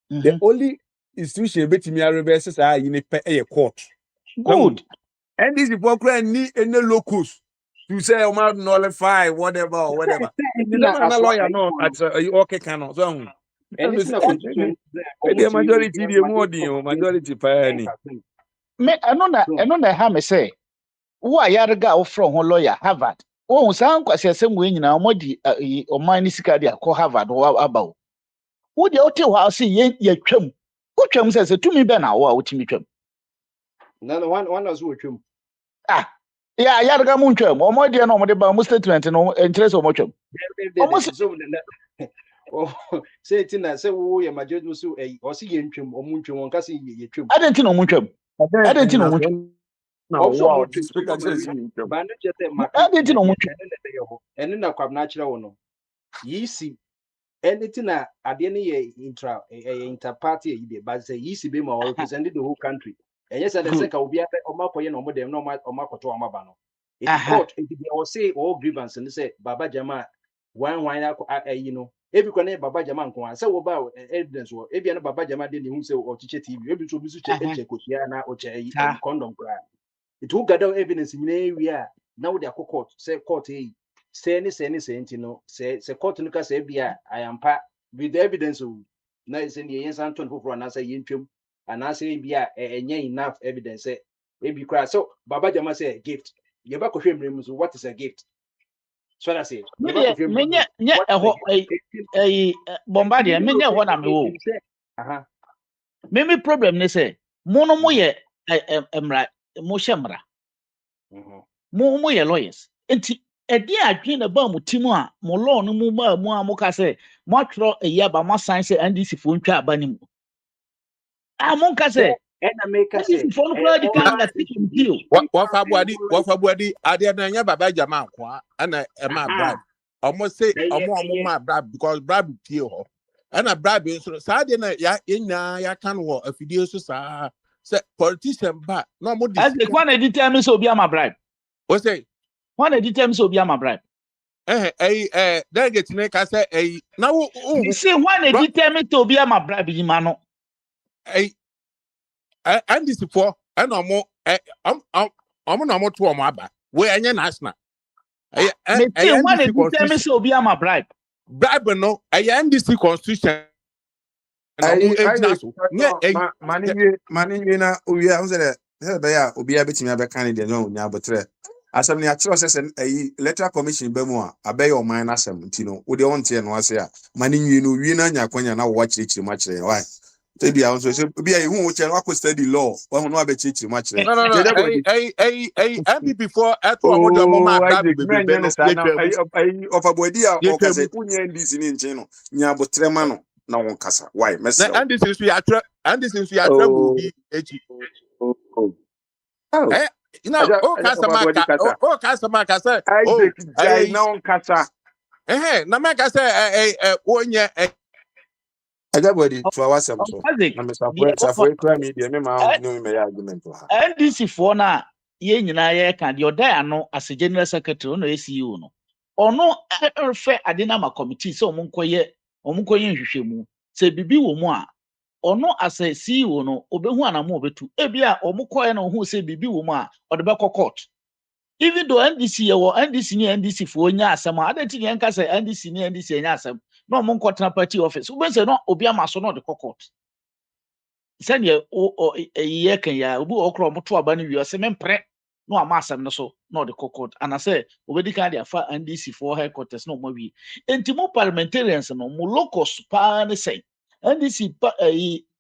the only institution betimi reverse say yi ni pe court good and this hypocrite ni any locus to say o ma nullify whatever you don't know lawyer no at okay can so hu and it's not constitution the majority the more the majority pa ni me eno na ha me say wo ayarga wo from ho lawyer Harvard wo san kwase asem we nyina mo di oman ni sika dia ko Harvard wo abawo wo de ote ho ase ye twam wo twam se tumi be na wo a wotimi twam no one as wo twam ya ayarga mu twam o mo de no mo de ba mo statement no interest o mo twam say tina say wo ye majority so o si ye ntwam o mu ntwam on ka se ye twam adenti no mu twam adenti no mu twam na wow this speaker says ba no chete maka adenti no mu twam ene na kwab na kire wo no yisi anything na ade ne ye inter party e dey but say yisi be ma represent the whole country and yes and say ka obi ate o makoye no mo dem no o makoto o maba no it court it be o say all grievance and say baba jama wan you know ebi kwa na baba jama nko an say wo ba evidence wo ebi na baba jama de ne hu say o chiche tv ebi so bi so check kotia na o che condom kra it will gather evidence in area now they are court say court say any no say court no ka say bia I am pa with the evidence na say the yen san ton for na say yen twem and na say bia enye enough evidence say e bi kra so baba jama say gift you ba ko hwemrem so what is a gift so that say menye eho bombardier menye ho na me wo me problem ne say mono mo ye emra mo shemra mo ye lawyers enti edi adwen na ba mo timu a mo law no mu ba mu a mo ka say mo atro eya ba mo sign say NDC fo ntwa aba ni mu mo ka say na make say NDC fo no kra di kan na tikim deal wafa buadi ade na nya baba jama kwa ana ma bribe almost say ma bribe because bribe pie ho ana bribe so sa de na ya kan wo afidie so sa say politician ba no mo as the one editor me so obi am bribe o say one editor me so obi am bribe delegate ne ka say na wo you say one editor me to obi am bribe yi ma no and this for and no mo to mo aba we enye national me say one editor me so obi am bribe no NDC constitution mani na owi a say be ya obi a betimi abe candidate no nya botre asem ne atro se electoral commission be mu a abe yo man asem ntino wo de won tie no ase a mani nwi no wi na nya kwanya na wo chirichiri ma chire why te bia won so bi a hu wo chere wa ko study law wa hu no abe chirichiri ma chire no before eto omodo mo ma da be of abodi a o ka se kunye NDC ni nche no nya botre ma no na won kasa why message and this is we are travel bi echi customer kasa na on kasa na me kasa onye everybody to our so na me safo kra me dey me ma no me argument ha NDC for na ye nyina ye ka de oda ano as general secretary no ACU no ono refer adinama committee so omunkoye nhwehwemu se bibi wo mu a ono as a CEO no obehu anamo obetu ebia omukoye na ohu se bibi wo mu a odebekọ court even though NDC ni NDC for nya asem a adenti ni enka se NDC ni NDC nya asem no omunkotena party office ube se no obi amaso no de court send ye kan ya obi okro moto aba ni wi o se mempre no ama asem no so no de court and I say obedi kan dia fa NDC for headquarters no mo wi enti mo parliamentarians no mo locus pa ne say NDC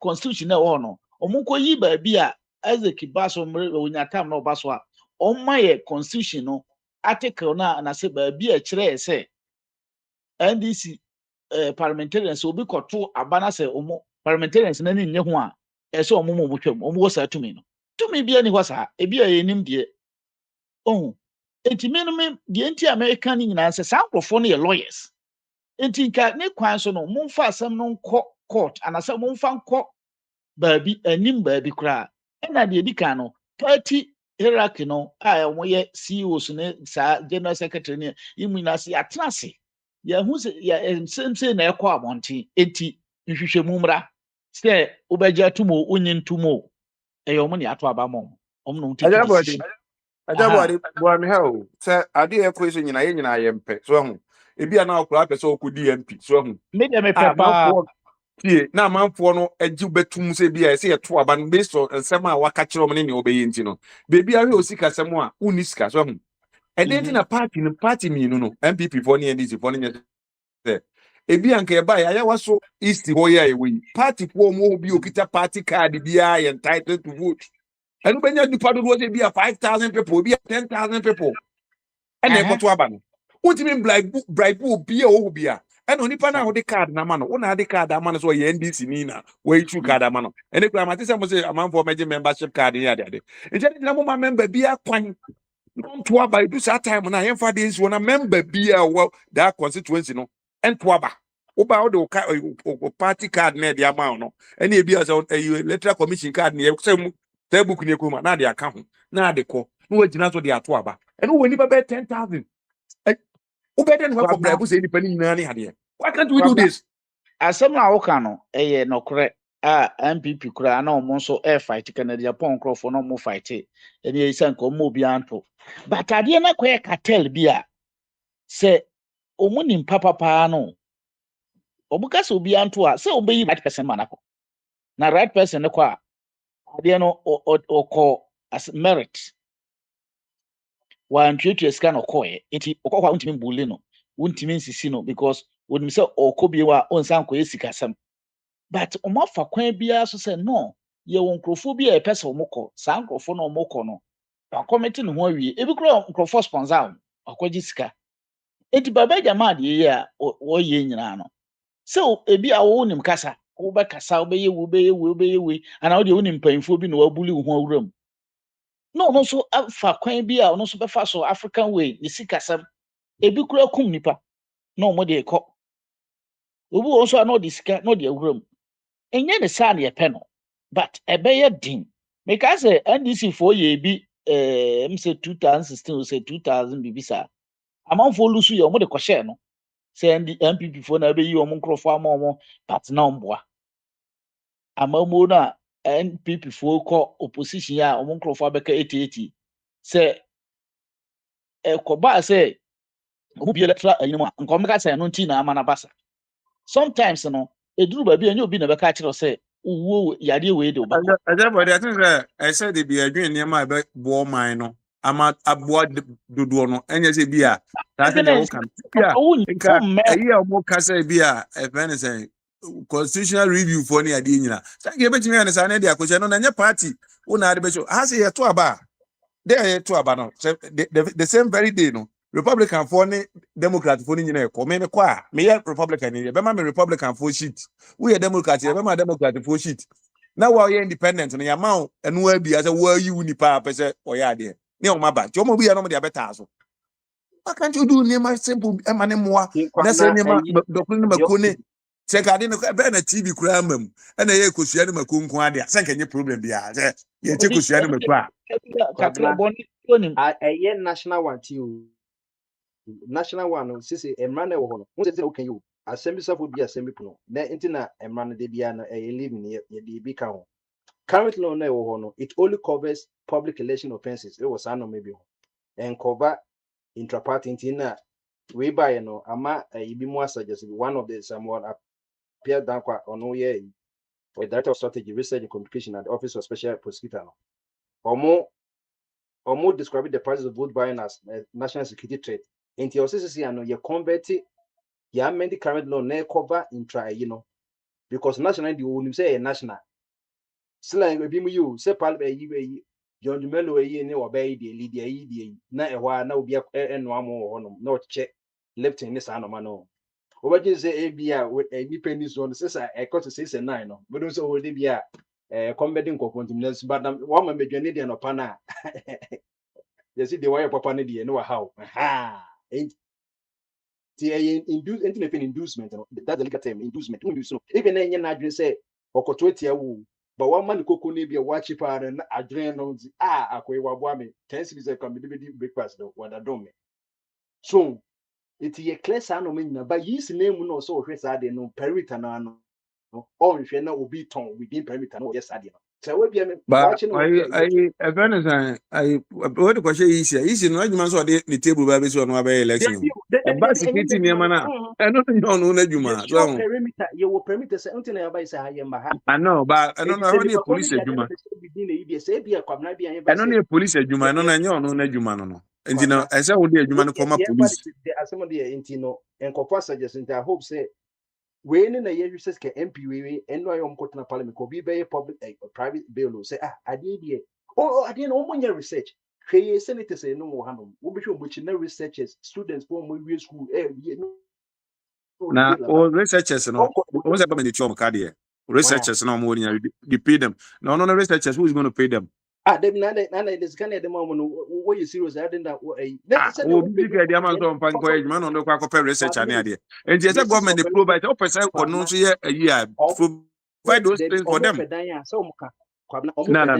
constitution na wo no omunko yi ba bi a Isaac Baso onya tam na obaso a omaye constitution no article na say ba bi a kire say NDC parliamentarians obi koto abana say omo parliamentarians na ni nye ho a ese omo mo twam omo wo sa tumi no tumi bi ani ho sa e bi a yenim de enti me the enti American nyina say sa nkrofo no ye lawyers enti nka ne kwan so no momfa asem no nkọ court anasa momfa nkọ baabi anim baabi kra na de edika no party hierarchy no a mo ye CEOs ne sa general secretary ne imuna se atrase ya hu se ya semse na ekọ abonte enti nhwehwemu mra se obegya tumo onyin tumo eyo mo ne ato abamo no take decision aha Ajabode boy me how say ade e kweso nyina ye nyina ye mpe so hu ebi ana okura pese okudi MP so hu me de me pepa manfo tie na manfo no agi betum se bia e se ye to aba no based on nsem a waka kire omne ne obeye nti no bebi ahwe osika sem a uni sika so hu e den na party mi no MPP for ne NDC for ne se ebi anka e ba ya waso east ho ya ewe party for mo bi okita party card bia ye entitled to vote. And when you do was be a 5,000 people, be a 10,000 people, and they got to Aban. What you mean bribe be a obia? And only pana the card namano, one the card amano so ye NDC Nina, way true card amano. And the grammatis was a man for major membership card in the other day. And then the member be a quine. Don't to by do that time when I am for this when a member be a well that constituency no and twaba. Oba o party card near the amount no. Any be as a electoral commission card near say book ni kuma na de aka ho na de ko no wagina so de ato aba and when you be 10,000 who better than for bribe say ni pani na ne ade. Why can't we do this? asem a woka no eye nokre a MPP kura na omo so air fight Canada pon crofo no mo fight ene yi san ko mo bi anto but ade na ko cartel bi a se omo nim papa no obuka se obi anto a se obeyi right person manako na right person ne ko a ade no okọ as merit wan treat sika no koye enti okọ untimi buli no untimi nsisi no because wonim se okọ bi wa onsan ko esika sam but omafa kwan bia so se no ye won krofo bi e pese omokọ sa nkrofo no omokọ no akometi no ho awie ebi kro nkrofo sponsor akọji sika enti baba jama de ye a wo ye nyina no se ebi a wo nim kasa wo be kasa wo be ye we ana wo de wonim panfo bi no wabuli ho awuram no so fa kwan bi a no so be fa so African way ni sikasam ebi kura kum nipa no mo de ekọ obi wo so no de sika no de awuram enye ne sa na ye pɛ no but ebeye din because NDC for ye bi say 2016 or say 2000 bibisa amanfo lusu ye mo de kɔhye no say MPP for na be yi omo nkrofo ama but na omboa amamo na NPP for kɔ opposition ya omo nkrofo abeka 80 say koba say omo bi electoral anyim a nkomeka say no nti na ama na basa sometimes no eduru ba bi enye obi na beka kire say uwo yade we de obako Ajabode I think I said they be adwin niam be bo man no ama aboa dodo no enye se bi a ta se dey wokan bia nka ayi a mo ka say bi a e fen say constitutional review for ni ade nyina say ge betimi an say na dey akoshe no na nye party una ade be so ha say ye to aba there to aba no the same very day no Republican for ni Democrat for ni nyina e ko me kwa me ye Republican ni be ma me Republican for shit we ye Democrat ye be ma Democrat for shit na wa ye independent no ya ma enu abi as wa you ni pa pese o ya de ne o ma ba ti o mo bi ya no mo de abeta so why can't you do nema simple emane moa na se nema dokun ni makone se ka de no be na TV kura mam na ye kosua ni makonkon ade se ka nye problem bia se ye che kosua ni makwa a national one too. National one sisi emrana wo hono. Mo se okay you. Assembly safo bi assembly puno. Na intina emrana de bia na e live ni ye de bi ka ho. Currently on wo hono, it only covers public election offenses. It was ano maybe and cover intra-party intina we buy no ama ibi mo suggest one of the someone appear down kwa ono ye or director of strategy research and communication at the office of special prosecutor no. Or describing the prices of vote buying as national security threat. Into your CCC and you convert it, you amend the current law, ne cover intra, because national, you will say national. Slang will be you, say Palme, John Dumelo, or Bay, the Lydia, na a while, now be and one more on, not check, left in this animal. What you say, ABR with a penny zone, says I got to 6 and 9, but also will be a combating components, but one may be Canadian or Pana. Yes, the way papa ne dey no how. Aha. Inducement. That's the legal term, inducement. Even any adwene say okoto etia wo. But one man koko ne bi watch pa na adwene no akoy wabo me 10 series come be breakfast no wada dom me. So it ye clear sa no me nyina ba yis name no so hwe sa de no perimeter na no. On hwe na obi ton within perimeter no yes ade no. So we be me But watch no I we be Afghanistan, what the question is here? Easy, no, you man saw the table by this one by election. A bad security near mana. I don't know, no, Juma. your perimeter, you perimeter say until I buy say I am baha. I know, but I don't know how the police Police Juma. within the EBS, say be a kwabna be I a don't say. know police Juma, no, no, Juma, no. And you know, I said, would the Juma come up police? There are some of the intino and copa suggestions. I hope say when in a year you says MP we and no am cotton parliament could be public private bill say I did here. Oh, I didn't know your research. Hey, senators say no more handle. We be sure which no researchers, students from we school Now, all researchers, no, what's happening in the Chom Cardia? Researchers, no more, you pay them. No, researchers, who is going to pay them? Them none this kind of the moment what you serious. I didn't Oh, big idea, man, on Panko, man, on the Quaco research and idea. And yes, the government, they provide 0% or no, a year. Provide those things for them. No.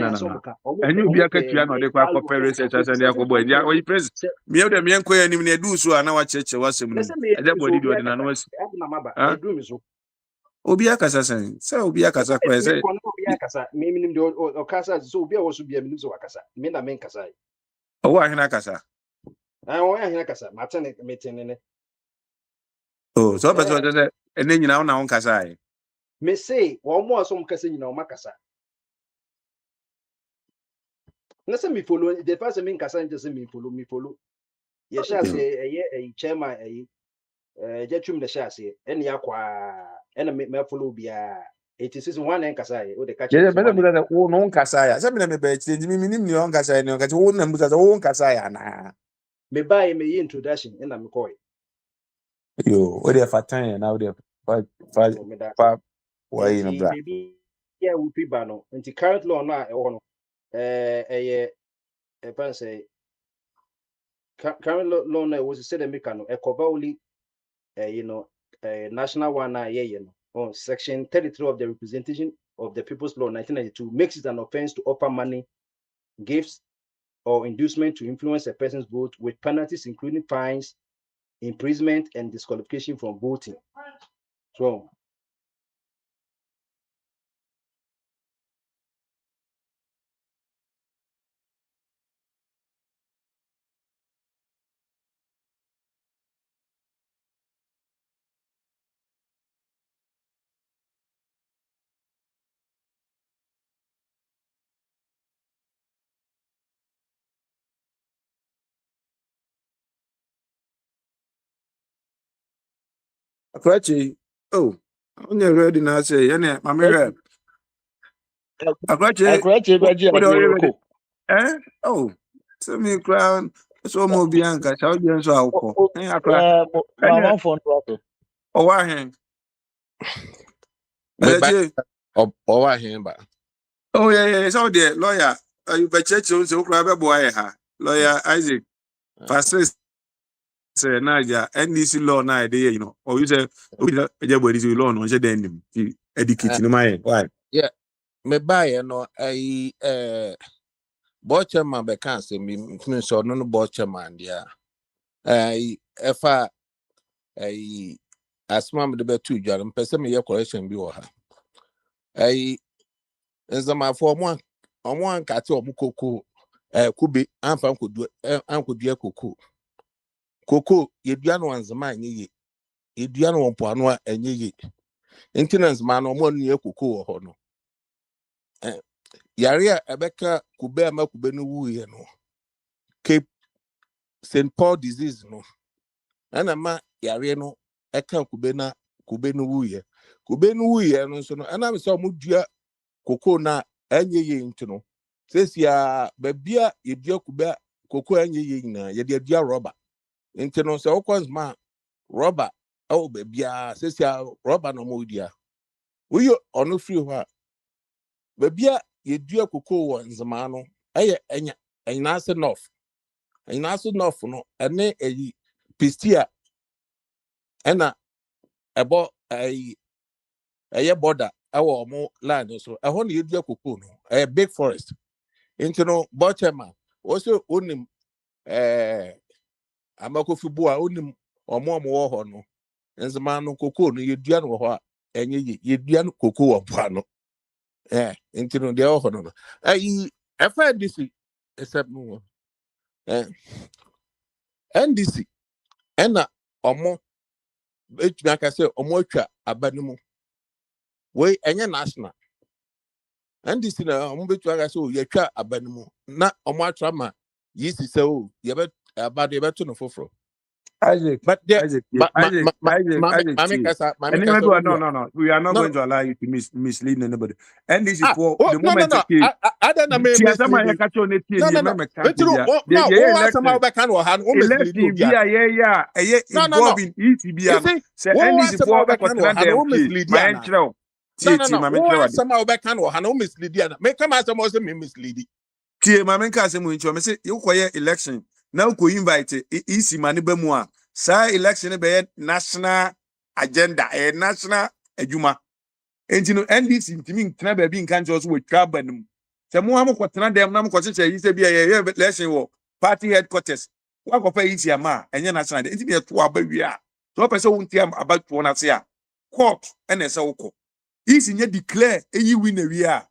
And you be a Katiano, the Quaco researchers and the Aquaboy. Yeah, or you press me out the Mianco and even do so, and our church was him. That body do it and I was. Obiaka Sassan, so Obiaka Sassan. Maybe the Casa so be also be a minute of Akasa. Mina men Kasai. Oh, I Hanakasa. I want Hanakasa, Martin meeting in it. Oh, so but and then you know now on Kasai. May say one more some Cassin or Macasa. Listen me follow the first mean Casa just me follow. Yes, I say a chairman a jetum the chassis, and Yakwa, and me follow be a 86 one and Kasai or the catch. Yeah, better that own Kasaya. Something me be change me on Kasai, no, got own numbers as own Kasaya. Me buy me introduction and I'm coy. Yo, what if I time now there? Five, why you know, yeah, we people no. And the current law now, a say current law now was said a mechano, a cobauli, national one, on section 33 of the Representation of the People's Law 1992 makes it an offense to offer money, gifts, or inducement to influence a person's vote with penalties including fines, imprisonment, and disqualification from voting. So Akrachi, oh, I'm ready now. Say, yeah, I'm ready. Akrachi, what are you ready? Eh? Oh, so me crown, so more Bianca, how you so alcohol. Hey, Akra, Mama phone water. oh, why hang? Or him, but Oh, yeah, so the lawyer, you bet church, so grab a boy, lawyer Isaac, fastest. Say Naja, NDC law na idea, you know, or you say, everybody is law, no, then educate in my why. yeah, me buy no butcher man be can say me so no butcher man dia. Efa asma me de be tu dware mpese me ye correction bi wo ha. Nzama for mo ankate o mukoko kube amfa ankodua koko yedua no anzama anyi yedua no wonpo ano anyi maintenance man no mo ne koko wo ho no yare a ebeka kube ama kube no wuye no Cape St Paul disease no ana ma yare no eka kube no wuye no so no ana me so mo dua koko na anyi ntino sesia babia yedua kube koko anyi nyina yede dua rubber ntino so okwas ma rubber oh babia sesia rubber no mo dia uyo ono free ho a babia yedua koko wo nzama no eye enya se north in also no for no and a pistia and a border our more land so I want you to go a big forest into no bottom also onim amakofibua onim omo ho no enzema no koko no yedua no ho a enye yedua no koko wo po no into no de ho no efa ndc except no ndc ena omo etumi aka se omo atwa abanimu we enye national ndc na omo betu aka se o yatwa abanimu na omo atra ma yisi se o yebe abade beto no foforo. Isaac, But there, Isaac, but see. Mami Anyway, Kasa, no. We are not no, going to allow you to mislead anybody. And this is for oh, the no, moment okay. I don't know, me misleading. No. But you know, no, what some of can or han, misleading. No. Involving ETB. You see, Say, and this what is some for of can or han, my misleading. intro. No. What some of can or han, misleading. Make come as some of them misleading. Tie mama nka asem ncho me say you koye election na ko invite isi mane ba mu a sa election be national agenda national adwuma enti no NDC ntimi ntena ba bi nka ncho so wotwa banum se mo am ko tena dem na mo ko cheche yi se bi election wo party headquarters wa ko fa isi ama enye national enti be to aba wi a so person wonti am aba to na se a court ene se woko isi nye declare eyi win wi a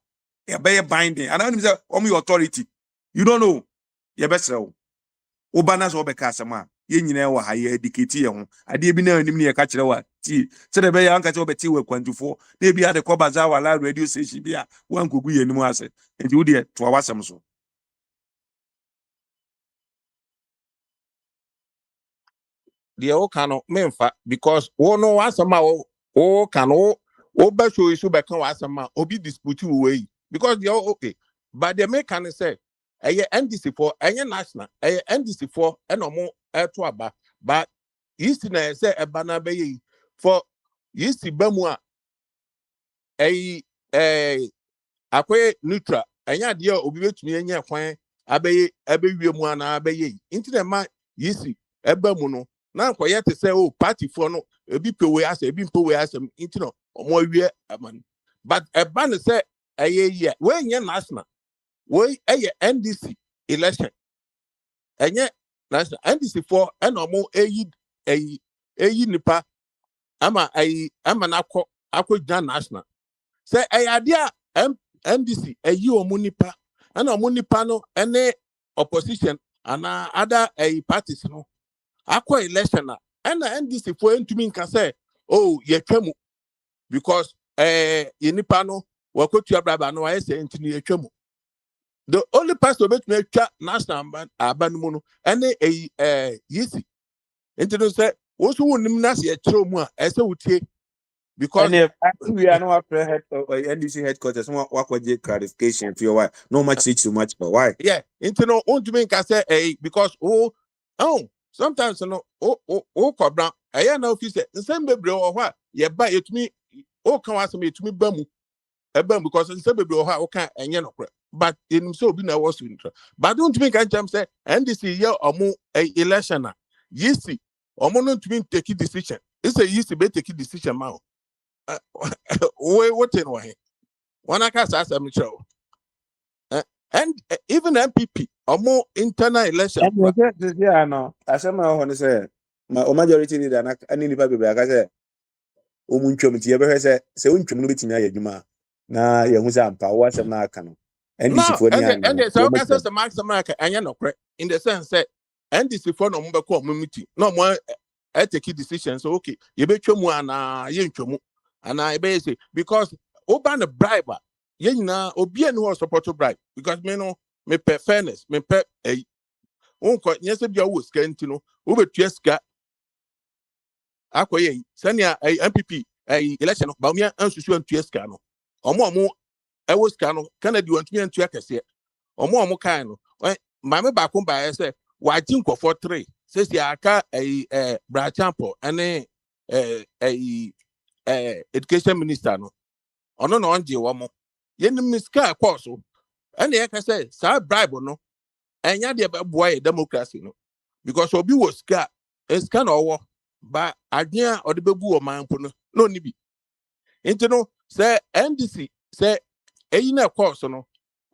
ya be binding and I say your authority you don't know ya be srew obana so be ka asema ye nyina wa ha ye educate ye ho ade bi na anim ne ye ka kire wa ti se de be ya anka che obeti we Akwantufuo na bi ade ko baza wa la radio station bi a wan kogu ye nim ase enti wo de to wasem so The o cano memfa because wo no asama o cano o be show isu be kan asama obi dispute we because they okay but the make can say NDC for national NDC for enomo to aba but east na say eba na be for east bamu a akwe neutral enya de obi betumi enya kwan abewie mu ana abeye intine ma yisi eba mu no na nkoye te say o party for no ebi pewe ase ebi mpewe ase intino omo awie aman but eba ne say ye we nya national we NDC election enye national NDC for ena omo eyi nipa ama ama na akọ national say idea MDC eyi omunipa and omunipa no any opposition and other parties no akwa election and NDC for ntumi nka say oh yetwamu because yenipa no wakotu abraba no ayese ntini yetwamu the only person bet me twa national abanmu no any yisi ntino say wo so wonim na se yekiro mu a ese wutie because and if we are not head NDC headquarters what clarification for your why no much say too much but why into no want to make I say because sometimes no cobra na officer the same baby or what buy it me can ask me to me bamu because the same baby or what okay no but in so be na was but don't think I jam say NDC year or more election yes or not to take a decision it's a easy be take a decision now what in why one I can ask them show and even MPP or more internal election. No. I said my own say my majority leader na any nipa be aka say omuntwom ti ye be say untwom no betimi ayadwuma na ye hu say ampa wo asem na aka no NDC for ni and so I say Max America and no correct in the sense that NDC for no mbe ko meeting no more take decision so okay ye betwam ana ye ntwom ana e be say because oban the bribe ye nyina obi an who support bribe because me no me per fairness me per unko nyese bia wo ska ntino wo betua ska akoye sania MPP election ba mi ansusu antua ska no omo ewo ska no Canada wantumi antua kese omo kan no ma me ba ko ba say wa jinko for 3 sesi aka bra champo ene education minister no ono no onje wo mo yenim ska course ene ye ka say sa bribe no and ya de boy democracy no because obi was ska it's kind of but again or the babu or man no nibi into no say NDC say na course no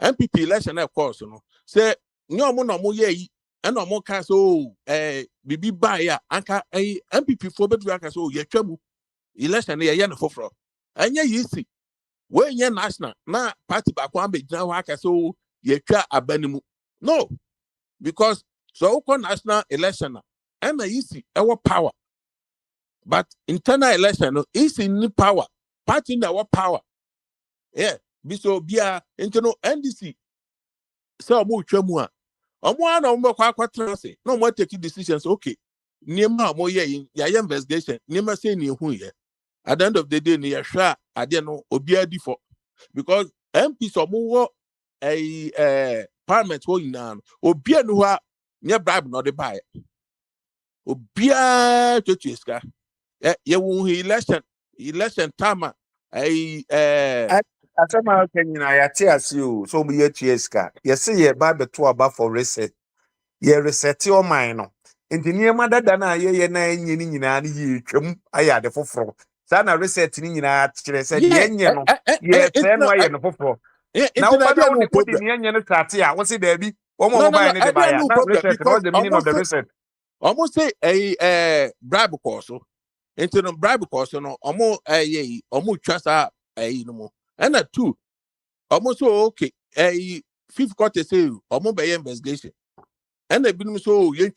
MPP election na course no say no mo ye and no more can so bibi buy ya anka MPP for betu aka so ye twamu election ye no foforo anya yisi when ye national na party back one be gina aka so ye twa abanimu no because so national election and yisi our power but internal election no is in power party in our power yeah biso bia internal NDC so mo twamu a omo na mo kwa kwatra no mo take decisions okay niema mo ye ya investigation niema say ni hu ye at the end of the day ni ya hwa ade no obi adi for because MP so mo wo parliament wo ina no obi anu ha nye bribe no de buy obi a twetweska ye wo election time Asema Kenya ya TSU so be TSK. Yes ye ba beto aba for reset. Ye reset your mind no. Enti niema dada na ye na enye ni nyina ni ye twam aya de foforo. Sa na reset ni nyina kire se de yeah enye no. Ye fe no aye no foforo. Na it's wo an ba na idea wo no de problem ni enye no start ya wo se da bi. Wo mo no buy ni de idea buy ya. no Na problem reset no because the meaning of the reset. almost say bribe course into the bribe course no almost trust no more and that two almost so okay fifth court say almost by investigation and they been so you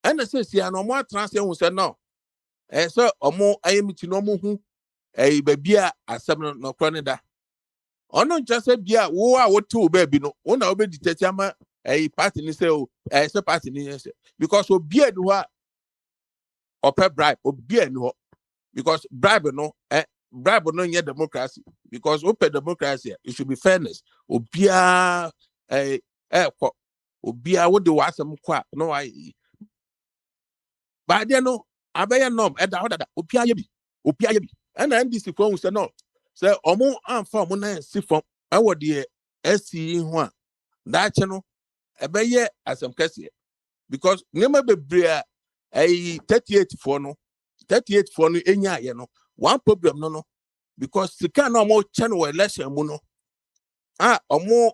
and I say see no more transfer who say no so almost am to no more who baby asem no cronida ono just say bia wo a what to baby no una obe detect ama party ni say say party ni say because obi anu ha or bribe or be no because bribe no nye democracy because open democracy it should be fairness or be or be what the was some kwa no I but then no abaya nom and that opia yebi and NDC phone say no say omo amfa mo na si form I would the SC ho that channel ebeye asem kese because nema bebre 38 for no enya ye no one problem no because sika na omo channel election mu no omo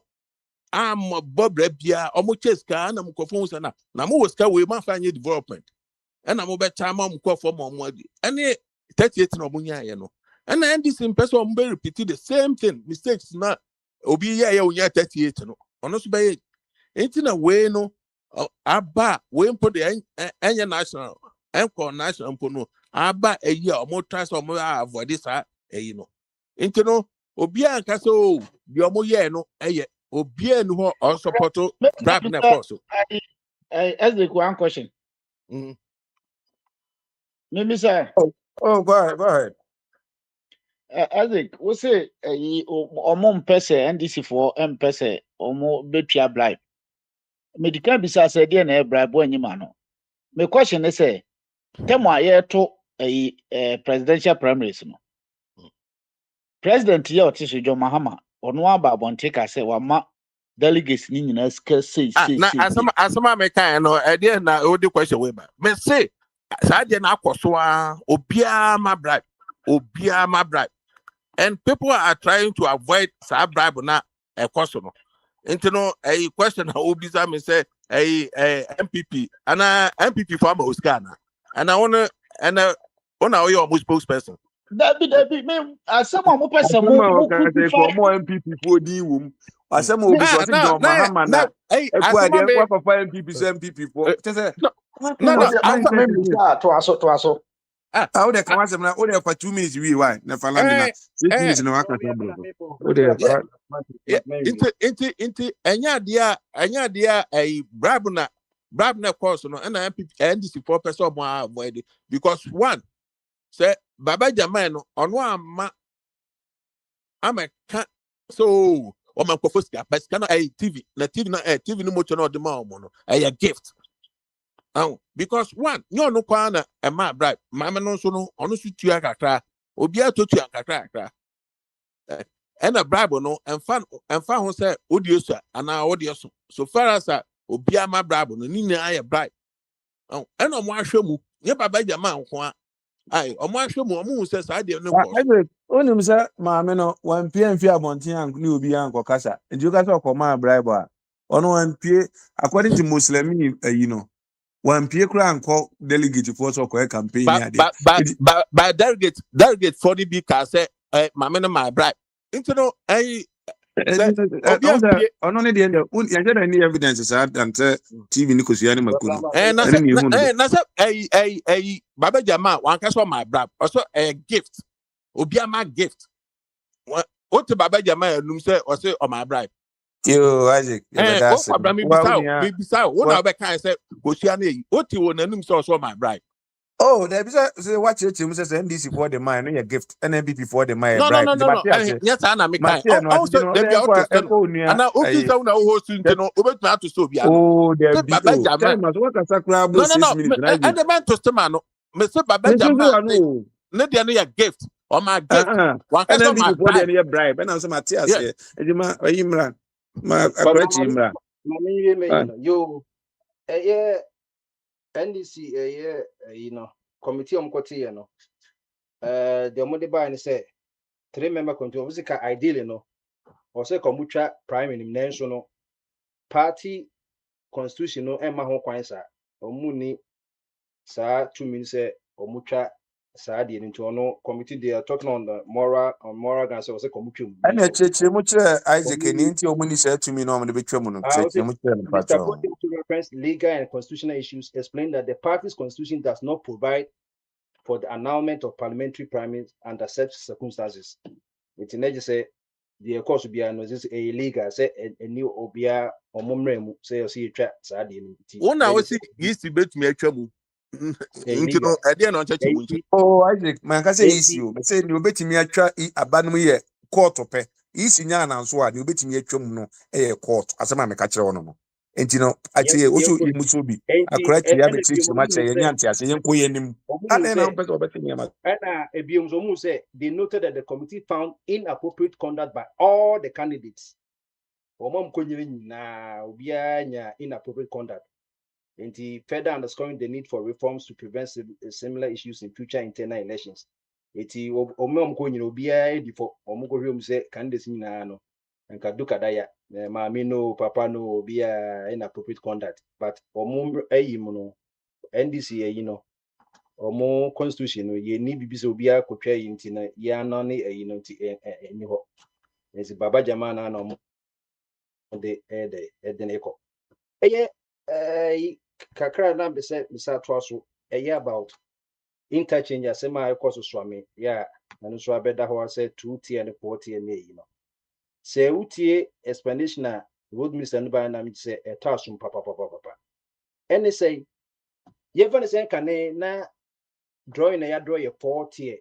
am bobra bia omo cheska na mkofo so na mo ska we ma fa nye development na mo be cha ma mkofo ma omo adi ene 38 na omo nya ye no and NDC person omo be repeat the same thing mistakes na obi ye onya 38 no ono so be enti na we no aba we mpo de enya national enko national mpo no aba eyi omo trust omo avoid this no enti no obi anka so bi omo ye no eye obi anu ho on support bribe na course As the one question. Maybe sir. Oh, go ahead. Isaac, we say omo mpese NDC for mpese omo betua bribe. Medical bisa say dey na bribe anyima no. My question is say temo aye to presidential primaries no. President here Otisho John Mahama ono aba abonte ka say wama delegates ni nyina say. na asama me kan no e dey na o dey question we ba me say sa dey na akoso obia ma bribe and people are trying to avoid sa bribe na ekoso no into no a question how obisa me say MPP ana MPP for ma Oscar and I wanna you almost spokesperson Dabi me asema mo pese mo for more MPP for di wom. Asema obi so say John Mahama na asama me what for MPP say MPP for. Say no to aso. How they come asem na o dey for 2 minutes we why na for land na 6 minutes na waka bro. O dey into enya dia bribe na course no and MPP NDC for person mo avoid because one say Baba Jaman no ono ama so o man kofo sika but kana TV no mo chono de ma omo no a gift because one no kwa na e ma bribe mama no so no ono so tua kakra obi atotua kakra and a bribe no and fan ho say odie so ana odie so far as Obia ma brabo no ni nyina aye bribe. Oh, and omo ahwe mu. Nye baba jama nko a. Ai, omo ahwe mu omo se sa de no cost. Isaac, onim sɛ maame no wampie mfi abɔnten a ne obi ankɔ kasa. Nti woka sɛ ɔkɔma bribe a ɔno wampie according to Muslim you know. Wampie kura ankɔ delegate for so ɔkɔyɛ campaign ade. But delegate for the big car say maame no my bribe. Into no ai say obi ampie ɔno ne deɛ yɛnyɛ na any evidence saa dante TV ne kosua ne makuno. na say baba jama wan ka so my bribe. Also a gift. Obi ama gift. What baba jama enum say or say on my bribe. Yo Isaac, that's it. Me bisa wo na be kan say kosua na yi. Oti wo nanum say so my bribe. Oh, there is say what you say NDC for the mine, no your gift, NPP for the mine. No. Yes, I make time. Also, there be out to and now office down na host no obetuma to so bia. Oh, there be. Tell me what can sakra about 6 minutes. And the man to stema no. Me say baba jama. No dey no your gift. Or my gift. One can so my bribe. Your bribe. And I'm say Matthias here. Ejima oyimra. Ma akwachi imra. Yo, NDC, you know, committee on Koti, you know, the money by and say 3 member control, obviously, ideally, you know, or say Komucha prime in national party constitutional Emma Hokwansa, or Muni, Sa 2 minutes, or Mucha Sadi into no committee. They are talking on the moral guns, or say Komuchum. And Isaac and Inti Omuni said to me, no, the Bitramun, according to reference legal and constitutional issues, explain that the party's constitution does not provide for the annulment of parliamentary primaries under such circumstances. It's in say the course will be a legal, say a new obia or mumremu, say or see a trap. One hour used to bet me a trouble. Oh, Isaac, man, can say issue. But say you bet me a try a ban me court of pay. Easy yan and so on. You bet me a chum no a court as a man catch on. And you know, I say also you must be a correct reality so much a yanti as a young queen. And then I'm better betting him. And say they noted that the committee found inappropriate conduct by all the candidates. Omom konyirin na ubia inappropriate conduct. And he further underscoring the need for reforms to prevent similar issues in future internal elections. Eti omom ko nyina obia edifo omogo hwem se candidates nyina no nka duka daya maami no papa no obia inappropriate conduct but omom ayim no NDC ayi no omo constitution no ye ni bibi se obia kotwa yi nti na ya no ne ayi no nti eni ho esi baba jama na no de eko eye kakra na be say misa to aso about interchange asema ekoso swame ya na so abeda ho say 2 tier and 4 tier na yi no say utie explanation na road minister no ba na me say etasum papa any say ye van say kan na drawing na ya draw ye 4 tier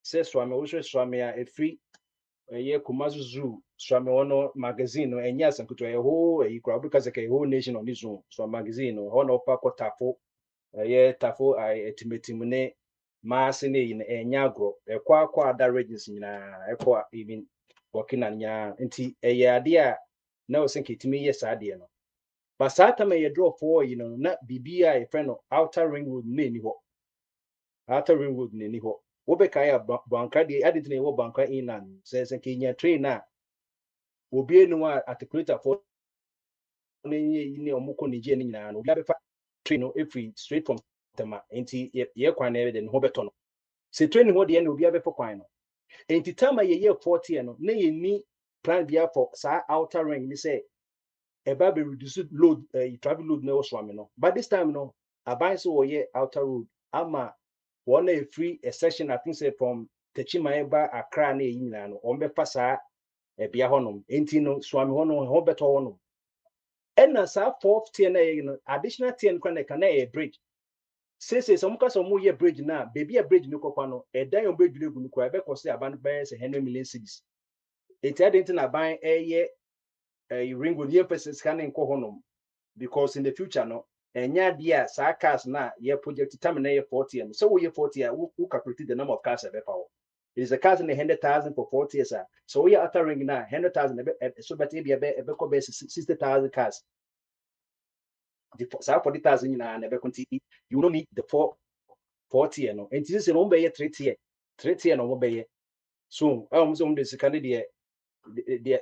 say swame wo swame ya e free ye kumazu zoo swame wono magazine no enya asankuto ye ho e kura buka say ho nation on this zone so magazine no ho no pa kotafo ye tafo etimetim ne mass ne yin enya agro ekwa ada regions nyina ekwa even working nya nti eye ade a na osinke timi ye saade no but satama ye draw for you know na bibia e friend no outer ring road ne ni ho outer ring road ne ni ho wo be kai banka de ade tene wo banka inland se kenya train na obi enu articulator for ne omukọ nije ni nyina no obi abefa train no every straight from tema enti ye kwan na de ho beto no se train ho de na obi abefa kwan no enti tama ye 40 no na ye ni plan bia for sa outer ring ni say eba be reduce load traffic load na so am no but this time no aban so wo ye outer road ama one a free a section I think say from Techima eba Accra na yi nyina no on be fa sa bia honom enti no so am hono ho beto honom and na sa 4th tier na you know additional tier no can a bridge say some ka so mo ye bridge na baby a bridge no kokwa no e dan yon bridge legu no kwa e be ko say aban be say 100 million cedis eti adenti na ban ye ring with the emphasis scanning honom because in the future no enya dia sa cars na ye project terminate ye 40 and so we ye 40 who calculate the number of cars e be power it is a cars in 100,000 for 40 years so we are uttering now 100,000 so but e be ko be 60,000 cars the 40,000 and never continue. You don't need the 40 and this is an ombe 3 tier and ombe. So this candidate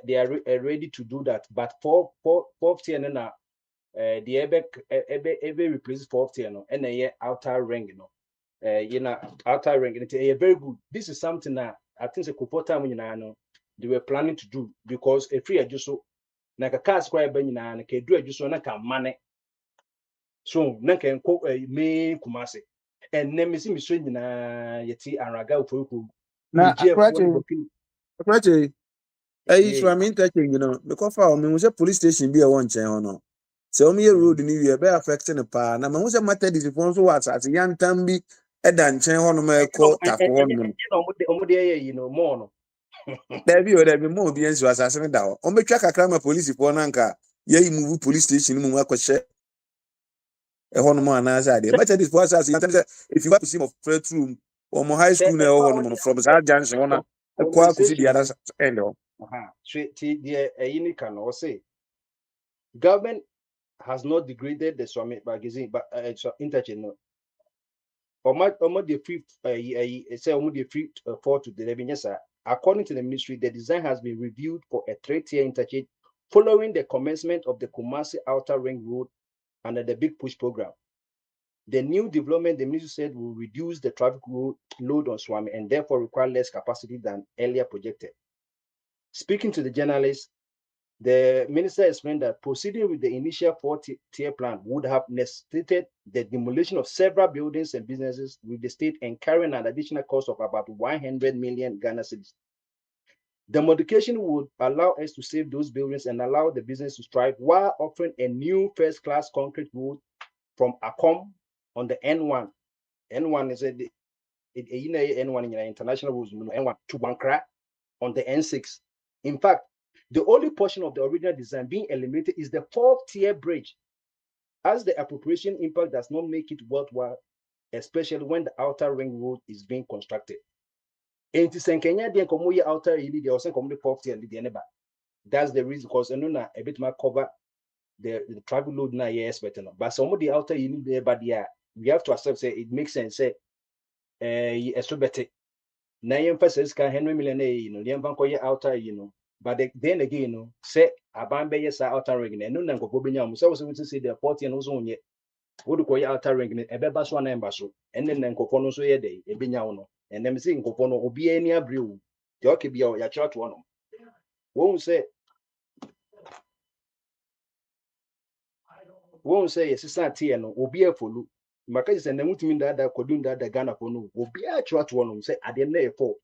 they are ready to do that, but fourth tier and now the ebe replaces fourth tier no and a outer ring outer ring and very good. This is something that I think the couple time they were planning to do, because a free just so na ka car square ben na ka do just so na ka mane so na ka enko me Kumasi and nem si mi so nyina yeti araga ofoku Na Nigeria for akwate from interchange because for me say police station be a one chain no. So me road ni we be affecting the pa na me say matter this phone so what at yantam bi e dan chain ho no ma ko tako ho no. more no. There be more bi enso asase da ho. O metwa kakra ma police for na nka ye move police station mu akɔhye e ho no ma na say ade. Matter this for asase yantam say if you want to see of freight room or mo high school na ho no from that junction na kwa kusi the other end o. So the can say government has not degraded the Swami magazine, but interchange no. The fifth say the fifth fall to the revenue. According to the ministry, the design has been reviewed for a 3-tier interchange following the commencement of the Kumasi Outer Ring Road under the Big Push program. The new development, the ministry said, will reduce the traffic load on Swami and therefore require less capacity than earlier projected. Speaking to the journalists, the minister explained that proceeding with the initial 4-tier plan would have necessitated the demolition of several buildings and businesses, with the state incurring an additional cost of about 100 million Ghana cedis. The modification would allow us to save those buildings and allow the business to thrive while offering a new first-class concrete road from Akom on the N1. N1 is N1 in international roads, N1 to Bankra on the N6. In fact, the only portion of the original design being eliminated is the 4th-tier bridge, as the appropriation impact does not make it worthwhile, especially when the outer ring road is being constructed. And to say Kenya, the Komoya outer really they also come the 4th-tier and the neighbor. That's the reason, because I know a bit more cover the traffic load now, yes, better. But some of the outer you need there, but yeah, we have to accept say it makes sense. Say, so better. Now, emphasis can Henry Millionaire, the Embankoya outer, but then again, say Abambe yes outer ring, and no Nanko Bobinyam, so to see the 40 and also yet. Would call outer ring, a bebas one embassy, and then Nankopono so a day, a binyano, and them seeing Kopono will be any brew. Jockey be your church one. Won't say yes, not here, no, will be a follow. Macas and the Mutim that could do that the Ghana Pono will be a church one, say, I didn't know for.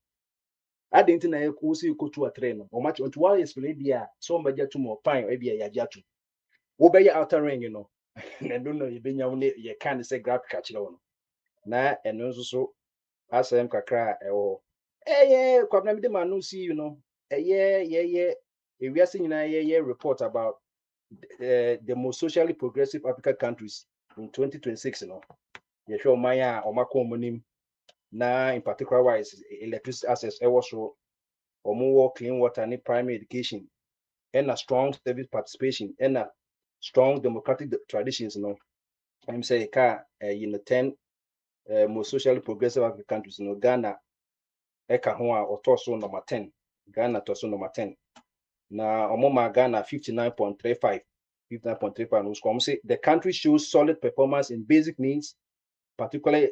I didn't know who see you go to a train or much to why is media so much to more fine, maybe a yajatu. Obey outer ring, and I don't know, you can't say grab catch on. Na and also as I am cry or come the man no see, we are seeing a report about the most socially progressive African countries in 2026, You show Maya or Macomonim. Now, in particular, wise electricity access, also or more clean water and primary education, and a strong service participation, and a strong democratic traditions. I'm saying, 10 most socially progressive African countries. Ghana, Eka Hoa or Toso number 10. Ghana Toso number 10. Now, Omoma Ghana 59.35. 59.35. Say the country shows solid performance in basic needs, particularly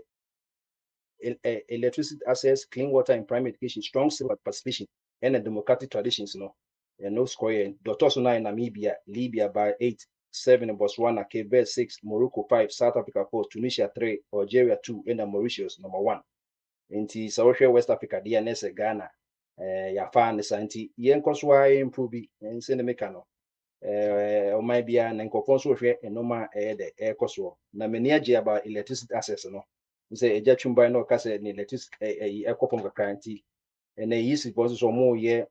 electricity access, clean water, and primary education, strong civil participation, and democratic traditions. And no score. Dr. Suna in Namibia, Libya by 8, 7 in Botswana, Cape Verde 6, Morocco 5, South Africa 4, Tunisia 3, Algeria 2, and Mauritius number 1. Inti South West Africa, DNS Ghana, Yafan Santi, Yen Koswa improve, and send the mechano. Or might be an encofonso and no ma the air coswo. Na many about electricity access, say a judgment by no case and electricity a couple of currency, and a easy process or more year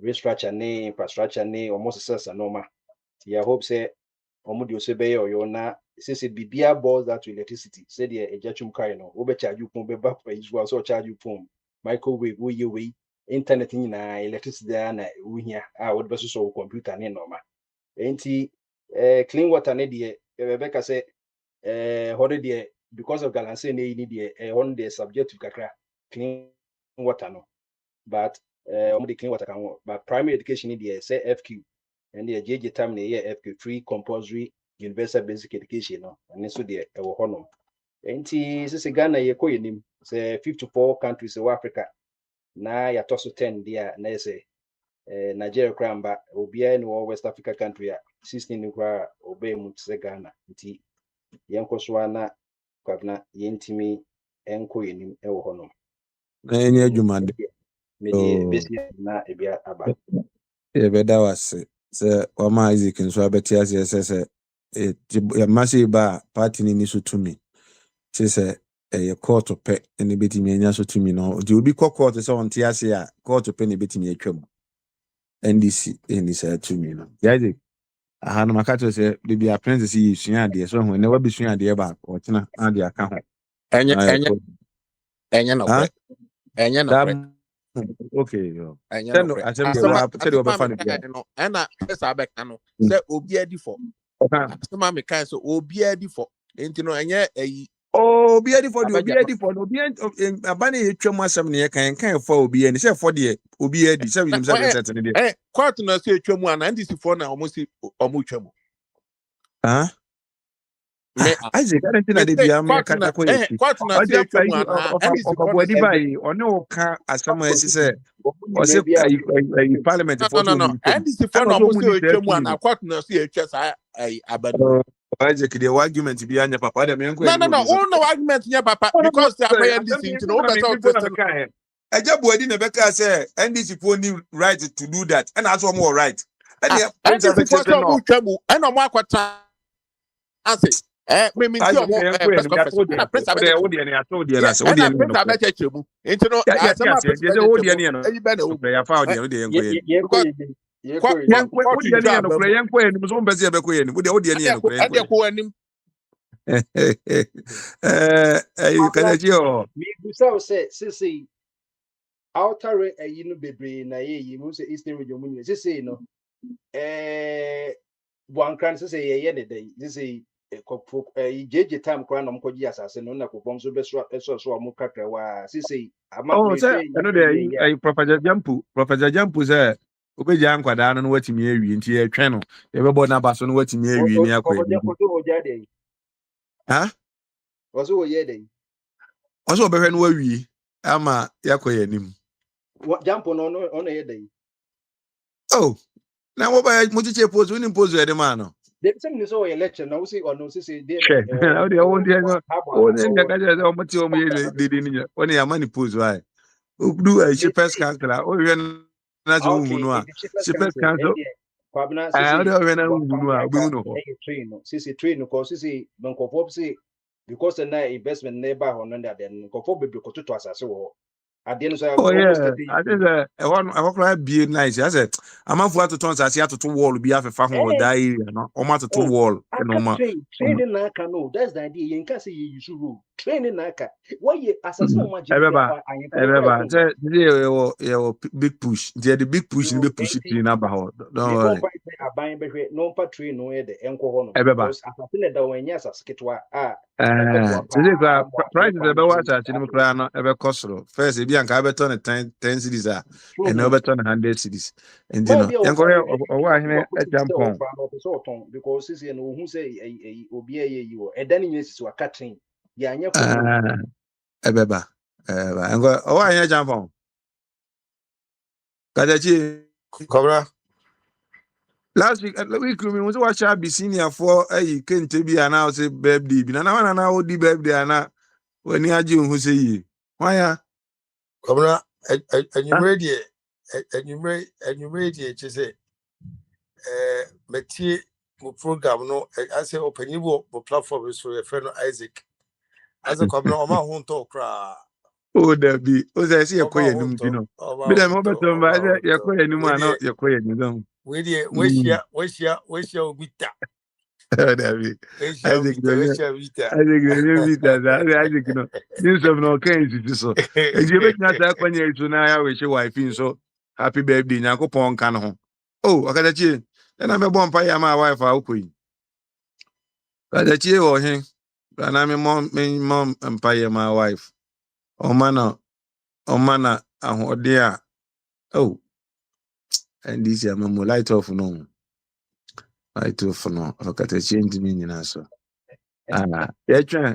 restructure name, infrastructure name, or most success and normal. I hope say Omudio Sebe or Yona says it be beer balls that to electricity. Said a judgment kaino, overcharge you pump back for each was or charge you phone, microwave, we internet in electricity and we here. I would versus so computer and normal. Ain't clean water, Rebecca say holiday because of galanse na need the on the subject to kakra clean water no. But the clean water can work. But primary education need the say FQ and the JJ time na year FQ free compulsory universal basic education no. And so the hono. Enti sisi Ghana ye ko yenim say 54 countries in Africa na ya toso 10 dia na say Nigeria kramba obia no West Africa country 16 ni kwa obey mu tse Ghana nti yenko so na kwabna yentimi enko yenim ewo hono na enye adwuma de me besi na ebia aba e beda wase se o ma Isaac nso abeti ase se ya masi ba party ni so tumi se ye court pe ni betimi anya so tumi no di obi court se on ti ase a court pe ni betimi atwam NDC ni say tumi no Isaac aha no makato se de bia princess yi sua de so ho ne wa bi sua de ba o tena ade aka ho enye no kwe enye no kwe okay yo enye no kwe say de oba fa no ena esa abeka no say obi adi for asema me kan so obi adi for enti no enye eyi obi adi for no obi abane etwam asem ne kan for obi ani say for de obi adi say we say set ne de court na say etwam ana ndisi for na omo twam me Isaac na de bia me kata ko yi court na say etwam ana ndisi for body by one o ka asem esi say o say parliament for no ndisi for na omo say etwam ana court na say etwa sa abanu Isaac the argument bi anya papa dem enko no all no argument nya papa because they are NDC no better Eja Buadi na beka say NDC for need right to do that and also more right NDC for no twamu and no akwata ase me ti omo press abete o de na so de na so de press abete chemu enti no asema press o de na no ya fa o de enko ye outer no bebre na ye mu say eastern region mu say no Buankran say ye ne dey say JJ time kra na mkoji asase no na kopom so be so mo kakra wa say ama say no dey Professor Jampu say obeji ankwada no watimi awi nti ye twen no ye bebo na baso no watimi awi ni akwa ha waso ye dey waso obehwe no awi ama yakwa yanim Jampu no ono ye dey oh na mo ba mo tiche pose woni pose ye de ma no the same is all election now see or no say dey how dey won dey no o dey ka je o mo ti o mo ye dey ni woni ya mani pose why odu a she first kankra o hwe na so hu no a she first kankra kwabna say o hwe na hu no a obi hu no train no train no cause say bankofo say because na investment neighbor ho no that then bankofo bebre ko to asase wo ade no so almost I think I want be nice I said amanfo atoton sase atoton wall bi afefa ho that area no o ma atoton wall no ma training na aka no that's the idea yen ka say you use rule training na aka why asase o ma everybody say big push the big push ni be push it na ba ho don't worry aban behwe no pa train no e de enko ho no because asase ne da wanya asase ketwa today price the be what at ni kra no e be kosoro first e bi anka be ton 10 cities and over 100 cities and you know enko o ahine e jampon because is no hu say obi ayi wo e dan nyi sisi waka train ya anya ko ebeba enko o ahine jampon kadachi Cobra last week we was watch Abyssinia for kente bi ana say birthday bi na odi birthday ana wani aji hu say yi why Cobra and you ready to say metie mo program no I say open you platform so your friend Isaac as a Cobra o ma hu to kra o da bi o say yakoye nim ti no bi da mo beto ba say yakoye nim ana yakoye nim we share obita David Isaac no this of no kind so e je bet na ta kwanya itu na ya we she wife so happy birthday nyakopon kan ho oh akadachi na me bompa ya ma wife a ukoyi But the chief or him, and I'm my mom empire, my wife. Oh, mana, and dear. Oh, and this year, Mamma light off no. Light off no. Look at the change meaning answer. Ah, yeah, okay.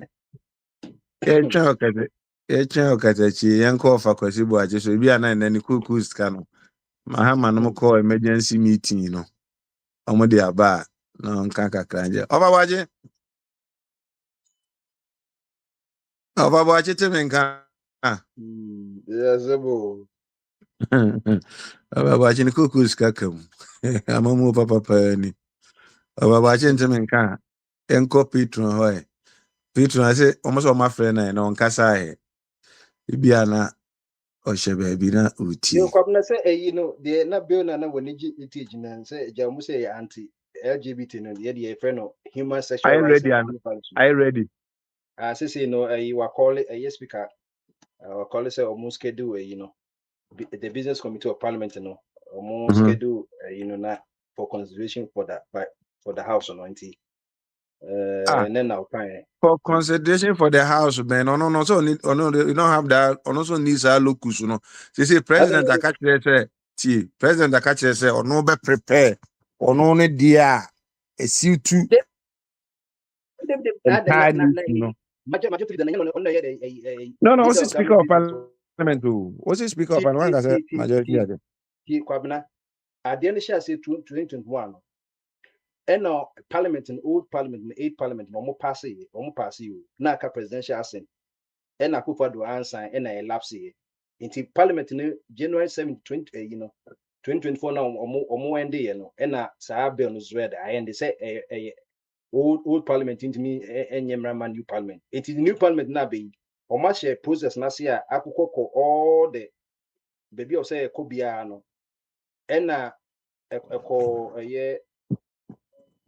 Yeah, okay. She yank off a quasibo. I just will be an and any cuckoo scanner. My man, call emergency meeting, you know. Omodi aba no nkanka kranje. Obabaje te menka. Yes, ebo. Obabaje ni kukus kakam. Amamu papa ni. Obabaje te menka. Enko Petron hoy. Petron ase almost all my friend na no nkasa he. Bibia na ohye bi na You uti. come na say the na bill na when you teach na say jamu say anti LGBT no the friend of human Are sexual you rights ready? and Are you ready? say you were call it a speaker call it say almost schedule the business committee of parliament almost schedule na for consideration for the house on 90 Ah, and then now fine for consideration for the house, man. No. So need, no, you don't have that. Also needs a locus, you know. They say president I catch say, president I catch say, or no be prepare, or no need dia a suit to entirely, you know. No, what's the speaker of parliament? What's the speaker of parliament? I said majority. Kwabena at the end of say 2021 and parliament and old parliament and eight parliament no pass you na ka presidential assent and akufa do answer and a lapse into parliament in January 7 2024 now omo end and sa bill no read and they say old parliament into me enyemra new parliament it is new parliament na be o ma share process na say akukoko all the baby of say ekobia no and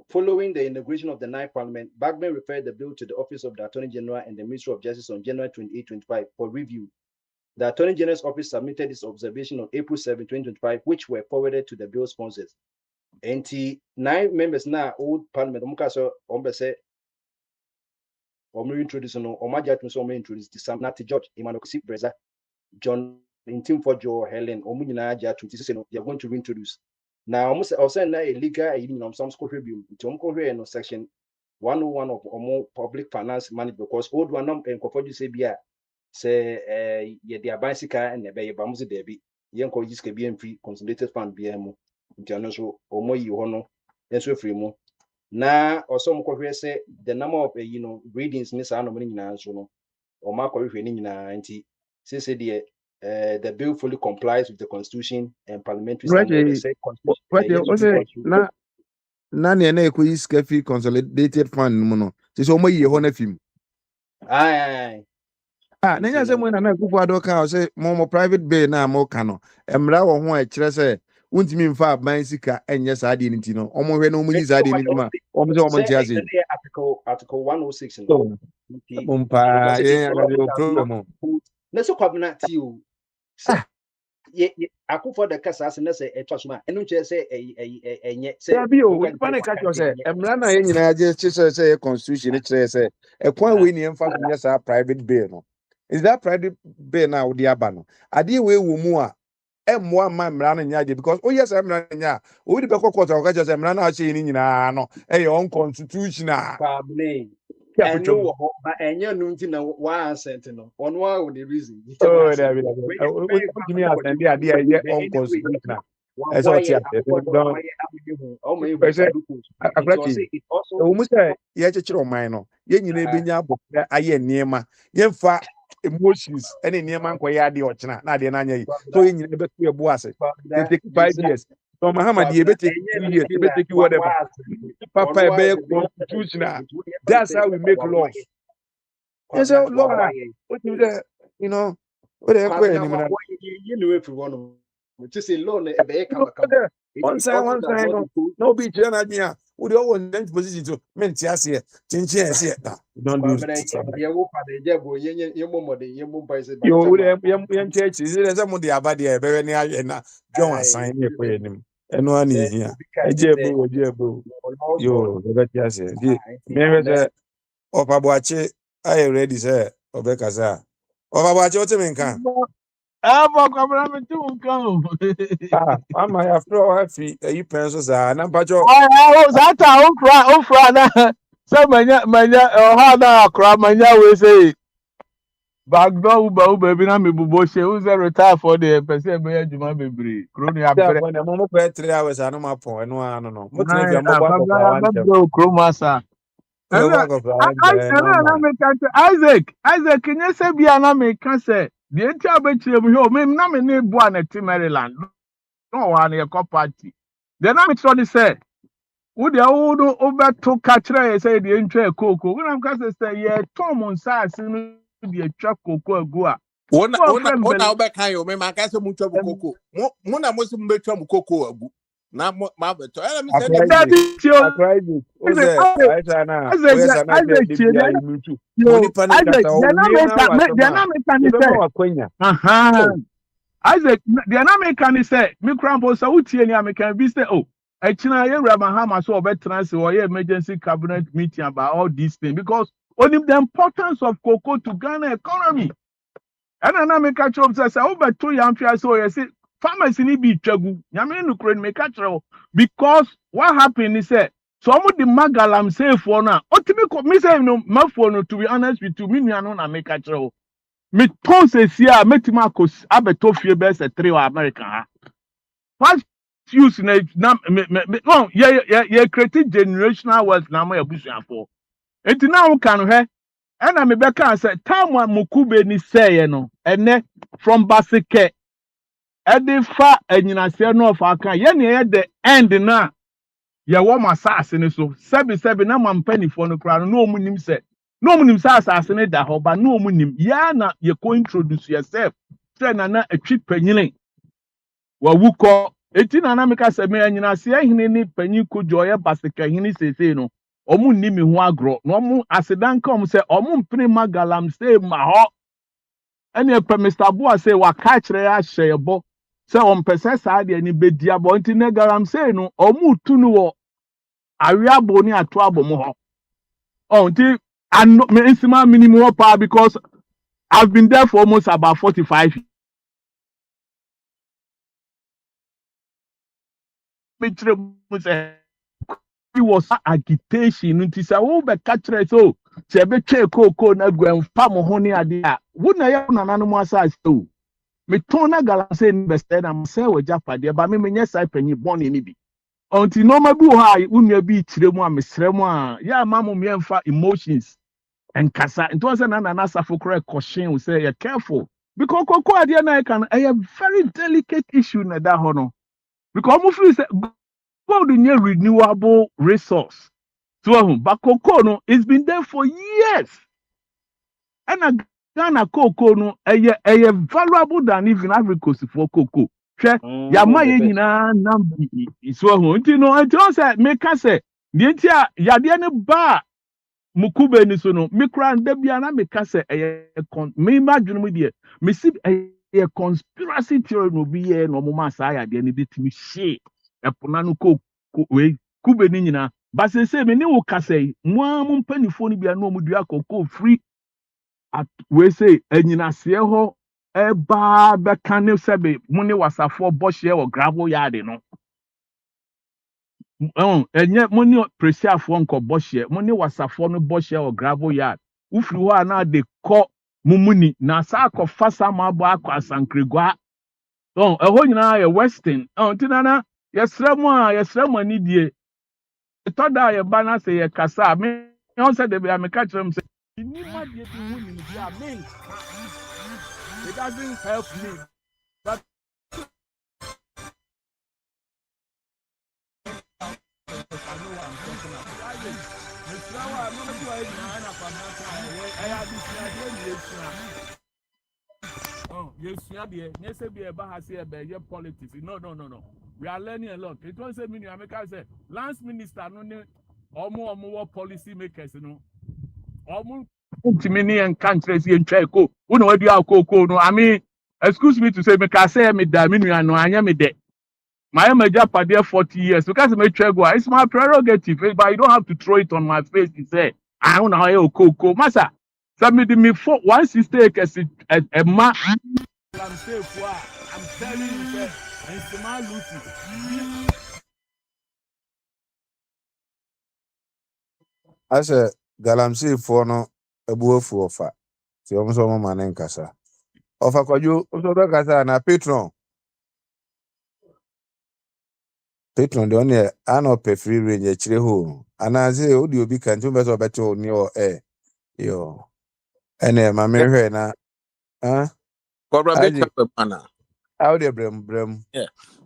following the inauguration of the ninth parliament, Bagman referred the bill to the office of the Attorney General and the Ministry of Justice on January 28, 2025 for review. The Attorney General's office submitted its observation on April 7, 2025, which were forwarded to the bill sponsors. And 9 members now old parliament, introduce the Sam Nati George, Emmanuel Breza, John Intim for Joe Helen, they're going to reintroduce. Now, almost also a legal, some school review, to section 101 of public finance management because old one and you say the bicycle and the bay bamusi debi yen ko jiske bien free consolidated fund BMO so omo yi hono enso free mo na also mo say the number of readings ni sa no mo nyina so no o ma ko hwe ni nyina anti say the bill fully complies with the constitution and parliamentary standards. Na na ekoyi skafi consolidated fund mo no. Say omo yi ho na film. Aye. Ah, nenya se mo na kufu ado ka say mo private bay na mo ka no. Emra wo ho e kire say wuntimi mfa aban sika enye sa ade nti no. Omo hwe na omo yi sa ade nti ma. Omo se omo ntia se. Article 106 no. Mumpa ye agade problem. Na so kwabna ti o. Akufo the kasa se na se etwasoma enu che se enye se ya bi o pane ka cho se emra na ye nyina je che constitution che se ekwan we ni emfa so nya sa private bill no is that private bill na odi aba no ade we wo mu a emmo ma emra na nya je because o yes emra na nya o di be kokko to ka che se emra na che ni nyina no e unconstitutional and no but enye no nti na wa assent no ono wa wo the reason oh there we me assent dia dia ye unconstitutional as what you say ye chechire oman no ye nyina ebenya abofra aye niema ye mfa emotions ene niema nkoye ade ochena na ade na anya yi so ye nyina beto ye bo ase they take 5 years so Muhammad ye be take 2 years ye be take whatever papa be constitutional that's how we make laws yes so law what you say you know what e kwa ni mana you know if you want to just say law e be kama one side no be clear na dia we dey all in position to menti ase chinchi ase don't do ye wo pa de je bo ye mo de ye mo pa se yo we dem ye church is there some dey aba there be ni aye na John assign me kwa enim eno ani hia ejebo yo bebeti ase di me be opaboache I ready say obekasa opaboache o timi nkan Abo kwabra me tu nkan. mama ya fro wa fi yi penso sa na mpacho Oh, zata on fra na. So manya ha na akra manya we say. Bagdo uba bi na me bubo she who say retire for the person be adwuma bebre. Kro ni ya abre. for na mo pe 3 hours anu ma pon eno ano no mo tena fi Nine ambo ba ko kwabra fa wantem bagdo kro masa. mo Ela ba ko fa wantem na normal me kan Isaac nye se bia na me kan se. The enti abechire mu he o me na me ne boa na ti Maryland. No wa na your party. Then na me try to say wo de wo do obeto ka kire ye say de ntwa koko. Wo na me kan say ye tom nsa ase no de atwa koko agu a. Wo frem bel. Ona obeka yo me maka se mu twa mu koko. Mo na mo se mu betwa mu koko agu. Na mo ma beto. Ela mi se de That is your Oze aisha na oye sana je de bia imutu moni pane Isaac, kata o wie na wa sama e be ma wa kwanya Isaac, the American is say, me crampo so utie ni American be say, oh, China ye Mahama so better say or emergency cabinet meeting about all these things because only the importance of cocoa to Ghana economy. And an American chop say, oh, but 2 young people so you see farmers ni be tragu. Yami no crane make because what happened is say some of the magalam say for now. Ultimately, me say no, my phone to be honest with you, me no na make me ton se si a metima ko abeto fie be se 3 wa America ha. What use na no ye create generational wealth na mo abusuafo. Enti na wo kan he e na me be kan se time a mokube ni say no ene from basike e dey fa anyinase no of aka ye ne ye the end na ye wo masase ni so sebi na mampanifo no kra no omunim se no omunim sa asase ni da ho ba no omunim ya na ye ko introduce yourself say na atwi panyine wa wuko eti na meka se me anyina se ehine ni panyi kojo ye basika hini sese no omu nimi ho agro no omu asedan kom se omu mpene magalam se ma ho ene pe Mr. Boa se wa ka kire ya hyebo se on pese sa de ni bedi abo nti ne garam se no omu tunu wo awiabo ni ato abomo ho oh nti me insima minimum power because I've been there for almost about 45 years. It was agitation nti say wo be ka kire so se be twe koko na gwemfa mo ho ne ade a wo na ya na nanu mo asase o me ton na gala say ni be say na mo say wo japade ba me menye sai panyi boni ni bi until normal bi wo ha unua bi tire mu a mesre mu a ya ma mo me mfa emotions and kasa it was na asafo correct caution we say you're careful because koko ade na can a very delicate issue na da ho no because mo feel say gold is a renewable resource so but cocoa no it's been there for years and a Ghana cocoa no a valuable than even Ivory Coast for cocoa hwe ya ma ye nyina nam so ho nti no nti o say make say the ntia ya de ne ba mukube ni so no me kra nda bia na me ka se me imagine mu de me si conspiracy theory no bi ye no mo ma sa ya de ne betimi hye epona no ko we kube ni nyina ba se me ne wo ka se mo am mpanifo no bia no mo dua kokko free at we say anyina se ho e ba be kan ne se be mo ne wasafo bo hye o gravel yard no enye money preciafo nko bohye money wasafo no bohye o gravel yard ufiri ho na de ko mumuni na sa akọfa sama abo akọ asankregwa eho nyina ye western tinana yesremu ani die toda ye ba na se ye kasa me on se de be ka kirem se ni ma die bi hu ni dia me it doesn't help me but I know what I'm talking about. Politics. No. We are learning a lot. It was a mini America said, Lance Minister, no, or more policy makers, no. Almost many and countries in Checo. Who know what you are cocoa? No, I mean, excuse me to say, because I say, me da, me no, I am me de. my major padre 40 years because my trego. It's my prerogative, but you don't have to throw it on my face to say, I don't know how coco. Massa, submit me for one sister a man. I'm safe. I'm telling you, sir. And it's my Lucy. Asɛ galamseyfoɔ no abuafu ɔfa nti ɔmo sɛ ɔmo ma ne nkasa ɔfa kwadwo nso bɛkasa na patron deɛ ɔne ana ɔpɛ free range akyire hɔ anaasɛ wode obi ka nti wobɛ sɛ ɔbɛte wo ne ɔ yo ɛne ma mehwɛ na Cobra big mana. wode brɛm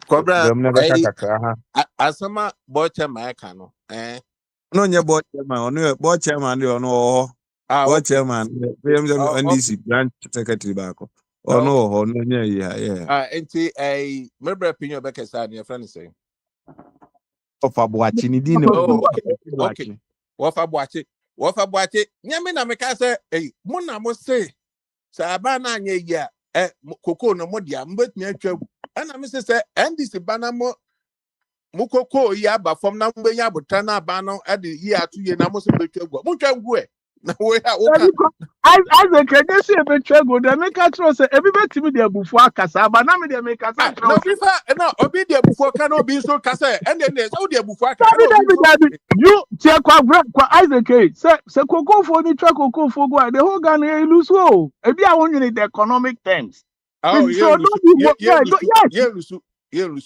Cobra na bɛka kakra ha asama boche maeka no no nye board chairman ɔno board chairman deɛ ɔno wɔ hɔ board chairman PMZ NDC branch secretary baako ɔno wɔ hɔ no nye yi ha enti mebra pinyo bɛkɛ sa ne friend say ɔfa boachi ni din okay wɔfa boachi nyame na meka sɛ mo na mo say sa aba na anya yi a koko no mo dia mbetumi atwa ana me sɛ NDC bana mo mukoko yi aba fam na mbenya abotra na aba no ade yi atuye na mo so betwa gu mo twa gu na we ha wo ka Isaac can say betwa gu de make atro say ebi betimi de abufu akasa aba na me de make asa no fifa no obi de abufu ka na obi so ka say ende so de abufu aka na you check kwa Isaac say kokofo ni twa kokofo gu the whole Ghana e lose so ebi a won the economic terms so yeah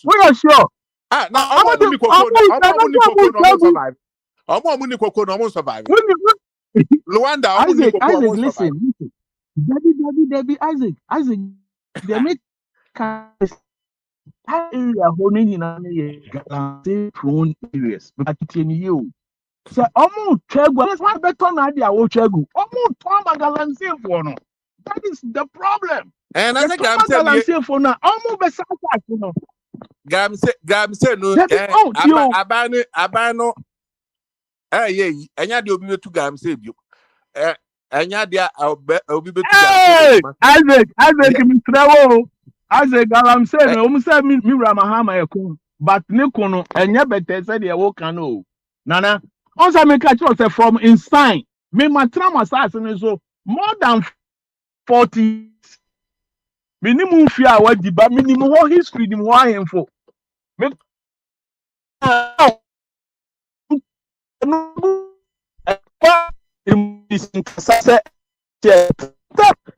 we are sure na ọmọ ni survive. Ọmọ ni koko no survive. Luanda ọmọ ni koko Isaac listen. Debbie Isaac they make area holding in an prone areas. But it's in you. So ọmọ chegu. That's why better na dia wo chegu. Ọmọ to magalanse for no. That is the problem. And I think I'm saying for now. Ọmọ be sasa no. Gamse no abano ye enya de obi betu gamse bio enya de obi betu gamse Isaac mitrawo Isaac gamse no o say mi ramahama ekun but ne kono enya bete say de wo kan o nana on say me catch us from inside me matram asase ne so more than 40 minimum fear wa di ba minimum ho history ni mo ahemfo me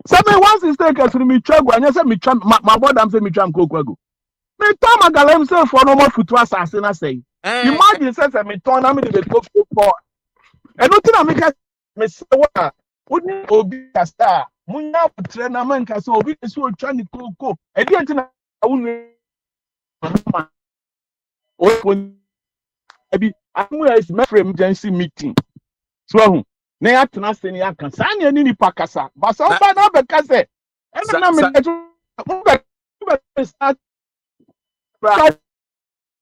Seven once is taken to me trago and say me tram my board am say me tram kokwago. Me turn my galem say for no more futu assassin say. Imagine say me turn am the go for. And nothing I make me say what wouldn't obi star. Munya putre na man ka so obi so twa ni koko. E dey ntina wonu ebi amu is my emergency meeting. So na ya tena se ni aka sa na ni nipa kasa ba so ba na be kasa e na me be start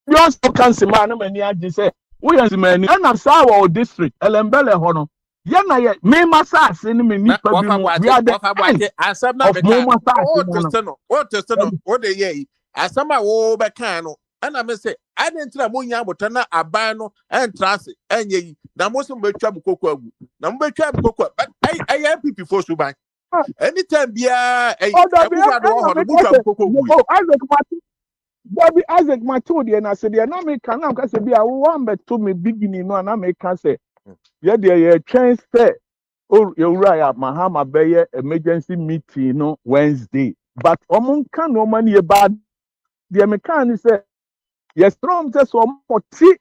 you so can see man na ni age say we yan man ni na sa wa district elembele ho no ye na ye me masa ase ni me nipa bi no we are the asam na be ka o testano o de ye asam a wo be kan no ana me say I didn't tell mo nya abota na aban no entrance enye yi na mo so betwa bukoko agu na mo betwa bukoko but I MPP for so ban anytime bia everybody do betwa bukoko agu Isaac Matu de na say de na me kan am ka say bia wo am beto me beginning no na me kan say ye de ye twens say o yewura ya mahama beye emergency meeting no Wednesday but omun kan no man ye bad de me kan say yes, strong says some 40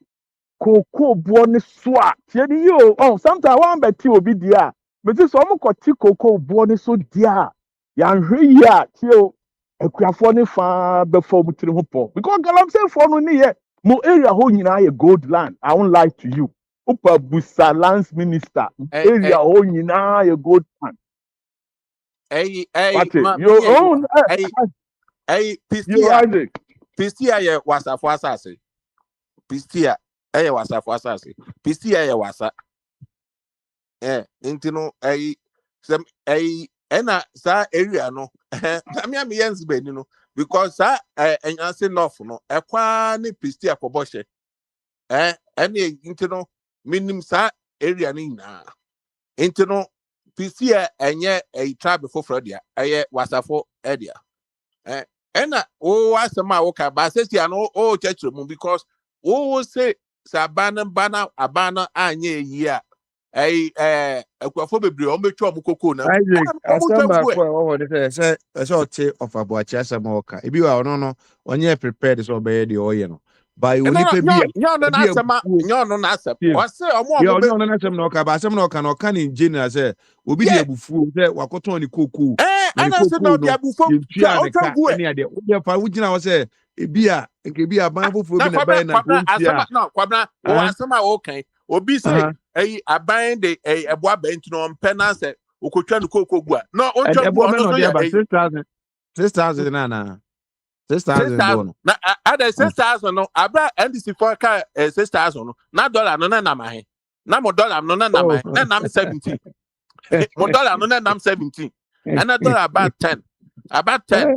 cocoa born swat. Yo, sometimes one betty will be there. But this some cocoa born so dear. Yan here, till a crafony far before we because I'm saying for no near more area home in a gold land. I won't lie to you. Upper Busa lands minister area home in a gold land. Your own Pistia ye wasafo asase. Pistia wasafo asase. Pistia ye wasa. Intino sem ena sa area no. Na me yens be ni no. because and I say no for no ekwa ni pisti akoboshe any intino minim sa area ni na intino pisti enye a tribe for Fredia wasafo area ena o asema wo ka ba sesi ano o church mu because wo say sabana abana anye yi a akwafo bebre o metwa mu koko na Isaac, o mu twa asamba gu kwa wawo de say ote of abuachi asema oka. Ebi wa no onye prepared so be the oye no. By oni pe bi nyo no na asema nyo no na asem o se omo yo be no na asem no oka ba asem no oka no oka ni general say obi de abufuo say wakoton ni koko. Na ana se no dia bufo twa o twa gu e de o fa wugina wo say ebi a nke bi aban foforo bi na ba na asema no kwabna o asema o kan obi say aban de ebo abent no mpena say okotwa no koko gu a no o twa gu no so ya 6,000 na 6,000 no na ada 6,000 no abra NDC for ka 6,000 no na dollar no na mahe na mo dollar no na mahe na nam 17 mo dollar no na nam 17 and a dollar about 10 about 10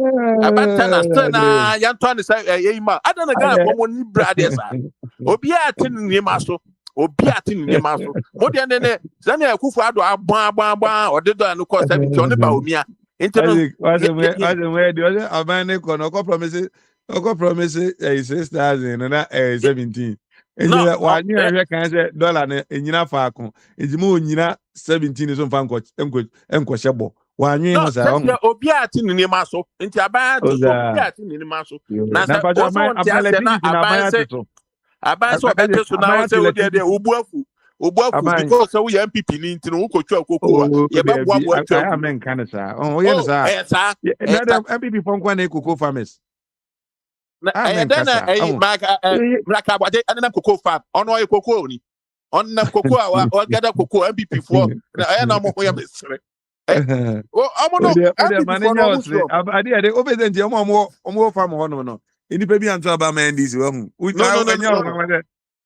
as na yanto ne say yima ada na ga mo ni brother sa obi ati ni maso mo de ne zane akufu ado agban o de dollar no cost 70 on ba omia Isaac, Abane kono promise 6,000 na 17. No, wa ni ehwe kan say dollar na enyina fa akon. Ejima onyina 17 so mfa enko shebo. Wa nyi ho sa no obi ati ni maso nti aban to so obi ati ni maso na na pa aban so beto so na say o de obuafu because so we MPP ni nti no ukotwa kokoo ye ba boa atwa amen kan sa ye no sa na MPP fon kwa na kokoo farmers amen kan sa maka bwaje anam kokoo farm ono ye kokoo ni onnam kokoo a o gada kokoo MPP fo na na mo ho ya mesre amono MPP fo no musro ade obedient omo farm ho no enipa bi anto aba man dis wa hu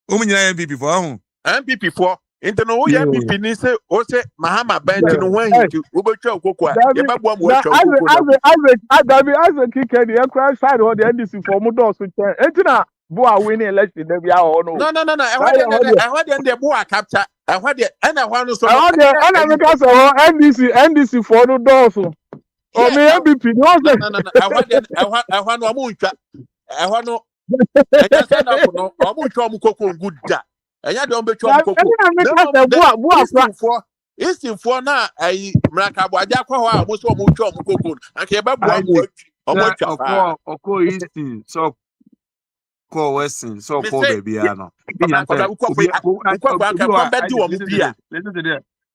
omunyina MPP fo hu MPP for into wo ya MPP ni say o say Mahama Bent no wan you wo betwa okoko a ye ba bo mo atwa okoko as kike dey cry side ho the NDC for mu do so chen entina bo a win election dey bia ho no no I heard dem dey bo a capture I heard dem ana ho no so ana me ka so NDC for no do so o me MPP no say no I heard no mo ntwa I heard no e just say na ko no o mo ntwa mo koko good da enya de on betwa mkoko istinfo na ayi mraka bwaje akwa ho a mo so mo twa mkoko anka e ba bua mo atwa oko istin so ko western so ko baby ano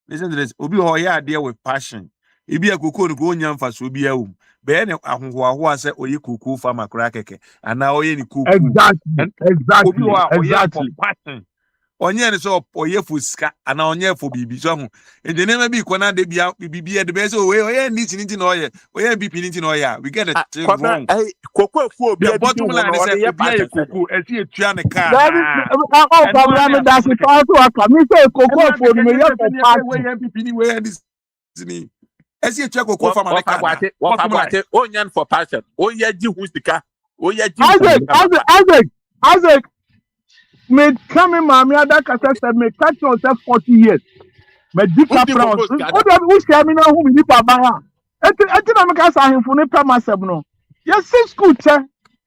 listen to this obi ho ya ade with passion ibi akoko no ko nya mfa so obi awu be ne ahoho ase oyi kuku farmer kra keke ana oyi ni kuku exactly obi ho oyi passion onye ne so oye fuska ana onye fo bibi so hu ende ne ma bi kona de bia bibi e de be so oye niti na oye bibi niti na oye we get it wrong koko afu obi the bottom line is say bia koko esi etua ne car na that's it also aka me say koko afu no me ye for party we bibi ni we ni esi etua koko fa ma ne car what about onyan for passion oye ji hu sika oye ji Isaac me come mama ada kasa say me catch yourself 40 years me dika proud o de who share me na who me nipa ba ha eti na me kasa ahemfo ne pa masem no ye say school che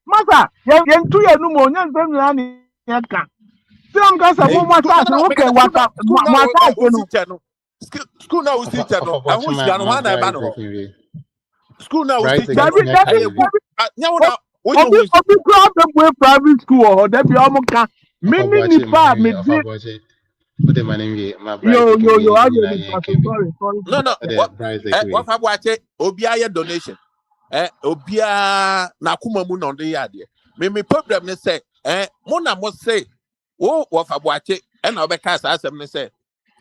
masa ye ntu ye nu mo nya nsem na ni ye ka ti am kasa mo masa so wo ke waka masa no school na usi che no ahu sia no wa na ba no school na usi che nya wo na obi crowd the private school or there be omo ka mini nipa me di yo sorry no what fa boache obi aye donation obi a na kuma mu no de ya de me problem ne say mo na mo say wo fa boache na obeka sa asem ne say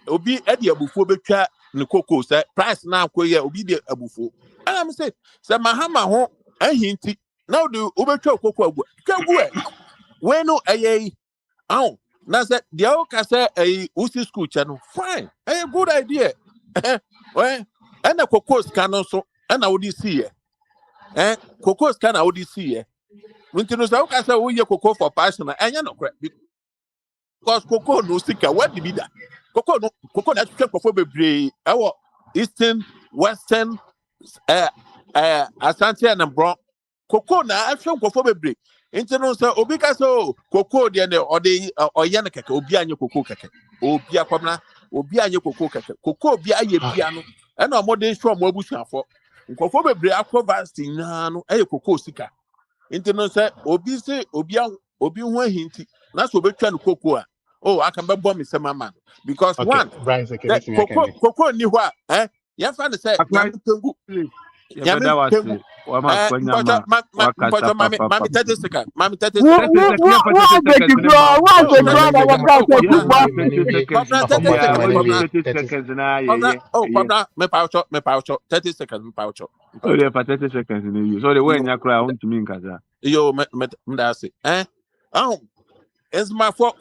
obi e de abufuo betwa ne koko say price na akoye obi de abufuo ana me say Mahama ho ahinti now do ubetwa koko agu we no aye na say dia o ka say usi school cha no fine good idea we and koko ska no so and na wodi see Cocoa can already see. When you know, so I say, we cocoa for passion, and you know, because cocoa no sticker. What did that? Cocoa that's check for bebre. Our eastern, western, Asante and Brown. Cocoa na actually for bebre. Into so obika so cocoa the or the or yanaka obi anyo cocoa keke. Obi akwamna obi anyo cocoa keke. Cocoa obi aye piano. And no more than from Wabusha for. Nkofo bebre akọ vaccine na no cocoa sika. Into no say obi say obi ho ahinti na so betwa no cocoa. Oh, I can be bomb Mr. Mama. Because Okay, one, Bryce, okay, that listen, I can. cocoa ni what, You find to say, Akwa Yamin yɛbɛda Pengu, wase wama kwanya wakasa Mammy papapapa 30 seconds, Mammy 30 Who seconds. thirty who seconds who yɛmfa who 30 are seconds the ne ma bro? Who wo are Oh, the bro 30 that seconds, was oh, out there to Kwabna, yɛmfa bomb? 30 seconds Kwabna, 30 Ɔbɔfo seconds, ma no wode wie Kwabna, 30 30 seconds na yɛyɛ ɛyɛ me poucho, 30 seconds, me wode poucho. yɛfa 30 seconds no wie so wode Yo, woanya koraa wontumi nkasa yo, that's it, Oh, it's my fault,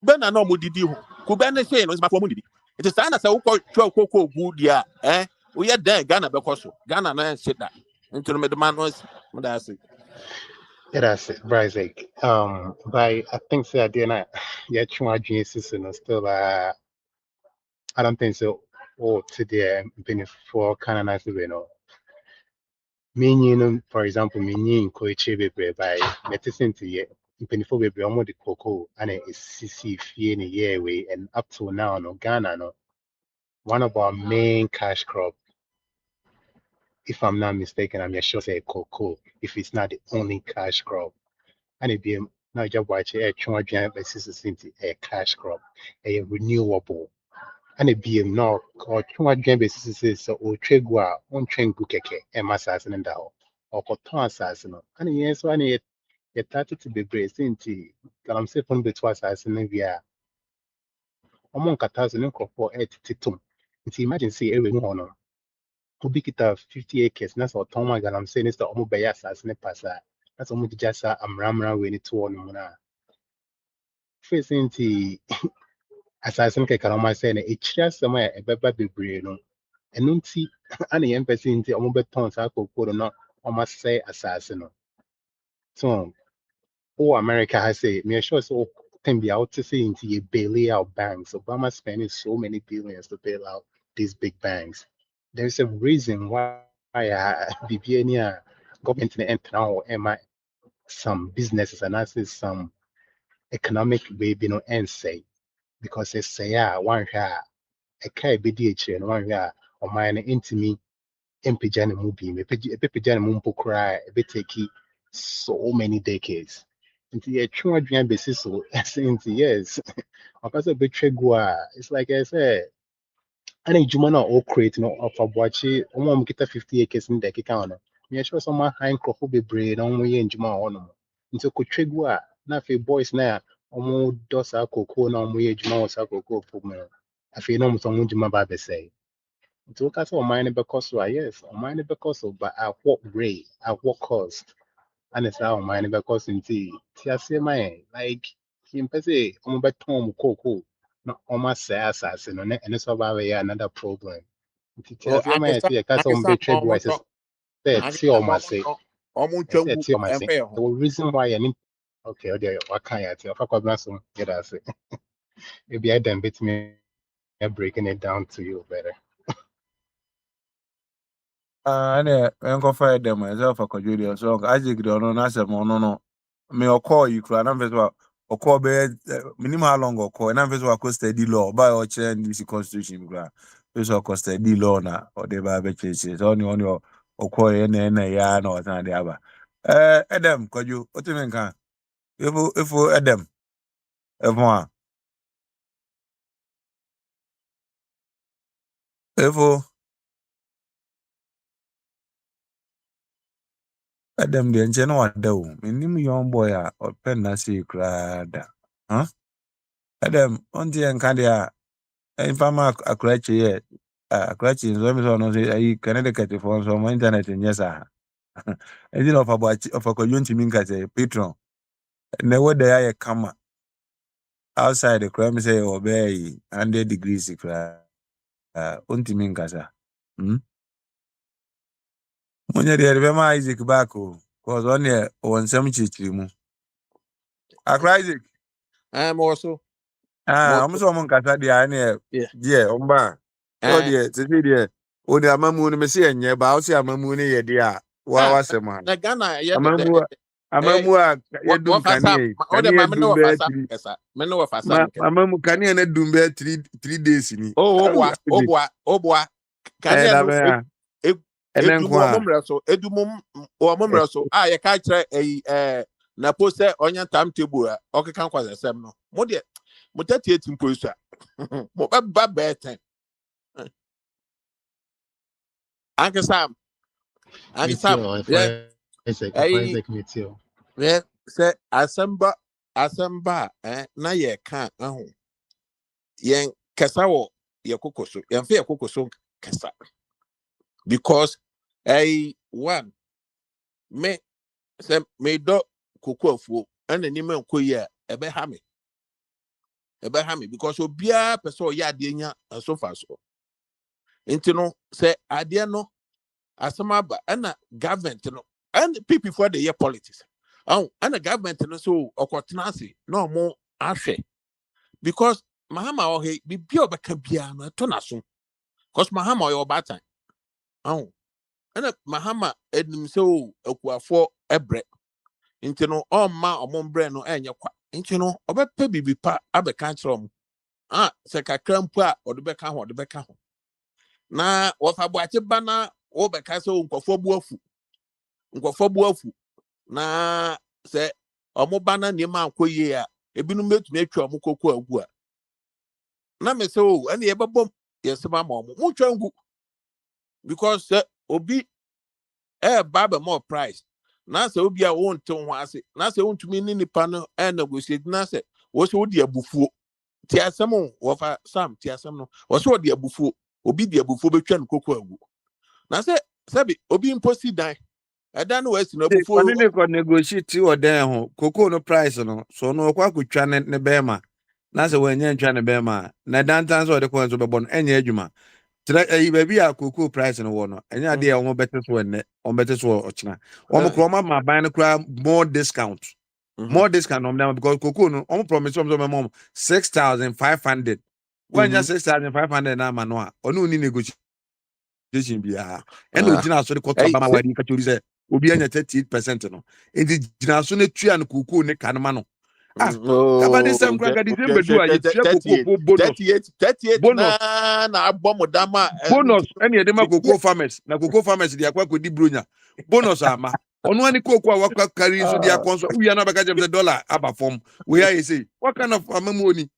Kubena no mudidi ho. Kubena say no is my for mudidi. It is sana say ukọ twa koko good ya, we are there Ghana because Ghana no shit that. Into the man was that's it. Yeah, that's it. Bryce, like, by I think so. I didn't. Yeah, try dream system still. I don't think so. Oh, today, before kind of nice way, no. Meaning, for example, meaning koichi bebre by medicine to ye. Before bebre, almost the cocoa and it's CC fee in a year way, and up to now, no Ghana, no one of our main cash crop. If I'm not mistaken, I'm sure say cocoa. If it's not the only cash crop. And it be now just watch a giant basis into a cash crop, a renewable. And it be no or giant basis is so trigua on train gukeke and massassin and down or cotton assassin. And yes, one it started to be braced into Galamse from the twice as in via among Catas and for 8 It's imagine see every one. Obi kita 50 acres na sɛ ɔtɔn a galamsey ne sɛ ɔmo bɛyɛ asase ne pasa na sɛ ɔmo gyegya saa amramra wei ne toɔ no mu na first nti asase no kɛkɛ na ɔmo asɛ no ekyiri asɛm a ɛbɛba bebree no ɛno nti ana yɛmpɛ sɛ nti ɔmo bɛtɔn saa kokoo no na ɔmo asɛe asase no so wɔ America ha sɛ meyɛ sure sɛ wotɛn bi a wote sɛ nti yɛ bail out banks. Obama spending so many billions to bail out these big banks. There's a reason why BBN government enter or Emma some businesses and as some economic baby no end say because they say one here a kai BDH and one here or mine intimi impijana mubi me pejana mumpo cry a bit take so many decades. Into a true dream basis so yes. Because a bit it's like I said ana edwuma no a ɔcreate no ɔfa boakye ɔmo a ɔmokita 50 acres no de ɛkeka ho no meyɛ sure sɛ ɔmo ahan nkurɔfo bebree na ɔmoyɛ ndwuma wɔ hɔnom nti ɔkɔtwa gu a na afei boys na a ɔmo dɔ saa kokoo na ɔmoyɛ adwuma wɔ saa kokoo fom no afei na ɔmo sɛ ɔmo ndwuma ba abɛsɛe nti woka sɛ ɔman no bɛkɔ so a yes ɔman no bɛkɔ so but at what rate at what cost ana saa ɔman no bɛkɔ so nti te aseɛ ma yɛn like yɛmpɛ sɛ ɔmo bɛtɔn ɔmo kokoo na ɔmo asɛe asase no na ɛno nso aba abɛyɛ another problem nti te Oh, aseɛ ma yɛn sɛ yɛka sɛ ɔmo bɛtwa gu a ɛsɛ sɛ ɛte ɔmo ase ɛsɛ sɛ ɛte ɔmo ase ɛwɔ reason why yɛne okay ɔdeɛ waka yɛ ate ɔfa kɔbena so yɛda ase ebi ɛdɛm betumi breaking it down to you better. ɛne ɛnkɔfa ɛdɛm ɛsɛ ɔfa kwadwo deɛ so Isaac deɛ ɔno n'asɛm ɔno no me ɔkɔɔ yi koraa na mfɛ sɛ ɔkɔɔ bɛyɛ menim how long ɔkɔɔ na mfɛ sɛ wakɔ study law ɔbaa ɔkyerɛ ndc constitution koraa mfɛ sɛ ɔkɔ study law na ɔde baa bɛkyerɛkyerɛ sɛ ɔne ɔkɔɔ ɛna ɛyɛ na ɔtena de aba ɛdɛm kwadwo wotumi nka efo ɛdɛm ɛfo a efo Adam deɛ nkyɛn na wada o menim young boy a ɔpɛ n'ase koraa da Adam ɔnte yɛ nka deɛ a ɛmfa ma akorakye yɛ akorakye nso ɛmi sɛ ɔno nso ayi Connecticut foɔ nso ɔmo internet nyɛ saa ɛnti na ɔfa kwadwo ntumi nka sɛ patron na ɛwɔ da yɛ kama outside koraa mi sɛ yɛwɔ bɛyɛ yi 100 degrees koraa ɔntumi nkasa Munya de bema Isaac bako cause on here on some chichi mu. Akra Isaac. I'm also I'm so mon kasa dia na yeah. die omba. So die tidi die o de amamu ni me se enye ba o se amamu ni ye dia wa wasem ha. Na Ghana yeah Amamu a yedum kane ma me no dumbe fasa 3 kasa me no fasa amamu kane na dumbe 3 days ni. Obwa kane Da no be ya. edumo omomre so a ye ka kire na post onye timetable a okeka nkwaze sem no mo de mo 38 mpoiso a mo ba beten Uncle Sam yeah yeah say asamba na ye ka aho yen kasa wo ye kokoso yen fe ye kokoso kasa because one me say me do Akwantufuo and any man koye ebe ha me because obia person ya ade nya so far so intino say ade no asama ba na government no and people for the year politics and the government no so okotena no mo ahwe because mahama o he bibia obeka bia no to na so because mahama o batan and mahama edim so Akwantufuo ebre intino o ma omombre no enye kwa intino obepe bibi pa abeka krom se kakra mpo a odebeka ho na wofa boache bana wo beka so nkofo buafu na se omo bana ni ma ankoye a ebinu metumi atwa omo kokko agu a na me se ene ye bebom yesema ma omo mutwa ngu because obi baba more price na se obi a won to ho ase na se wontumi ni nipa no negotiate na se wo se wodi abufuo ti asem wofa sam ti asem no wo se wodi abufuo obi di abufuo betwa no kokko agu na se sabi obi imposi dan edan no wasi no abufuo oni ne ko negotiate o den ho koko no price no so no kwa kutwa ne bema na se wenye ntwa ne bema na dantan so de ko so bebo no enye adwuma tira baby a koko price no wo no enye ade e wo bete so enne on bete so ochina wo mo kro ma ban no kra more discount on them because koko no on promise so mom 6500 wanya 6500 na ma no a onu ni negotiation bia and ogina so de ko to ba ma wadi ka tori se obi anya 38% no enti gina so na tua no koko ne kanma no kabade sam kra December do a ye tua koko bonus 38 na abomodama bonus any e de ma koko farmers na koko farmers dia kwa kodi bronya bonus ama ono ani koko a wakwa carry so dia konso uya na baka jem $1 aba form we are say what kind of amamoni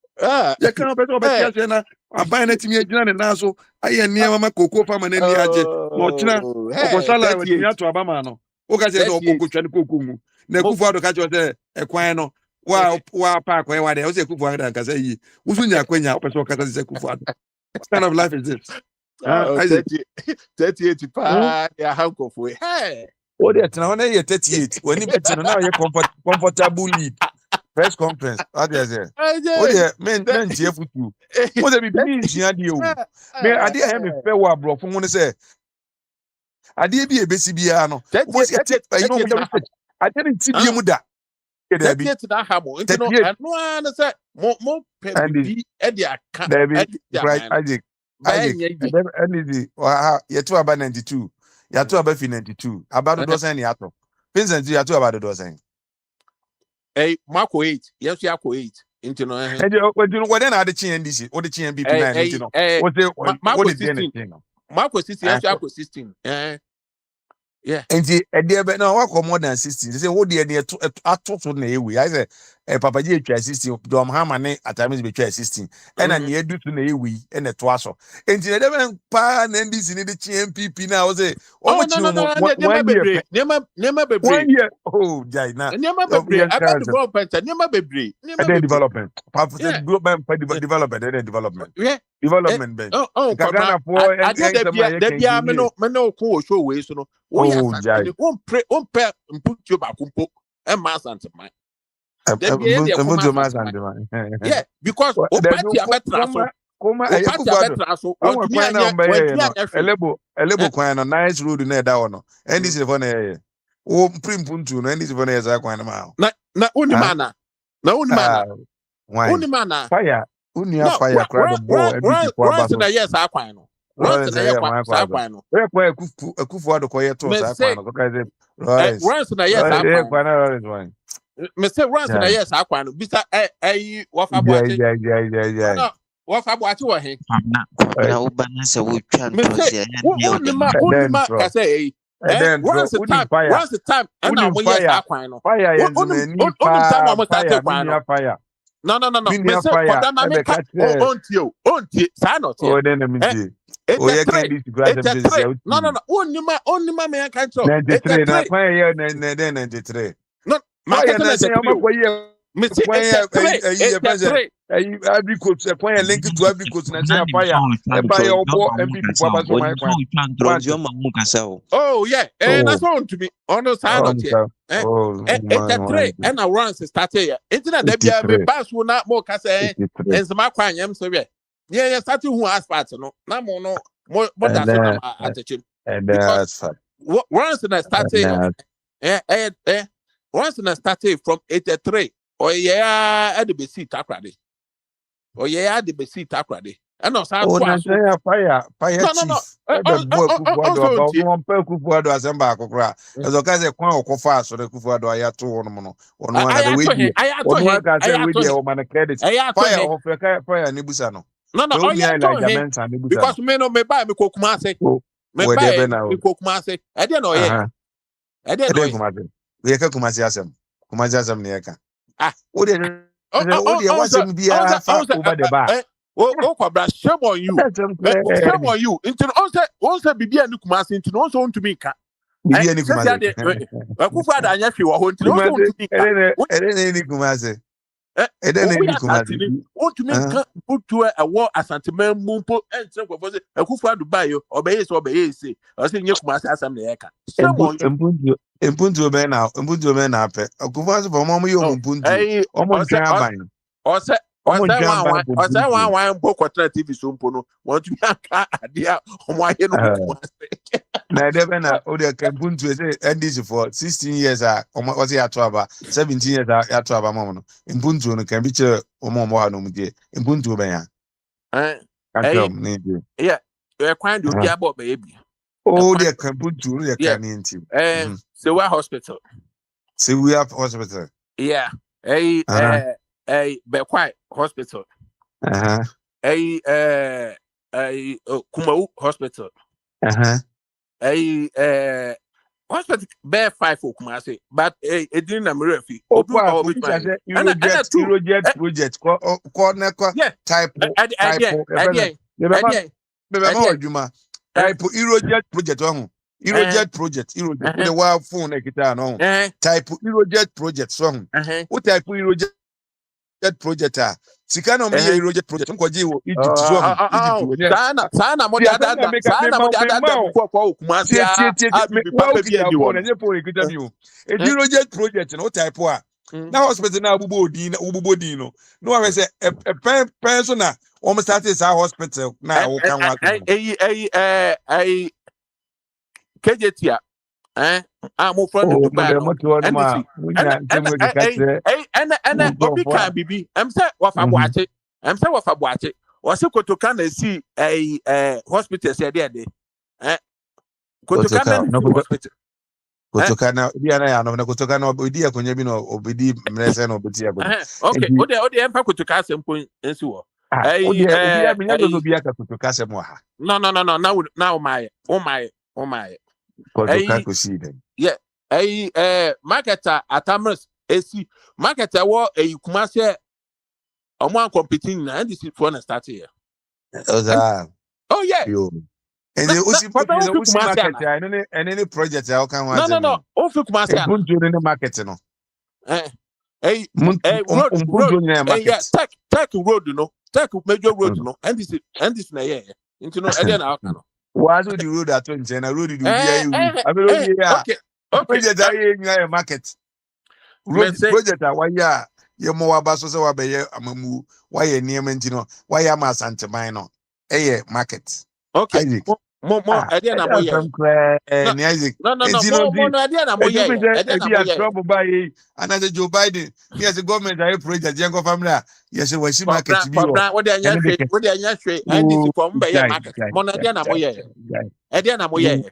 ya kan beto betia se na aban na timi agina ne na so aye niam ma koko farmer na ni age no china okosala we timi ato aba ma no o ka se so koko twa ne koko mu na kufu ado ka che se ekwan no wa pa kwa wa de o se kufu ado ka se yi usunya kwanya o pe so ka se kufu ado what kind of life is this 38 pa ya Akwantufuo hey what they tell na 38 when you bet now you comfortable lead press conference what they say what they men tie futu what they be ntia de o me ade a me fe wa bro fun won say ade bi ebesi bia no wo se you know research ade ni ti bi mu da that na hamo into no anu an say mo pe bi e de aka Isaac anything yetu aba 92 yatu aba 92 aba do sen yato Vincent yatu aba do sen Marco 8 yes Marco 8 into no what then are the chin NDC or the chin BP9 into no what is the Marco 16 yes Marco 16 yeah and the no work more than 16 they say what the ato so na ewe I say papa ji etwa 16 dom hama ne atamis be twa 16 and na ne edu to na ewe and to aso and the dem pa na NDC ni the MPP na o say o mo chi mo nema bebre 1 year oh jai na nema bebre about development nema bebre nema development development yeah development ben Ghana for Debia me no ko show we so no oh jai on pre mputio ba kumpo e ma sante man yeah because o party abetra so Kuma O e party Akufo-Addo. abetra so. Àwọn Want to me kwan na mbe ye no. anya. Elebo kwan no nice road na da wo no. NDC for na ye. O mprimpuntu no NDC for na ye za kwan na ma. Na unimana. Na unimana. Why? Unimana. Fire. Unia No, fire crowd the ball MPP for run abaso. na yes akwan no. Run na yes akwan no. We kwa Akufo-Addo ko ye to sa kwan no. So ka say run na yes akwan. Kwan na why? Me say run na yes akwan no. Bisa wafa boache. Yeah. Wafa boache wo he. Na ubana se wo twa ntozi ya unima ka say run the time and now we yes akwan no. Fire yenzu meni pa. Fire fire. No. Me say for that na me ka ontie sa no tie. Oh then me tie. Oh yeah can this grad No. Onima me kan tro. 93 na kwa ye 93. No, fire na say kwa ye me say 83. Every coach kwa ye link to every coach na say fire. E ba ye obo MPP for abaso my kwa. Oh yeah, that's one to me. Ono sa no tie. 83 and a run start here. Internet dey bia me pass wo na mo ka say ensema kwa nyam so we. Yeah, start who asphalt no. Na mo no mo da so na atechim. And that's fact. Once na start here. Once na start from 83. Oh yeah, at the besi takrade. Oh yeah, at the besi takrade. And no sound fire chief. The boy Akufo-Addo one per Akufo-Addo asemba akokra. Ezo ka se kwan okofa so the Akufo-Addo ayato ono mo. Ono na we di. Ono ka se we di o man credit. Fire of fire ni busa no. No, oh yeah, because me no me buy me kokuma se. Me buy me kokuma se. E dey no yeah. E dey no Kumase. We ka Kumase asem. Kumase asem ne ka. O dey wasem bia fa over the bar. Oh, Kwabra, shame on you. Shame on you. Into also Bibia and Kumasi, into also want to me. Bibia and Kumasi. Akufo-Addo anya fi wo ho into also want to me. Kumasi. Want to make put to a war as sentiment mumpo and so for Akufo-Addo buy you obey say I say you Kumasi asam na eka. Shame on you. Mpuntu be na pe. Akufo-Addo for mama yo mpuntu. Omo nkan ban. One book TV so mpono want to aka adia omoaye no na debe na o de Mpuntu say NDC for 16 years omo was ya to aba 17 years ya to aba mama no Mpuntu no kan bi che omo ha no mudie Mpuntu be ya yeah kwan do bia bo be bi o de Mpuntu no de kan nti Sewa Hospital yeah Bekwai Hospital. Kumau Hospital. Hospital bear 5 for Kumasi, but it didn't Amerifi. Project type Erojet project the wild phone ekita no type Erojet project so who type Erojet project sika no me Erojet project nko ji wo Egypt so sana mo ada ko Kumasi abi papa bi ani wo na po ekita mi o Erojet project no type na hospital na ubugbo din no we say pen so na o start this hospital na wo kan wa KJT I'm friend to Dubai. And Obi can be. I'm say wafa boache. Was Kotoka see a hospital said there. Kotoka hospital. Kotoka bia na ya no Kotoka na obidi akonya bi no obidi mrese na obiti akonya. Okay, odi empa Kotoka asempon ensi wo. Obi abenya do bi aka Kotoka asem wa ha. No. Now my. Kotoka ko see them. Yeah. Marketer Atamers AC marketer wo Kumasi omo competing na NDC for na start here. Oh yeah. And the Usi market any project I can want. No. O fi Kumasi. Mpuntu no market no. Tech road no. Tech major road no. NDC na here. Into no area na aka no. Was the road at China road do okay. Project I market. Road project why ye mo waba so se wabeye amamu why ye niema ntino why am asanteman no market Okay. Isaac Mo ade na mo ye. ni Isaac No ntino no ade na mo ye. Ade na mo ye. Trouble by and as Joe Biden yes the government are project yango family yes we see market bi o What they anya hwe NDC for mbe ye market. Mo na ade na mo ye. Ade na mo ye.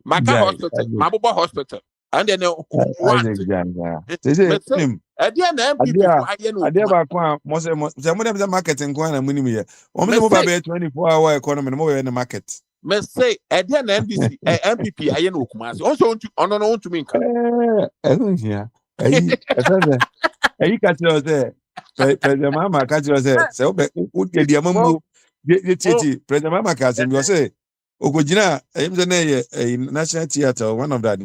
Maka hospital, Mabubo hospital. And then what? Say ade na MPP for aye no. Ade ba kwa mo say mo dem marketing kwa na munim ye. O mo ba be 24-hour economy mo we na market. Me say ade na NDC MPP aye no Kumasi. Also ono no ntumi nka. Here. Ayi ka tell say President Mama ka tell say o be o de dia mamu ye titi President Mama ka say me say ogojina ayim say na ye National Theatre one of that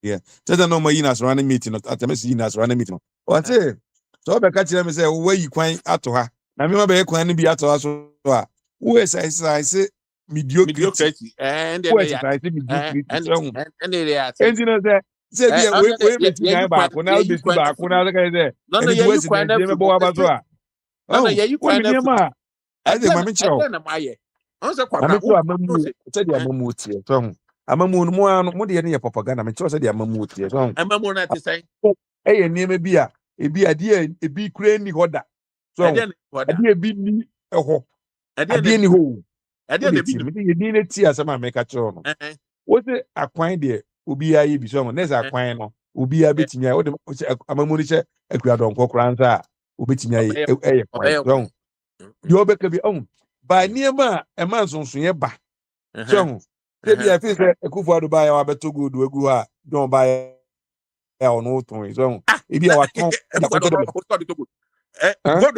yeah tell no more yinas running meeting at the message yinas running meeting o say so be ka tell me say we yi kwan ato ha na me ma be kwan ni bi ato ha so a we say mediocrity and then we say mediocrity and they are and you know say be we meet guy back now be back now like say no you kwan na me bo abazo a no you kwan na I think mama chow na maye on say kwa na amamu say dia amamu tie so amamu no mo de ne propaganda me chow say dia amamu tie so amamu na te say eh niam bi a ebi ade ebi kura ni hoda so ade ebi ni eho ade ni ho ade na bi ni ne tie asema me ka chow no wo say akwan de obi aye bi so mo na say akwan no obi a betimi a wo de amamu ni che akura don kokora nsa a obetimi aye kwan so yo be ka bi ba niema e man sonso ye ba so se bi afi se Akufo Addo ba ya abeto gold egu ha don ba ya ono ton so e bi a wa ton da ko to gold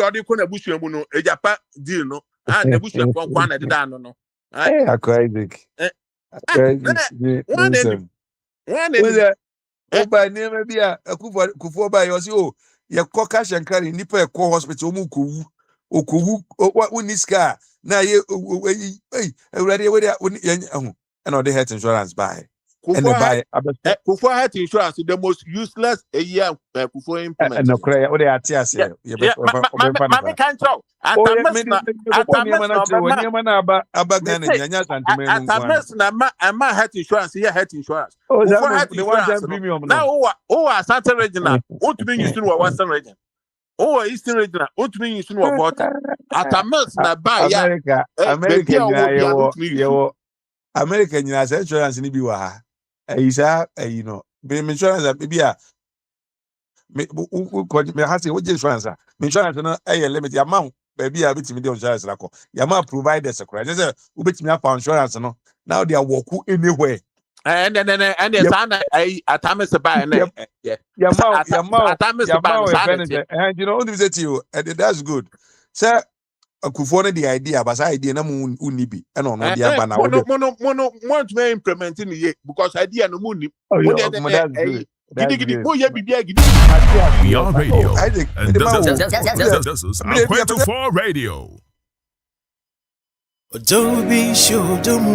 odi ko na busu mu no ejapa deal no na busu kwa na deda no Isaac one ba niema bi a Akufo ba yo si ye ko cash and carry nipa e ko hospital mu kowu okowu uniska na ye awurade we dey and all the health insurance buy and buy Kufo health insurance the most useless a year Kufo implement no cry we dey atiase ye be mama can talk aba Ghana nyanya santement no ama health insurance here health insurance Kufo health insurance premium now Asante regional what mean you know Western region Eastern region what mean you know about Atames na buy ya America nyina insurance ni bi wa ha ayisa no be insurance bi a me ha say what insurance insurance no limit amount baby a bitimi de insurance la ko ya providers akora say we bitimi apa insurance no now they are work anywhere and sana Atames buy and Atames buy and you know only say to you that's good sir Akufo no the idea but idea na mu unibi e no no dia ba na wo want to implement in here because idea no mu ni gidi mo ye bibia gidi Beyond Radio and this is Akwantufuo Radio. Adobe showed them